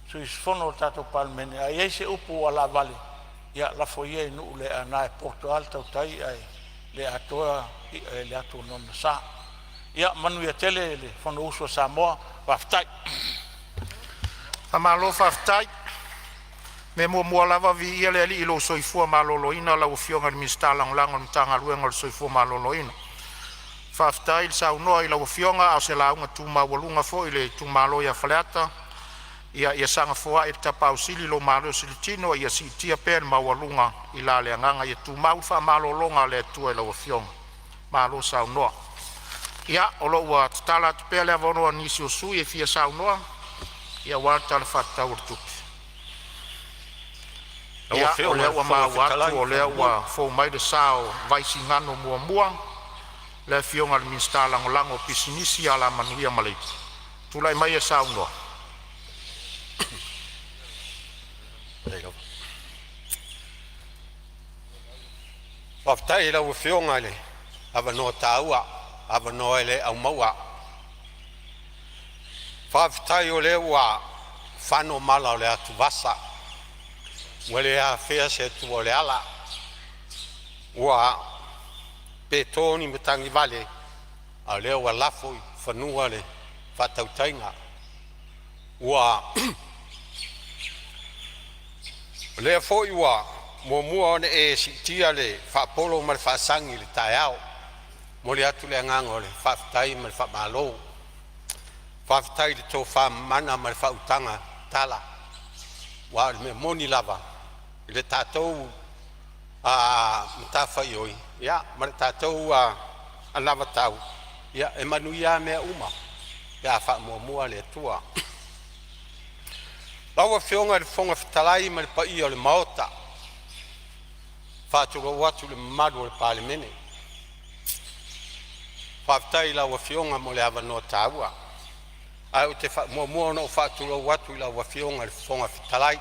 suisfono tato palmene ai ese upu ala vale ia la foie no le ana porto alto tai ai le atoa le ato non sa ia manu ia tele le fono uso Samoa waftai amalo waftai me mo lava vi ia le ilo soifua malolo ina la ufionga ni stalang langon tanga luenga soifua malolo ina waftai sa no ila ufionga au se la unga tu mawalunga fo ile tu malo ya falata ia sanga foa e tapau sili lo malo silitino ia sitia pen mawalunga ila le nganga ia tu mau fa malo longa le tu ela ofionga malo sau noa ia olo wa tala pele avono nisi osu e fia sau noa ia wa tala fata urtu ia ole wa ma wa ole wa fo mai de sao vai singano mua le fionga min stala ngolango pisinisi ala manuia malai tulai mai sau noa. Waftai la wafionga le ava no taua ava no ele au maua waftai o le wa whano mala o le atu vasa wale a whea se tu o le ala wa petoni mutangi vale a leo wa lafoi whanua le whatautainga wa le foi wa mo mo e sitia le fa polo mal fa sangi le taiao mo le atu le ngango le fa tai mal fa malo fa tai le to fa mana mal fa utanga tala wa me moni lava le tatou a mtafa yoi ya mal tatou a lava tau ya e manuia me uma ya fa mo le tua lawa fionga le fonga fitalai ma le pai o le maota fatu watu le madu le palemene fatai lawa fionga mo le ava no taua ai te fa mo no fatu watu lawa fionga le fonga fitalai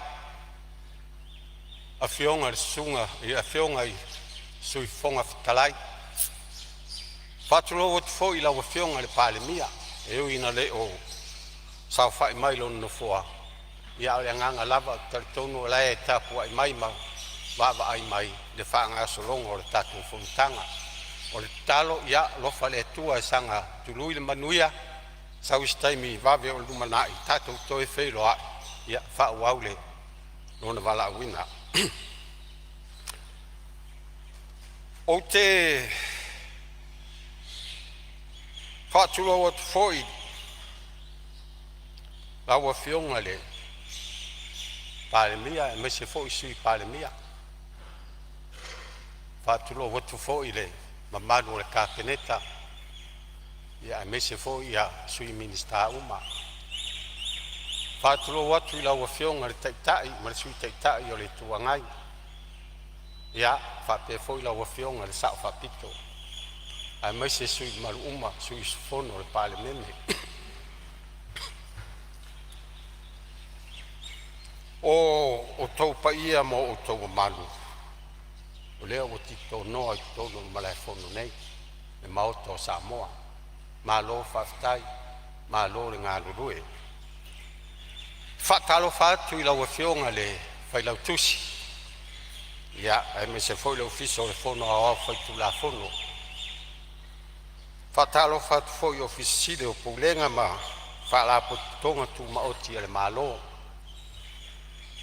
a fionga le sunga a fionga i sui fonga fitalai fatu lo fo i lawa fionga le palemia e ina le o sa fa mai lo no foa ia le nganga lava tartono la e tapu ai mai ma va ai mai le fanga solongo o le tatu fontanga o le talo ia lo fale tua sanga tului le manuia sa wistai mi va ve o lumana i tatu to e fe lo ia fa waule no vala wina o te fa tulo wat foi la wa fionga le palemia e mese fo'i sui palemia fa'atulo watu fo'i le mamanu o le kapeneta ia e mese fo'i ia sui minista uma fa'atulo watu i lauafioga le ta'ita'i ma le sui ta'ita'i o le tuagai ia fa'apea fo'i lauafioga le sa'o fa'apito ae maise sui malu'uma sui sofono o le palemene o tou paia mo o tou manu o lea ua titonoa i tonu i malaefono nei e maoto o Sāmoa malo fa'afetai malo le galulue fa'atalofa atu i lauafioga le failautusi ia e mese foi le ofisa o le fono aoao faitulafono fa'atalofa atu foi o ofisile o poulega ma fa'alapototoga tumaoti a le malo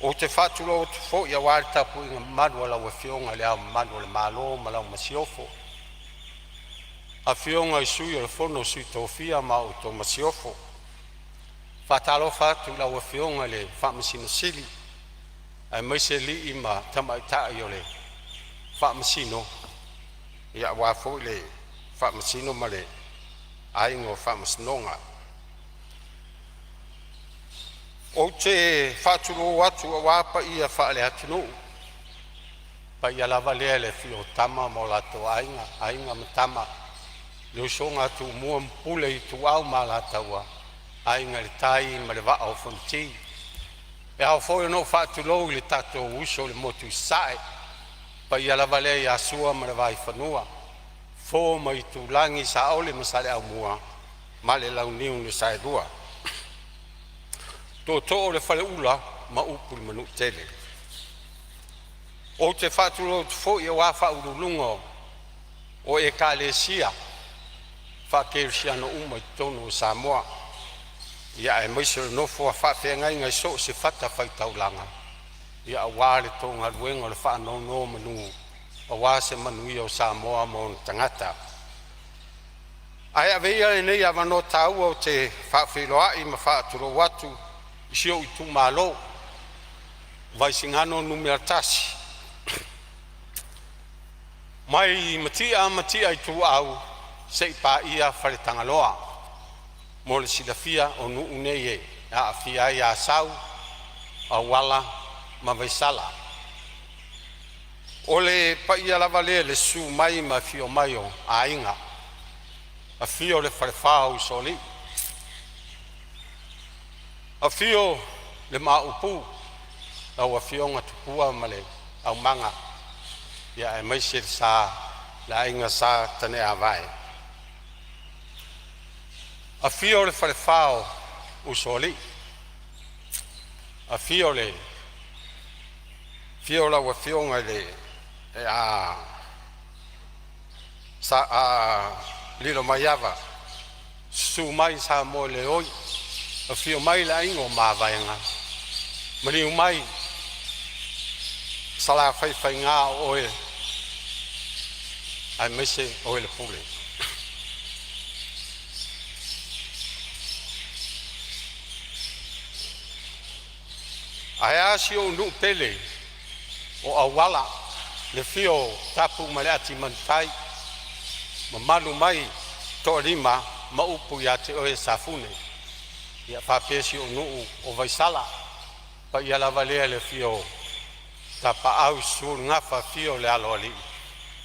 o te whātulo o te fo ia wāre tapu inga manu ala ua fionga le au manu le malo ma lau masiofo. A fionga i sui o le fono sui tofia ma o to masiofo. Whātalo whātu la ua fionga le whāmasina sili. Ai maise li ima tamaitai o le whāmasino. Ia wāfo le whāmasino ma le aingo whāmasinonga. O te whāturo atu a wāpa ia whaale atinu. Pa ia lava lea le fio tama mo lato ainga ma tama. Leo songa tu mua mpule i tu au ma lataua. Ainga le tai ma le waa o whamti. E hao fōi no whātulo i le tato uso le motu sae. Pa ia lava lea i asua ma le vai whanua. Fō ma i tu langi sa ole ma sale au mua. Ma le lau niu ni sae dua. To le fale ula ma upu le manu tele. O te whātulo te fo i a wāwha urulungo o e ka le sia whakerisia no uma i tono o Sāmoa. Ia e maise no fua whawhia ngai so se whata whaitaulanga. Ia a wāre tonga ruenga le whanau no manu a wāse manu i o Sāmoa mo tangata. Ai a veia e nei a wano tau o te whawhiloa i ma whātulo watu sio i tu malo vai singano numero tasi mai matia i tu au sei pa ia fare tangaloa mo le silafia o nu uneye a fia ia sau a wala ma vai sala ole pa ia lava le su mai ma fio maio a inga a fio le fare fau soli a fio le maupu au a fionga tupua ma le au manga ia e maise sa la inga sa tane avai a fio le farefao usoli a fio la ua fionga le a sa a lilo maiava su mai sa mo le oi a fio mai la ingo ma vaenga mari mai sala fai nga oe ai mese oe le pule ai asi o nu pele o awala le fio tapu malati mantai mamalu mai to rima ma upu ya te oe safune ia papesi o nuu o vaisala pa ia lava lea le fio tapa au sur ngafa fio le alo ali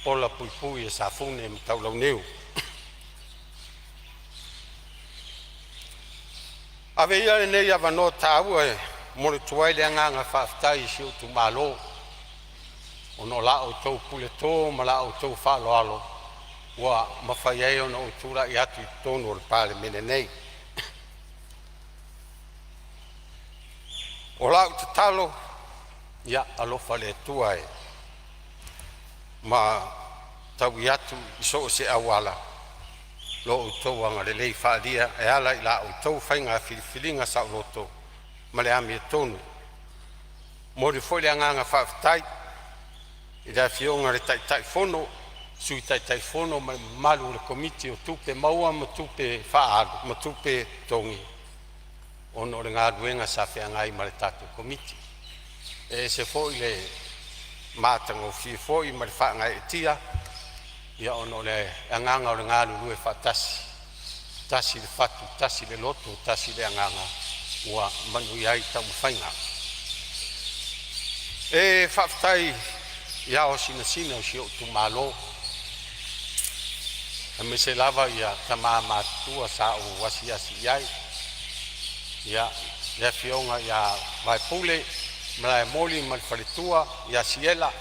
o la puipui e safune mtaulau neu ave ia ne ia vano tau e mole tuai le nganga whaftai si o tu malo o no la o tau pule tō ma la o tau whalo alo ua mawhai o no o tura i atu i tonu o le pale mene nei o lau te talo, ia alofa le tua e. Ma tau i atu i so se awala. Lo o tau anga le lei whaalia e ala i la o tau whainga whilinga sa o loto. Ma le ami e tonu. Mori foi le anganga whaafitai. I rea fionga le tai fono. Sui tai fono ma malu le komiti o tupe maua ma tupe whaalu, ma tupe tongi. Ono le ngā ruenga sa whea ngai ma le tātou komiti. e se fo le matango fi fo I mal fa ngai tia ia ono le anganga o le ngalu e fa tasi le fatu tasi le loto tasi le anganga ua manu iai tau whainga e whaftai ia o sina o si o tu malo e me se lava ia tama matua sa o wasi iai ia fionga ia vai pule mala moli mal faritua ia siela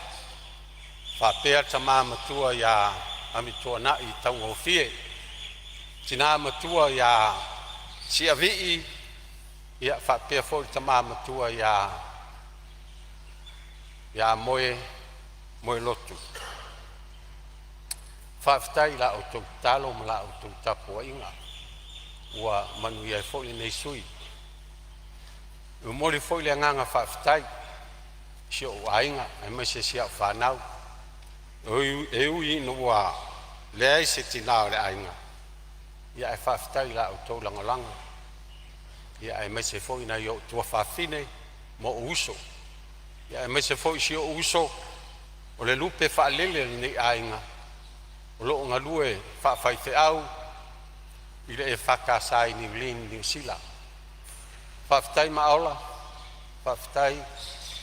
fa pea tama matua ia amitua na I tau o fie tina matua ia si avi ia fa pea fo tama matua ia moe lotu fa ftai la o tu talo mala o tu tapo inga ua manu ia fo nei sui o mori fo le nganga fa ftai si o ainga e me se sia fa nau ui no wa le ai se tina le ainga ia e fa ftai la o to langolanga ia e me se fo ina yo tu fa fine mo uso ia e me se fo si o uso o le lupe fa lele ni ainga o lo nga lue fa fai te au ile e fa ka sai ni lin ni sila fa ftai ma ola fa ftai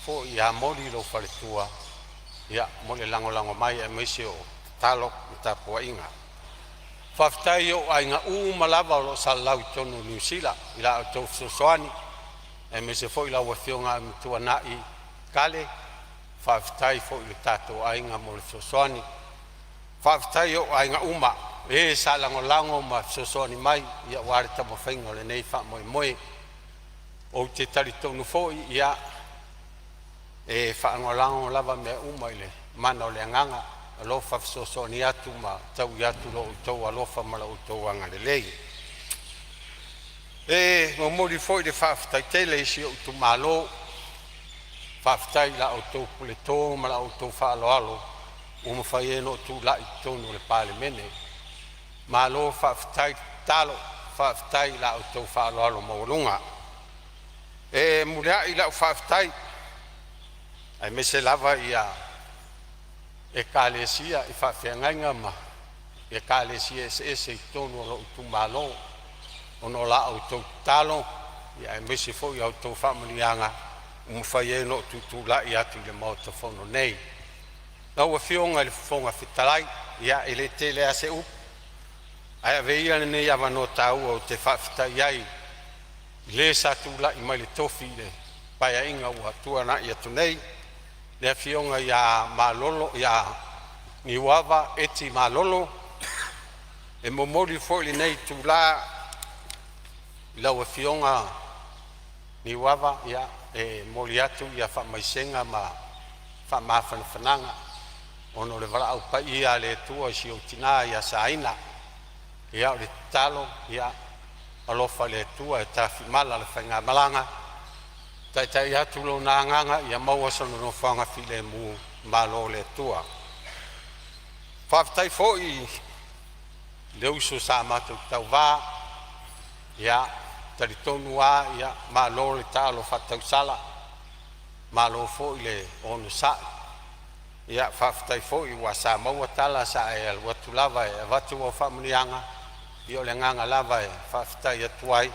fo ia moli lo fa tua ia mo le lango mai e me se o talo ta po inga fa ftai o ainga malava lo salau tonu ni sila ila to soani e me se fo ila wa fionga tua nai kale faftai fo I tato ainga mo le sosoani faftai o ainga e sa lango ma sosoani mai ia ware tamo whainga le nei fa moe o te taritonu fo ia e whaangolango lava me ile mana o le anganga alofa sosoani atu ma tau iatu lo utou alofa mala utou anga le lei e mori fo I le faftai tele isi o tu malo faftai la o tau pule tō ma la o tau whaaloalo o mawhai no tu la I tonu le pale mene ma lo faftai talo faftai la o tau whaaloalo maulunga e murea I la o faftai ai me se lava ia e kalesia I whawhiangainga ma e kalesia ese I tonu o tu malo o no la o tau talo ia e me se fo I o tau whamanianga fai no tu la ia tu le moto fono nei na o fionga le fonga fitalai ia ele tele ase u ai veia ne ia vano tau o te fafta iai le sa tu la I mai le tofi le pai inga u tu na ia tu nei le fionga ia malolo ia ni wava eti malolo e momori foi nei tu la o fionga ni wava ia e moliatu ia fa maisenga ma fa fananga ono le vala au pa ia le tua si o tina ia saina ia le talo ia alofa le tua e tafi mala le fanga malanga tai ia tu lo nanga ia mau sono no fanga file mu malo le tua fa tai foi le uso sa matu tauva ia taritonua ia malo le talo fatau sala malo fo le onu sa ia faftai fo I wa Sāmoa tala sa e al watu lava e watu o famnianga I o le nganga lava e faftai atuai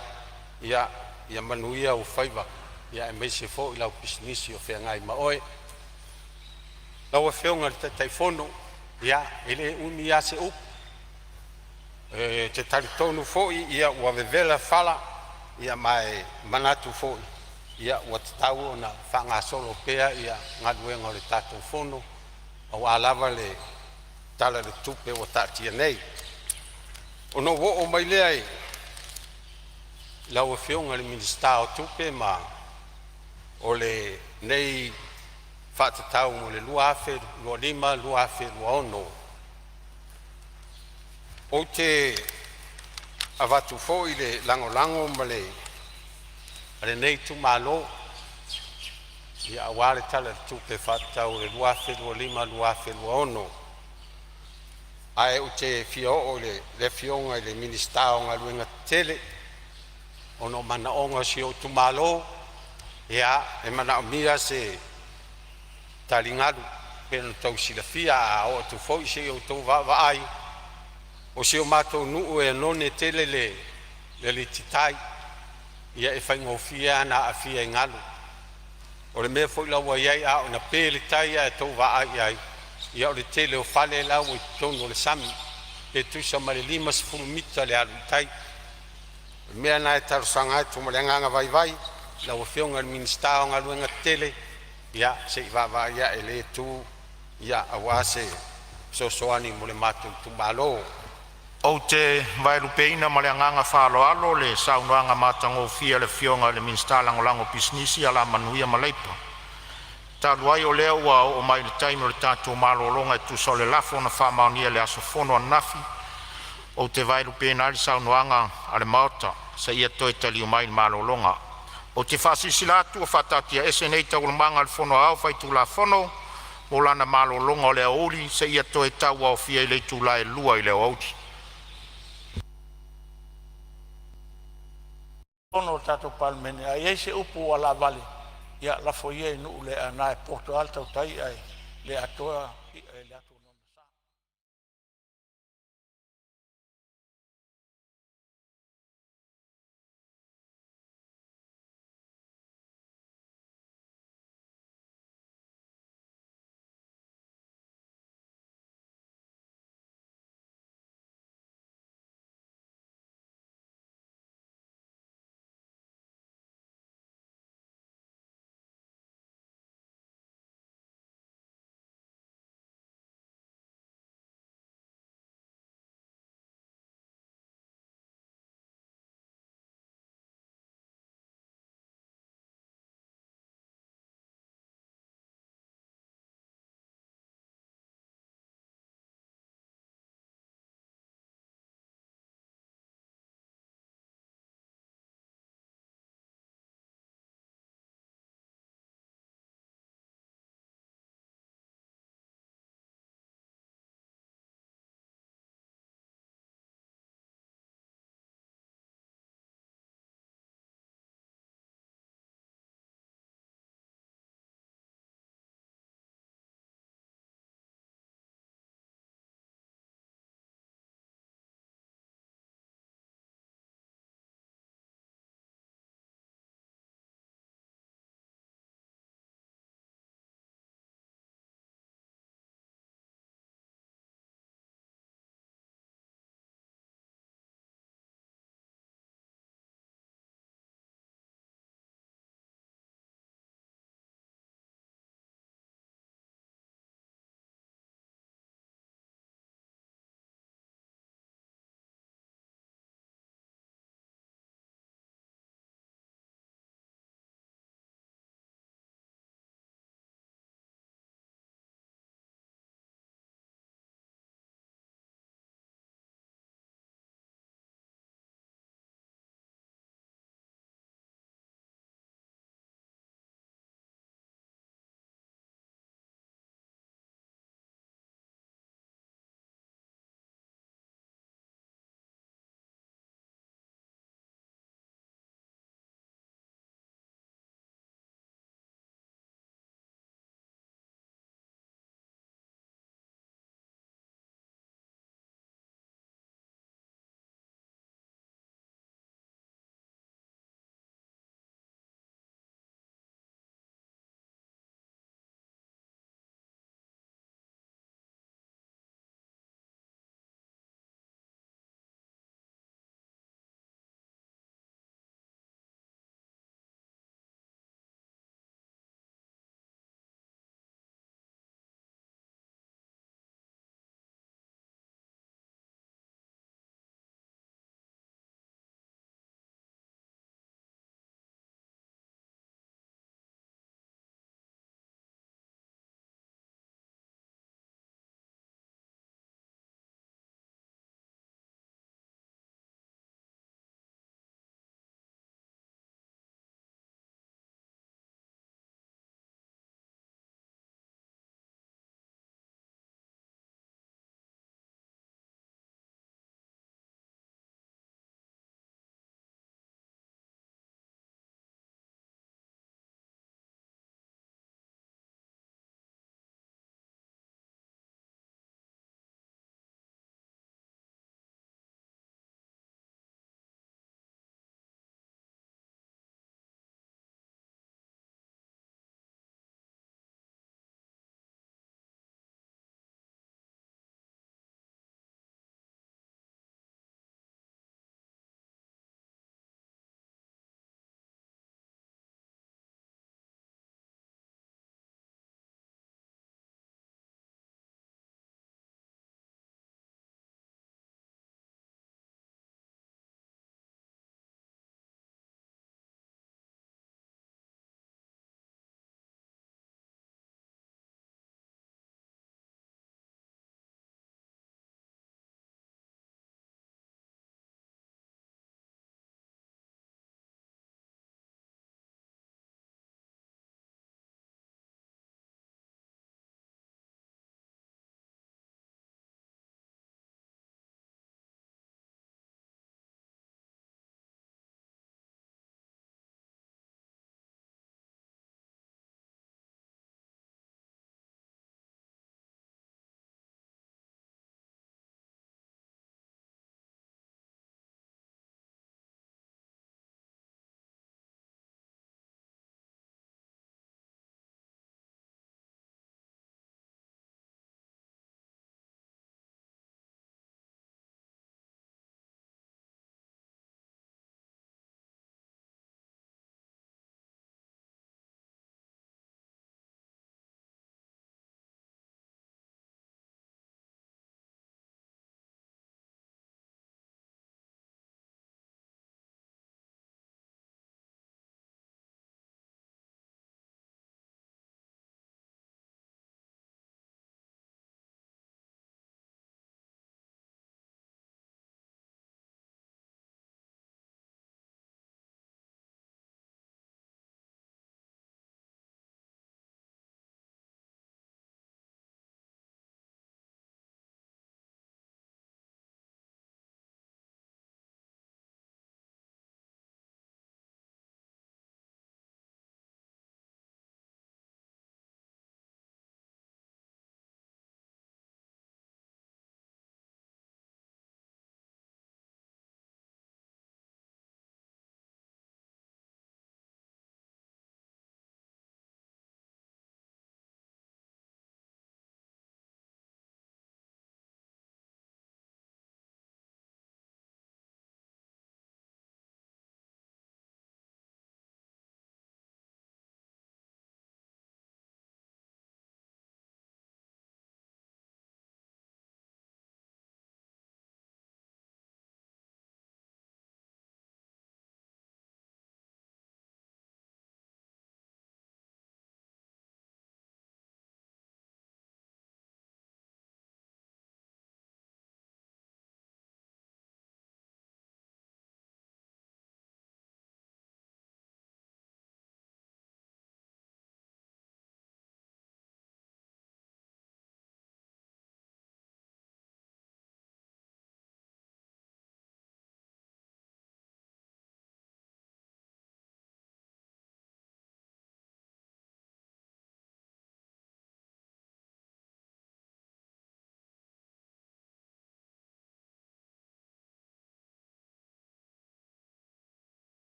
ia manuia o faiva ia e meise fo I lau pisnisi o whengai maoe lau a whionga te taifono ia ele uni ase up te taritonu fo ia ua vevela fala ia mai manatu fo ia ua tau na whanga solo pea ia ngaduenga le tatou fono au alava le tala le tupe o tatia nei ono wo o mai lea lau whionga le minista o tupe ma o le nei whatatau mo le lua afe, lua lima, lua afe, lua ono o te avatu fo I le lango ma le nei tu malo ia awale tala tupe whatau le lua afe, lua lima, lua afe, lua ono ai o te fio o le fionga I le minista o ngā luenga tele ono mana onga si o tu malo ia e mana o mia se talingalu pena tau silafia a o tu foi se o tu va ai o se o mato nu e none tele le titai ia e fai ngofia na afia ngalu o le me foi la wa ia a na pele tai e tu va ai ia o le tele o fale la o tono le sami e tu sa male limas fulmita le alu tai me na e tar sanga tu mo le nganga vai la o fionga minister nga luenga tele ia se va ia ele tu ia awase soani mo le matu tu malo o te vai lupeina ma le nganga falo alo le saunoanga matango fia le fionga le minister lango pisnisi ala manuia malaipa ta luai o leo wa o mai le time le tatu malo longa tu sole lafo na fa maunia le asofono nafi o te vai lupeina le saunoanga ale mauta sa ia toi tali o mai malo longa o te fasisila tu fatatia SNA ta ulmanga le fono au fai tu la fono o lana malo longa le auli se ia toe tau au fia le tu la e lua i le auti. Ono tato palmene a ese upu ala vale ia la foie no le ana Porto Alto tai ai le atoa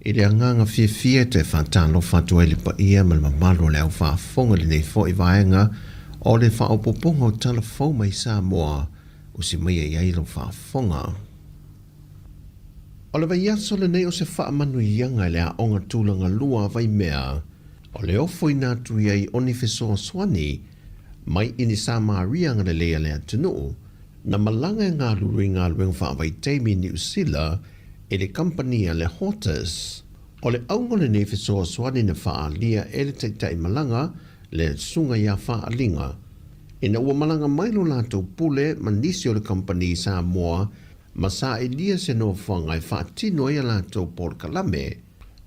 I le anganga fia te whātalo whātua le pa ia ma le mamalo le au whaafonga le nei fo I vaenga o le whaopoponga o talafou mai Sāmoa o si mai ai lo whaafonga. O le vai aso le nei o se whaamanu ianga le a onga tūlanga lua vai mea o le ofo I nātu iai oni fesoa swani mai ini Sāmoa rianga le lea lea tunu na malanga ngā luringa luenga whaavai teimi New Zealand e le compania le Hotas. O le aunga le nei fesoa swani na whaalia e le teitai malanga le sunga ia whaalinga. Ina ua malanga mailo lātou pule manisi o le company Samoa ma sa e lia se no whanga e whaatino ia lātou por kalame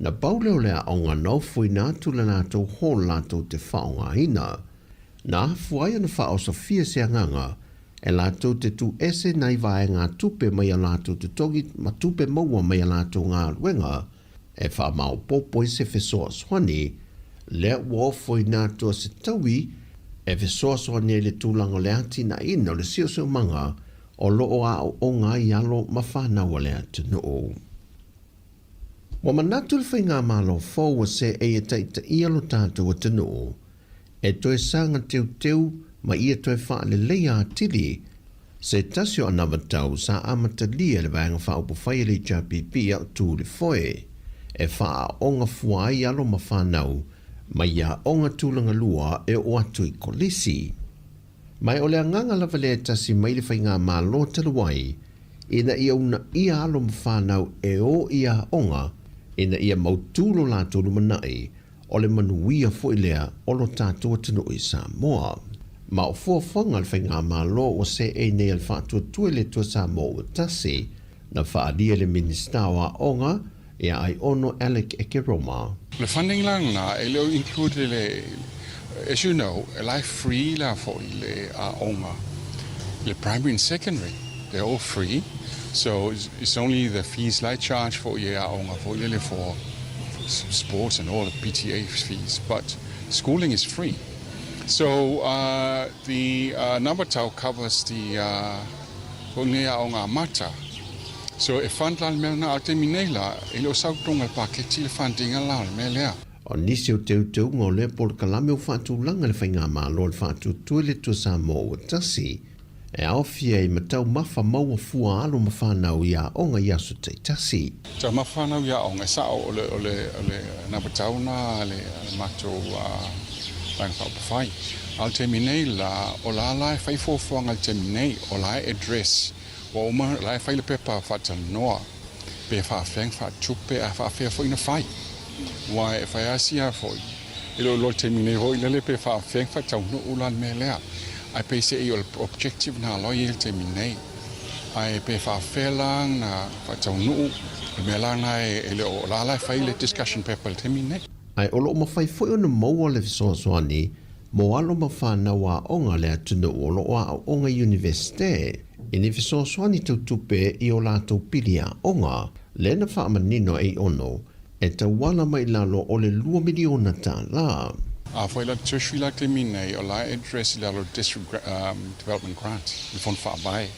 na baule o lea aunga no fui nātu le lātou hō lātou te whaonga ina. Na fuaia na whao Sofia se anganga e lātou te tu ese nai vae ngā tupe mai a lātou te togi ma tupe maua mai a lātou ngā ruenga e wha mau popo I se fesoa swani le ua ofoi nātua se taui e fesoa swani le tūlanga le ati na ina o le sio sio manga o loo a o ngā I alo ma whanau le atu no. Wa manatu le whainga malo fōu wa se e taita I alo tātou atu no e toe sanga teu ma ia toe wha le leia atili, se tasio anamatau sa amata lia le vanga wha upo whai le JPP au tū le foe, e wha onga fuai alo ma whanau, ma ia onga tūlanga lua e o atu I kolisi. Mai o le anganga lava le tasi mai le whainga mā lo taluai, ina ia una ia alo ma whanau e o ia onga, ina ia mautūlo la tūlu manai, o le manuia foi lea o lo tātua tanu I Samoa. Ma o fuafonga le whainga malo o se e nei al whātua tue le tua Samoa o tasi na whaadia le minista wa onga e ai ono Alec Ekeroma. The funding lang na e leo include le, as you know, a life free la for le onga. Le primary and secondary, they're all free. So it's only the fees like charge for onga for le for sports and all the PTA fees, but schooling is free. So the Nabatau covers the onga mata. So if fund la melna alteminela ilo sautonga paketi le funding ala melea. O nisi o teu ngō le por kalame o whātu langa le whainga malo le whātu tuele tu Samoa o tasi. E awhia I matau mawha maua fua alo mawhanau ia onga iasu te tasi. Ta mawhanau ia onga sa o le Nabatau na le mato lang whai. Al terminei la o la lai whai fōwhanga al terminei o lai address o ma lai whai le pepa whata noa pe whawheng whatupe a whawhea fo ina whai wai e whai asia fo ilo lo terminei ho ina le pe whawheng whatau no ulan me lea ai pe se I objective na lo il terminei ai pe whawhea lang na whatau no me lang na e le o la lai whai le discussion paper al terminei ai o lo mawhai fo ina maua le visoaswani mo alo ma whanau a onga le atunu o lo a onga universite. Ini visoaswani tau tupe I o lātou pili a onga, le na whaamanino e ono, e ta wala mai lalo o le 2 miliona tā la. Foi la tertiary la terminei o la address la district development grant, le fond whaabai.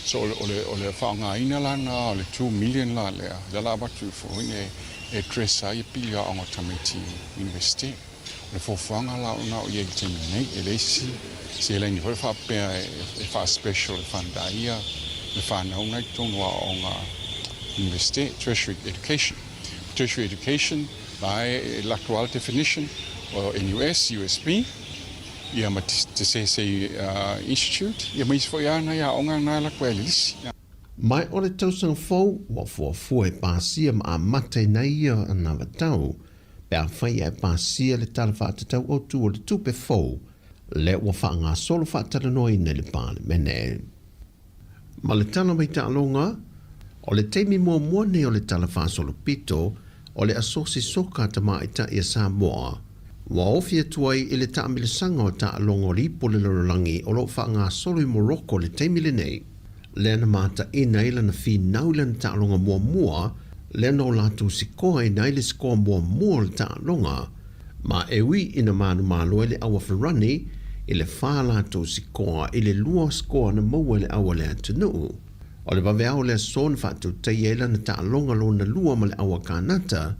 So o le whaanga ina la na o le 2 million la lea, la batu fo ine address a I pili a onga tamiti universite. Le fōwhanga la o ia I terminei e leisi se le ni fa pe e fa special fandaia le fa na una tonu o nga investe tertiary education by l'actual definition or in US USB ia ma te se institute ia mai fo ia na ia onga na la kwelisi mai o le tausang fōu wa fua e pāsia ma a mate na ia ana watau pe a whai e pāsia le tala whātatau o tu o le tupe fōu le ua whaanga solo whātaranoi nei le pāle mene. Ma le tala mai tālonga, o le teimi mua nei o le tala whāsolo pito, o le asosi soka ta maita I Samoa, wa ofia tuai I le taamile sanga o tālonga o ripo le lorolangi o lo whaanga solo I Morocco le teimi le nei. Le na mata ina ila na whi naula na tālonga mua, le no lātu sikoa I nai le sikoa mua le tālonga, ma ewi ina manu malo ele awa wharani, I le whālātou sikoa I le lua sikoa na maua le awa le atunu. O le vavea o le son fatu te iela na ta alonga lo na lua ma le awa kanata,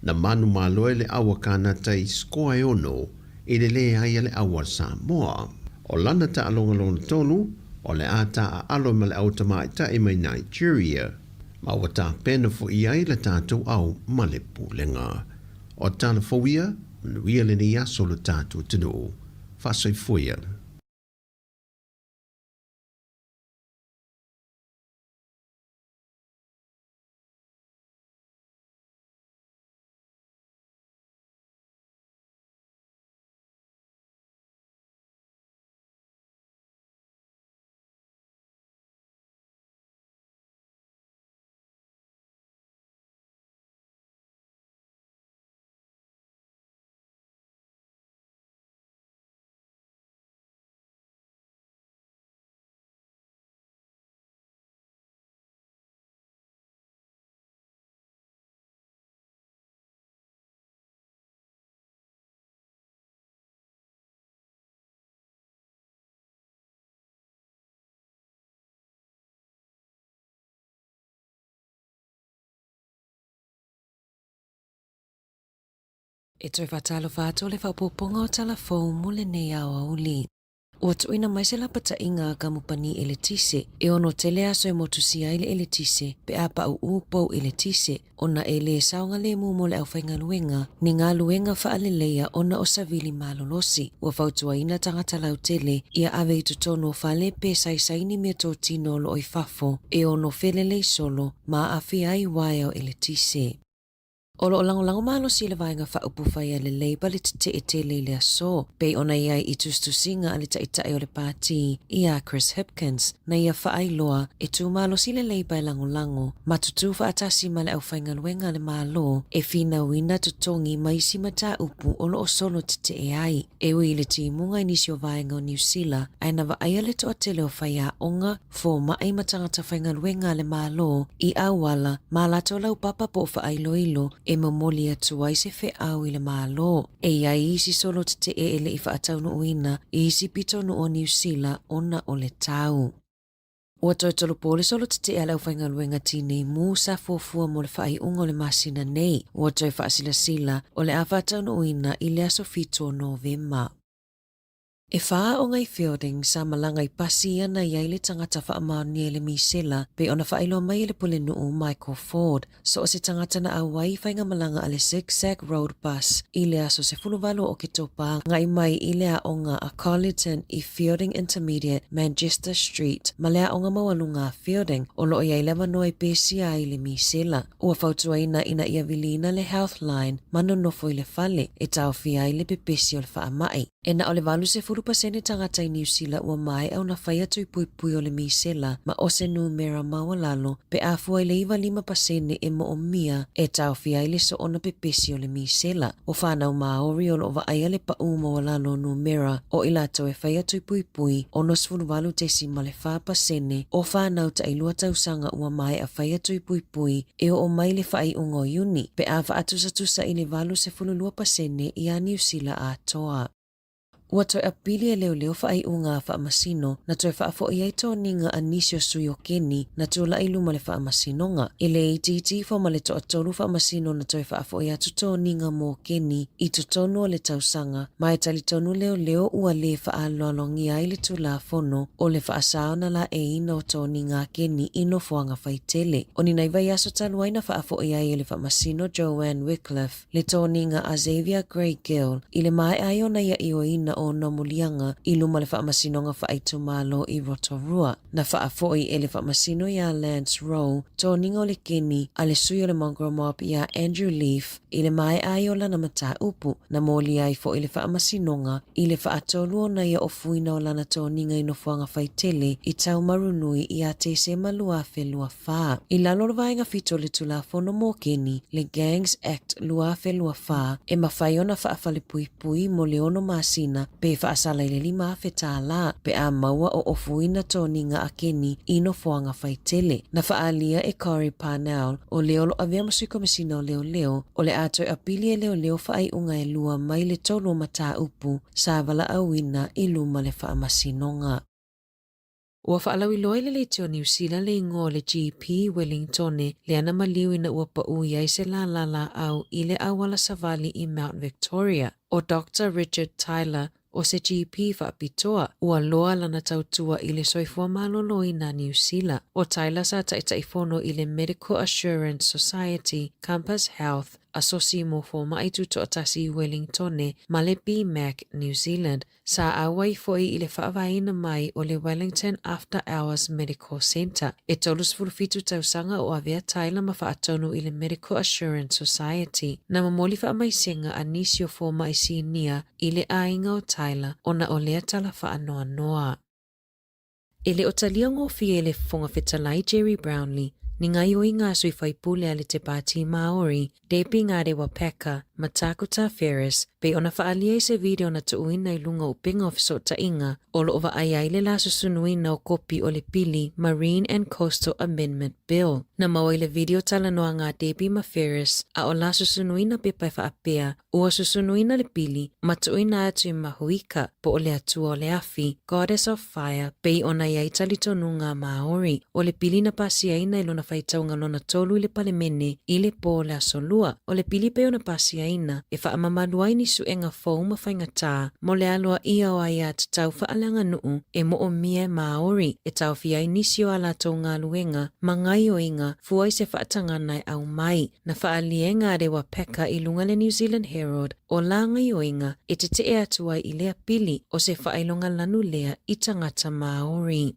na manu maloe le awa kanata i skoa e ono, i le le aia le awa Samoa. O lana ta alonga lo na tolu, o le ata a alo ma le Aotearoa i mai Nigeria, ma wa ta pena fo i ai le tātou au ma le pulenga. O tala fowia, manuia le ni aso le tātou tino, fasoi foia. E toi whatalo whato le whapoponga o talafou mule nei awa uli. Ua tuina mai se lapata inga ka mupani ele tise, e ono tele aso e motusi aile ele tise, pe apa u upou ele tise, ona ele saunga le mumo le au whainga luenga, ni ngā luenga whaaleleia ona o savili malolosi, ua whautua ina tangata lau tele, ia ave i tutono whale pe saisaini mea tō tino lo oi fafo, e ono whelele solo, ma awhi ai waio ele tise. Olo o lango malo si le vainga whaupu whaia le leiba le te e te le aso, pe ona iai i tustusinga ale taitai o le pāti, ia Chris Hipkins, na ia whaailoa e tu malo si le leiba e lango, matutu whaatasi ma le au whainga luenga le malo, e whina wina tutongi mai si mata upu olo o solo te e ai, e ui le ti munga inisi o vainga o New Zealand, ai na vaia le toa tele o whaia onga, fo mai matangata whainga luenga le malo, i awala, ma lato lau papa po whaailoilo, e mamoli atu ai se fe au i le malo. E ia isi solo te e ele i whaatau no uina, isi pito no o New Zealand ona o le tau. Ua toi tolo pole solo te e alau whainga luenga tine mu sa fofua mo le whai unga o le masina nei. Ua toi whaasila sila o le a whaatau no uina i le aso fito November. E whaa o ngai fielding sa malanga i pasi ana i aile tangata whaamani e le misela pe ona whailo mai le pule nuu Michael Ford so o se tangata na awai whainga malanga ale Zigzag Road Bus i le aso se fuluvalo o ke topa ngai mai i le a onga a Carleton i Fielding Intermediate Manchester Street ma le a onga mawalunga Fielding o lo i aile manoi pesi a i le misela ua whautua ina ia vilina le Healthline mano nofo i le fale e tau fia i le pepesi o le whaamai e na o le valu se fulu pasene tangata i New Zealand ua mai au na whaia tui pui o le misela ma o se numera mawalalo pe afua i le iwa 5% e mo o mia e tau fia i le so ona pepesi o le misela o whanau maori o lo wa aia le pa mawalalo numera o ilato e whaia tui pui o nos fulwalu tesi ma le 5% o whanau ta ilua tausanga ua mai a whaia tui pui e o mai le whai ungo uni pe a wa atusa i le valu se fululua pasene i a New Zealand a toa. Ua toi apili e leo whaai unga whaamasino na toi whaafo i eito ninga anisio sui o keni na tula ilu ma le whaamasinonga. I le iti fo ma le toa tolu whaamasino na toi whaafo i atuto ninga mo keni i tutonu o le tausanga ma e talitonu leo ua le whaalolongi ai le tula fono o le whaasao na la e ina o to ninga keni ino fuanga whaitele. O ni naivai aso taluai na whaafo i ai le whaamasino Joanne Wycliffe le to ninga a Xavier Grey Gill i le mai ai ona ia i o ina o Namulianga i luma le whaamasinonga whaaitu malo i Rotorua. Na whaafoi e le whaamasino ia Lance Rowe, tō ningo le keni a le sui o le mongrel mob ia Andrew Leaf i le mai ai o lana mata upu na moli ai fo i le whaamasinonga i le whaatolu o na ia o fuina o lana tō ninga i no fuanga whaitele i tau marunui i a te se malua whelua wha. I lalo le vaenga fito le tula fono mō keni le Gangs Act lua whelua wha e mawhaiona whaafale pui mo le ono masina pe whaasala i le 5 whetala pe a maua o ofuina tōninga a keni ino fuanga whaitele. Na whaalia e Corey Parnell o leolo a vea masui komisina o leo o le atoi apili e leo whaai unga e lua mai le tolo mata upu sa vala awina i luma le whaamasinonga. Ua whaalau iloa le teo New Zealand le ingo le GP Wellington le ana maliu ina ua pa iai se la au i le awala savali i Mount Victoria. O Dr. Richard Tyler o se GP whaapitoa ua loa lana tautua i le soifua malolo i na New Zealand. O Tyler sa taitaifono i le Medical Assurance Society, Campus Health, asosi mo fo maitu to atasi Wellington ma le BMAC New Zealand. Sa awai foi i le whaavaina mai o le Wellington After Hours Medical Centre. E tolus fulfitu tausanga o avea Tyler ma whaatonu i le Medical Assurance Society. Na mamoli whaamaisenga anisio fo maisinia i le ainga o Tyler ona o lea tala whaanoa noa. E le o talia ngofi e le fonga whetalai Jerry Brownlee, ni ngai o inga sui whaipule ale te pāti Maori, depi ngā rewa peka, matakuta Ferris, pe ona whaalia se video na tuuina i lunga o pinga o fisota inga, o lo ova ai le la susunuina o kopi o le pili Marine and Coastal Amendment Bill. Na maua le video tala noa ngā depi ma Ferris, a o la susunuina pe pai whaapea, ua susunuina le pili, matuina atu i mahuika, po o le atua o le afi, Goddess of Fire, pe ona iai talitonu ngā Maori, o le pili na pasiaina i lona whaitaunga lona tolu i le palemene, i le po le asolua, o le pili pe ona pasiaina, e whaamamaluai ni suenga fau ma whaingatā, mo le aloa ia o ai at tau whaalanga nuu, e mo o mie Maori, e tau whiai nisio ala tau ngā luenga, ma ngai o inga, fuai se whaatanganai au mai, na whaalienga rewa peka i lunga le New Zealand Herald, o la ngai o inga, e te te atuai i lea pili, o se whaailonga lanu lea i tangata Maori.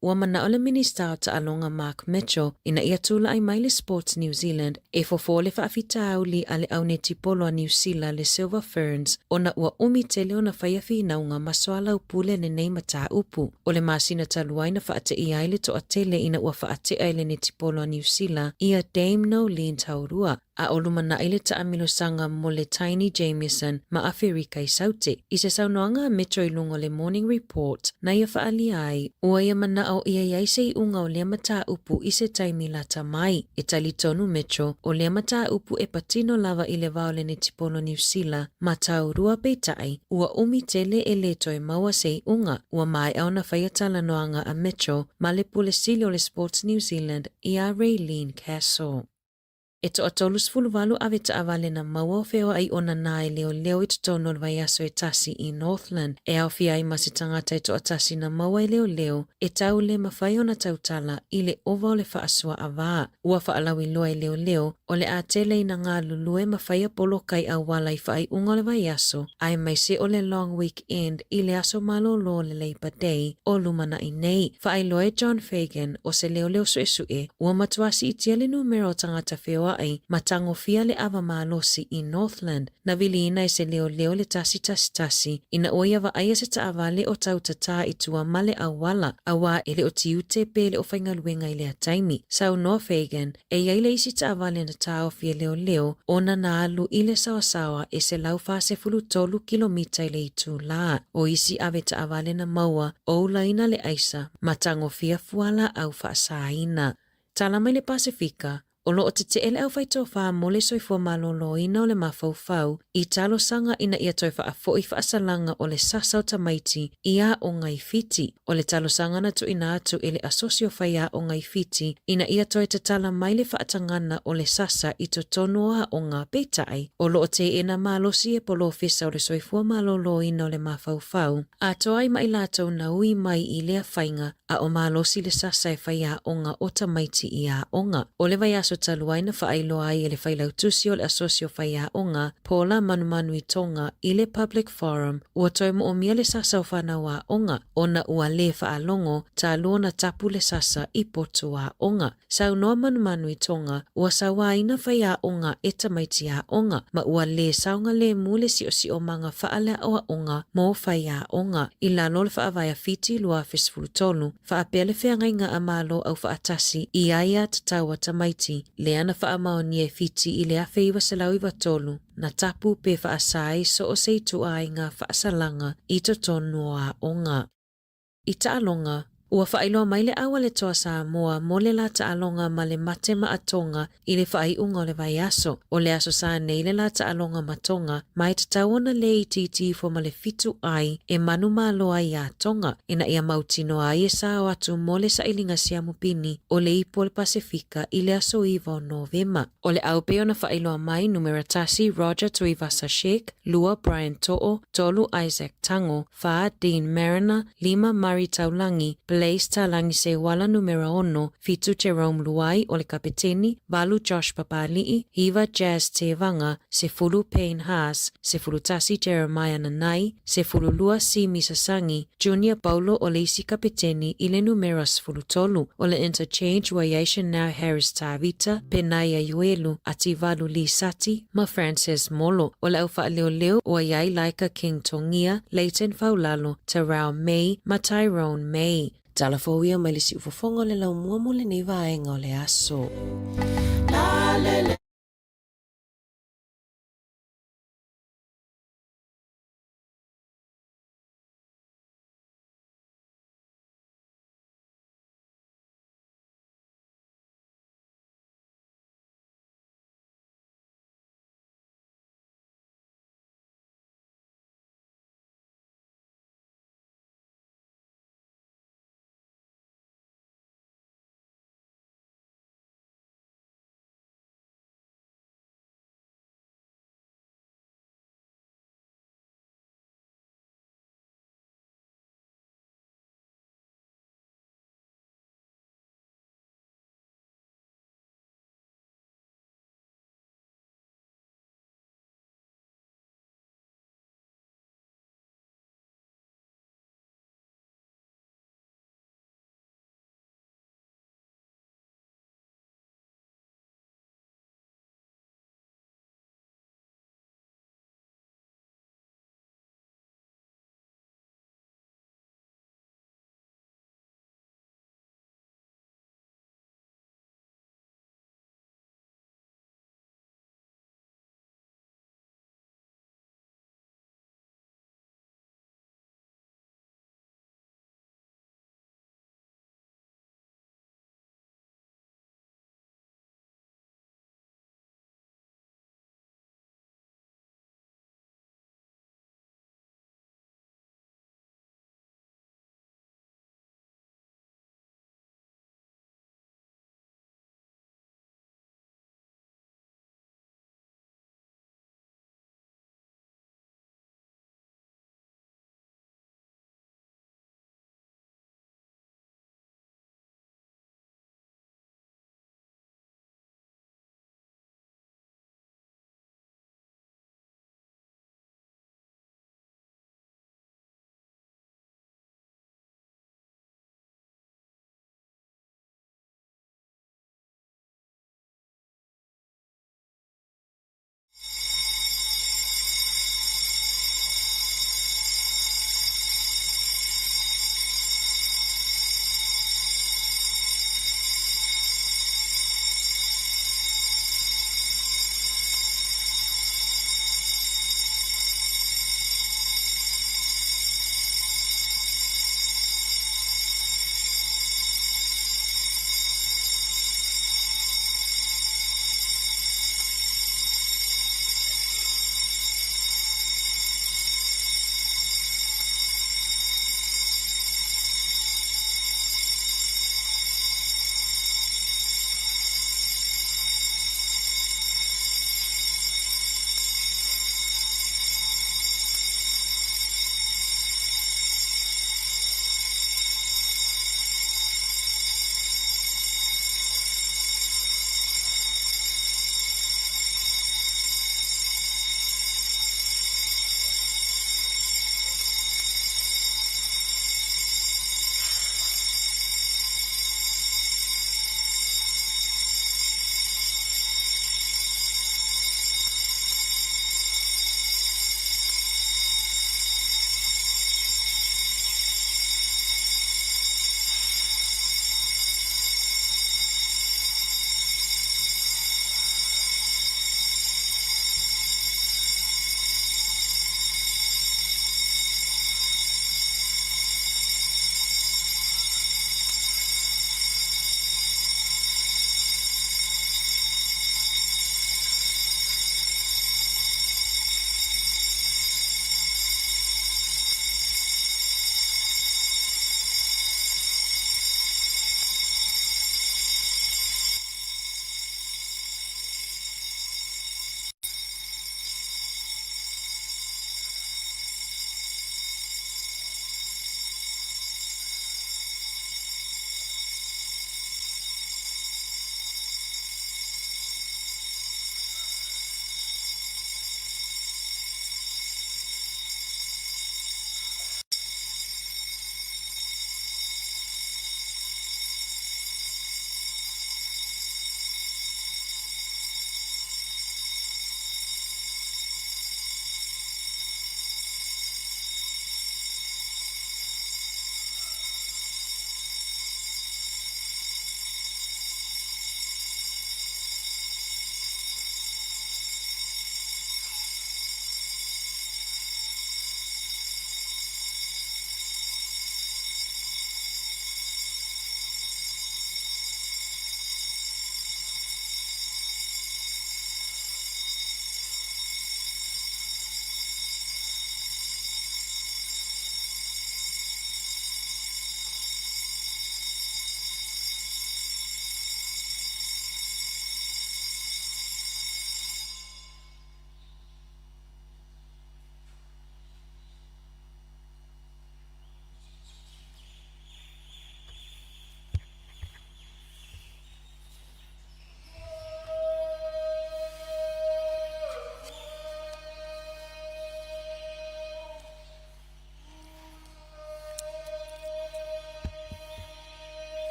Ua mana o le minista o ta alonga Mark Mitchell ina ia tula ai mai le Sports New Zealand e fofo le whaafita auli ale au ne tipolo a New Zealand le Silver Ferns ona ua umitele ona whaiafi inaunga masoala upule ne nei mata upu. O le masina taluai na whaate i aile to atele ina ua whaate aile ne tipolo a New Zealand ia Dame Nolene Taurua. A olumana ile ta amilo sanga mo le Tiny Jamieson ma Afrika i saute. I se saunoanga Metro i lungo le Morning Report na ia whaali ai ua ia mana au ia iaise i unga o lea mata upu i se taimi lata mai. E tali tonu Metro o lea mata upu e patino lava i le vao le ne tipolo New Zealand ma taurua peitai ua umitele e leto e maua se i unga ua mai au na whaiatala noanga a Metro ma le pule sili o le Sports New Zealand i a Raylene Castle. E to atolus fuluvalu ave ta avale na maua o feo ai ona nae leo i tutono le vaiaso e tasi i Northland. E au fia i masi tangata e to atasi na maua e leo e tau le mawhai ona tautala i le ova o le whaasua avaa. Ua whaalawi loa e leo o le atele i na ngā lulue mawhai a polo kai au wala i whai unga le vaiaso. Ai mai se o le long weekend i le aso malolo le Labor Day o lumana i nei. Whai loa e John Fagan o se leo sue. Ua matuasi i tia le numero tangata feo ai matango fia le ava malosi i Northland. Na vili ina e se leo le tasi ina oia va aia se taavale o tautata i tua male awala awa ele o tiute pe le o whaingaluenga i lea taimi. Sau no Fagan e iaile isi taavale na tao fia leo ona na alu i le sawasawa e se lau fase fulu tolu kilomita i le itu la. O isi ave taavale na maua o laina le aisa matango fia fuala au faasaina. Talama i le Pasifika o lo o te te ele au whaitoa mo le soifua malolo ina o le mawhauwhau i talo sanga ina ia toi whaafo i whaasalanga o le sasau tamaiti i a o ngai fiti. O le talo sanga na tu ina atu ele asosio whaia o ngai fiti ina ia toi te tala mai le whaatangana o le sasa i to tonoa o ngā peitai. O lo o te ena malosi e polo fisa o le soifua malolo ina o le mawhauwhau. A toai mai lato na ui mai i lea whainga a o malosi le sasa e whaia o ngā o tamaiti i a onga. O le vaiaso taluai na whaailoa ai e le whailautusi o le asosio whaia onga pola manumanu i tonga i le Public Forum ua toi mo o mia le sasa o whanau a onga ona ua le whaalongo ta lua na tapu le sasa i poto a onga. Sau noa manumanu i tonga ua sawa ina whaia onga e tamaiti a onga ma ua le saunga le mule si o manga whaale o a onga mo whaia onga. I la lo le whaavaya fiti lua fesfulutolu whaapele whiangainga a malo au whaatasi i aia tataua tamaiti le ana whaamaoni e fiti i le awhi iwa salau iwa tolu na tapu pe whaasai so o seitu ai ngā whaasalanga i to tonu a onga. I taalonga, Ua whaailoa mai le awa le toa Samoa mo le la taalonga ma le mate maatonga i le whaaiunga o le vai aso. O le aso sa nei le la taalonga matonga mai te tauana le titi fo ma le fitu ai e manu maloa i a tonga. Ina ia mautino ai e sa o atu mo le sailinga siamupini o le ipo le Pasifika i le aso iwa o Novema. O le au peo na whaailoa mai numera tasi Roger Tuivasa Sheikh, Lua Brian To'o, Tolu Isaac Tango, Fa Dean Mariner, Lima Mari Taulangi, Blaze Talangi se wala numero ono, Fitu Jerome Luai o le kapiteni, Valu Josh Papali'i, Hiva Jazz Tevanga, Sefulu Payne Haas, Sefulu Tasi Jeremiah Nanai, Sefulu Lua Simi Sasangi, Junior Paulo o le isi kapiteni i le numero Sefulu Tolu, o le interchange wa Yaisha Now Harris Tavita, Penaya Yuelu, ati Valu Lee Sati, ma Frances Molo, o le au whaaleo o Yai Laika King Tongia, Leighton Faulalo, Tarau May, ma Tyrone May. Talafouia mai le si ufofonga le lau mua mo le nei vaenga o le aso.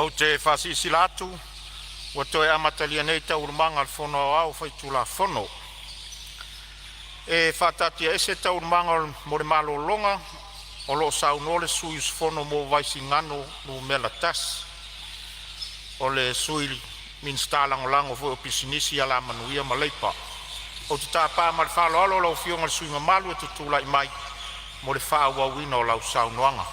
au te whasisilatu, wa toi amatalia nei tau urumanga al whono au whaitula whono. E whatatia ese tau urumanga mo le malo longa, o lo sau nole sui whono mo vaisi ngano no mela tas. O le sui min stalango lango fo o pisinisi ala manuia maleipa. O te tāpā ma le whalo alo lau fionga le sui mamalu e tutula i mai, mo le whāuawina o lau sau noanga.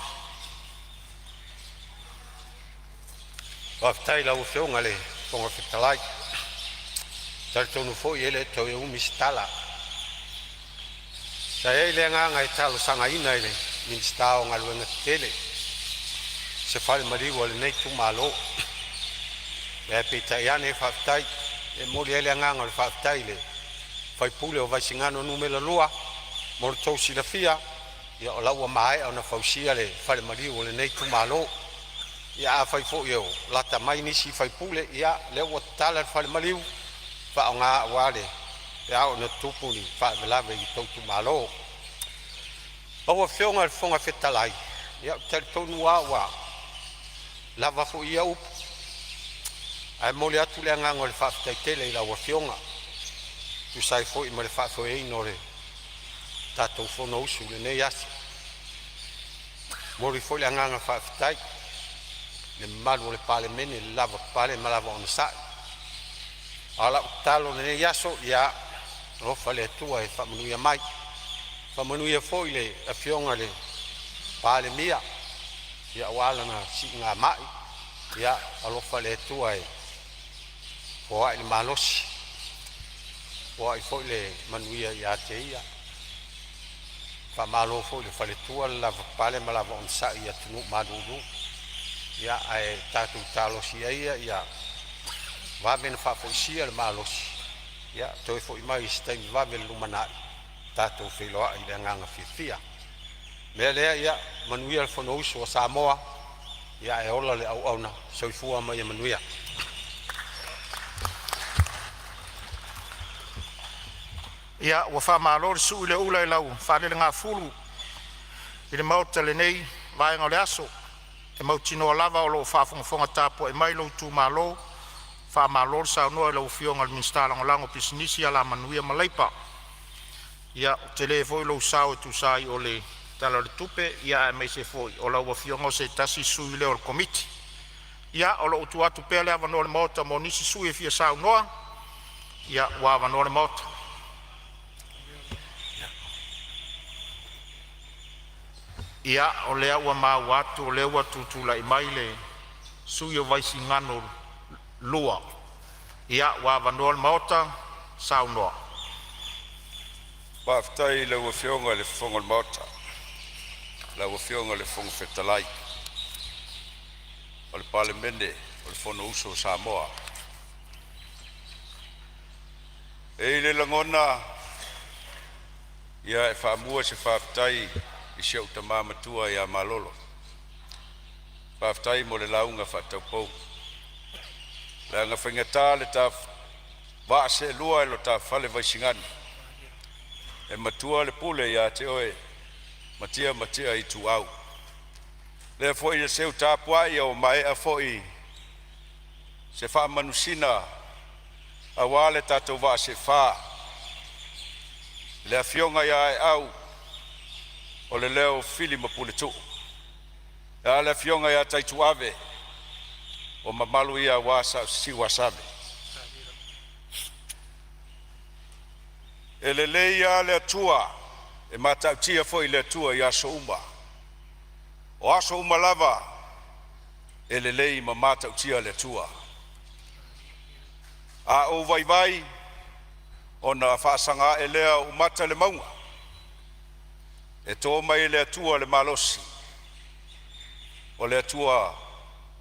Waftai lau fionga le fonga whitalai. Tari tonu fo i ele tau e umi stala. Sa e le nganga e talo sanga ina ele, minsta o ngaluenga tele. Se whale mariwa le nei tu malo. E pita iane e whaftai, e mori ele nganga le whaftai le. Whai pule o vaisingano numela lua, moro tau silafia, ia o laua mai au na whausia le whale mariwa le nei tu malo. Ia a whai fo iau, lata mai nisi whai pule, ia leo o tala le whale mariwa, wha o ngā wale. E au na tupuni wha melawe i tautu malo. Aua whionga le whonga whetalai. Ia tari tonu awa. Lava fo ia upu. Ai mole atu le angango le whaafitai tele i laua whionga. Tu sai fo i ma le whaafo e ino le tātou whono usu le nei asi. Mori fo le anganga whaafitai. Le malu le pale mene le lava pale ma lava ona sai. Ala talo le nei aso ia rofa le tua e whamanuia mai. Whamanuia fo i le a whionga le pale mia. Ia wala na si ngā mai. Ia alofa le tua e poa i le malosi. Poa i fo i le manuia i a te ia. Whamalo fo i le whale tua le lava pale ma lava on sa i a tunu maduru. Ia ai tātou tālosi ia Vave na whafoisia le malosi. Ia, toi fo i mai staimi vave le lumanai. Tātou wheloa i le nganga whiawhia. Mea lea ia, manuia le whono uso o Sāmoa. Ia e ola le au auna, soifua mai e manuia. Ia, ua whamalo le sui le ula i lau, whale le ngā fulu. I le mauta le nei, vaenga o le aso. E mautino lava o lo whafonga tāpo e mai lo tu malo. Fa malor sa no lo fionga minsta lango pisinisi ala manuia maleipa. Ia tele foi lo sao tu sai o le tala le tupe ia me se foi o lo fionga se tasi sui le o komiti. Ia o lo tu atu pele ava no le mota mo nisi sui fia sao noa. Ia wa ava no le mota. Ia o le ua ma watu o le ua tutula i mai le sui o vaisi ngano lua. Ia wa vanol maota saunoa. Waftai la wafionga le fonga maota. La wafionga le fonga whetalai. O le pale mende, o le fono uso Samoa. E le langona, ia e whaamua se whaftai i siau tamamatua ia malolo. Whaftai mo le launga whataupou. La nga whaingata le ta vaase lua e lo ta whale vaisingani. E matua le pule ia te oe, matia i tu au. Le foi le seu tāpua ia o mai a foi se wha manusina a wale tātou vaase wha. Le a fionga ia e au o le leo fili ma pule tu. Le a fionga ia taitu ave. O mamalu ia wasa si wasabe. E le leia le atua, e matautia foi le atua i aso uma. O aso uma lava, e le lei ma matautia le atua. A o vai, o na whaasanga e lea umata le maunga. E tō mai le atua le malosi. O le atua,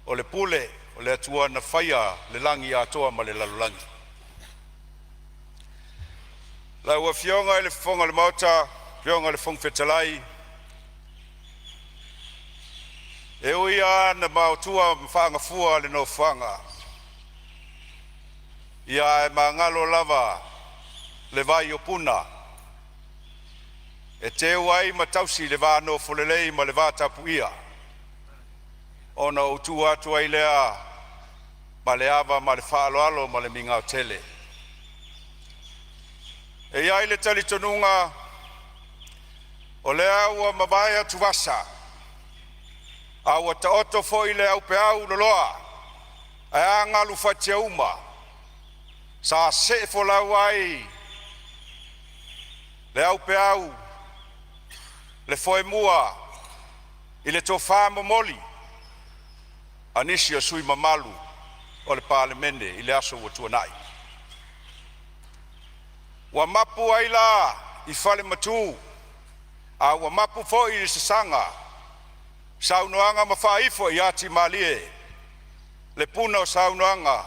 o le pule, o le atua na whaia le langi atoa ma le lalulangi. La ua fionga le fonga le mauta, fionga le fonga whetalai. E uia na mautua mwhanga fua le no whanga. Ia e mangalo lava le vai o puna. E te uai ma tausi le vā no folelei ma le vā tapu ia. ona utu atu ai lea ma le ava ma le whaaloalo ma le minga o tele. E ai le tali tonunga o lea ua mawai atu wasa a ua ta oto fo i le au pe au loloa a ea ngalu fatia uma sa se fo lau ai le au pe au le foe mua i le tofa momoli anisi o sui mamalu o le palemene i le aso ua tuanai. Ua mapu ai la i fale matu a ua mapu fo i le sasanga saunoanga mawhaifo i ati malie le puna o saunoanga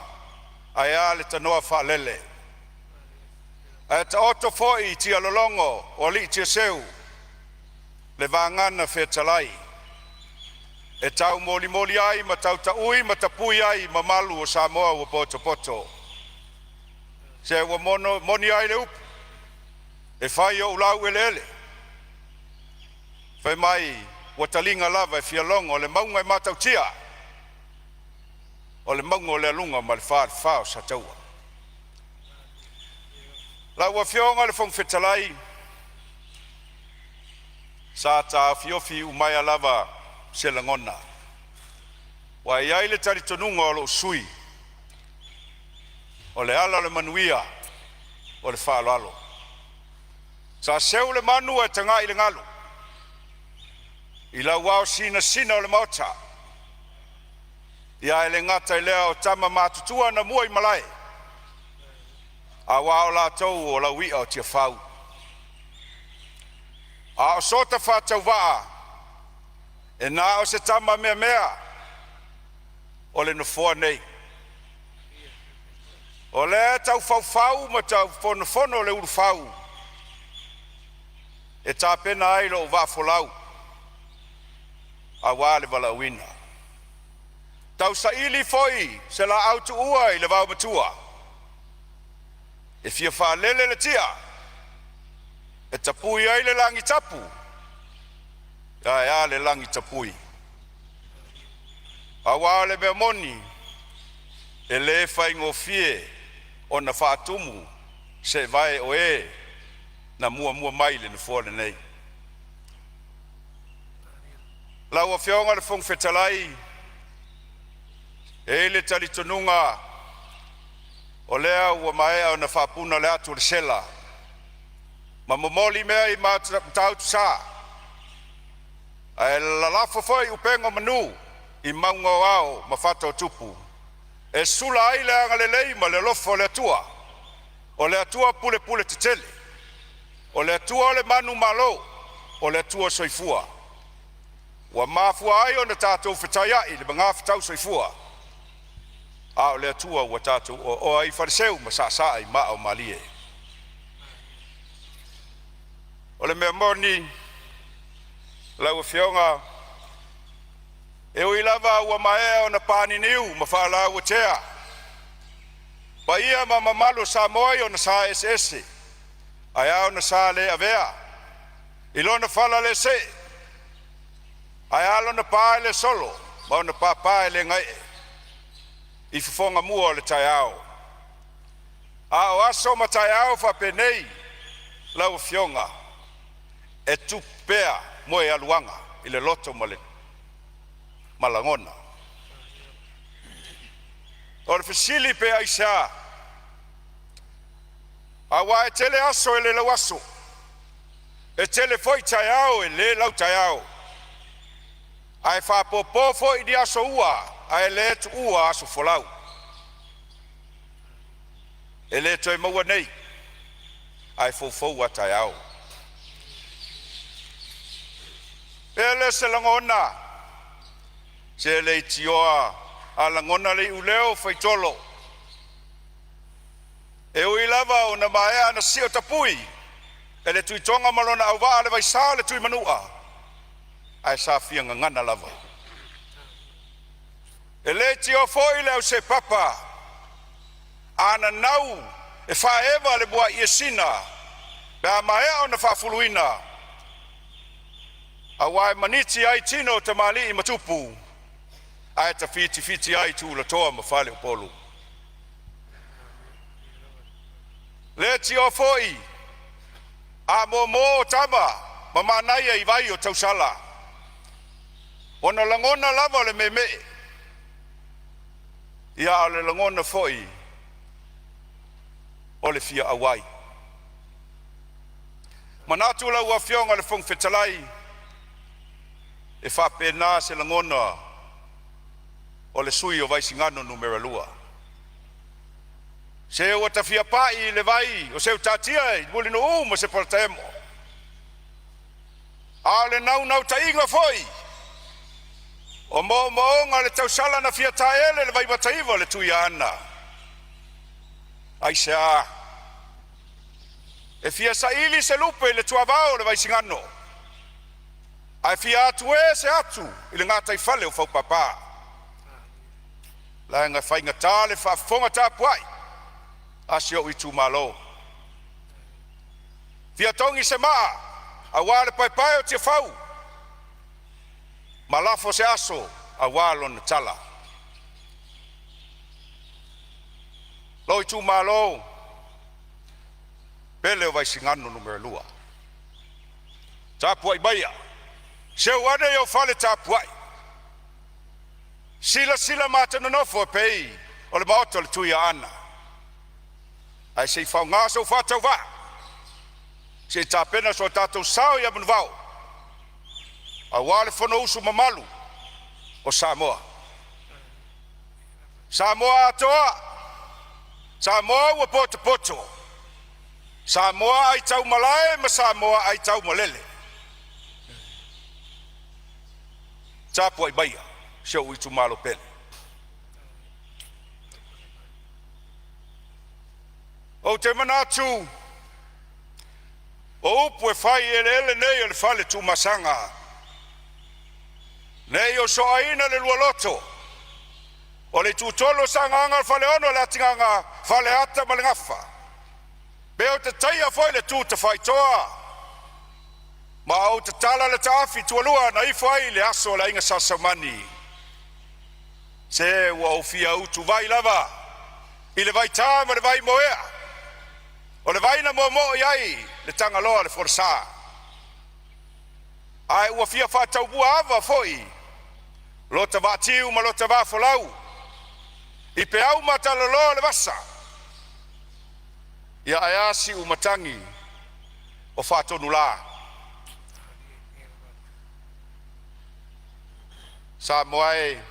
a ea le tanoa whalele. A ta oto fo i tia lolongo o li tia seu le vangana whetalai. E tau moli moli ai ma tau taui ma tapui ai ma malu o Samoa o poto poto. Se ua moni ai le upu. E whai o ulau ele. Whai mai ua talinga lava e fia longa o le maunga e matau tia. O le maunga o le alunga ma le whao sa taua. La ua fionga le fong whetalai. Sa ta fiofi umaya lava se langona. Wa iai le tari tonunga o lo sui. O le ala le manuia o le whaaloalo. Sa seu le manu e tanga i le ngalu. I la wao sina o le maota. Ia ele ngata i lea o tama matutua na mua i malai. A wao la tau o la wia o tia whau. A o sota whatau waa. E nā o se tama mea mea. O le nofoa nei. O le tau whau ma tau fono le uru whau. E tā pena ai lo wa folau. A wā le wala wina. Tau sa ili foi se la autu ua i le wau matua. E fia wha lele le tia. E tapui ai le langi tapu. Ia le langi tapui. A wā le mea moni. E le whai ngofie o na whātumu se vai o e na mua mai le nufuale nei. Lau a whionga le fong whetalai e le tali tonunga o lea ua maea o na whapuna le atu le sela. Ma momoli mea i matautu sa. E lalafo foi upengo manu i maunga o ao ma whata o tupu. E sula ai le anga le lei ma le lofo le atua. O le atua pule pule te tele. O le atua o le manu malo. O le atua soifua. Wa mafua ai o na tātou whetaiai le mga whetau soifua. A o le atua ua tātou o ai whariseu ma sa i maa o malie. O le mea moni lau whionga e ui lava ua maea o na pāni niu ma whaala ua tea. Pa ia ma mamalo Samoa o na sa SS. Ai au na sa le avea. Ilo na whala le se. Ai alo na pā le solo. Ma o na pā le ngai. I whafonga mua o le tai au. A o aso ma tai au whapenei lau whionga. E tupea moe aluanga i le loto ma le malangona. O le fesili pe aisa. A wa e tele aso e le lau aso. E tele foi tai au e le lau tai au. A e whapopo foi di aso ua. A e le tu ua aso folau. E le toi maua nei. A e fofou a tai au. E le se langona. Se le tioa a langona le uleo faitolo. E ui lava o na maea na sio tapui. E le tui tonga malona au waa le vaisa le tui manua. Ai sa fia ngana lava. E le tio foi le au se papa. Ana nau e whaewa le bua iesina. Pe a maea o na whafuluina. A wai maniti ai tino te mali i matupu. Ai ta fiti ai tu la toa ma fale o polu. Le ti o foi. A mo tama ma manai ai vai o tausala. Ona langona lava le meme. Ia le langona foi. O le fia awai. Manatu la ua fionga le fong fetalai. E fa pena se langona o le sui o vai singano numero lua. Se o tafia pai le vai o se utatia i buli no mo se portemo. Ale nau tainga foi. O mo nga le tausala na fia taele le vai bataiva le tuiana. Ai sea. E fia saili se lupe le tuavao le vai singano. Ai fia atu se atu i le ngata i fale o fau papa. La nga fainga tale fa fonga tapuai. Asio i tu malo. Fia tongi se maa. Awale pai o te fau. Malafo se aso awalo na tala. Lo i tu malo. Pele o vai singano numero lua. Tapuai baia. Se wane yo fale tapuai. Sila mata no nofo pei. O le maoto le tuia ana. Ai se fau ngā so whātau wā. Se tāpena so tātou sao ia manuvau. A wale whono usu mamalu o Sāmoa. Sāmoa atoa. Sāmoa ua poto. Sāmoa ai tau malae ma Sāmoa ai tau malele. Tāpua i baia. Seo i tu malo pele. O te manatu. O upu e whai ele nei o le whale tu masanga. Nei o so aina le lualoto. O le tu tolo sanga anga whale ono le atinganga whale ata malingafa. Beo te taia foi le tu te whai toa. Ma o te tala le taafi tualua na i whai le aso le inga sasamani. Se ua o fia utu vai lava. I le vai tā ma le vai moea. O le vai na mo iai le tanga loa le forsa. Ai ua fia whātau bua ava foi. Lo te vātiu ma lo te vāwhalau. I pe au matala loa le vasa. Ia ai asi umatangi o whātonu la. Sāmoa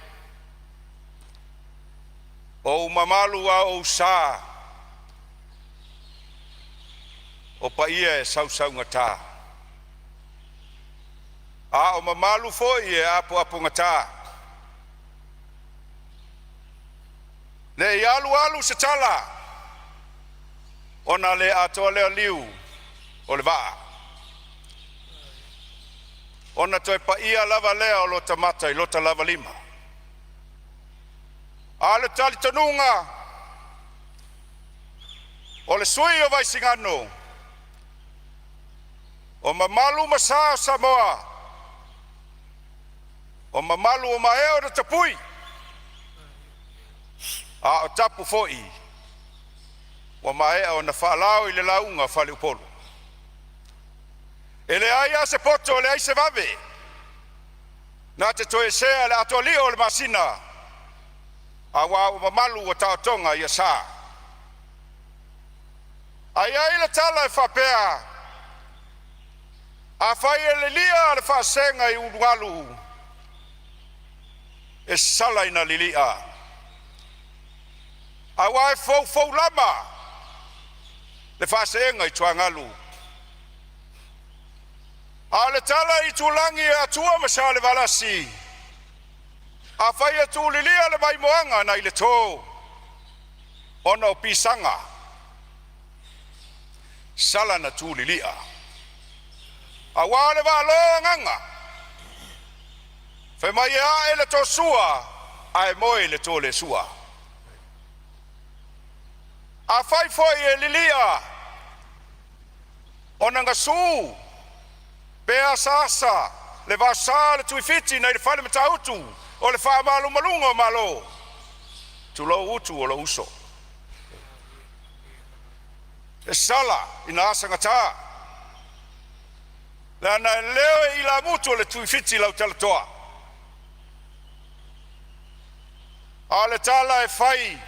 o mamalu a o sa. O pa ia e sau ngata. A o mamalu foi e apo ngata. Le alu se tala. Ona le atoa leo liu. O le vaa. Ona toi pa ia lava lea o lo tamata i lo ta lava lima. A le tali tanunga. O le sui o vai singano. O mamalu masa o Samoa. O mamalu o maeo na tapui. A o tapu foi. O maea o na whaalau i le launga whale upolu. E le aia se poto le ai se vave. Na te toe sea le ato lio o le masina. A wa o mamalu o taotonga i a sa. Aia i le tala e whapea. A whai e le lia le whasenga i urualu. E sala ina lilia. A wa e fau lama. Le whasenga i tuangalu. A le tala i tulangi a tua masa le valasi. A whai e tu lilia le mai moanga na i le tō. Ona o pisanga. Sala na tu lilia. A wale wa loa nganga. Fe mai a e le tō sua. A e moe le tō le sua. A whai foi e lilia. Ona nga su. Pea sasa. Le vasa le tuifiti na i le whale matautu. o le whaamalumalunga malo. Tulo utu o le uso. E sala ina asanga tā. Lana leo I la mutu o le tuifiti lau talatoa. A le tala e whai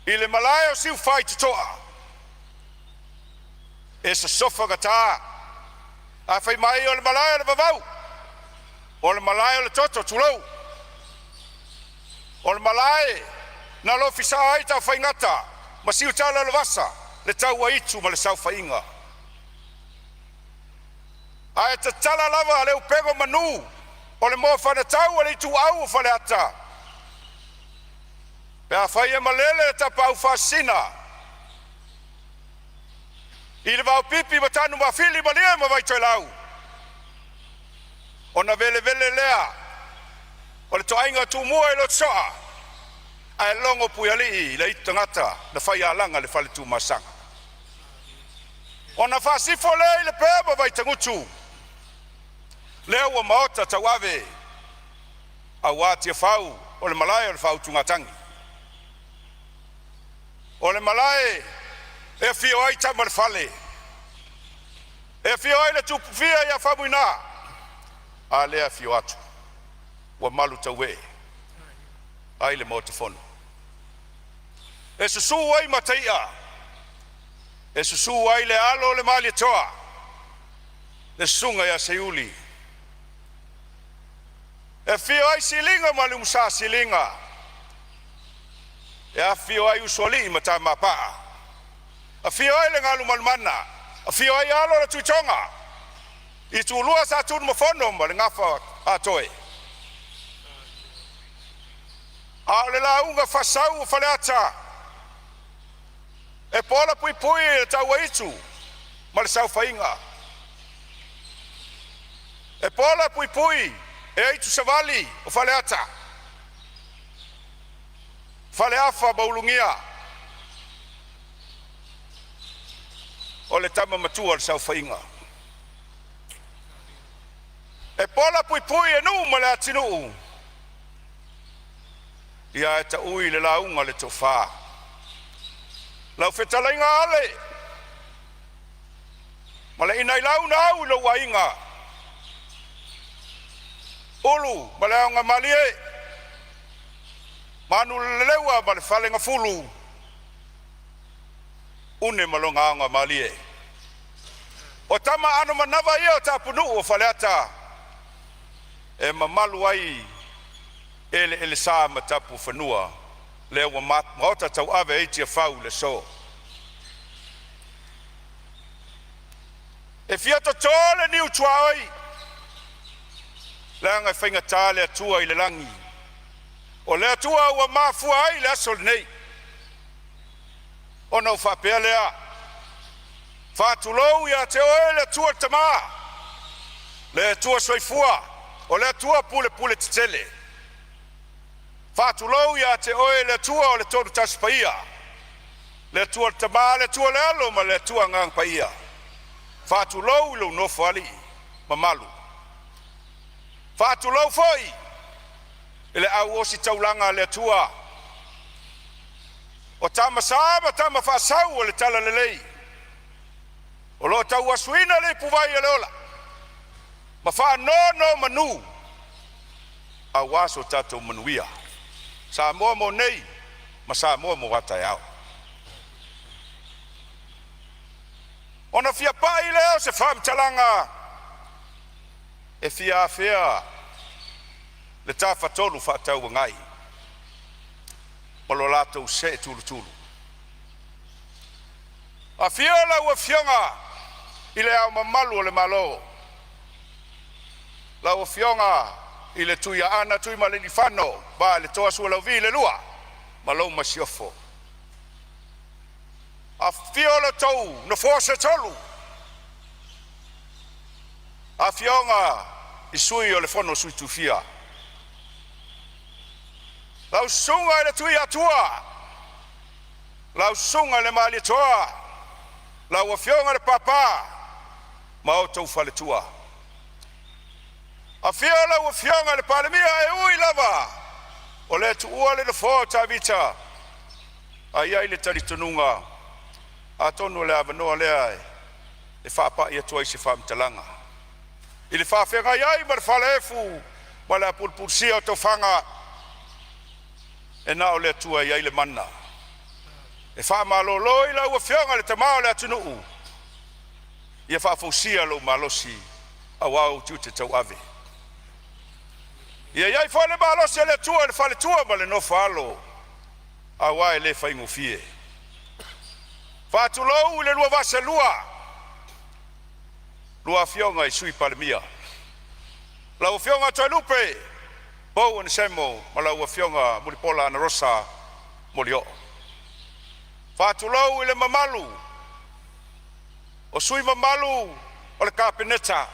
I le malaya o siu whai te toa. E sa sofa ka tā. A whai mai o le malaya le vavau. O le malaya o le toto tulau. O le malaya na lo fisa ai ta whai ngata. Ma siu tala le vasa. Le tau a itu ma le sau whainga. A e ta tala lava le upego manu. O le moa whana tau a le itu au o whale ata. Pea whai e malele ta pau whasina. I le vau pipi ma tanu ma fili ma lia ma vai toi lau. O na vele lea. O le toainga tu mua e lo tsoa. A e longo pui ali I le itangata na whai alanga le whale tu masanga. O na whasifo le I le pea ma vai tangutu. Leo wa maota tawawe. A wati e whau. O le malaya o le whau tungatangi. O le malaya e fio ai tama le fale. E fio ai le tupufia ia whamuina. A lea fio atu. Wa malu tawe. Ai le maota fono. E susu ai mataia. E susu ai le alo le mali toa. Le sunga ia seiuli. E fio ai silinga mali musa silinga. E a fio ai usoli mata mapa. A fio ai le ngalu malmana. A fio ai alo le tuitonga. I tu lua sa tu mo fono ma le ngafa a toe. A le la unga fasau faleata. E pola pui pui e tau aitu. Ma le sau fainga. E pola pui pui e aitu savali o faleata. Fale afa baulungia. O le tama matua le sau fainga. E pola pui pui e nu ma le atinu. Ia e ta ui le launga le tofa. Lau fetalainga ale. Ma le inai launa au lo wainga. Ulu ma le aunga malie. Manu lewa ma le falenga fulu. Une malonga aunga malie. O tama ano manava ia o tapunu o faleata. E mamalu ai ele sa matapu fanua. Lewa maota tau ave eiti a fau le so. E fiato tole ni utuai. Langa whainga tale atua I le langi. O le atua ua mafua ai le asol nei. O nau whapea lea. Whatulou ia te oe le atua tama. Le atua soifua. O le atua pule pule titele. Whatulou ia te oe le atua o le tonu taspaia. Le atua tama le atua le alo ma le atua ngang paia. Whatulou ilo nofo ali. Mamalu. Whatulou foi. Ele au osi taulanga le atua. O tama sama tama whasau o le tala le lei. O lo tau asuina le puvai e leola. Ma wha no manu. A waso tato manuia. Sāmoa mo nei. Ma Sāmoa mo watai au. Ona fia pai leo se wham talanga. E fia fea. Le tā whatolu whatau ngai. Malo lātou se tulu tulu. A fiola ua fionga. I le au mamalu o le malo. La ua fionga. I le tuia ana tui ma le nifano. Ba le toa sua lau vi le lua. Malo masiofo. A fiola tau. No forse tolu. A fionga. I sui o le fono sui tufia. Lau sunga le tui atua. Lau sunga le mali toa. Lau afionga le papa. Ma o tau fale tua. A A fia la ua fionga le palemia e ui lava. O le tu ua le fo tavita. Ai ai le taritununga. A tonu le avanoa lea e whapa ia tuai se whamtalanga. I le whawhenga iai ma le whalefu ma le apulpulsia o tau whanga e na o le atua iai le mana. E whamalolo i la ua whionga le tamao le atunuu. Ia whawhausia lo malosi a wau tiu te tau ave. Ia iai whale malosi le atua le whale tua ma le no whalo a wae le whaingu fie. Whatulou le lua vasa lua. Lua fionga i sui palemia. Lau fionga toi lupe. Pau en semo ma lau fionga mulipola ana rosa molio. Whatulou i le mamalu. O sui mamalu o le kapeneta.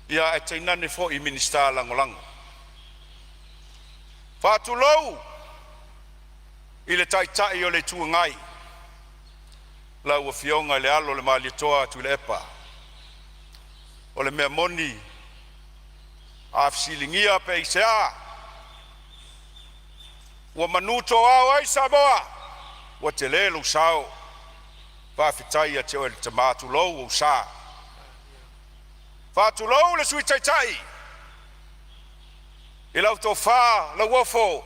Ia e teinane fo i minista langolango. Whatulou i le taitai o le tuangai. Lau fionga le alo le malitoa tu le epa. O le mea moni a fisilingia pe isea. Ua manuto au ai Samoa. Ua te lelo sao. Whawhitai a te oe le tamatu lou o sa. Whatu lou le sui taitai. I lau tō whā la wofo.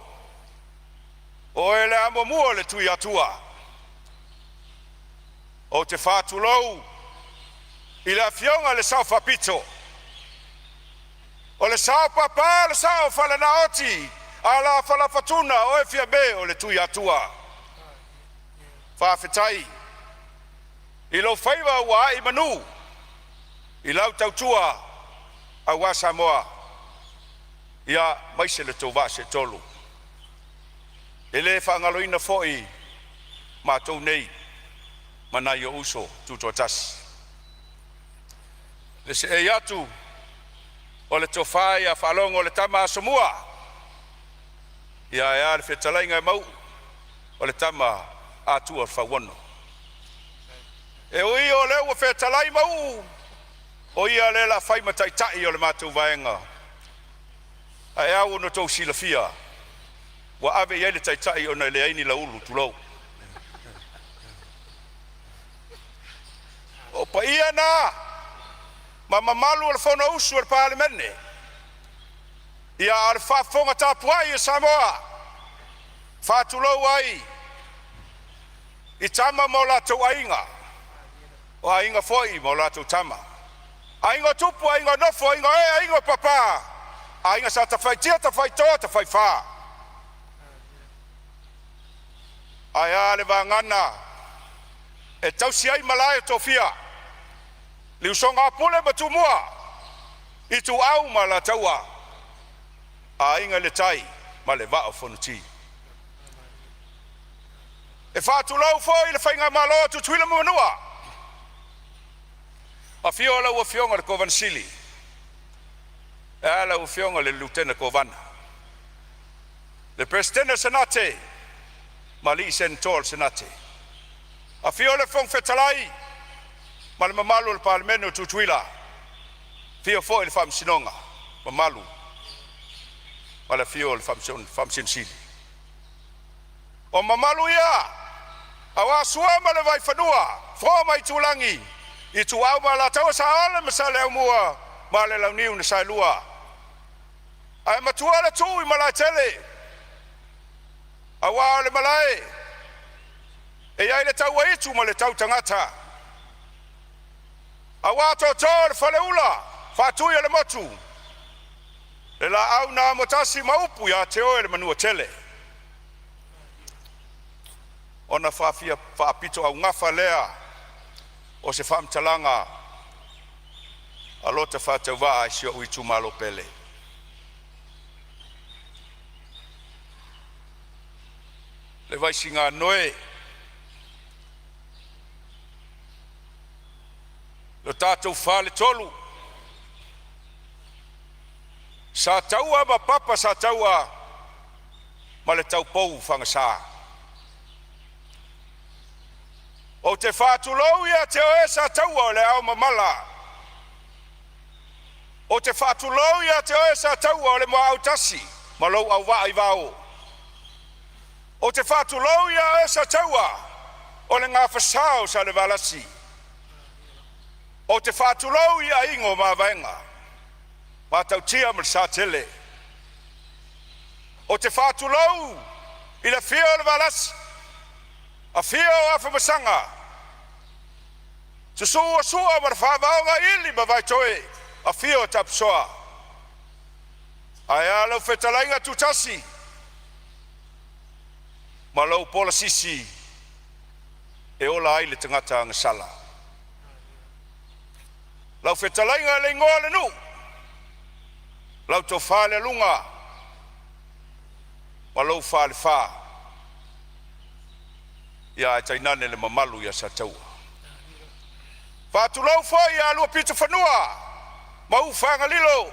O e le amo mua le tui atua. O te whatu lou. I le fionga le sao whapito. O le sao papa le sao whalanaoti. A la whalafatuna o e fia be o le tui atua. Whawhitai. I lo whaiva ua i manu. I lau tautua a wa Samoa. Ia maise le tō vase tolu. E le whangaloina foi mātou nei. Mana i o uso tuto tas. Le se e atu o le tofai a whalongo le tama a Samoa. Ia e a le whetalainga mau o le tama a tua whawono. E ui o le ua whetalai mau o ia le la whai mataitai o le mātou vaenga. A e au no tau silafia. Wa ave iai le taitai o na le aini la ulu tulou. O pa ia na ma mamalu le whona usu le parlemene. Ia ar whafonga tapu ai e Samoa. Whatulou ai. I tama mo la tau ainga. O ainga foi mo la tau tama. Ainga tupu, ainga nofo, ainga e, ainga papa. Ainga sa ta whai tia, ta whai toa, ta whai wha. Ai a le vangana. E tausi ai malaya tofia. Liu songa pule matumua. I tu au ma la taua. A inga le tai ma le vao fonuti. E whātulau fo i le whainga malo tu tuila manua. A fiola ua fionga le Kovansili. E ala ua fionga le Lieutenant Kovana. Le Presidente Senate. Ma li Senatol Senate. A fiola fong fetalai. Ma le mamalu le Parlamento tu tuila. Fio fo i le fam sinonga. Mamalu. Ma le fio le fam sinsili. O mamalu ia. Awa sua ma le vai whanua. Fo mai tulangi. I tu au ma la tau sa ala ma sa leo mua. Ma le lau niu na sa lua. Ai matua le tu i ma la tele. Awa le malae. E ai le tau aitu ma le tau tangata. Awa to le whale ula. Whatui le motu. Le la au na motasi maupu ya te oe le manua tele. Ona whaapito au ngafa lea. O se whaamtalanga. A lota whātau waa si o uitu malo pele. Le vaisi ngā noe. Lo tātou whāle tolu. Sa taua ma papa sa taua. Ma le tau pou whangasā. O te whātulou ia te oe sa taua o le au mamala. O te whaatulou ia te oe sa taua o le moa au tasi, ma lou au waa i vao. O te whaatulou ia oe sa taua o le ngā whasao sa le valasi. O te whaatulou ia ingo ma vaenga, ma tautia ma sa tele. O te whaatulou i le fio le valasi, a fio a whamasanga. Te sua ma le whaavaonga ili ma vai toe, a fio a tapsoa. Ai alau whetalainga tutasi, ma lau pola sisi, e ola ai le tangata anga sala. Lau whetalainga le ingoa le nu, lau tau whale lunga, ma lau whale wha, ia e tainane le mamalu ia sa taua. Whātulau whai ia alua pita whanua, ma uwhanga lilo,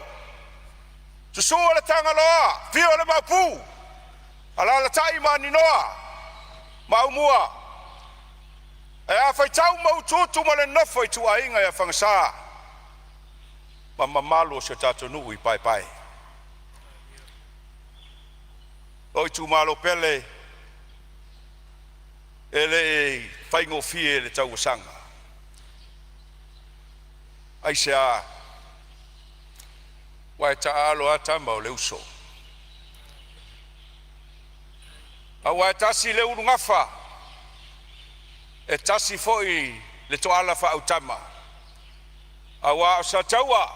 tusua le tanga loa, fio le maupu, ala la tai ma ninoa, ma umua, e a whai tau ma ututu ma le nofo i tua inga ia whangasa, ma mamalu o se tato nuu i pai pai. O i tu malo pele, ele e whaingo fie le tau sanga. Ai se a, wai ta alo ata ma o le uso. A wai tasi le uru ngafa, e tasi foi le toala fa autama. A wa o sa taua,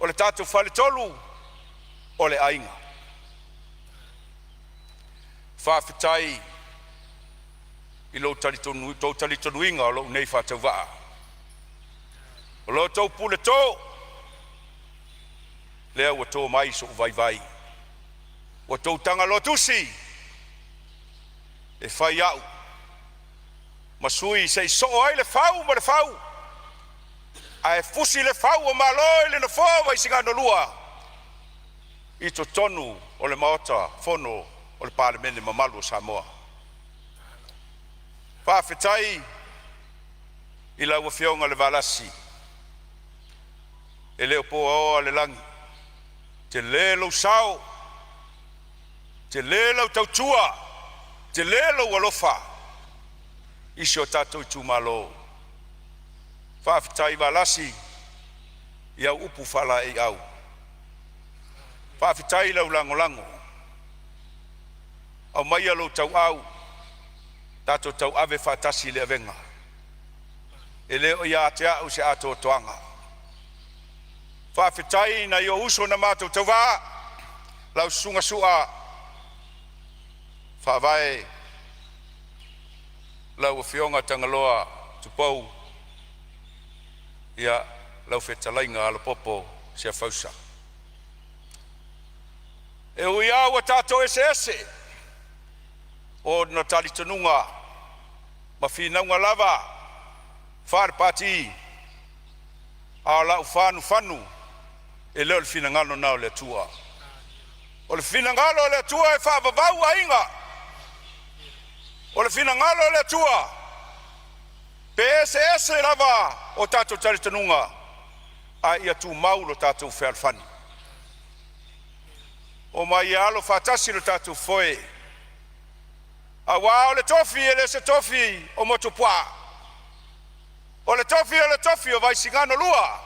o le tatu fale tolu, o le ainga. Whawhitai i lo talitonu inga o lo nei whātau waa. O lo tau pule tō, lea ua tō mai so vai vai. Ua tau tanga lo tusi, e whai au. Masui sei so ai le whau ma le whau. A e fusi le whau o malo le na whau ai singa no lua. I to tonu o le maota fono o le parlemene mamalu o Samoa. Whawhitai i lau whionga le valasi. E leo po o le langi. Te lelo sao. Te lelo tautua. Te lelo walofa. Isi o tatou i tūmalo. Whawhitai valasi. I au upu whala e au. Whawhitai lau lango lango. Au mai alo tau au, tato tau ave whatasi le avenga. E leo ia te au se ato toanga. Whawhitai na io uso na mātou tau wā, lau sunga sua. Whawai, lau whionga tangaloa tupou, ia lau whetalainga ala popo se fausa. E ui au a tato ese. O na talitonunga, ma whinaunga lava, whare pati, a lau whanu, e leo le whinangalo nao le tua. O le whinangalo le tua e whavavau a inga. O le whinangalo le tua, pe ese lava o tato talitonunga, a ia tu maulo tato whealfani. O mai alo whatasi lo tato foe, a wā o le tofi e le se tofi o motopua. O le tofi o vai singano lua.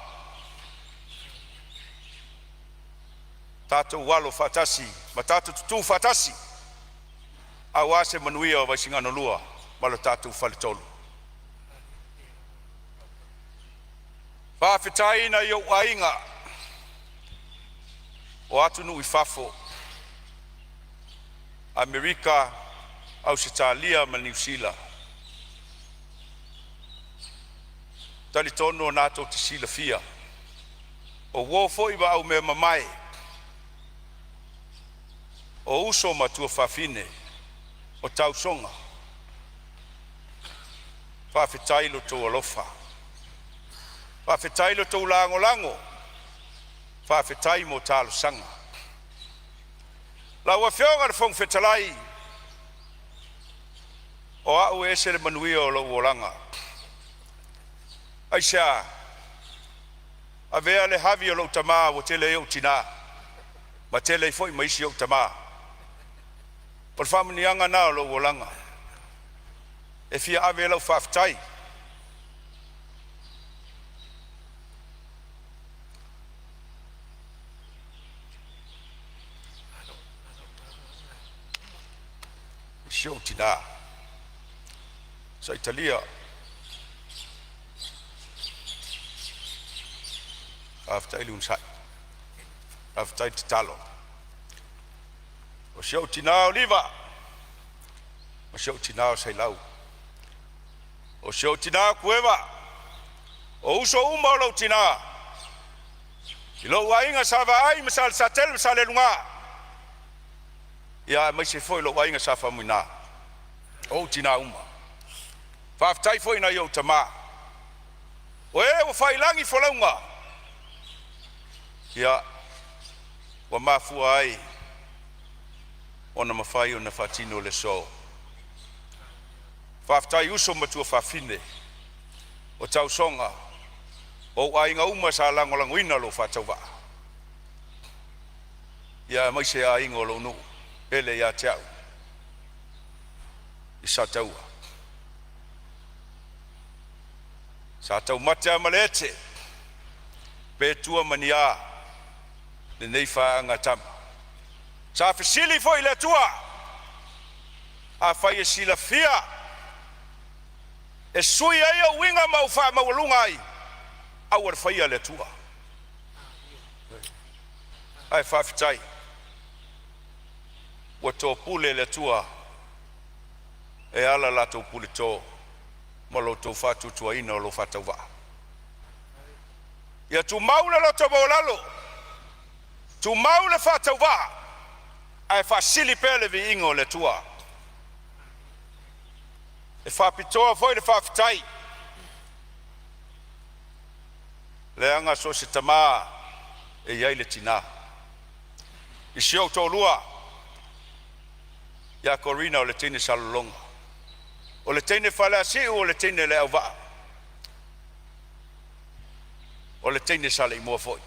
Tātou walo fatasi, ma tātou tutu fatasi. A wā se manuia o vai singano lua, ma lo tātou whaletolu. Whawhitai na iau ainga. O atunu i fafo. Amerika, Aotearoa ma New Zealand. Talitono nato te sila fia. O wofo iwa au me mamai. O uso matua whawhine. O tausonga. Whawhitai lo tō alofa. Whawhitai lo tō lango. Whawhitai mo tālo sanga. La ua whionga le whong whetalai. O au e se le manuia o lo uolanga. Aisha, A vea le havi o lo tama o tele o tina. Ma tele foi mai si o tama. Por famnianga na lo wolanga. E fia ave lo faftai. Show tina. Sa Italia. After ilun sai. After talo. O show tina oliva. O show tina sai lau. O show tina kueva. O uso uma lo tina. Ilo wainga sava ai misal satel misal lunga. Ya mai se foi lo wainga safa muina. O tina uma. Faftai foi na yo tama. O e o failangi folonga. Ya wa mafu ai. Ona mafai ona fatino le so. Faftai uso matua fafine. O tau songa. O ainga uma sa langolanguina lo fatauwa. Ya mai se ainga lo no. Ele ya tau. Isa taua. Sa tau matea malete. Pe tua mania. Le nei whaanga tama. Sa fisili foi le tua. A whai e sila fia. E sui ai o winga mau wha maulunga ai. Awar whai le tua. Ai whawhitai. Wa tō pule le tua. E ala la tō pule tō. Ma lo tō whatu tua ina o lo whatau wa. Ia tu maula lo tō maulalo. Tu maula whatau wa. Ai whasili pele vi ingo le tua. E whapitoa foi le whawhitai. Le anga so se tama e iai le tina. I siau tō lua. Ia korina o le tine salolonga. O le tine falasi o le tine le au waa. O le tine sale i mua foi.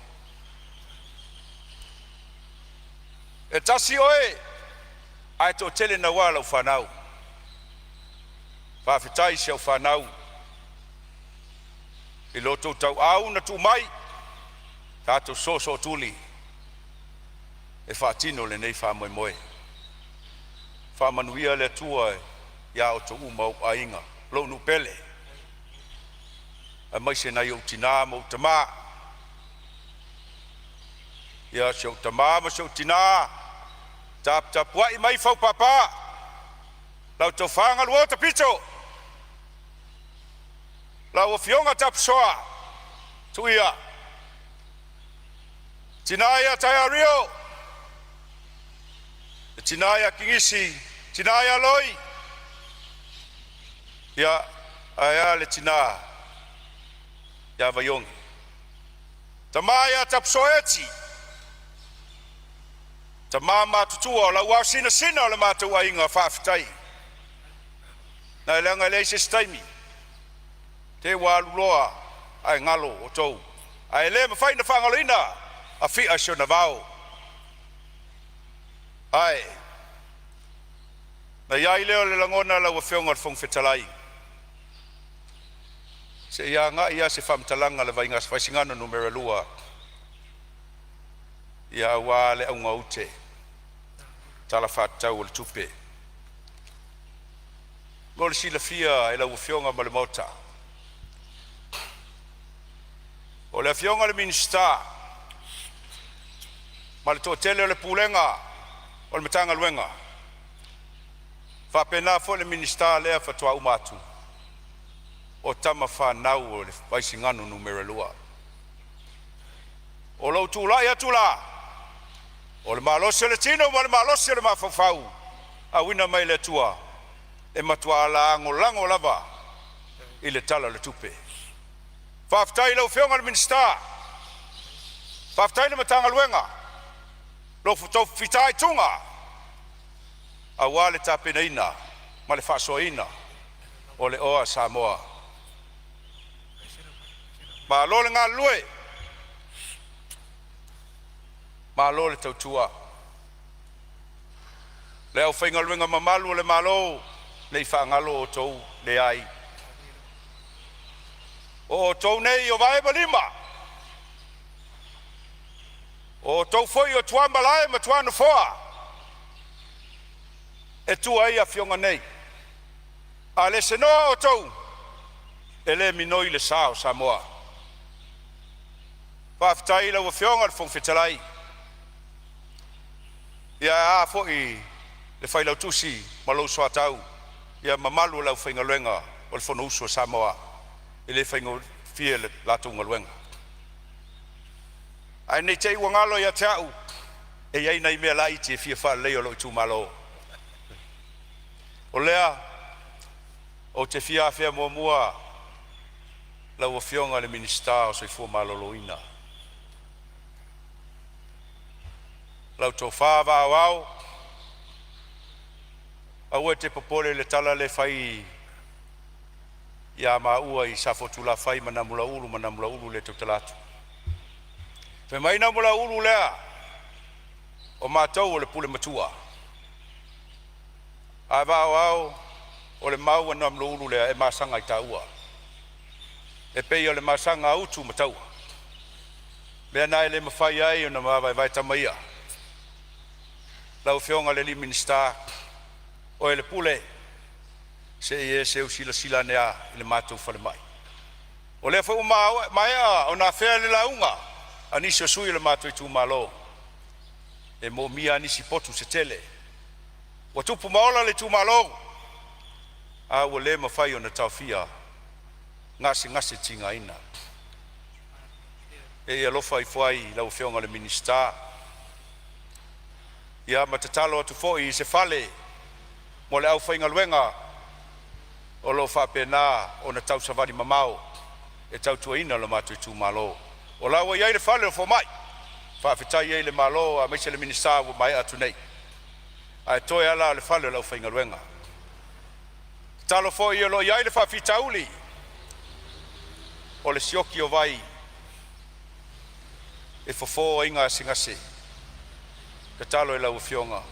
E tasi oe, ai tō tele na wala u whanau. Whawhitai siau whanau. I loto tau au na tu mai. Tātou so tuli. E whaatino le nei wha moe moe. Whamanuia le tua ia o tō umau ainga. Lo nu pele. A mai se nai o tina mo tama. Ia se o tama ma se o tina. Tap wai mai whau papa. Lau tō whanga lua ta pito. Lau o fionga tap soa. Tuia. Tinaya tai rio. Tinaya kingisi. Tinaya loi. Ia aya le tina. Ia vayongi. Tamaya tap soeti. Tamama tutua la wa sina le mata wa inga whawhitai. Na ilanga le se staimi. Te waluloa ai ngalo o tau. Ai le mawhai na whangalina a fia sio na vau. Ai. Na iai leo le langona la wa whionga fong fetalai. Se ia nga ia se whamtalanga le vainga whaisingano numero lua. Ia wa le aunga ute. Tala whatau o le tupe. Ngole si la fia e la wa whionga ma le mota. O le fionga le minista. Ma le tōtele o le pulenga. O le matanga luenga. Whapena fo le minista lea fatua umatu. O tama whanau o le waisingano numero lua. O lau tūla ia tūla. O le malose le tino ma le malose le mawhawhau. A wina mai le tua. E matua ala ango lango lava. I le tala le tupe. Whaftai lau whionga le minsta. Whaftai le matanga luenga. Lo futou fitai tunga. A wale tapena ina. Ma le whasoa ina. O le oa Samoa. Ma lo le ngā lue. malo le tautua. Le au whainga luenga mamalu le malo, le i whaangalo o tau le ai. O tau nei o vai malima. O tau foi o tuamba lai ma tuana foa. E tua ia fionga nei. A le senoa o tau. E le minoi le sao Samoa. Whaftai la ua fionga le whongwhetalai. Ia a foi le whailau tusi ma lau soa tau. Ia mamalu lau whainga luenga o le whono uso Samoa. E le whainga fie le latunga luenga. Ai nei tei wangalo ia te au. E iei nei mea lai te fia wha leo lo i tū malo. O lea, o te fia fia mua mua, lau a fionga le minista o soi fua malo loina. Lau tō whāwa au au, au e te popole le tala le whai ia maa ua i safotu la whai manamula ulu le tau talatu. Fe mai na mula ulu lea, o mātou o le pule matua. A vāo au, o le mau anam lo ulu lea e māsanga i taua. E pei o le māsanga autu mataua. Mea nai le mawhai ai o na mawai vai tamaia. Lau fionga le li minista, o e le pule, se e se usila sila nea i le mātou whale mai. O le wha maea o nā whea le launga, anisi o sui le mātou i tū malo. E mo mia anisi potu se tele. Wa tupu maola le tū malo. A ua le mawhai o na tau fia. Ngase tinga ina. E alofa i fuai lau whionga le minista. Ia matatalo atu foi i se fale. Mo le au whainga luenga. O lo whapena o na tau savari mamao. E tau tua ina le mātou i tū malo. O lawa iai le fale o fo mai. Whawhitai iai le malo a meise le minista o mai atu nei. A e toi ala le fale o lau whainga luenga. Talo fo i lo iai le whawhitauli. O le sioki o vai. E fofo inga singase. Ka talo e lau fionga.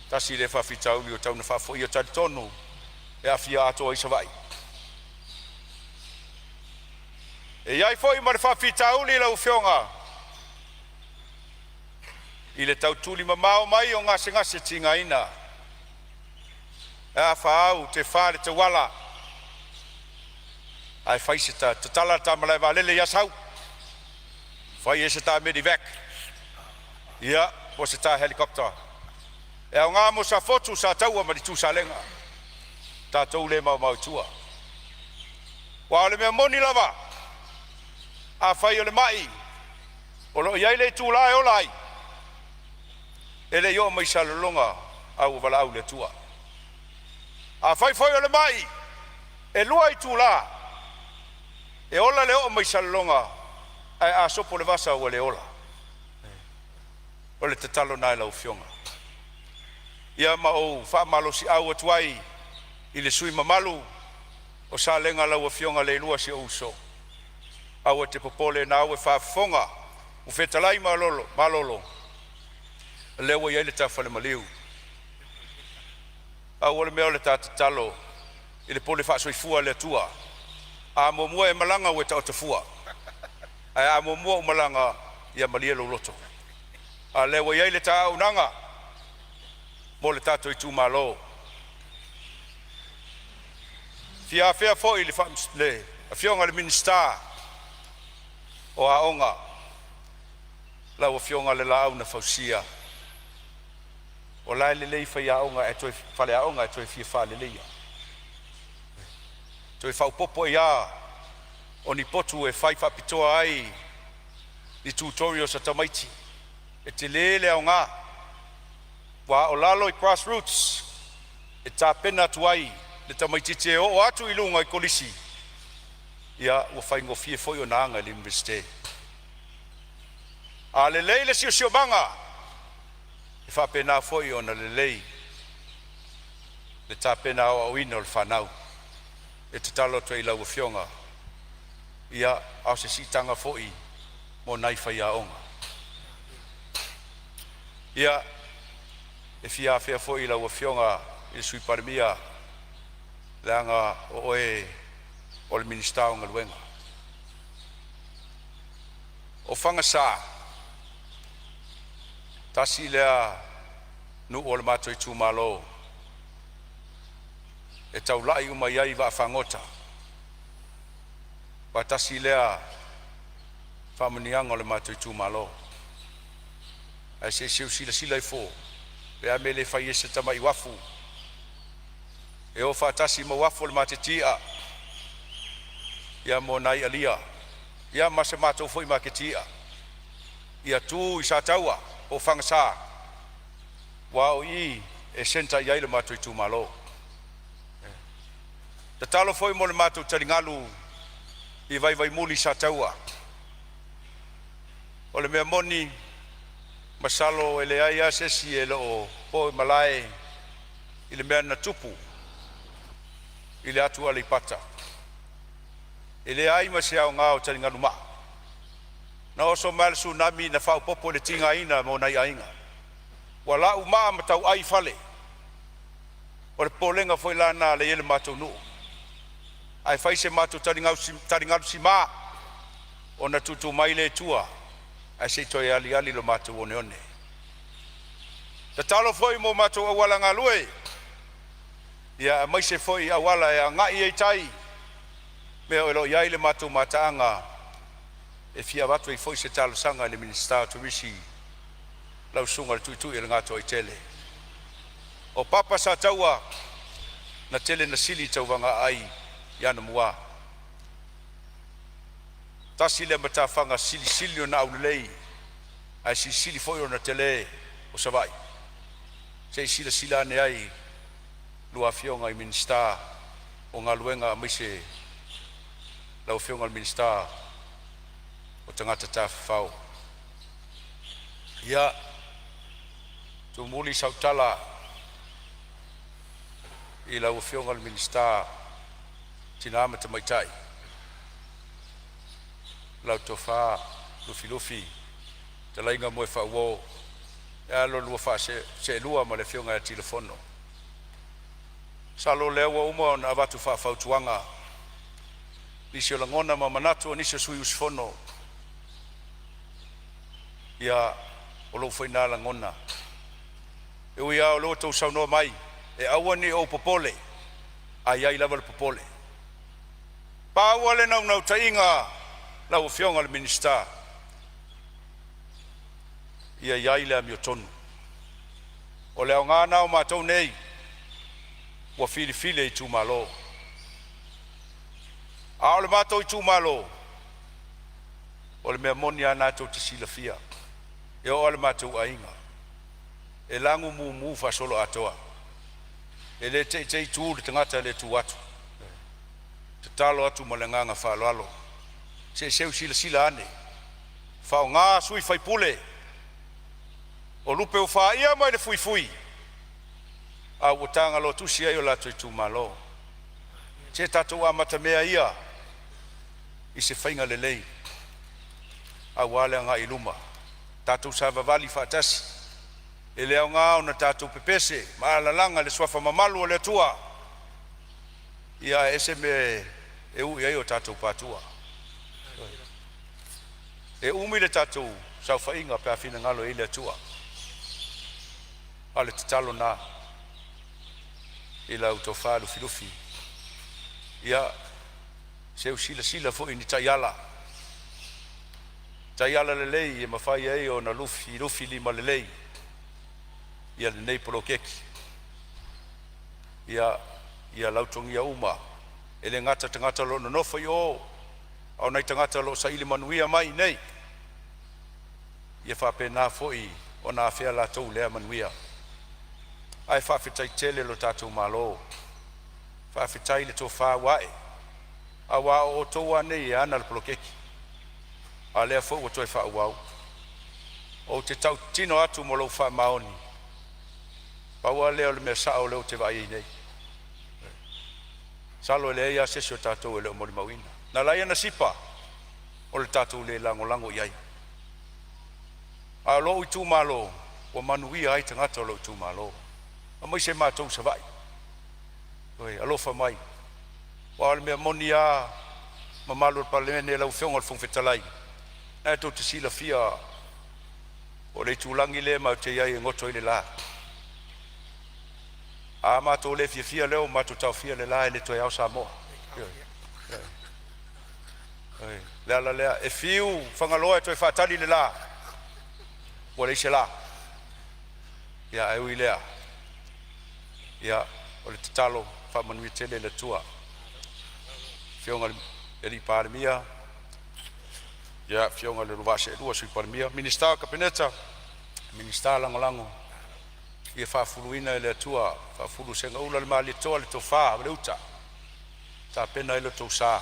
Tasi le whawhitauli o tauna whafo i o tari tonu. E a fia ato i savai. E iai foi ma le whawhitauli lau fionga. I le tautuli mamao mai o ngase tinga ina. E a whaau te whare te wala. Ai whai se ta tala ta malai walele i asau. Whai e se ta medivac. Ia, po se ta helikopter. E au ngā mo sa fotu sa taua ma di tu sa lenga. Ta tau le mau tua. Wa ole mea moni lava. A whai o le mai. O lo iai le tu lai o lai. E le yo mai sa longa au wala au le tua. A whai o le mai. E lua i tu la. E ola le o mai sa longa. Ai a sopo le vasa o le ola. O le te talo nai lau fionga. Ia ma o wha malo si au atuai. I le sui mamalu. O sa lenga lau fionga le lua si uso. Au te popole na au e wha fonga. U whetalai malolo. Lewa iai le tawhale maliu. Au ole mea le tata talo. I le pole wha soifua le tua. A mua e malanga ue tau te fua. A mua malanga ia malia lo loto. A lewa iai le ta unanga. Mo le tato i tu malo. Fia fo i le fionga le minista. O a onga. Lau fionga le lau na fausia. O lai le lei fai a onga e toi fale a onga e toi fia fale leia. Toi fau popo ia. O ni potu e fai whapitoa ai. Ni tutorial sa tamaiti. E te lele a onga. Wa o lalo i grassroots. E ta pena tu ai. Le tamaiti te o atu i lunga i kolisi. Ia ua fai ngofie foi o naanga li mbeste. A le lei le sio manga. E wha pena foi o na le lei. Le ta pena o ino le whanau. E te talo tu i lau fionga. Ia au se sitanga foi mo nai whai a onga. ia e fia fea fo ila wa fionga i sui parmia langa o le ministau ngaluenga o fanga sa tasi lea nu o le mato i tūmalo e tau lai uma iai wa whangota wa tasi lea whamanianga o le mato i tūmalo ai se siu sila i fō pea me le whai ese tama i wafu e o whatasi ma wafu le mate tia ia mo nai alia ia masa mato fo i ma ke tia ia tu i sa taua o whangasa wa o i e senta iai le mato i tūmalo te talo foi mo le mato taringalu i vai muli sa taua o le mea moni masalo ele ai asesi ele o po malai ile mea na tupu ile atu ali pata ile ai masea ngao taringalu ma na oso mal tsunami na fa popo le tinga ina mo nai ainga wala uma matau ai fale o le polenga foi lana le ele mato nu ai fai se mato taringalu sima ona tutu mai le tua ai se toi ali lo mato one ta talo foi mo mato awala ngalue ia mai se foi awala ya ngai e tai me o lo ia le mato matanga e fia watu i foi se talo sanga le minister to risi lau sunga tu e ngato i tele o papa sa taua na tele na sili tauwanga ai yana mua tasi le matafanga sili na aulei ai sili foi na tele o savai se sila ne ai lua fionga i minister o ngaluenga mise lau fionga minister o tangata tafau ia tu muli sautala i lau fionga minister tinama te maitai lau tofa lufi te lainga moe whauo e lo lua fa se lua ma le fionga e telefono salo lewa uma na avatu fa fautuanga nisio langona ma manatu nisio sui usfono ia o lo foi na langona e o ia o lo tau sauno mai e awani o popole ai lava le popole pa wale na tainga la o fionga le minister ia le miotonu o le ngana o matou nei wa fili i tūmalo a o le matou i tūmalo o le mea moni ana tau te silafia e o le matou ainga e langu mu fa solo atoa e le te tu le tangata le tu atu te talo atu malenganga fa lalo se sila ane fa nga sui fai pule o lupe o fa ia mai le fui a utanga lo tu sia yo la tu malo se tatu amata mea ia i se fainga le lei a wale nga iluma tatu sa vali fatasi ele nga ona tatu pepese ma langa le swafa mamalu le tua ia ese me e u ia yo tatu patua e umi le tatu sa fainga pe afina ngalo ile tua ale talo na ila autofalu filufi ia se sila fo ini tayala le lei e mafai ai ona lufi lima le lei ia le nei polokeki ia lautongia uma ele ngata lo no fo yo au nei tangata lo sa ili manuia mai nei ia fa pena foi ona afia la tou le manuia ai fa fitai tele lo tatu malo fa fitai le to fa wae awa o to wane ana le polokeki ale fo o to fa wa o te tau tino atu mo lo fa maoni pa wa le me sa o le te vai nei salo le ia se so tatu le mo mawina na la ia na sipa o le tatu le lango iai a lo i tu malo ua manuia ai tagata o lou tumālo a mai se matou sava'i oe alofa mai ua o le mea moni a mamalu o le palemene e laufeoga o le fogafetalai na e tou te silafia o le itulagi lea mautei ai e goto ai le la a matou le fiafia leo matou taofia le la e le toe ao Samoa le ala lea e fiu fagaloa e toe faatali le la ua le ise la ia e ui lea ia o le tatalo faamanuia tele le tua fioga e li palemia ia fioga le luvase'elua sui palemia minista o kapeneta minista lagolago ia faafuluina e le atua faafulu segaula le malitoa le tofā o le uta tapena i lo tou sā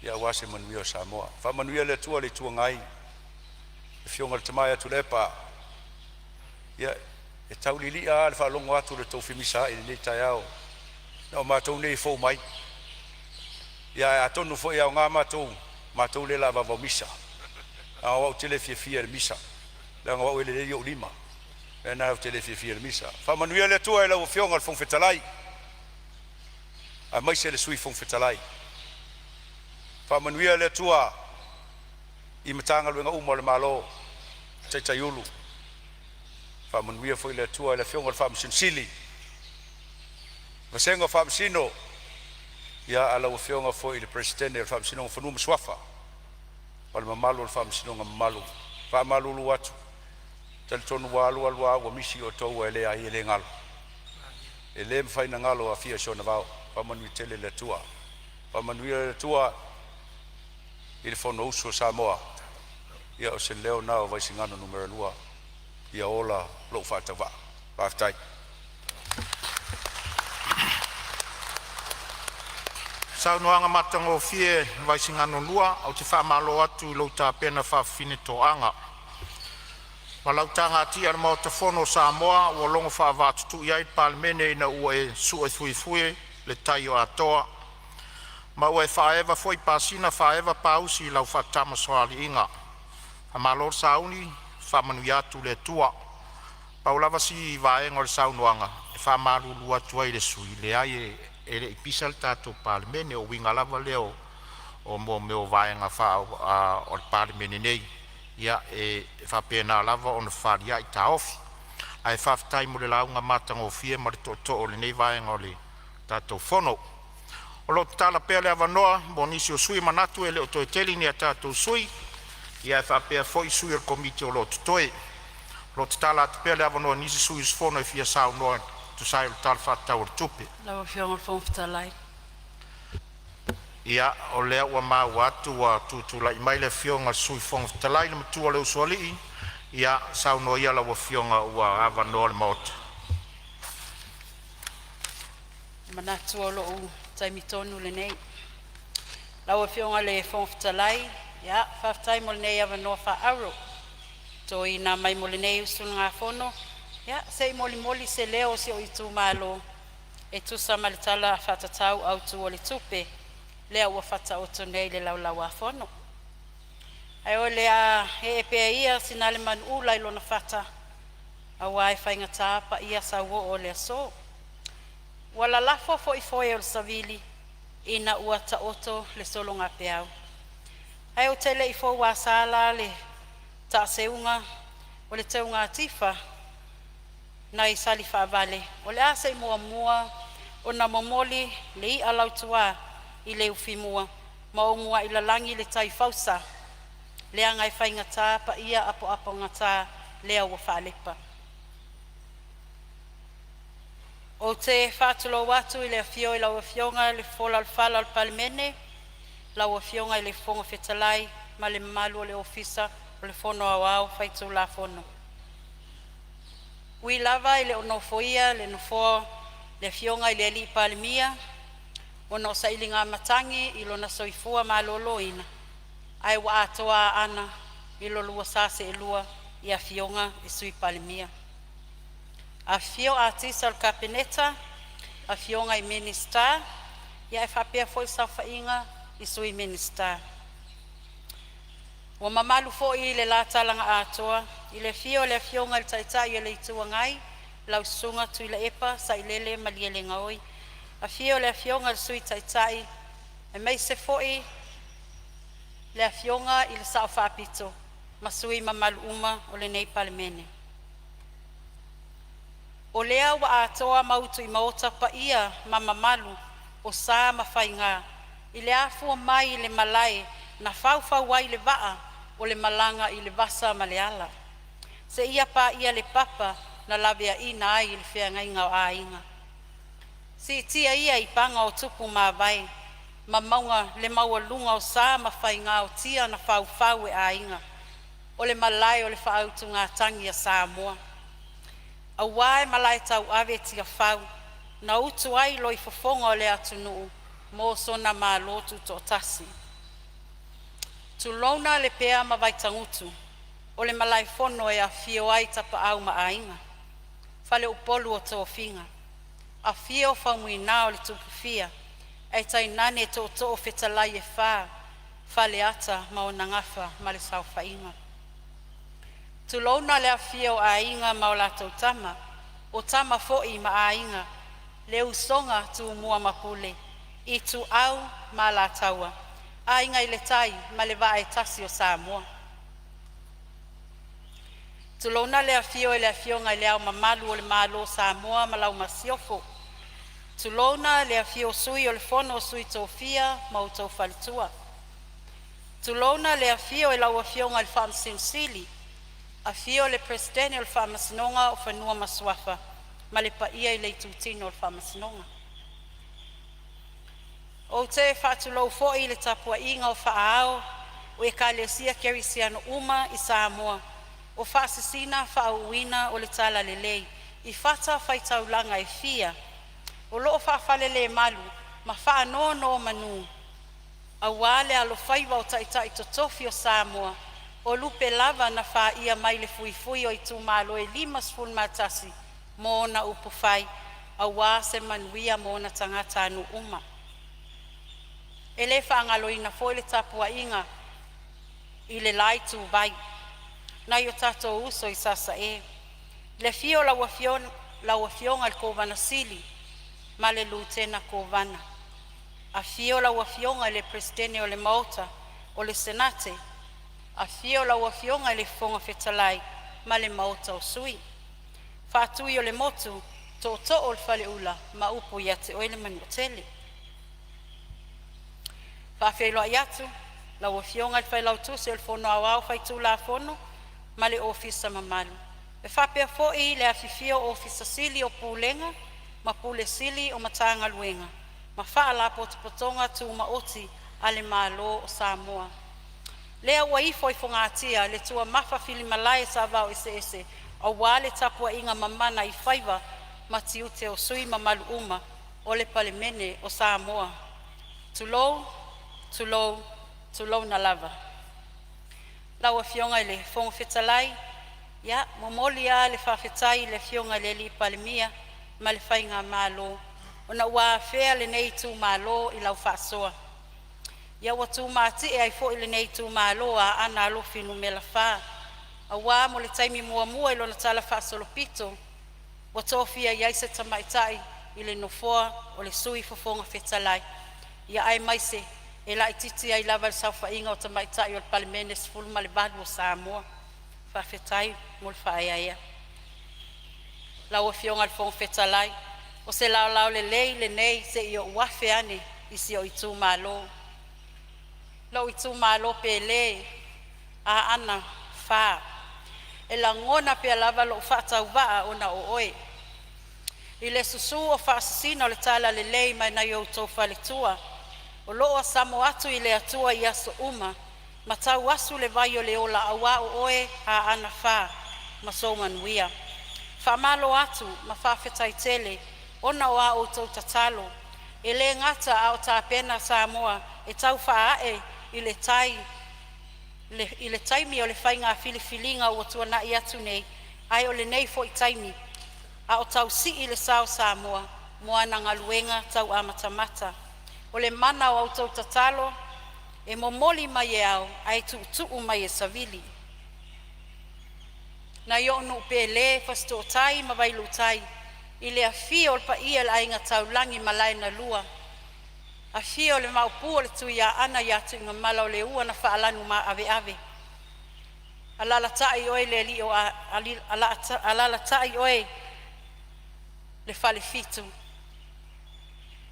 ia ua se manuia o Samoa faamanuia le atua le ituagai e fioga le tamae atu le pa ia e taulili'a a le fa'alogo atu le tou femisa'i le nei taeao na o matou nei fou mai ia e atonu fo'i aogā matou le la vavau misa aoa'u tele fiafia le misa le agaua'u e lelei o'u lima e na au tele fiafia le misa fa'amanuia le atua e lau fioga le fogafetalai a maise le sui fogafetalai fa'amanuia le atua i matagaluega uma o le mālō taitaiulu fa'amanuia fo'i le atua e le fioga o le fa'amasinosili vasega o fa'amasino ia a lau fioga fo'i le presidente o le fa'amasinoga fanua masuafa o le mamalu o le fa'amasinoga mamalu fa'amalulu atu talitonu ua alualuā ua misi o tou e lē ai e lē galo e lē mafaina galo afia sona vao fa'amanuia tele le atua fa'amanuia le atua i le fono usu o Samoa ia o se leo na o vaisigano numero 2 ia ola lo'u fa'atauva'a fa'afetai saunoaga matagofie vaisigano lua au te whaamalo atu i lau tāpena whawhine to'anga. Ma lau tāngati ana mau te whono Samoa ua longo whaavatutu iai palemene ina ua e sue fuifue le tai o atoa. Ma ua e whaewa foi pasina whaewa pausi i lau whaatama soali inga. A malor sauni whamanu atu le tua. Paulava si vaenga o le saunoanga e whaamalulu atu ai le sui le ai e le ipisa le tātou palemene o winga lava leo o mo meo vaenga wha o le palemene nei ia e whapena lava o na wharia i taofi a e whaftai mo le launga matangofie ma le toto o le nei vaenga o le tātou whono o lo tala pea le avanoa mo nisi o sui manatu e le o toe teli ni a tātou sui ia e whapea foi sui o komite o lo tutoe lo tala atu pea le avanoa nisi sui usfono e fia sao noa tu sai o tala whatau o tupe Lau whionga whongwhitalai. Ia o lea ua mau atu wa tutula i mai le whionga sui whongwhitalai na matua le usuali ia sau no ia lau whionga ua awa noa le maota. Manatu o loo taimitonu le nei. Lau whionga le whongwhitalai ia whaftai mo le nei awa noa wha aro. To i nā mai mo le nei usunu ngā whono. Ia, sei moli se leo si o i tū malo e tu sa malitala whatatau au tu o le tupe lea ua whata o tonei le lau a whono. Ai o lea he e pea ia sinale man ula ilo na whata a wai whainga tāpa ia sa wo o lea so. Wala lafo fo i foe o le savili ina ua ta oto le solo ngā peau. Ai o tele i fo wa sala le ta seunga o le teunga atifa na i sali whaavale. O le asa i mua o na momoli le i alautua i le ufimua. Ma o mua i lalangi le tai fausa. Lea ngai whainga tā pa ia apo ngata lea ua whaalepa. O te whātulo watu i le afio i lau afionga le fola alfala al palemene. Lau afionga i le fonga whetalai ma le malu o le ofisa o le fono awao whaitu la fono. Ui lava i le ono foia, le nofo, le fionga i le ali palemia, ono sa ili ngā matangi i lo na soifua ma lolo ina. Ai wa atoa ana i lo lua sase e lua i a fionga i sui palemia. A fio artisa al kapeneta, a fionga i minister, i a whapea foi sa whainga i sui minister. Wa mamalu fo i le la talanga atoa, I le fionga le taitai e le ituangai, lau sunga tui le epa, sa ilele maliele ngaoi. A le fionga le sui taitai, e mei se foi, le fionga i le sao whapito, masui mamalu uma o le nei palemene. O lea wa atoa mautu i maota pa ia mamamalu o sa mawhainga, i le afua mai i le malai, na fau wai le waa o le malanga i le vasa maleala. Se ia pa ia le papa na lavea ina ai i le whiangainga o ainga. Si tia ia i panga o tupu mawai, ma maunga le maua lunga o sa mawhainga o tia na fau e ainga, o le malai o le whaautu ngā tangi a Sāmoa. A wae malai tau ave tia whau, na utu ai loi fofonga o le atunuu, mō sona mā lotu tō tasi. Tu lona le pea ma vai tangutu, o le malai fono e a fio ai tapa au ma ainga. Fale upolu o tō finga. A fio whamui nā o le tupufia, e tai nane tō tō whetalai e whā, fale ata ma o nangafa ma le sau whainga. Tu lona le a fio a inga ma o la tau tama, o tama foi ma a inga, le usonga tu mua mapule, i tu au ma la taua. A inga i le tai ma le va e tasi o Sāmoa. Tu lona le a fio e le a fionga i le au mamalu o le malo Sāmoa ma lau masiofo. Tu lona le a fio sui o le fono o sui tōfia ma o tō falitua. Tu lona le a fio e lau a fionga il wham sinsili, a fio le presidente o le whamasinonga o whanua masuafa, ma le paia i le tutino o le whamasinonga. O te whātulou fo'i le tapua inga o whaao, o e ka leosia kerisiano uma i Sāmoa, o whaasisina whaauina o le tala le lei, i whata whaitaulanga e fia, o loo whaafale le malu, ma whaanoa no manu, a wale alo whaiva o taitai totofi o Sāmoa, o lupe lava na wha ia mai le fui o i tū malo e 5 matasi, mō na upu whai, a wā se manuia mō na tangata anu uma. E le whaangaloina fo le tapua inga i le lai tū vai, na i o tato uso i sasa e. Le fio laua fionga le kovana sili, ma le lutena kovana. A fio laua fionga le presidente o le maota, o le senate, a fio laua fionga le fonga fetalai, ma le maota o sui. Whātui o le motu, tō o le whale ula, ma upo ia te oile manu o tele. Whawhelo ai atu, laua fionga le whailau tuse o le fono awau whaitu la fono, ma le ofisa mamalu. E whapea fo i le awhifio ofisa sili o pūlenga, ma pūle sili o matanga luenga, ma whaala potopotonga tu maoti ale malo o Samoa. Lea ua ifo i whangatia le tua mawha fili malai sa vau ese, a wale tapua inga mamana i whaiva ma tiute o sui mamalu uma o le palemene o Samoa. Tulou na lava. Laua fionga le fonga fetalai, ya momoli a le whawhetai le fionga le li palemia ma le whainga malo. Ona ua whea le nei tū malo i lau whaasoa. Ia watu mati e ai fo ile nei tu malo a ana alofi no mela fa. A wa mo le taimi mua ilo na tala fa solo pito. Watu fia ia se tamaitai ile no foa o le sui fofonga fetalai. Ia ai maise e la ititi ai lava sa fa inga o tamaitai o palmenes full male badu Samoa. Fa fetai mo fa ia. La o fionga al fon fetalai. O se la le le nei se io wa feane isi o itu malo. Lau i tū malo pele a ana wha. E la ngona pe lava lo whatau waa o na o oe. I le susu o whaasasina o le tala le lei mai na iau tau whale tua. O loo a samo atu i le atua i aso uma. Ma tau asu le vai o le ola a wa o oe a ana wha. Ma souman wia. Wha malo atu ma whawhetai tele. Ona o a o tau tatalo. E le ngata a o tā pena Samoa. E tau wha ae. I le taimi o le whainga filifilinga o tua na i atu nei, ai o le nei fo i taimi, a o tau si i le sao Samoa, moa na ngaluenga tau amatamata. O le mana o autou tatalo, e momoli mai e au, ai tu mai e savili. Na yo no pele fasto tai ma vai lutai. Ile a fio pa ia la inga taulangi malai na lua. A fio le maupu le tu ya ana ya tu nga malo le ua na faalanu ma ave ave. Alala tai oe le li o alala tai oe le fale fitu.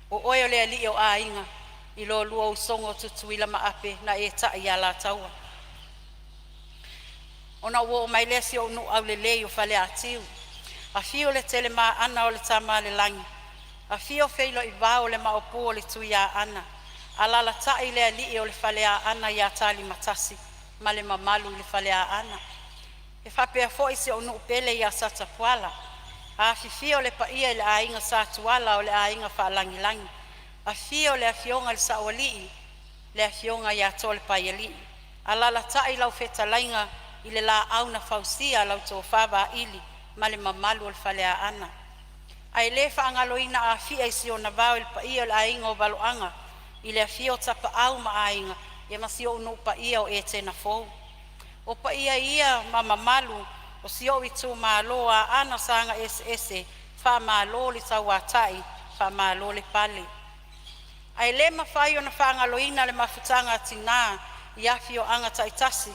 O oe le li o a inga. Ilo lua usongo tutuila ma ape na e tai ala taua. Ona wo mai lesi o no au le lei o fale atiu. A fio le tele ma ana o le tama le langi. A fio feilo i vao le maopu o le tuia ana. Alala tai le ali o le falea ana ia tali matasi. Ma le mamalu le falea ana. E whapea fo isi o no pele ia sata puala. A fio le pa ia le ainga sa tuala o le ainga fa langi langi. A fio le afionga le sa olii. Le afionga ia tole pa iali. Alala tai lau feta lainga ile la au na fausia lau to fava ili. Male mamalu al falea ana. Ai le whaangaloina a fia isi o na vau il pa ia la inga o baloanga. Ile a fio tapa au ma ainga. Ia masi o no pa ia o e tena fou. O pa ia ma mamalu. O si o itu ma loa ana sanga ese. Fa ma lo li tawatai. Fa ma lo le pale. Ai le mawhai o na whaangaloina le mafutanga tina. Ia fio anga taitasi.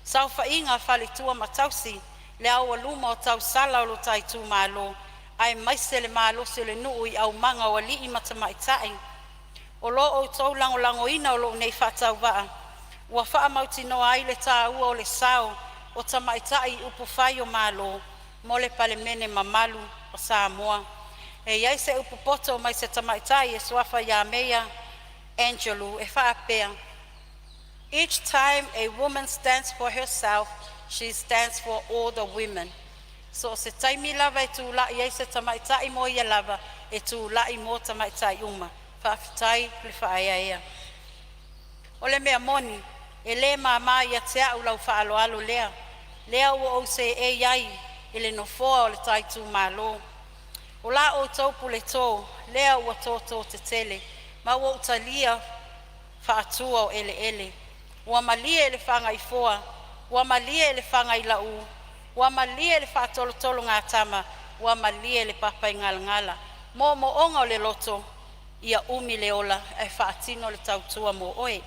Sau whainga whali tua matausi. Le aua luma o tau sala o lo tai tu malo. Ai maise le malo se le nuu i au manga o li i matamaitai. O lo o tau lango ina o lo nei whatau waa. Ua wha mauti noa ai le tā ua o le sao. O tamaitai upu whai o malo. Mo le pale mene mamalu o Sāmoa. E iai se upu poto mai se tamaitai e suafa ya mea Angelu e wha apea. Each time a woman stands for herself, she stands for all the women. So se taimi lava e tu la i se tamaitai mo ia lava e tu la i mo tamaitai uma. Whaafitai le whaaia. O le mea moni, e le mama ia te au lau whaaloalo lea. Lea ua o se e iai, e le no foa o le taitu malo. O la o taupu le tō, lea ua tō te tele, ma ua utalia whaatua o ele. Ua malia ele whanga i foa, ua malia ele whanga i lau, ua malia ele whaatolotolo ngā tama, ua malia ele papa i ngala. Mo onga o le loto, ia umi le ola, e whaatino le tautua mo oe.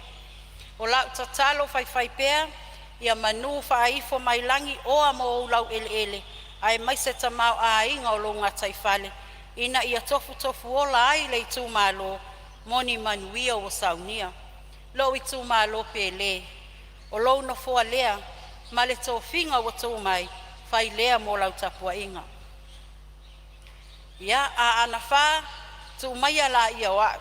O lau tatalo whai pēr, ia manu whaifo mai langi oa mo o lau ele, ai mai se tamau a inga o lo ngā taifale, ina ia tofu ola ai le tu malo, moni manuia o saunia. Lo i tu malo pele. O lo no foa lea, ma le tō whinga o tō mai, whai lea mo lau tapua inga. Ia, a ana wha, tu mai ala ia wa,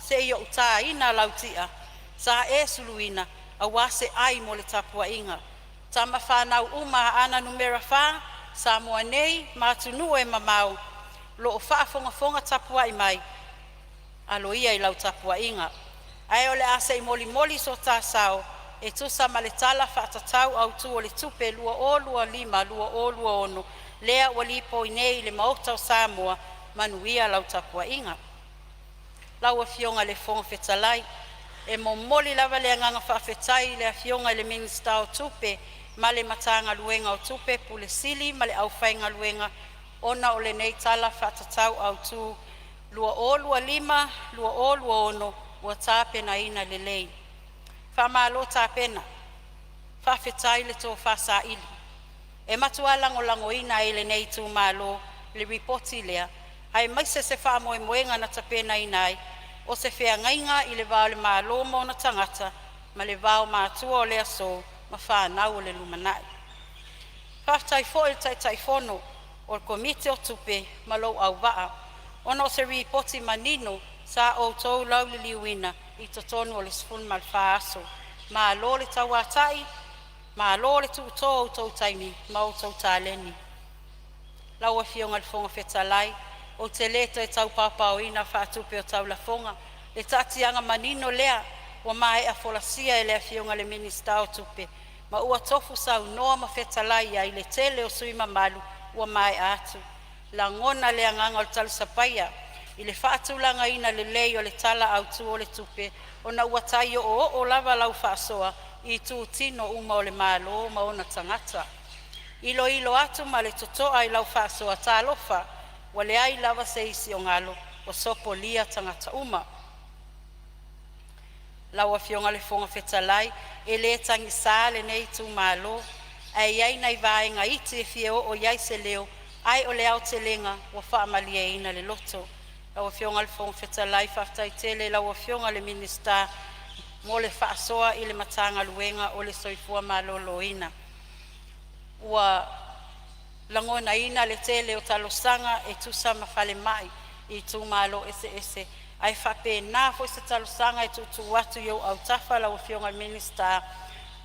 se i o tā ina lau tia, sa e suluina, a wase ai mo le tapua inga. Tama whanau uma ana numera wha, Samoa nei, mātunu e mamau, lo o wha fonga tapua i mai, alo ia i lau tapua inga. Ai ole asa i moli so tā sao, e tusa ma le tala whaatatau au tu o le tupe lua o lua lima, lua o lua ono, lea o lipo i nei le maotau Samoa, manuia lau tapua inga. Lau a fionga le fonga whetalai, e moli lava le anganga whaafetai le a fionga le minista o tupe, ma le matanga luenga o tupe, pule sili, ma le au whainga luenga, ona o le nei tala whaatatau au tu, lua o lua lima, lua o lua ono, ua tāpena ina le lei. Whamalo tāpena. Whawhetai le tō whasa ili. E matua lango ina ele nei tū malo le ripoti lea. Ai maise se whamoenga na tāpena inai. O se whea ngainga i le vau le malo mo na tangata. Ma le vau mātua o lea so. Ma whanau o le lumanai. Whawhetai fo il tai fono. O le komite o tupe. Ma lo au waa. Ono se ripoti manino. Sa o tau lau le liuina i totonu o le sifun mal whaaso. Ma lo le tau atai, ma lo le tu o tau taimi, ma o tau tāleni. Lau a fionga le fonga whetalai, o te leto e tau papao ina whaatupe o tau la fonga, le tatianga manino lea, wa mai a folasia e lea fionga le minista o tupe, ma ua tofu sau noa ma whetalai ai le tele o sui mamalu, wa mai atu. La ngona lea nganga o talu sapaya, i le whaatulanga ina le lei o le tala au tu o le tupe, o na uatai o lava lau whaasoa i tu tino uma o le malo ma ona tangata. ilo atu ma le totoa I lau whaasoa tālofa, wa le ai lava se isi o ngalo, o sopo lia tangata uma. Lau a fionga le fonga whetalai, e le tangi sā le nei tū mālo, ai ai nei vaenga iti e fio o iai se leo, ai o le au te lenga, wa whaamali e ina le loto. Lau a fionga le fonga whetalai, whaftai tele, lau a fionga le minista, mo le whaasoa I le matanga luenga o le soifua mālolo ina. Ua langona ina le tele o talosanga e tusa mawhale mai I tū mālo ese. Ai whape nā fo se talosanga e tutu watu iau au tafa lau fionga minista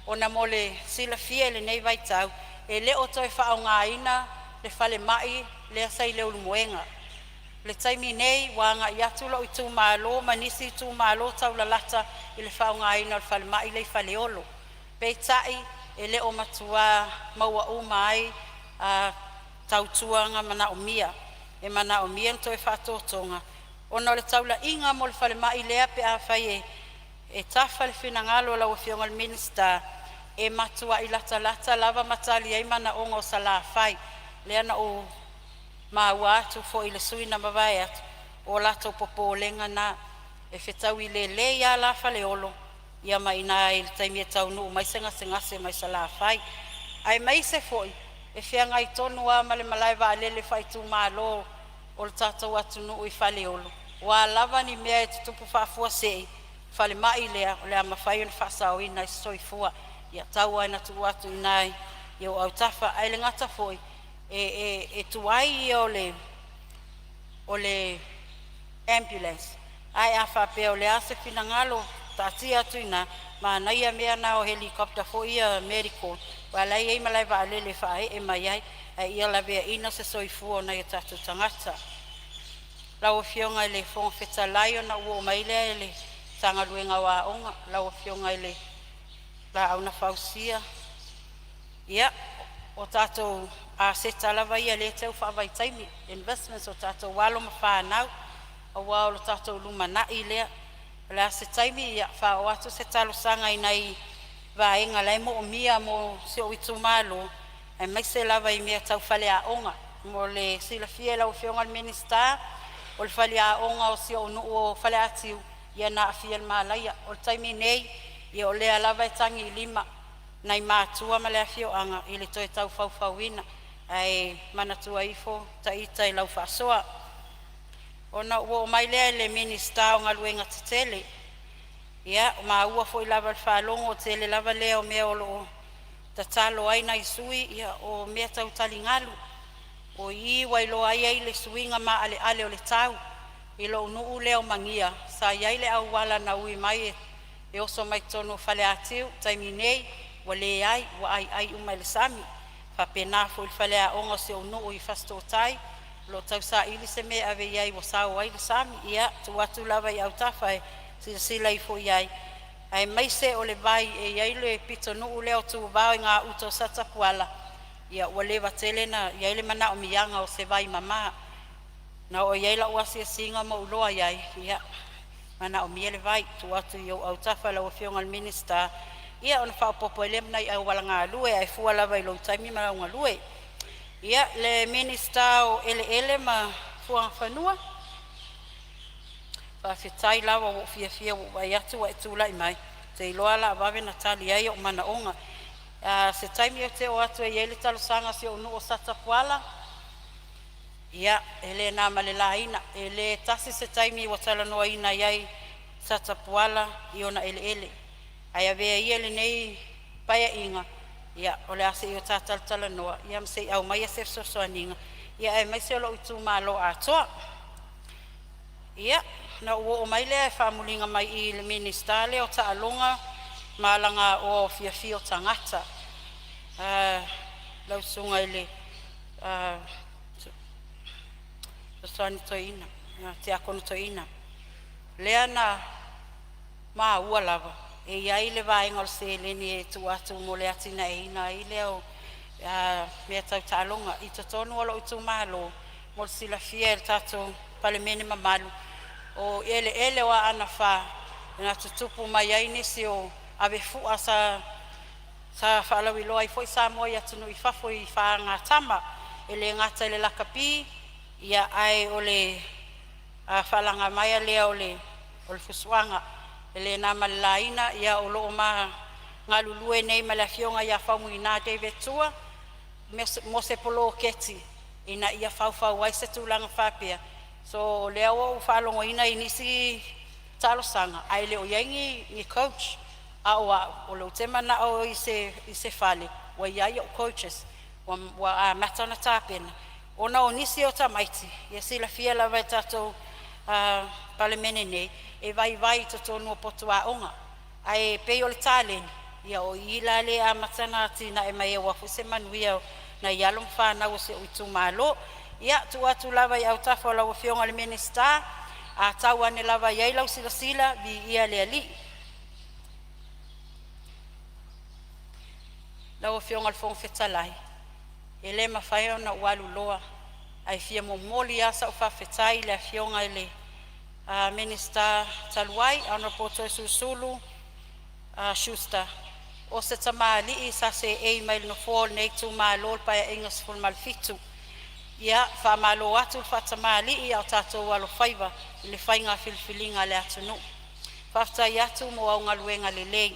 o na mo le sila fie le nei vai tau e le o toi whaau ngā ina le whale mai le asai leo lumuenga. Le taimi nei wanga I atu lau I tū mālo manisi tū mālo tau la lata I le whaau ngā ina le whale mai le whale olo. Pei tai e le o matua maua umai tautuanga mana o mia. E mana o mia toi whatotonga. Ona le taula inga mo le whale mai lea pe a whai e tafa le whinangalo lau fionga le minista e matua I lata lava matali ai mana ongo sa la whai. Lea na o maua atu fo I le sui na mawai atu o lato popo lenga na e whetau I le ia la whale olo. Ia mai nā I le taimi e tau nuu mai sengase mai sa la whai. Ai mai se foi e whianga I tonu a male malai wa lele whai tū mālo o le tātou atu nuu I whale olo. Wa lava ni mea e tutupu whaafua sei, whale mai lea, o lea mawhai o ni whaasao ina I soifua. Ia tau aina tu atu inai, I o au tafa, ai le ngata foi, e tuai o le ambulance. Ai a whapea o le ase finangalo, tāti atu ina, ma naia mea na o helikopter fo ia medical, wa lai ei malai wa alele whae e mai ai, ai ia la vea ina se soifua na ia tatu tangata. Lau fionga le fonga whetalai o na ua maile le tanga luenga wa onga. Lau fionga le la au na whausia. Ia, o tātou a se talawa ia le tau whaavai taimi. Investments o tātou walo ma whanau. O wao lo tātou luma nai lea. Le a se taimi ia whao atu se talo sanga I nei vaenga lai mo o mia mo se o itu malo. E mai se lava I mea tau whale a onga. Mo le sila fie lau fionga le minista. O le whale a onga o si o nuu o whale atiu ia na awhia le mālaia. O le taimi nei, ia o lea lava e tangi I lima, nai mātua ma le awhia o anga, I le toi tau whauwhauina, ai manatua ifo, ta ita I lau whaasoa. O na ua o mai lea le minista o ngā luenga te tele. Ia, o maa ua fo I lava le whaalongo o tele lava lea o mea o loo ta talo aina I sui, ia o mea tau tali ngalu. O I wailo ai ai le suinga ma ale o le tau. I lo nuu leo mangia. Sa iai le au wala na ui mai e oso mai tono whale atiu. Taimi nei, wa le ai, wa ai umai le sami. Whapena fo I whale a onga se o nuu I fasto tai. Lo tau sa ili se me ave iai wa sao ai le sami. Ia, tu atu lava I au tawhai. Sila I fo iai. Ai mai se o le vai e iai le pito nuu leo tu vau I ngā uto satapuala. Ia ua lewa tele na iai le mana o mianga o se vai mama. Na o iai la uasi a singa ma uloa iai. Ia mana o mia le vai. Tu atu I au tafa la wafionga al minista. Ia ona whao popo e lem nai au wala ngā lue. Ai fua lava I lo taimi ma ngā lue. Ia le minista o ele ma fua whanua. Whawhetai lawa o fia o wai atu wa e tūla I mai. Te iloa la awawe na tali ai o mana onga. Se taimi o te o atu e ele talo sanga se o nuu o satapuala. Ia, ele nā male la ina. Ele tasi se taimi o tala noa ina iai satapuala I ona ele. Ai avea I ele nei paia inga. Ia, ole ase I o tātala tala noa. Ia mse au mai a sef sosoaninga. Ia, e mai se o lo itu malo atoa. Ia, na ua o mai lea e whaamulinga mai I le minista le o taalonga malanga o fia o tangata. Lau sunga I le Sani toina, te akono toina. Lea na maa ua lava. E iai le vaenga o se leni e tu atu mo le atina e ina I leo mea tau taalonga. I tatonu alo I tu malo mo sila fia e tato pale mene mamalu. O ele wa ana wha na tutupu mai ai nisi o ave fua Sa whaalawi loa I foi Sāmoa ia tunu I whafo I whaanga tama. E le ngata le lakapi. Ia ai o le whalanga maia lea o le fusuanga. E le nama le laina ia o loo maa ngā lulue nei ma le fionga ia whaumu I nā David Tua. Mo se polo keti. Ina ia whauwhau ai se tūlanga whapea. So lea o whalongo ina I nisi talo sanga. Ai leo iangi ni coach. O leo te mana o I se whale. Wa iai o coaches. Wa matana tāpena. Ona o nisi o tamaiti. Ia sila fia lawa tatou pale mene nei. E vai to tonu o potu a onga. Ai pei o le tāleni. Ia o ila le a matana tina e mai e wafu se manuia na ialom whanau o se uitu malo. Ia tu atu lava I au tafo lau fionga le minister. A tau ane lava iai lau sila bi ia le ali. Lau fionga le fong fetalai. E le mawhai ona ualu loa. Ai fia mo moli asa ufa fetai le fionga le minister taluai. Ana poto e susulu Schuster. O se tamali I sa se email no fall nei tu malo pa English full malfitu. Ia fa malo atu fa tamali I au tatou alo faiva le fainga filfilinga le atunu. Fa ia tu mo au ngaluenga le lei.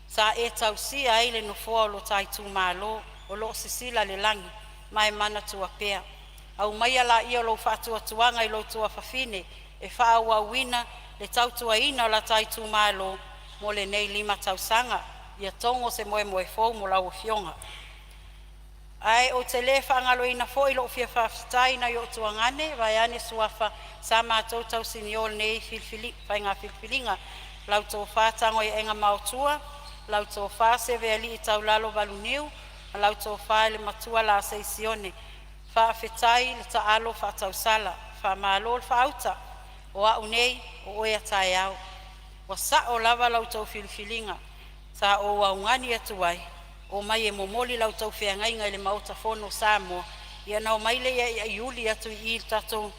Sa e tau si ai le no fall o tai tu malo o lo sisila le langi mai mana tu apea. Au mai ala ia lo fa tu tuanga I lo tu afafine e fa wa wina le tau tu ina la tai tu malo mo le nei 5 tausanga. Ia tongo se moe fou mo lau fionga. Ai o te le whangalo ina fo I lo fia whaftai na yo tuangane, vai ane suafa sa mātou tau siniol nei whainga filfilinga. Lau tō whātango I enga mautua, lau tō whāse veali I tau lalo valuniu, lau tō whā le matua la seisione. Whaafetai le ta alo whātau sala, whamalo le whauta, o au nei o oia tai au. Wa sa o lava lau tō filfilinga. Sa o waungani atu ai, o mai e momoli lau tau whiangainga I le mauta whono Sāmoa. Ia nao maile ia iuli atu I tatou,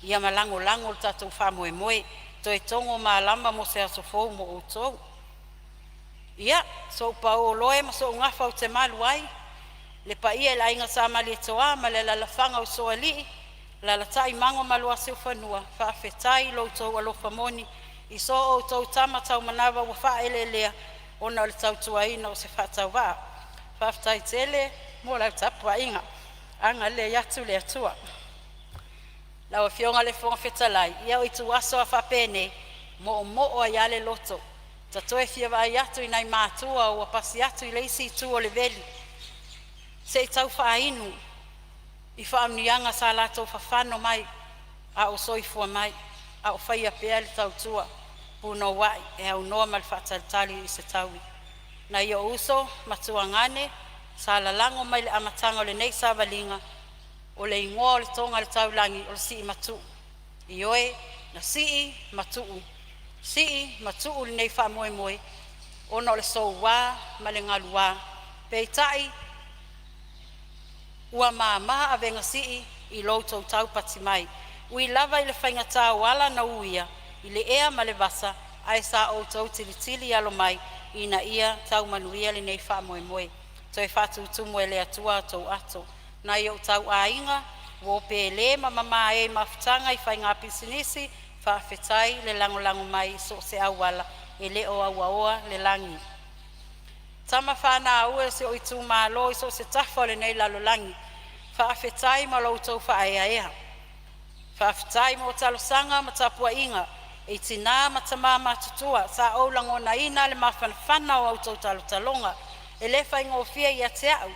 ia malango lango tatou whamoe moe, to e tongo maalamba mo se aso fou mo o tau. Ia, so pa o loe ma so ngafa o te malu ai, le pa ia la inga sa mali e toa, ma le lalafanga o soa li, lalatai mango malua se ufanua, whaafetai lo tau alofa moni, I so o tau tama tau manawa wa wha elelea, ona o le tau tuaina o se whatau wā. Whaftai tele, mo lau tapua inga. Anga le yatu le atua. Lau a fionga le fonga fetalai. Ia o itu aso a whapene, mo o a iale loto. Ta toe fia wa yatu inai mātua o a pasi atu I leisi tu o le veli. Se tau whainu. I whaamnianga sa lato whawhano mai. A o soifua mai. A o whaia pea le tau tua. Puno wai e au noa mal whaatalitali I se taui. Na ia uso, matuangane, sa lalango mai le amatanga o le nei sa walinga, o le ingoa o le tonga le taulangi o le sii matu. I oe, na sii matuu. Sii matuu le nei wha moe moe, ona o le sou wā, ma le ngalu wā. Peitai, ua maa a venga sii I loutou tau pati mai. Ui lava I le whainga wala na uia, I le ea ma le vasa, ai sa o tau tili alo mai, ina ia tau manuia le nei wha moe moe. Toi whatu tumu e le atua tau ato. Na i o tau a inga, wo pe le mama e mafutanga I whainga pisinisi, whaafetai le lango mai so se awala, e le o awaoa le langi. Tama whana aue se o I tu malo I so se tafo le nei lalo langi, whaafetai ma lo tau wha ea. Whaafetai mo talo sanga ma tapua inga, e tina matama matutua sa o lango na ina le mawhanawhana o autou talo talonga, e le whainga o fia I ate au,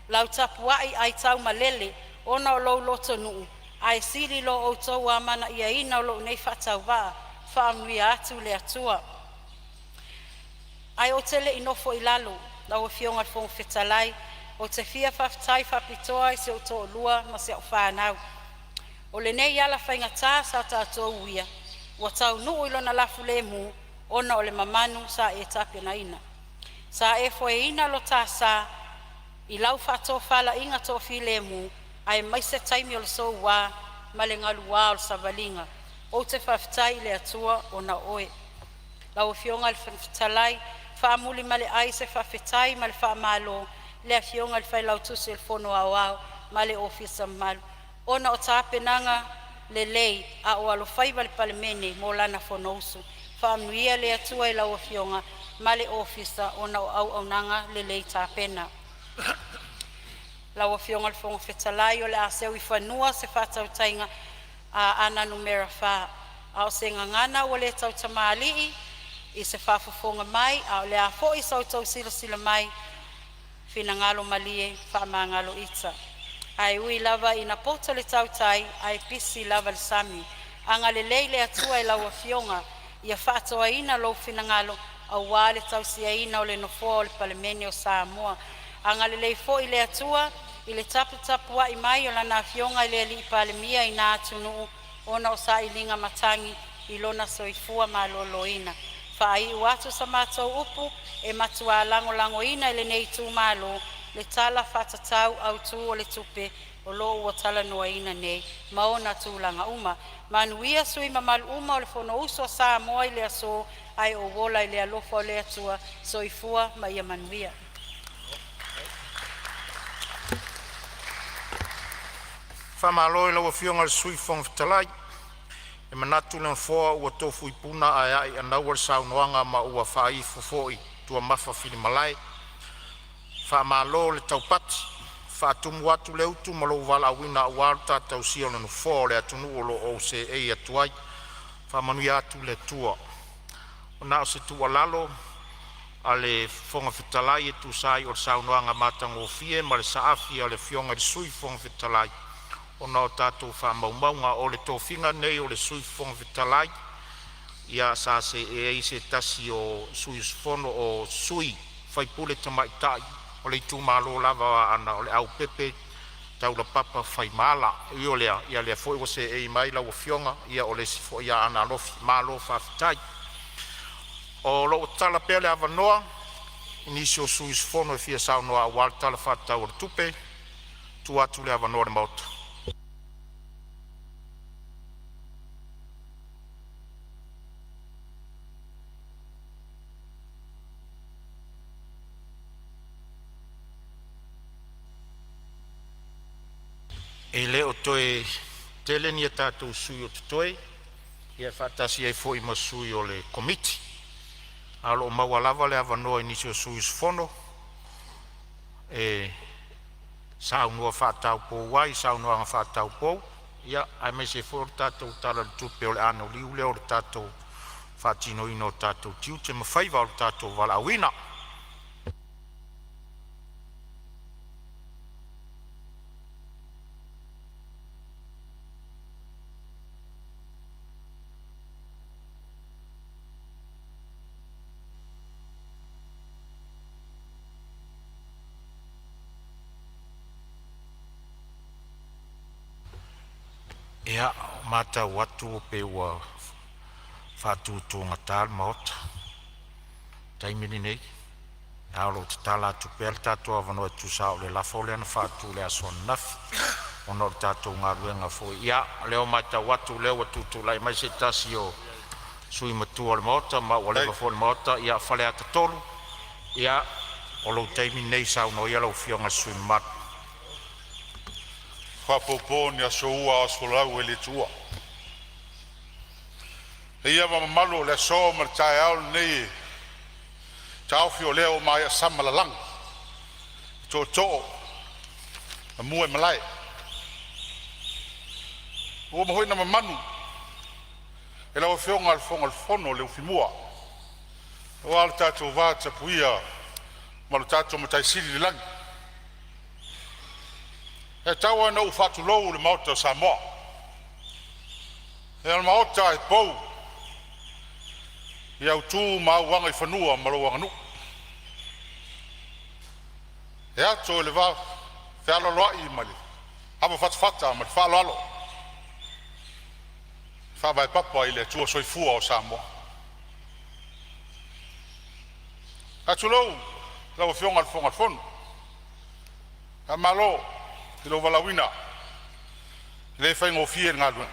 lau tapua ai tau malele, ona o lou loto nuu, ai siri lo autou amana ia ina o lou nei whatau waa, whaamnuia atu le atua. Ai o tele inofo I lalo, lau o fionga le fonga fetalai, o te fia whaftai whapitoa I se o to lua ma se o whanau. O le nei ala whainga tā sa tātou uia, wa tau nuu ilo na lafu le mu, ona o le mamanu sa e tape na ina. Sa e foe ina lo tā sa, I lau whato whala inga tō fi le mu, ai mai se taimi o le sou wā, ma le ngalu wā o le savalinga, o te whaftai le atua o na oe. Lau fionga le whaftalai, whaamuli ma le ai se whawhetai ma le whaamalo le afionga le whailau tusi le fono au ma le ofisa malu. Ona o tāpenanga le lei a o alo whaiva le palemene mo lana fono usu. Whaamuia le atua i lau afionga ma le ofisa ona o au nanga le lei tāpena. Lau afionga le fonga whetalai o le aseo i whanua se whatautainga a ana numera wha. A o se ngangana o le tau tamaalii i se whafufonga mai, a o le a fo i sautau sila mai, whina ngalo malie, wha ngalo ita. Ai ui lava i na poto le tautai, ai pisi lava le sami. Anga le leile atua i lau afionga, ia whaatoa ina lo whina ngalo, au wale tau sia ina o le nofoa o le palemene o Sāmoa. Anga le lei fo i le atua, i le tapu wa i mai o lana afionga i le li palemia i nā tunuu, ona o sa i linga matangi i lona soifua ma loloina. Whaai uatu sa mātou upu e matua lango ina i le nei tū malo le tala whatatau au tū o le tupe o lo ua tala noa ina nei maona tūlanga uma. Manuia sui mamalu uma o le fono uso Sāmoa i le aso ai o wola i le alofa o le atua soifua ma ia manuia. Whamalo i lawa fionga le sui fong fitalai. E manatu le mfoa ua tofu i puna ai ai anau al saunoanga ma ua whai fofoi tua mafa fili malai. Whamalo le taupati. Whatumu atu le utu malo wala awina awaru tātau sio le nufoa le atunu olo o se ei atuai. Whamanu atu le tua. O na o se tua lalo a le fonga fitalai e tu sai o saunoanga matango fie ma le saafi a le fionga le sui fonga fitalai. Ona o tātou whamaumaunga o le tōwhinga nei o le sui fonga fitalai. Ia sa se e se tasi o sui fono o sui whaipule tamaitai. O le tūmalo lava ana o le au pepe taula papa whaimala. Ia lea, ia lea foi o se e mai lau fionga. Ia o le sifo ia ana lofi malo whawhitai. O lo tala pele avanoa. Inisi o sui fono e fia saunoa wal tala whatau o le tupe. Tu atu le avanoa le mauta. E leo toe tele ni tātou sui o te toe, ia whatasi ei fo i masui o le komiti. Alo o maua lava le avanoa inisi o sui sfono, e saunua whatau pou wai, saunua nga whatau pou, ia ai me se fo tātou tala le tupe o le ana o liu leo le tātou whatino ino tātou tiu, te mawhaiva o le tātou wala awina. Ia, mata watu pe ua whatu tōnga tāl maota. Taimini nei. Aolo te tala tu pēr tātou avanoa tu sao le lafo le ana whatu le aswan nafi. Ono le tātou ngā ruenga fo. Ia, leo mata watu leo watu tu lai mai se tasi o sui matua le maota, ma o lewa fo le maota. Ia, whale ata tolu. Ia, o lo taimini nei sao no ia lau fionga sui matu. Whapopo ni a soua a solau e le tua. E ia mamalo le so mar tai au nei. Tau fio leo mai a samalalang. To to. A mua malai. O mo hoina mamanu. E lau fio ngal fono le ufimua. O al tato vata puia. Malu tato matai sili le langi. E tau ana u whatu lou le mauta o Samoa. E al mauta e pou. I au tū mauanga I whanua maruanga nu. E ato le wā whialo loa I mali. Hama whatawhata mali whalo alo. Whawai papa I le tua soifua o Samoa. Atu lou, lau whionga le whonu. A malo. Te lo walawina. Le whai ngō fie ngā luen.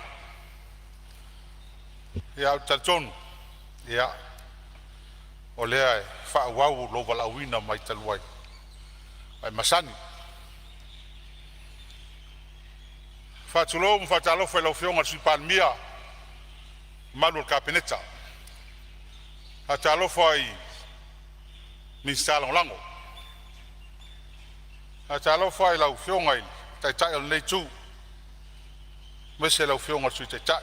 E au tatonu. Ia. o lea e whaauau lo walauina mai taluai. Ai masani. Whatulo mwhatalo whai lau whionga sui Palmia malu ka peneta. Hatalo whai Minstalong lango. Hatalo whai lau whionga i tai tai al nei tu. Mese lau whionga sui tai tai.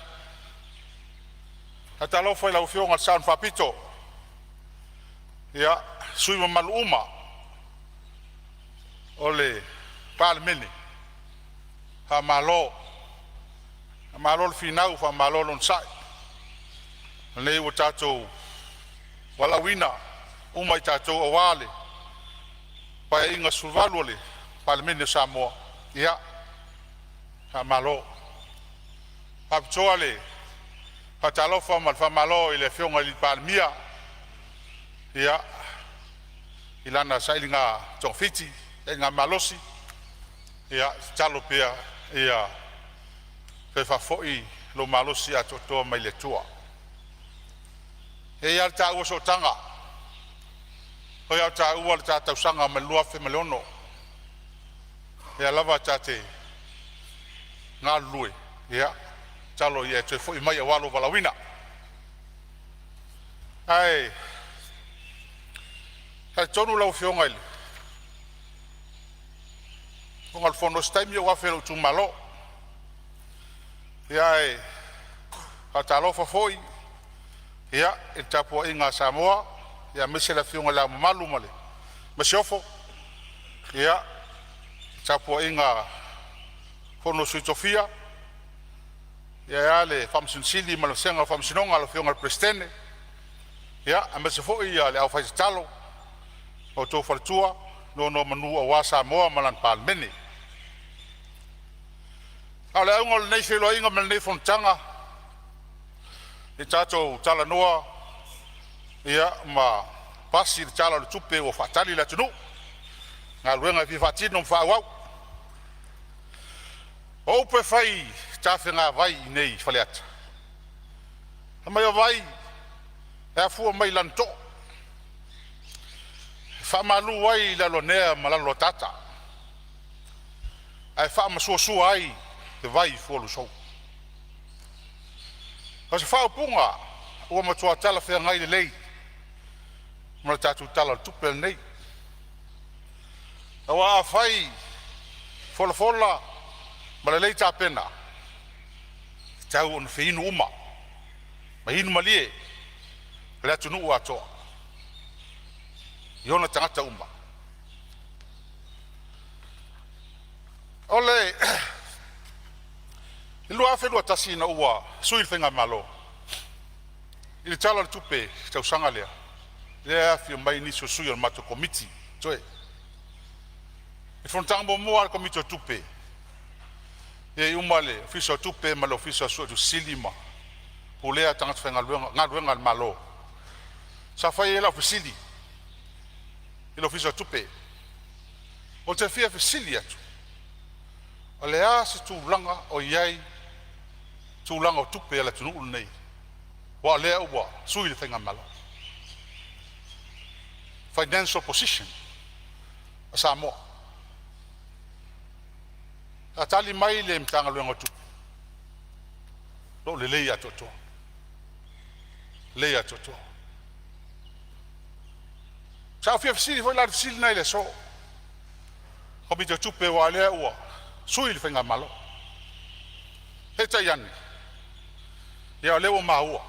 Hatalo whai lau whionga San Fapito. Ia sui malu uma. Ole Palmene. Ha malo. Ha malo le finau fa malo lon sai. Nei o tatou walawina uma i tatou awale. Pa inga sulvalu le Palmene Samoa. Ia. Ha malo. Ha ptoa le. Ha talofa mal fa malo i le fionga li Palmia. Ia. Ilana sailinga tongfiti. Nga malosi. Ia talo pea. Ia. Pe fa foi lo malosi a toto mai le tua. E ia ta ua so tanga. O ia ta ua ta tausanga me lua fe melono. Ia lava ta te ngā lue. Ia talo ia te foi mai a walo walawina. Ai. Hai tonu lau fionga ili. Kung alfono stai wa felo tu malo. Ia e hatalo fa foi. Ia e tapo inga Samoa. Ia mese la fionga la malu male. Mesiofo. Ia tapo inga fono suitofia. Ia le famsun sili malo senga famsunonga la fionga prestene. Ia mese foi ia le au fai talo. O to fartua no manu o wa Samoa malan Palmene. Ale ngol nei felo inga mal nei fontanga. E tato tala noa. Ia ma pasi tala le tupe o fatali la tunu. Nga luenga fi fatino fa wau. O pe fai tafe nga vai nei faleata. Ama yo vai. E fu mai lanto. Fa malu wai la lonea malalo tata. Ai fa masu ai. Te vai folu so. Kasi fa punga o matua tala fe ngai le lei. Mara tatu tala tupel nei. Awa fai fola mara lei ta pena. Tau on fe inu uma. Ma inu malie. Le tunu wa to. Yona tangata uma. Ole Ilu afe lua tasi na ua sui whenga malo. Ili tala le tupe tau sanga lea. Lea fi mai niso sui al mato komiti. Toe. I fontanga mo mua al komito tupe. Ie umale ofisa tupe malo ofisa sui tu silima. Pulea tangat whenga luenga al malo. Sa fai ela ofisili. Ilo ofisa tupe. O te fia ofisili atu. O lea si tu langa o iai tu langa o tupe ala tunu nei. Wa lea ua sui le whenga malo. Financial position. A Samoa. A tali mai le mtanga luenga tupe. Lo le leia toto. Leia toto. Sa fia fisili foi la fisili nei le so. Komito tupe wa lea ua sui le whenga malo. Heta yani. Ia lewa maua.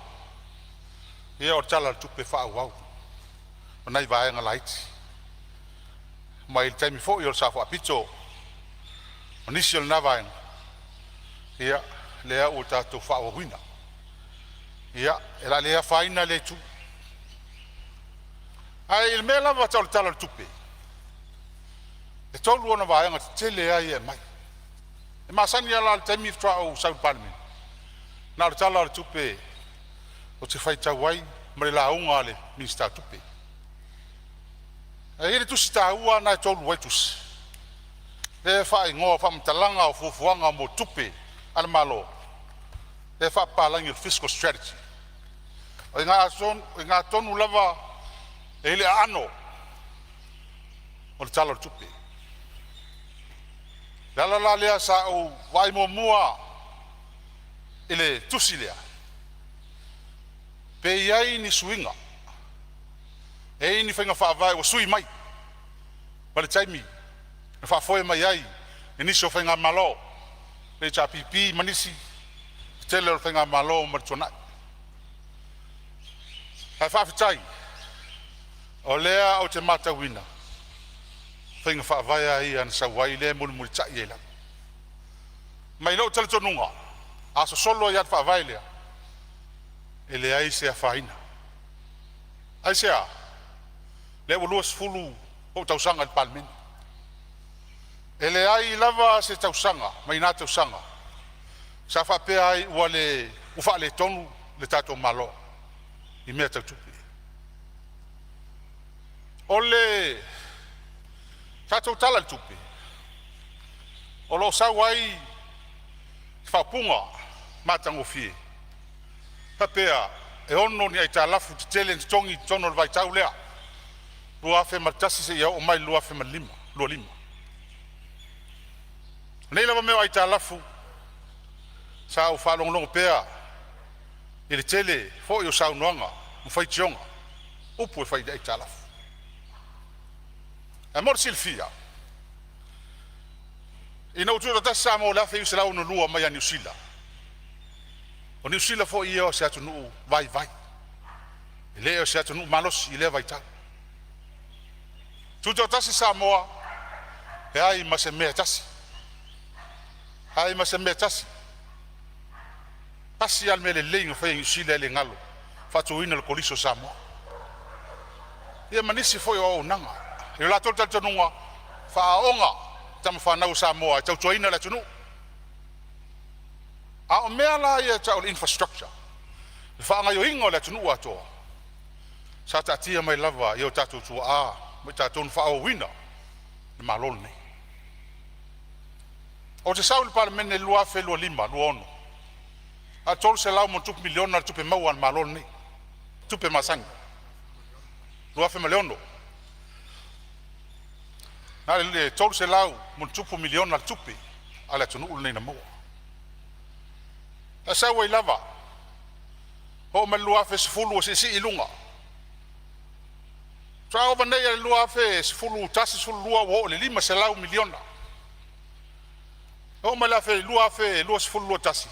Ia o tala tupe wha wau. O nei vaenga laiti. Mai il taimi fo i o safo apito. O nisi o na vaenga. Ia lea o tato wha wawina. Ia ela lea whaina le tu. Ai il mea lava tala tupe. E tolu ona vaenga te lea ia mai. E masani ala al taimi fwa o South Parliament. Na le tala le tupe o te whai tauai mare la unga le minsta tupe. E hiri tusi ta ua na e tolu wai tusi. E whai ngoa whamtalanga o fufuanga mo tupe ala malo. E wha palangi o fiscal strategy. O ngā tonu lava e le ano o le tala o tupe la lea sa o vai mua ele tusi lea pe iai ni suinga e ni whainga whaavai o sui mai ma le taimi e whaafoe mai ai e nisi o whainga malo le cha pipi manisi tele o whainga malo ma le tonai hai whaafitai o lea o te matawina whainga whaavai ai ana sawai lea muli tai e la mai lau tala tonunga aso solo iat whaavai lea e le ai se a whaina ai se a le o luas fulu o tausanga le palmen e le ai lava se tausanga mai nā tausanga sa whapea ai ua le ufa le tonu le tato malo i mea tautupi o le tato tala le tupi o lo sau ai whapunga matango fie Pea e ono ni ai talafu te tele te tongi tono le vai tau lea. Lua afe martasi se iau o mai lua afe malima, lua lima. Nei lava meo ai talafu sa au whalongonongo pea i le tele fo i o sau noanga, mwhai tionga, upu e whai ai talafu. E mor silfia. I nau tua tasa Sāmoa le afe i se lau no lua mai a New Zealand. O New Zealand fo i o se atu nuu vai. I le o se atu nuu malos i le vai tau. Tuto tasi Sāmoa, e ai ma se mea tasi. Ai ma se mea tasi. Tasi al mele leinga fai New Zealand le ngalo. Fatu ina le koliso Sāmoa. Ia manisi fo i o nanga. I la tol tatu nunga, whaonga, tama whanau Sāmoa, tau tuaina le tunu. A o mea la ia tau le infrastructure. Le whaanga yo ingo le tunu atoa. Sa ta tia mai lava i o tatu tua a, mai tatu whao wina, le malol nei. O te sau le paramene lua fe lua lima, lua ono. A tolu se lau mo tupe miliona le tupe maua le malol nei. Tupe masanga. Lua fe maleono. Na le tolu se lau mo tupe miliona le tupe, ala tunu ule nei na maua. Asa wai lava. Ho me lua fe sifulu si ilunga. Trao va nei lua fe sifulu tasi sifulu lua wo le lima se lau miliona. Ho me la fe lua sifulu lua tasi.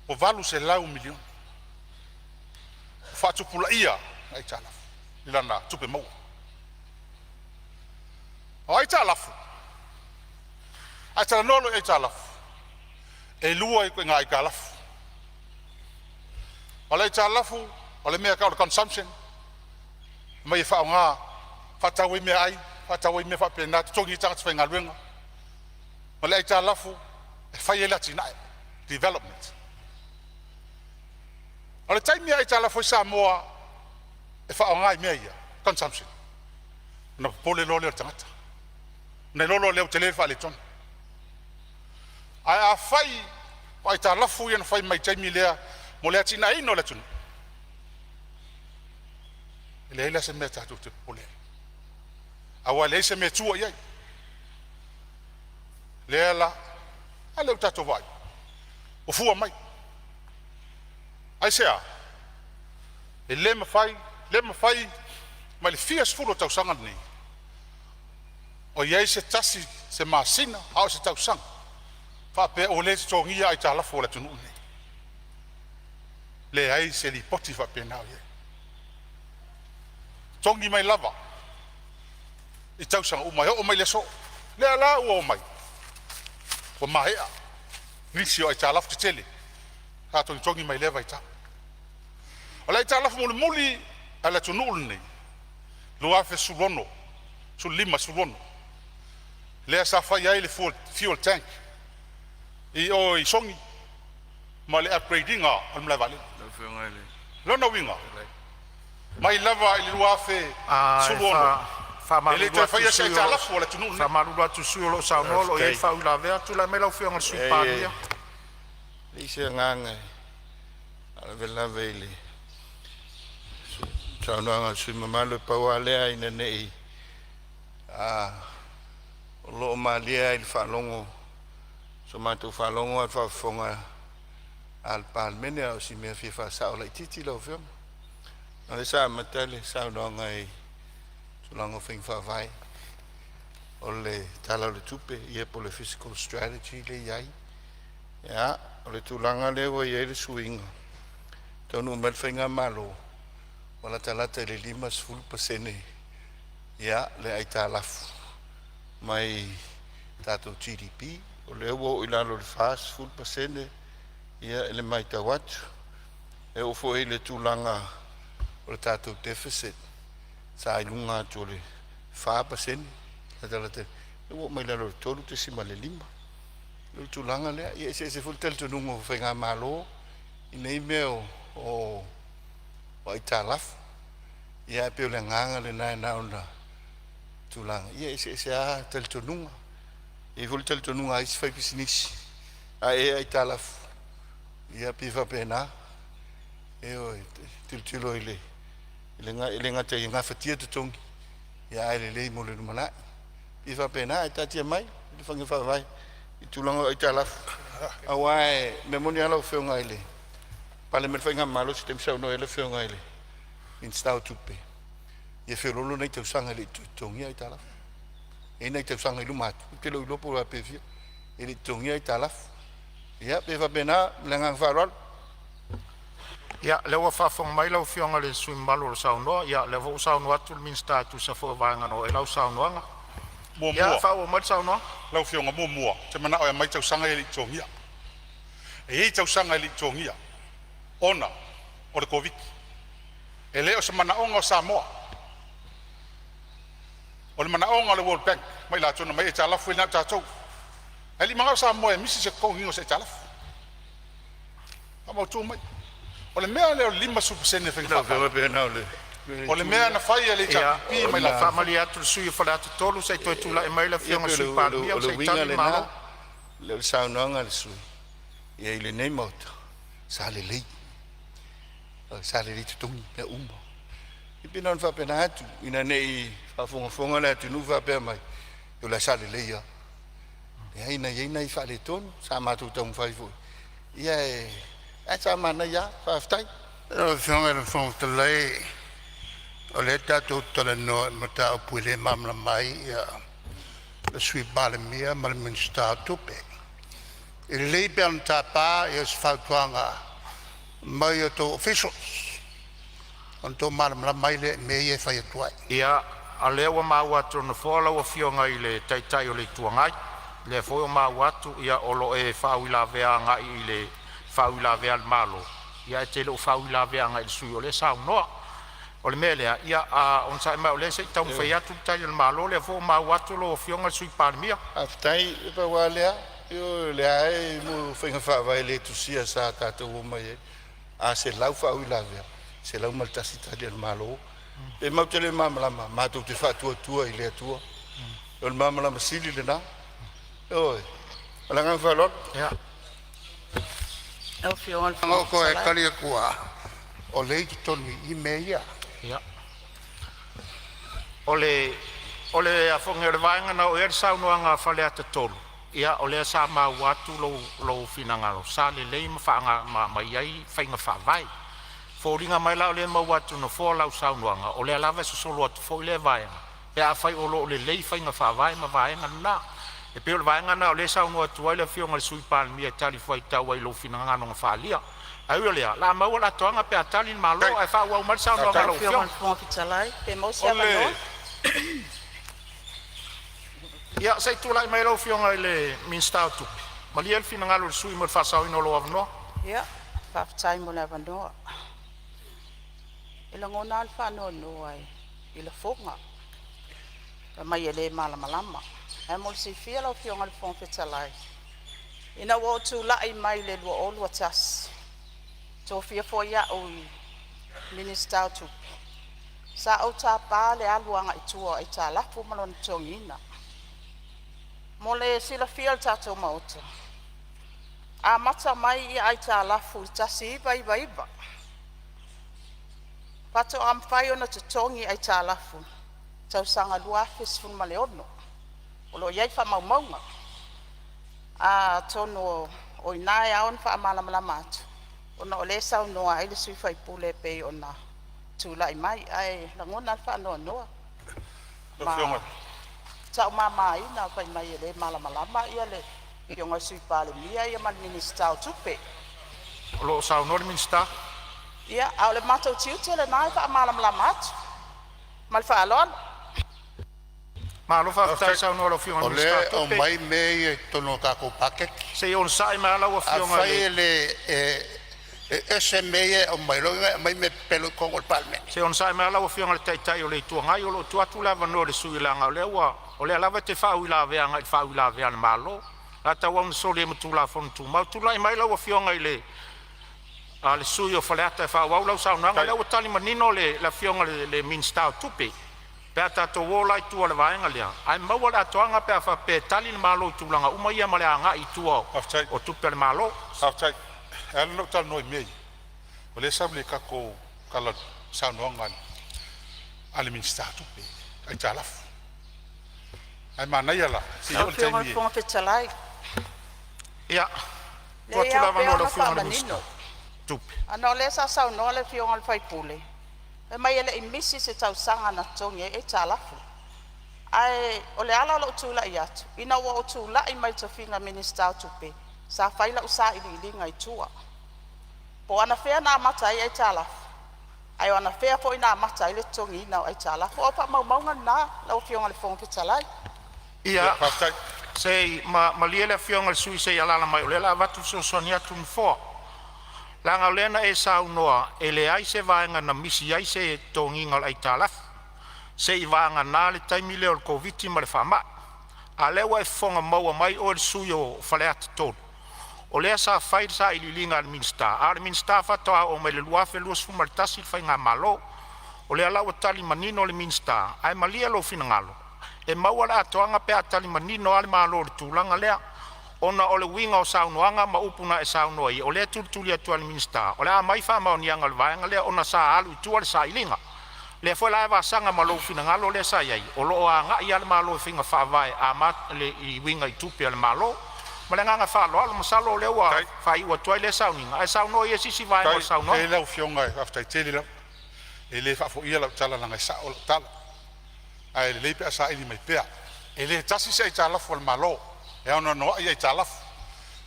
O valu se lau miliona. Fatu pula ia ai tala. Ilana tupe mau. Ai tala fu. Ai tala nolo ai tala fu. E lua i koe ngā i ka lafu. O le ta lafu, o le mea ka o le consumption. Mai e whao ngā, whatau i mea ai, whatau i mea whapena, tongi i tangata whainga luenga. O le ta lafu, e whai e lati nai, development. O le taimi ai ta lafu i Sāmoa, e whao ngā i mea ia, consumption. Na pole lo leo tangata. Na lolo leo te leo wha le tonu. Ai a fai o ai ta lafu ia na fai mai taimi lea mo lea tina ino le tunu. Ele ele se mea tatu te pole. Awa le se mea tua iai. Lea la, a leo tatu vai. O fua mai. Ai sea, e le ma fai, mai le fias fulo tau sanga ni. O iai se tasi, se maasina, au se tau sanga. Pe o le tongia ai tala fo le tunu ne. Le ai se li poti fa pe nau ye. Tongi mai lava. I tau sang o mai le so. Le ala o mai. Ko mai a. Nisi o ai tala fo tele. Ka tongi mai leva i ta. O le tala fo muli ala tunu ne. Lo afe sulono. Su lima sulono. Le sa fa ia le fuel tank. I songi ma le upgrading al mla vale lo no winga mai lava il luafe sulono fa ma ele te fa ia se tala fo le tunu fa ma lu atu su lo sa no lo e fa u la ve tu la me la fi on su paria le se nganga al ve la vele Saunoanga sui mamalo paua lea ina nei. O loo malia i whalongo. So mātou whalongo al whafonga al palmene au si mea whiwha sao lai titi lau whiam. Nale sa matale saunoanga i tulango whing whawai. O le tala le tupe ia po le physical strategy le iai. Ia, o le tulanga le wa iai le suinga. Tonu mal whinga malo. Wala talata le 5% ia le ai talafu. Mai tato GDP. O le ua i lalo le fast full percent ia ele mai tawatu. E o fo le tulanga o le tato deficit. Sa ilunga to le 5%. Atalate. E ua mai lalo le tolu te sima le 5. Le tulanga le ia se full tel tunungo whenga malo. I nei meo o ai talafu. Ia pe o le nganga le nai nauna tulanga. Ia se a tel tununga. E full tel tununga ai se fai pisinisi. A e ai talafu. Ia pifa pena. E o tilo ile. Ile ngata i ngā whatia te tongi. Ia ai le lei mo le numanai. Pifa pena e tatia mai. Le whangi whawai. I tulanga ai talafu. Awai me moni ala o whionga ile. Pale me whainga malo si tem sau no ele whionga ile. In stau tupe. Ia whiololo nei tau sanga le tongi ai talafu. E nei tau sanga i lumatu. Te lo ilopo la pevia. E le tongi ai talafu. Ia pifa pena le ngang wharoal. Ia lewa whawhong mai lau whionga le sui malo o saunoa. Ia lewa o saunoa atu le minsta atu sa whaavanga no e lau saunoanga. Ia whao mai saunoa. Lau whionga mua. Te mana oia mai tau sanga i li tongia. E hei tau sanga i li tongia. Ona o le COVID. E leo se mana onga o Sāmoa. O le mana onga o le World Bank. Mai la tona mai e talafu i nā tātou. E li mga o Sāmoa e misi se kongingo se talafu. Amo tu mai. O le mea leo 5% whengi whakau. O le mea na whai e le chapipi mai la whamali atu sui whala atu tolu sei toi tula e mai la whionga sui pārumia sei tali malo. Leo saunoanga le sui. Ia i le nei mauta. Sa le lei. Sa le lei tutungi le umbo. I pina on whapena atu. Ina nei whafonga le atu nu whapea mai. Yo la sa le lei ya. Ia ina i whale tonu. Sa mātou tamu whaifoi. Ia e... Sa mana ya whaftai. Whionga le whonga te lei. O le tātou tala noa mata o puile mamla mai ia le sui bale mia ma le minsta tupe. I le lei pe an tāpā ia se whautuanga mai o tō officials. An tō malamla mai le me ie whai atuai. Ia a lewa mau atu na whoala o whionga i le taitai o le tuangai. Le whoi o mau atu ia olo e whauila vea ngai i le whauila vea le malo. Ia e te leo whauila vea ngai le sui o le saunoa. O le melea, ia on sa mai o le se tau whai atu tai le malo le whoi o mau atu lo whionga sui pārmia. Aftai e pa walea. Yo le ai mo whenga whawai le tusia sa tātou o mai e. A se lau whauila vea. Se lau maltasi tali al malo. E mau te le mamalama. Mātou te whātua i le atua. O le mamalama sili le nā. Oi. Alangang whalot. Ia. Au whionga le Ngau ko e kalia kua. O le i tonu i me ia. Ia. O le a whonga le vaenga na o e saunoanga whale ata tolu. Ia o le sa ma watu lo finangalo. Sa le lei ma whaanga ma iai whainga whawai. Fōringa mai la o le ma watu na whōlau saunoanga. O le alawa se solo atu fōi le vaenga. E a whai o lo le lei whainga whawai ma vaenga na. E peo le vaenga na o le saunoa atu ai le whionga le sui palmia tali whai tau ai lo finangano nga whalia. Ai o lea, la maua la toanga pe atali malo ai wha mar saunoanga lo whionga. Pe mausi amanoa. Ia, sei tūlai mai lau whionga i le minstau tupi. Mali el fina ngalo le sui mo le whasau ino lo avanoa. Ia, whaftai mo le avanoa. Ila ngona al whanoa noa i le whonga. Mai e le malamalama. E mo le si fia lau whionga le whongwhetalai. Ina wo tu lai mai le lua o lua tas. Tō fia fo ia o i minstau tupi. Sa au tā pā le aluanga i tua i tā lafu malona tōngina. Mo le sila fia le tātou mauta. A mata mai i ai tā lafu i tasi iba. Pato am whai ona te tongi ai tā lafu. Tau sanga lua fisfun ma le ono. O lo iai wha maumaunga. A tono o inae aon wha amalamalama atu. Ona o le sau noa ai le sui whai pule pei ona tūlai mai. Ai langona wha noa noa. Ma tau mama ina whai mai e le malamalama ia le pionga sui pale mia ia man minister o tupe. O lo sau noa le minister? Ia, au le matau tiu te le nai wha amalamalama atu. Mal wha alon. Ma lo fa tai sa no lo fiona o le o mai me tono ka ko paket se on sai ma la o fiona le ese me o mai lo mai me pelo con o palme se on sai ma la o fiona le tai o le tu ngai o lo tu atu lava no le sui langa o le wa o le lava te fa ula ve anga fa ula ve an malo ata wa so le tu la fon tu ma tu lai mai la o fiona ile a le sui o falata fa wa la sa no ngai o tali manino le la fiona le minsta tupi Peta to wola i tua le vaenga lea. Ai maua la toanga pea fa pe tali le malo i tūlanga. Uma ia male anga i tua o tupe le malo. Aftai, alo no tal noi mei. O le sabli kako kala saunoanga ale minsta tupe. Ai talaf. Ai mana ia la. Si o le taimi. Ai fonga fetalai. Ia. Tua tula vano le fionga le minsta tupe. Ano le sa saunoa le fionga le faipule. E mai ele imisi se tau sanga na tongi e talafu. Ai o le ala lo tula i atu. Ina wa o tula i mai tafinga minister tupe. Sa faila usa ili ngai tua. Po ana fea na mata i talafu. Ai ana fea po ina mata i le tongi ina i talafu. O pa maunga na lau fionga le fonga talai. Ia, sei ma liele fionga le sui sei alala mai o le la vatu so sonia tun fo. Langa lena e sau noa, e le ai se vaenga na misi ai se tonginga ai talaf. Se i vaenga nā le taimi leo le COVID ma le whama. A lewa e fonga maua mai o le sui o whaleata tōru. O lea sa whaid sa i lilinga al minsta. A le minsta whatoa o me le luafe luas fumaritasi le whainga malo. O lea lau tali manino le minsta. Ai malia lo fina ngalo. E maua le atoanga pe a tali manino ale malo le tūlanga lea. Ona ole winga o saunoanga ma upuna e saunoa i. O lea tulituli atua le minsta. O lea mai wha maonianga le vaenga lea ona sa alu i tua le sa ilinga. Lea fwe lae wasanga ma lou fina ngalo lea sa iai. O loo a nga i ale malo e finga wha vai a mat le i winga i tupi ale malo. Ma le nganga wha alo alo masalo lea ua wha iwa tua i le sauninga. E saunoa i e sisi vaenga o saunoa. E lau fionga e aftai teli lau. E le wha fo ia lau tala nanga i sa o lau tala. A le leipe a sa ili mai pea. E le tasi se i tala fo al malo. E ona noa ia i talafu.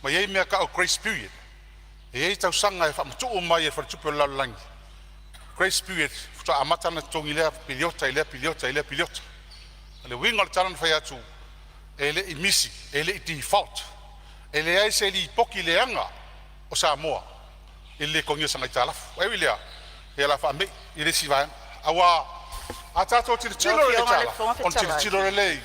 Ma iei mea ka o grace period. E iei tau sanga e whamatu o mai e wharitupu o laulangi. Grace period, futa amata na tongi lea piliota i lea piliota i lea piliota. Le winga le talan whai atu, e le i misi, e le i default. E le ai se li poki le anga o Sāmoa. E le kongia sanga i talafu. Ewi lea, e la wha me, i le sivaen. Awa, a tato tiri tilo le talafu. On tiri tilo le lei.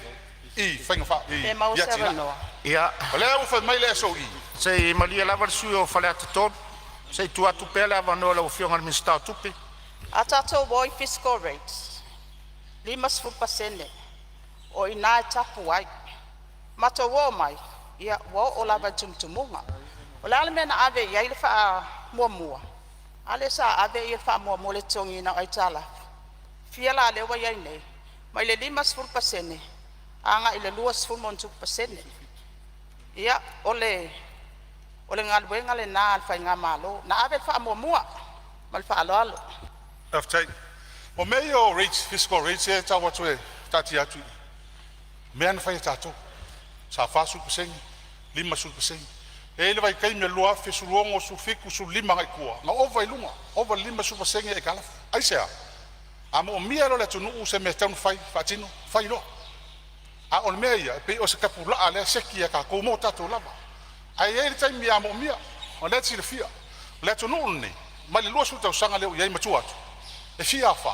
I whainga wha, i iatina. Ia. O lea ufa mai lea so i. Sei malia lava le sui o whaleata tōru. Sei tu atu pēle ava noa lau fionga le minsta tupi. A tatou woi fiscal rates. 5% o ina e tapu ai. Mato wo mai. Ia wo o lava tumtumunga. O lea mena ave ia ili wha mua mua. Ale sa ave ia wha mua mua le tongi na ai tala. Fia la lewa iai nei. Mai le 5% anga ile 2.2%. Ia ole ngalwenga le na alfa nga malo na ave fa mua mal fa alo Aftai o meio rates fiscal rates e tawa tue tati atu men fa tato sa fa su percent 5%. E le vai kai me loa fe su longo su fiku su lima ngai kua na over lunga over 5% e kala ai sea amo mia lo le tunu se me tan fai fatino fai lo a on meia pe o se kapula ale sekia ka ko mo tato lava ai e tai mi amo mia o le tsi fia le tunu ni ma le lo su tau sanga le ia ma tuatu e fia fa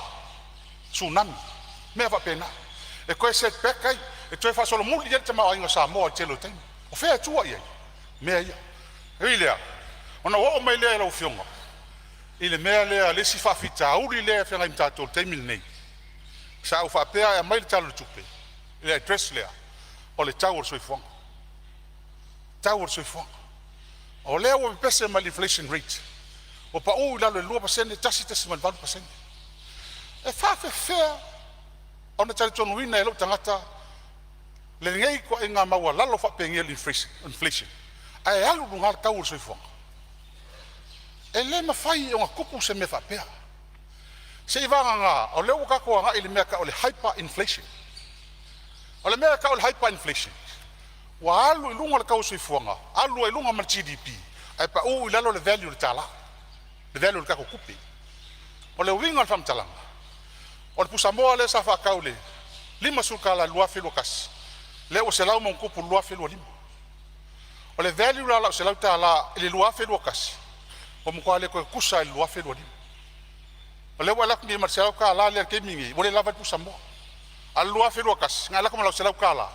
tsunami me va pena e ko se pekai e toi fa solo muli te ma ainga Sāmoa te lo tem o fe tua ia me ia ilia ona o mai le lo fionga ile me le si fa fita uri le fe ngai tato tem nei sa o fa pe a mai talo tupe le address lea o le tower soifong o lea o pese ma inflation rate o pa o la le 2% tasi tasi ma 2% E whawhewhea, ona tari tonu ina e lo tangata, le ngei ko e ngā maua lalo whapengel inflation. Ai alu runga kau soi fonga. E le mawhai o ngā kupu se me whapea. Se i wanga ngā, o leo kako ngā ili mea ka o le hyperinflation. O le mea ka o le hyperinflation. Wa alu i lunga le kau soi fonga, alu i lunga ma GDP, ai pa u i lalo le value le tala, le value le kako kupi. O le winga le whamtalanga. O le pusamoa le sa whakau le, 5 sukala lua whilo kasi. Le o se lau mong kupu lua whilo 5. O le value la se lau tala ili lua whilo kasi. O mukua le koe kusa ili lua whilo 5. O le wala mi marcial ka la le ke mingi, o le lava pusamoa. Al lua whilo kasi, ngala ko lau se lau kala.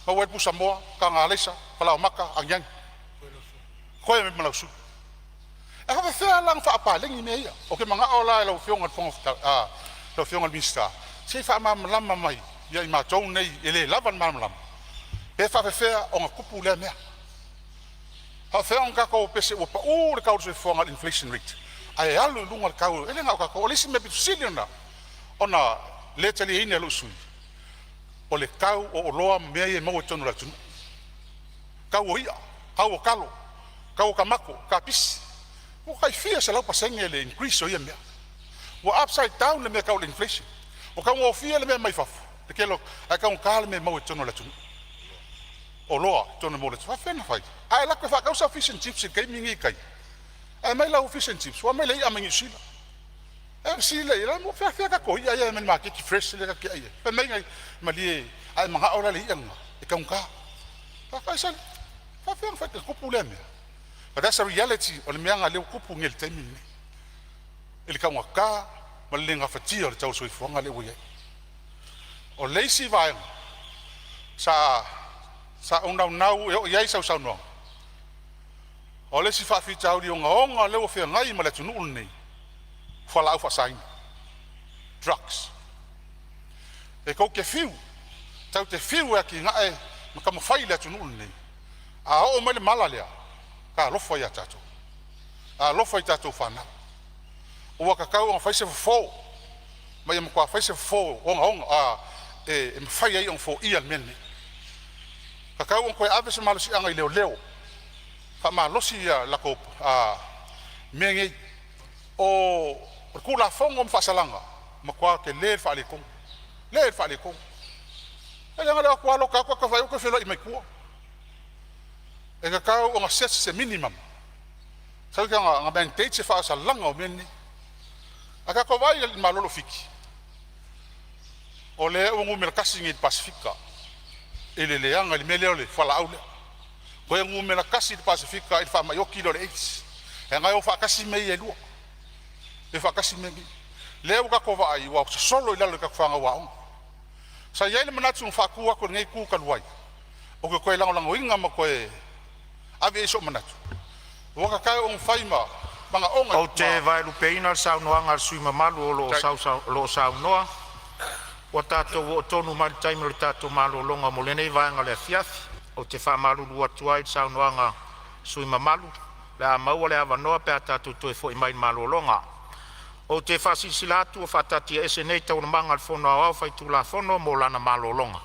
Ma wai pusamoa ka ngalesa, pala o maka angyang. Koe me malau su. E ha fa lang fa pa lengi me ia. O ke manga ola lau fionga fonga lau fionga mista. Se fa ma lama mai, ia I matou nei ele lavan malam. Pe fa o nga kupu le mea. Ha fa on ka ko pese o pa o le kau se fonga inflation rate. Ai alu lunga kau ele nga ka ko lesi me bitusiliona. Ona le tali ina lu sui. O le kau o loa mea e mau tonu la tunu. Kau o ia, kau o kalo, kau o kamako, ka pisi. O kai fia se lau pasenge le increase o ia mea. O upside down le mea kau le inflation. O kau o fia le mea mai fafu. Te kelo, ai kau ka le mea mau tonu la tunu. O loa tonu mo le tunu. Whawhena whai. Ai lako e whakausa fish and chips e kai mingi kai. Ai mai lau fish and chips. Wa mai lei amangi sila. E sila i la mo whawhea ka koi. Ai meni maa kiki fresh le ka ki ai. Wha mai ngai mali ai mga ora le ianga. E kau ka. Whakai sali. Whawhea whai ka kupu le mea. But that's a reality o le meanga leo kupu ngel taimi ni. Ili kau ngaka, ma le nga whatia o le tau soi fuanga le uiai. O leisi vaenga, sa unau nau, iai sau sau noa. O leisi whawhi tau li o nga onga leo whia ngai ma le tunu ulu nei. Whala au whasaini. Drugs. E kou ke whiu, tau te whiu e ki ngae, ma kama whai le tunu ulu nei. A o mele mala lea. Ka lofa ia tatou. A lofa I tatou whanau. Ua kakau ang whaise fo. Ma ia mkwa whaise fo. Onga e mwhai ai ang fo ia mene. Kakau ang koe ave se malosi anga I leo leo. Ka malosi ia lako mengei. O kula fongo mwhasalanga. Makwa ke le whaale kong. Le whaale kong. E langa leo kwa loka kwa kawai uke whila I mai kua. E ka kau o nga se minimum. Sau ka nga mandate se wha sa langa o meni. A ka kawai I malolo fiki. O le o ngu mera kasi ngi Pasifika. E le leanga li meleo le whala au le. Koe ngu mera kasi I Pasifika I wha maioki lo le eis. E ngai o wha kasi mei e lua. E wha kasi mei. Leo ka kawai wa solo I lalo ka kwanga waong. Sa iai le manatu ng wha kua ko ngei kuu kaluai. O ke koe lango inga ma koe ave iso manatu. Waka kai on faima manga onga. O te vai lupeina sau noanga sui mamalu o lo sau noa. O tātou o tonu mali taimi le tātou malu longa mo lenei vaenga le fiafi. O te whamalu lua tuai sau noanga sui mamalu. Le a maua le awa noa pe a tātou toi fo I mai malu longa. O te whasisilatu o whatatia ese nei tau na manga al fono au whai tula fono mo lana malu longa.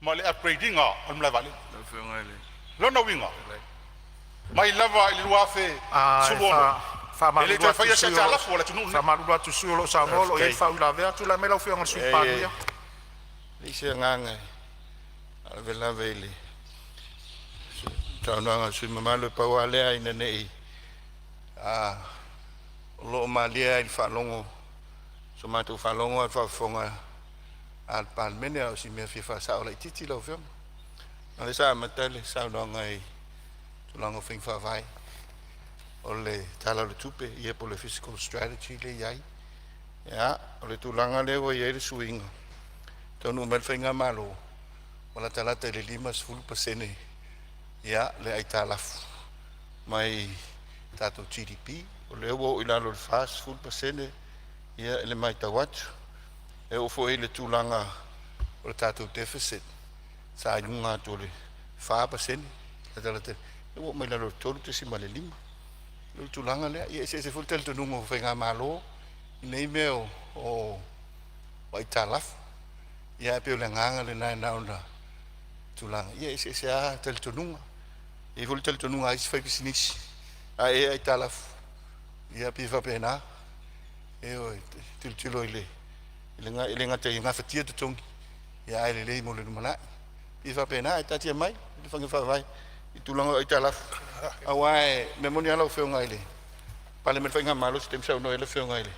Ma le upgrading o mla vale. Lona winga. Mai lava I lua fe sulono. Ele te fai esa tala fo la tunu. Fa malu tu sulo sa molo e fa la vea tu la mela fe ngal sui pania. Li se nganga. Ala vela veli. Tau nanga sui mamalu pa wale ai na nei. Lo malia I fa longo. So matu fa longo fa fonga. Al palmene au si me fifa sa ola titi lo fiam. Ale sa matale sa no ngai tulango fing fa vai. Ole tala le tupe ie po le fiscal strategy le yai. Ya, ole tulanga le wo ie le swing. Tonu mel finga malo. Ola tala te le 5%. Ya, le ai tala. Mai tato GDP, ole wo ila lo fast food percent. Ya, le mai tawat. E o fo ele tulanga o le tātou deficit sa lunga to le fa pa sen tala te o mai la lo tolu te sima le lima lo tulanga le ia se fultel to nungo fenga malo nei meo o vai talaf ia pe le nganga le nai na ona tulanga ia se a tel to nunga e fultel to nunga is fa business ai talaf ia pe fa pena e o tilo ile nga te nga fatia te tongi ia ai le mo le mana i fa pena ta tia mai i fa fa vai i tulanga ai talaf awai memonia lo fe ngaile pale me fa nga malo stem sa no ele fe ngaile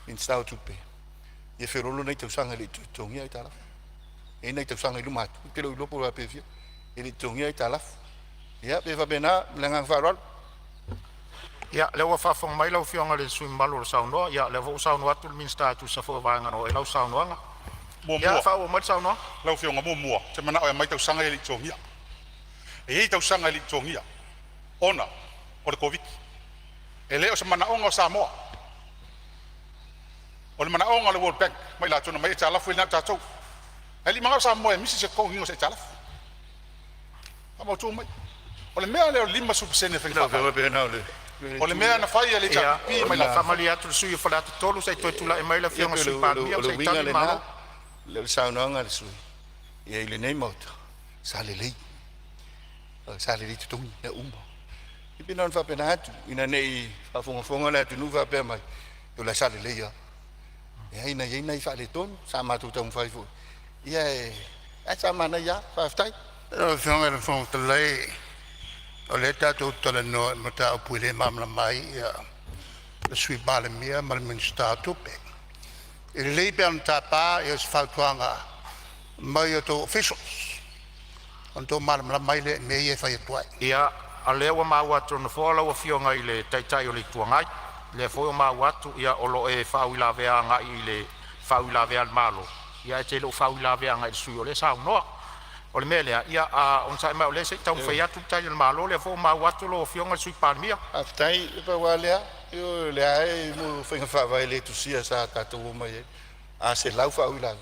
in stau tupe ia fe rolo nei te sanga le tongi ai talaf e nei te sanga lu mat te lo po pa pe fia e tongi ai talaf ia pe fa pena le nga fa rol Ya, lewa fa fong mai lau fianga le swim malo sa no. Ya, lewa sa no atul min sta tu sa fo vanga no. Lau sa no nga. Ya, fa o mai sa no. Lau fianga mo. Te mana o mai tau sanga ele tongia. E tau sanga ele tongia. Ona o le Covid. E leo se mana onga Samoa. O le mana onga le World Bank. Mai la tona mai tala fu na tatou. Ali manga Samoa misi se ko hingo se tala. Amo tu mai. O le mea le lima subsene fe fa. O le mea na fai le chapi mai la familia tu sui fa la tolu sai to tula e mai la fianga sui pa mi sai tali malo. Le sauna nga le sui. E le nei mot. Sa le tu na umba. I pinon fa penatu ina nei fa fonga la tu nu va pe mai. Tu la sa le ya. E ina fa le ton sa ma tu tong fai fu. Ia e sa ma na ya fa tai. O fianga le fong te lei. O le tātou tala no mata o puile mamla mai le sui bale mia ma le minsta tupe. I le leipe an tapa e o sfautuanga mai o to officials. On to mamla mai le me e fai tuai. Ia a lewa maua tonu fola o fionga i le taitai o le tuangai. Le fo maua tu ia o lo e fau la vea nga i le fau la vea malo. Ia te lo fau la vea nga i sui o le sau noa. O le mele ia on sa ma le se tau fai atu tai le malo le fo ma watu lo fionga sui palmia aftai pa wale yo le ai mo fa vai le tu sia sa ta tu mai a se lau fa ula